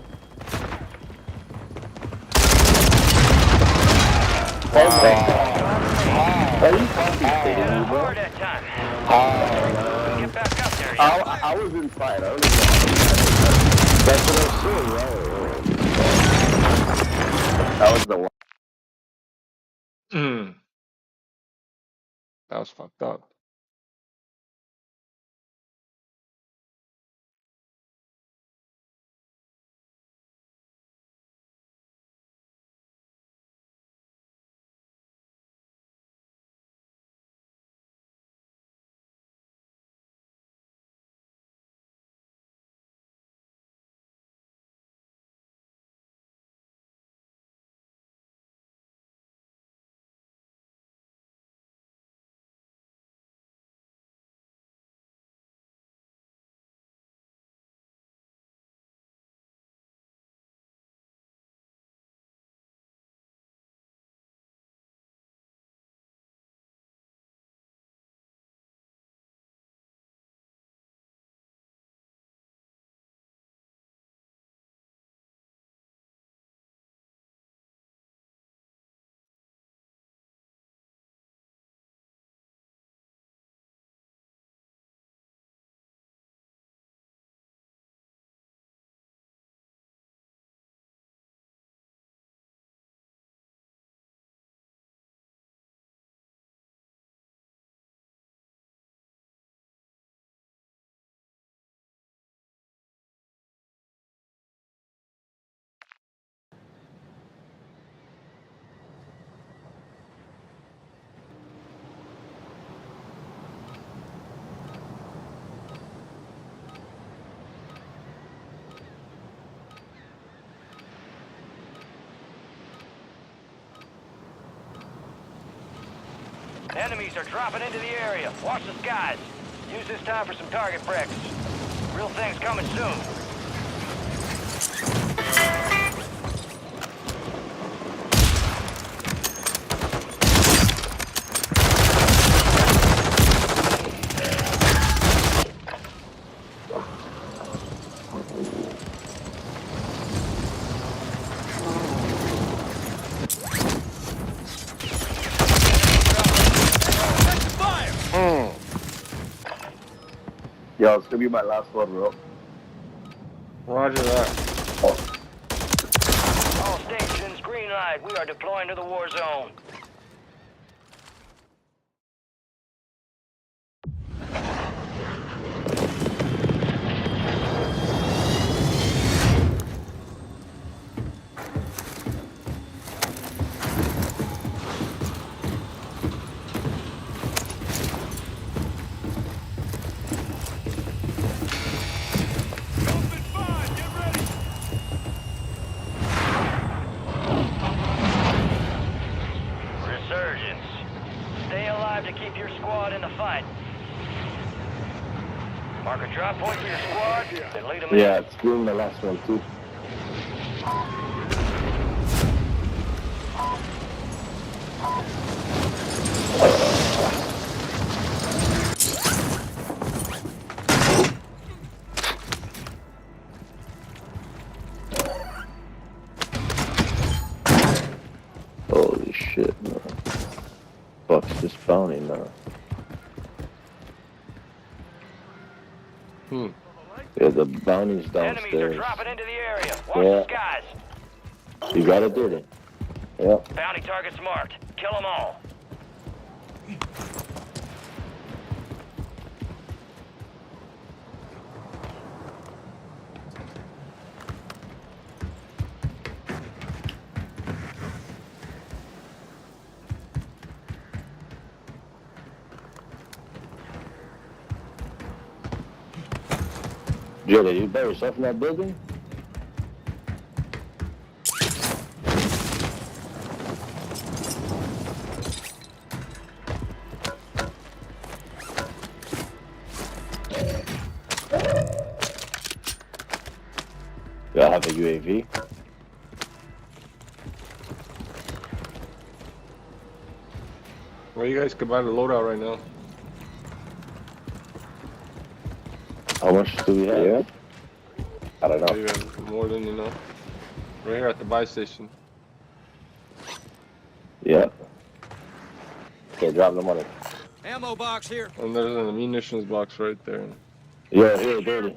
Oh my god. Are you fucking kidding me, bro? Get back up there, I was inside. I don't know. That's what I was saying, right? That was the one. That was fucked up. Enemies are dropping into the area. Watch the skies. Use this time for some target practice. Real things coming soon. Yo, it's gonna be my last one, bro. Roger that. All stations, green light. We are deploying to the war zone. Resurgence. Stay alive to keep your squad in the fight. Mark a drop point for your squad and lead them in. Yeah, it's doing the last one too. Holy shit, man. Fuck's this bounty now? Yeah, the bounty's Enemies are downstairs. dropping into the area. Watch the skies. You gotta do it. Yep. Bounty targets marked. Kill them all. Jada, you by yourself in that building? Do I have a UAV? Well, you guys can buy the loadout right now. How much do we have? Yeah. I don't know. You have more than you know. Right here at the buy station. Yeah. Okay, drop the money. Ammo box here. And there's an munitions box right there. Yeah, here, dirty.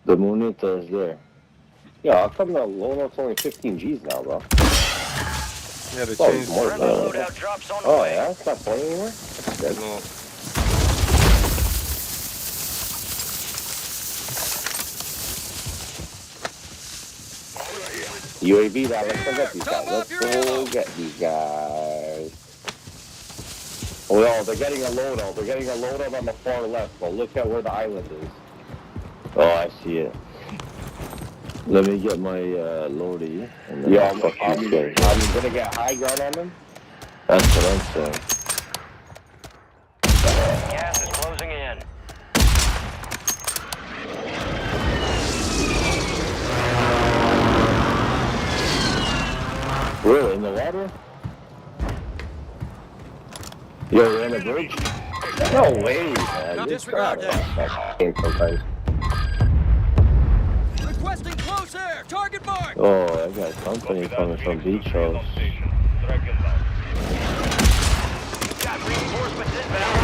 The Monita is there. Yeah, how come the loadout's only 15 G's now, bro? Yeah, they Oh, changed more it. Loadout drops on the Oh, way. yeah? It's not playing anymore? That's good. No. UAV that, let's go get these guys. Let's go get these guys. Oh, no, they're getting a loadout. They're getting a loadout on the far left, but look at where the island is. Oh, I see it. Let me get my loadie. Yeah, I'm gonna get high ground on them. That's what I'm saying. Gas is closing in. Really, in the water? Yo, you're on the bridge? No way, man. Disregard that. Sometimes. Requesting close air. Target mark. Oh, I got company coming from beach house. Got reinforcements inbound.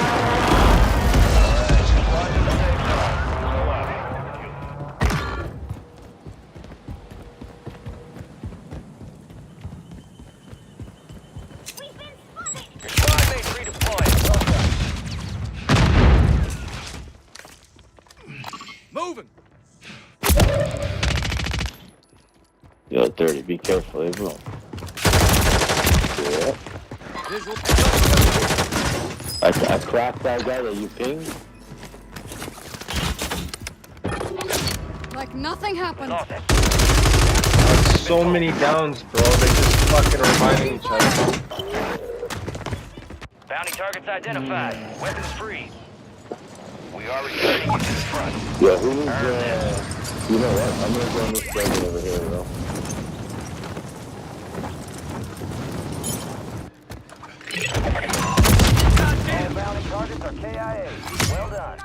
Alright, squad to the safe zone. Your squad mates redeployed. Moving. Yo, dirty, be careful, everyone. Yeah. Visual. I cracked that guy that you pinged. Like nothing happened. So many downs, bro. They just fucking reminding each other. Bounty targets identified. Weapons free. We are returning you to the front. Yeah, who needs, you know what? I'm gonna go on this building over here, bro. All bounty targets are KIA. Well done.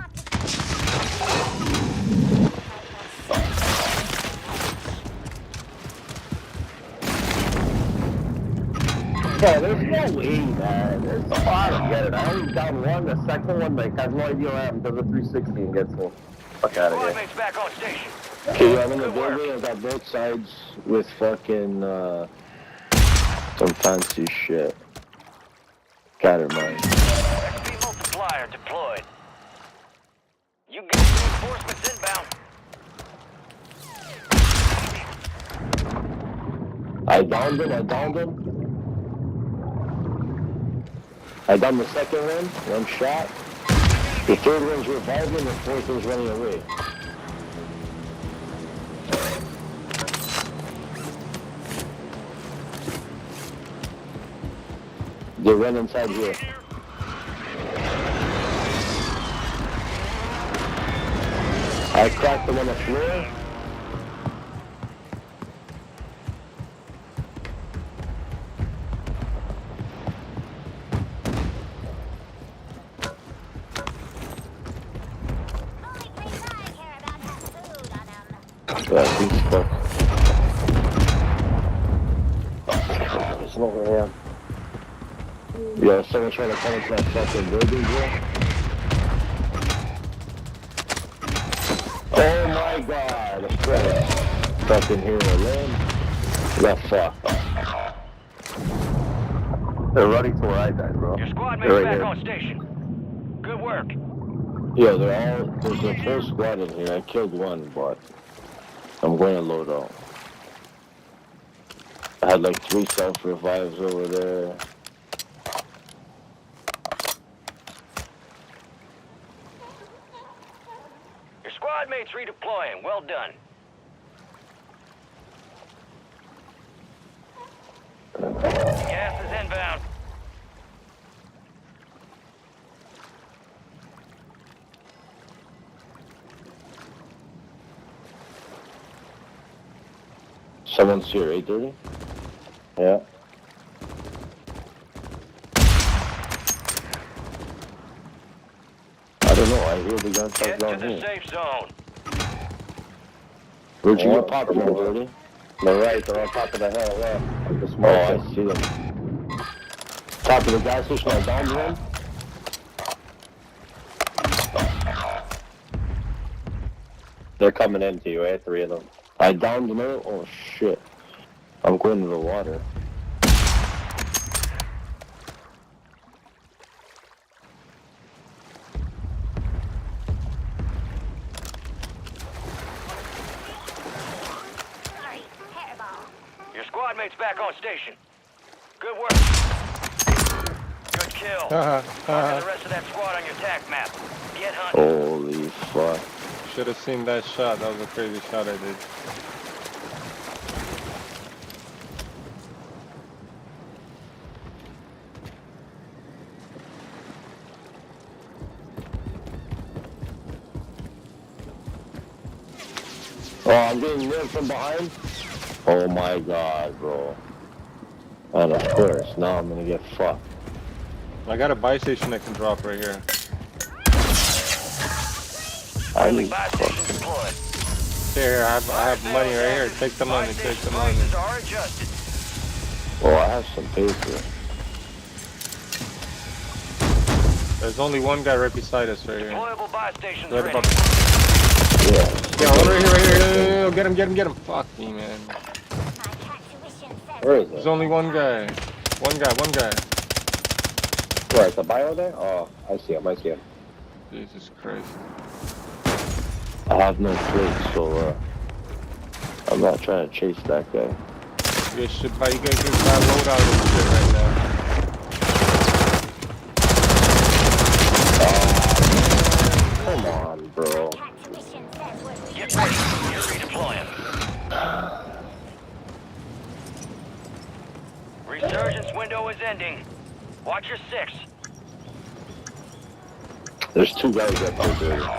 Bro, there's no way, man. There's no I don't get it. I only down one. The second one, like, has no idea what happened. Does a 360 and gets me. Fuck out of Squad here. mates back on station. Okay, I'm in the building. I got both sides with fucking, some fancy shit. Got it, man. XP multiplier deployed. You get reinforcements inbound. I downed him. I downed the second one shot. The third one's reviving, the fourth one's running away. They run inside here. I cracked them on the floor. There's no way out. Yo, someone trying to come into that fucking building, bro. Oh my god, the first fucking hero alone. That fuck. They're running to where I died, bro. Your squad mates back on station. Good work. Yo, there's a full squad in here. I killed one, but I'm going to load out. I had like 3 self-revives over there. Your squad mates redeploying. Well done. Gas is inbound. Someone's here, 8:30? Yeah. I don't know, I hear the gunshots Get down to the here. safe zone. Where'd you get popped from, 8:30? The right, they're on top of the hill, yeah. Like the small I see them. Top of the gas station, I downed one. They're coming into you, eh? 3 of them. I downed another. Oh shit. I'm going to the water. Your squad mates back on station. Good work. Good kill. Marking the rest of that squad on your attack map. Get hunting. Holy fuck. Should have seen that shot. That was a crazy shot I did. Oh, I'm getting nailed from behind. Oh my god, bro. And of course, now I'm gonna get fucked. I got a buy station that can drop right here. I need Buy station deployed. Here, I have money right here. Take the money, take the money. Prices are adjusted. Oh, I have some paper. There's only one guy right beside us right here. Deployable buy stations Right ready. above. Yeah, one right here. Get him. Fuck me, man. Where is There's it? only one guy. One guy. Where, at the bio there? Oh, I see him. Jesus Christ. I have no plates, so I'm not trying to chase that guy. You guys can buy loadout and shit right now. Come on, bro. Get ready. You're redeploying. Resurgence window is ending. Watch your 6. There's 2 guys up there, dude.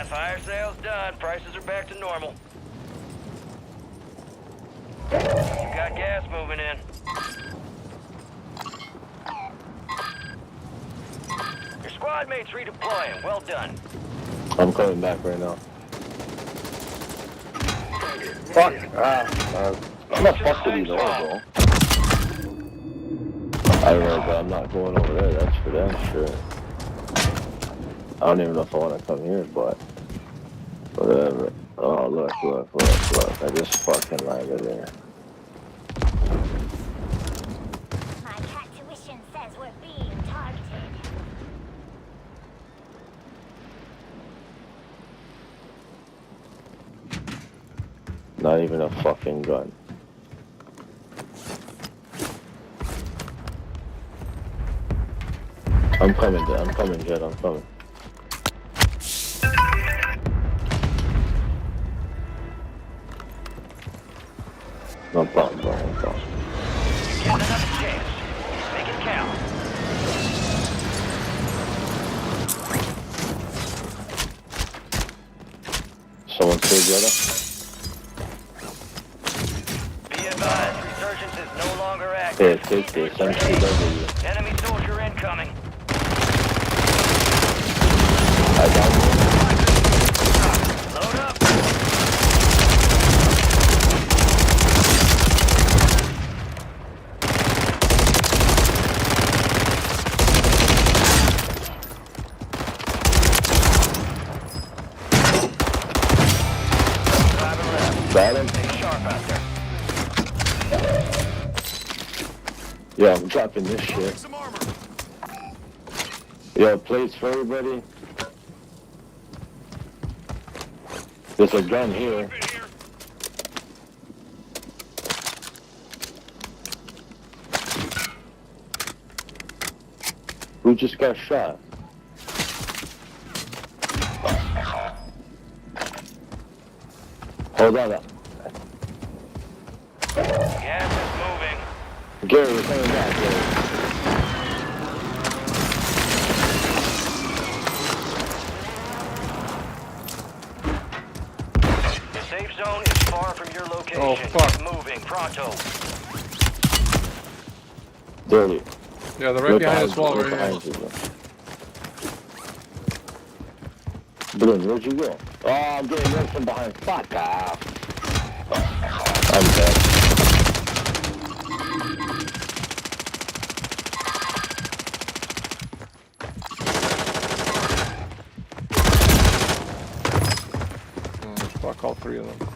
Fire sale's done. Prices are back to normal. You got gas moving in. Your squad mates redeploying. Well done. I'm coming back right now. Fuck! I'm not fucking with either, bro. I don't know, but I'm not going over there. That's for damn sure. I don't even know if I want to come here, but whatever. Oh, look. I just fucking landed there. My cat tuition says we're being targeted. Not even a fucking gun. I'm coming, Jed. I'm coming. No problem, bro. No problem. You're getting another chance. Make it count. Someone say Jetta? Be advised, resurgence is no longer Here, active. take this. MCW. Enemy soldier incoming. I got one. Load up. Got him. Stay sharp out there. Yeah, I'm dropping this shit. Yo, plates for everybody. There's a gun here. Who just got shot? Hold on. Gas is moving. Gary, we're coming back, Gary. The safe zone is far from your location. Oh, fuck. Get moving, pronto. Dirty. Yeah, they're right behind this wall right here. Blue, where'd you go? Oh, I'm getting right from behind. Fuck off. I'm dead. Fuck all three of them.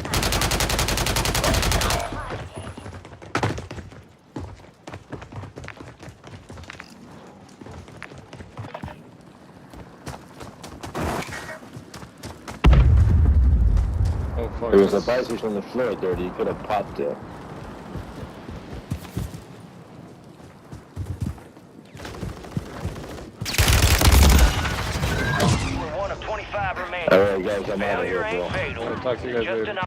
Oh fuck. There was a bicycle on the floor, Dirty. You could have popped it. We're one of 25 remaining. Alright, guys, I'm out of Failure here, bro. ain't fatal. I'll talk to you guys Just later. enough.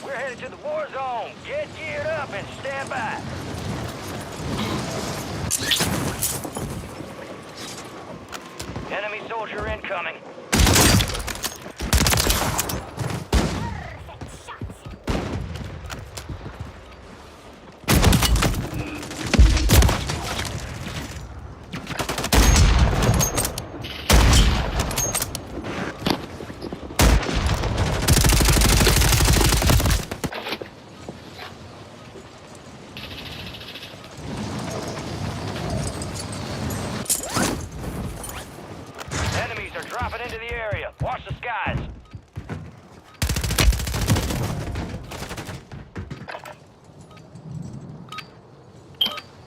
We're headed to the war zone. Get geared up and stand by. Enemy soldier incoming. Enemies are dropping into the area. Watch the skies.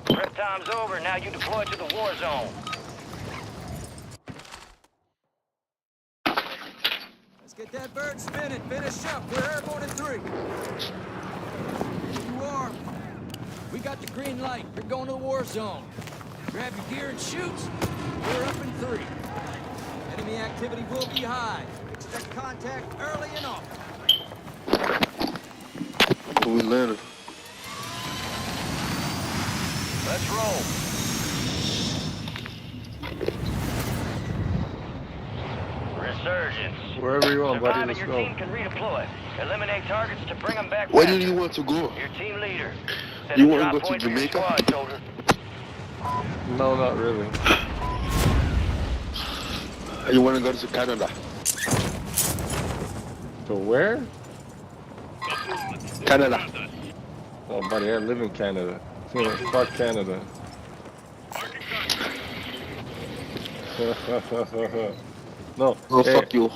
Prep time's over. Now you deploy to the war zone. Let's get that bird spinning. Finish up. We're airborne in 3. Here you are. We got the green light. You're going to the war zone. Grab your gear and shoot. We're up in 3. Enemy activity will be high. Expect contact early and often. We landed. Let's roll. Resurgence. Wherever you want, buddy, Survive and let's your go. team can redeploy. Eliminate targets to bring them back. Where do faster. you want to go? Your team leader. Set You a want to drop go to point for your Jamaica? squad, soldier. No, not really. You want to go to Canada? To where? Canada. Oh, buddy, I live in Canada. Fuck Canada. No. Oh, hey, fuck you.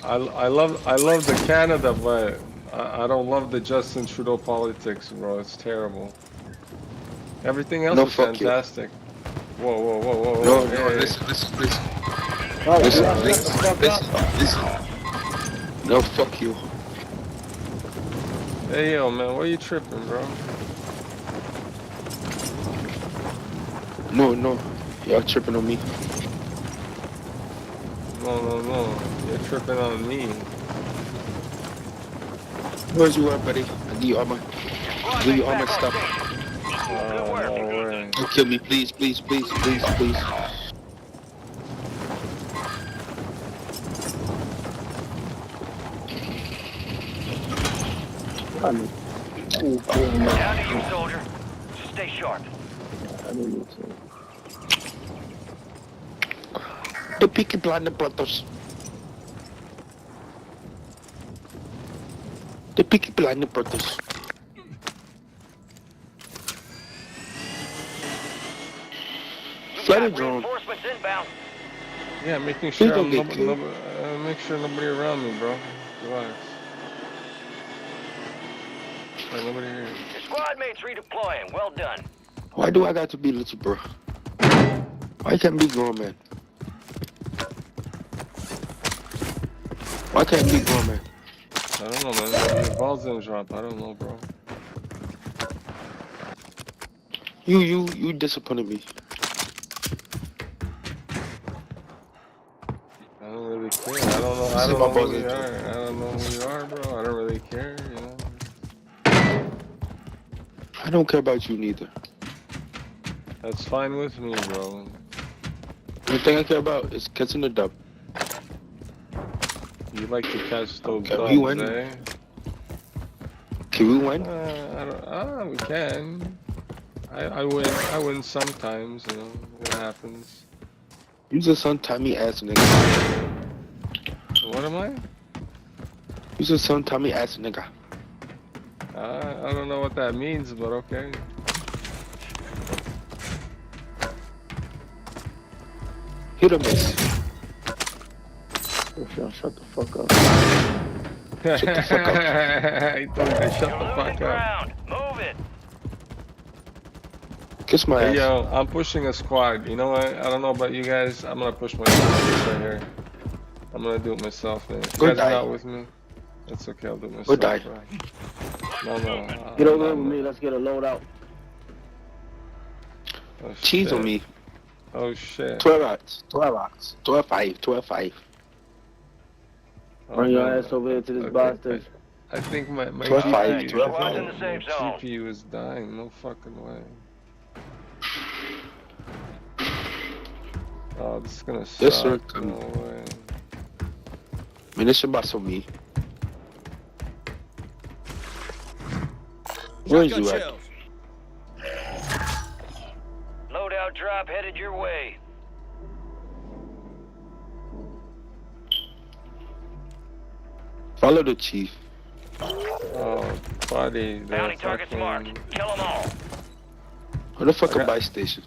I love the Canada, but I don't love the Justin Trudeau politics, bro. It's terrible. Everything else No, is fuck you. fantastic. Whoa, whoa, whoa, whoa, whoa. No, hey, no, hey. listen. Oh, Listen. No, fuck you. Hey, yo, man, why you tripping, bro? No. Y'all tripping on me. No. You're tripping on me. Where's you at, buddy? I need all my stuff. No way. Don't kill me, please. Down to you, soldier. Just stay sharp. The Peaky Blinder brothers. The Peaky Blinder brothers. Fly the drone. Reinforcements inbound. Yeah, making Please sure don't I'm get killed. make sure nobody around me, bro. Relax. Hey, nobody here. Your squad mates redeploying. Well done. Why do I got to be little bro? Why can't be grown man? Why can't be grown man? I don't know, man. Your balls didn't drop. I don't know, bro. You disappointed me. I don't really care. I don't know who you are. I don't know who you are, bro. I don't really care, you know. I don't care about you neither. That's fine with me, bro. The thing I care about is catching the dub. You like to catch those Can dubs, we win? eh? Can we win? We can. I win sometimes, you know. It happens. You just some timey ass nigga. What am I? You said some Tommy ass nigga. I don't know what that means, but okay. Hit or miss. Shut the fuck up. Shut the fuck up. He told me to shut the fuck up. Move it. Kiss my Hey, ass. yo, I'm pushing a squad. You know what? I don't know about you guys. I'm gonna push myself right here. I'm gonna do it myself, man. You Go guys die. are not with me. That's okay. I'll do it Go myself. die. Bro. No. Get over here with me. Let's get a load out. Oh, Cheese shit. on me. Oh shit. 12 rocks. 12 rocks. 12-5. 12-5. Oh, Bring your man. ass over here to this Okay, bar station. I think my 12-5. GPU, 12-5. my GPU is dying. No fucking way. Oh, this is gonna suck. Yes, sir. No way. Munition box on me. Where is you at? Loadout drop headed your way. Follow the chief. Oh, buddy. Bounty targets marked. Kill them all. Where the fuck a buy station?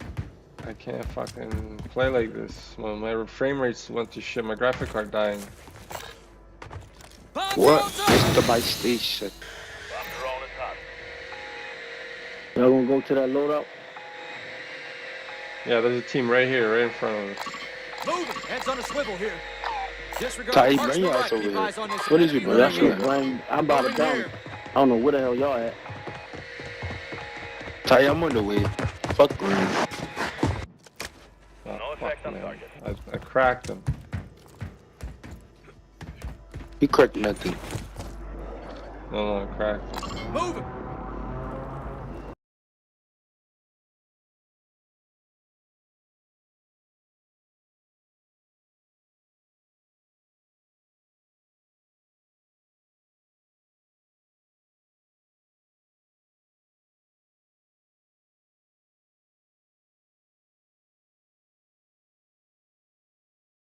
I can't fucking play like this. My frame rates went to shit. My graphic card dying. What? Where's the buy station? Y'all gonna go to that loadout? Yeah, there's a team right here, right in front of us. Moving. Heads on a swivel here. Disregard Ty, parks bring to your the ass right. over Keep here. eyes on this What is you, enemy bro? right That's here. Right. I'm about to down. I don't know where the hell y'all at. Ty, I'm on the way. Fuck green. Oh, fuck, man. I cracked him. He cracked nothing. No, I cracked him. Moving.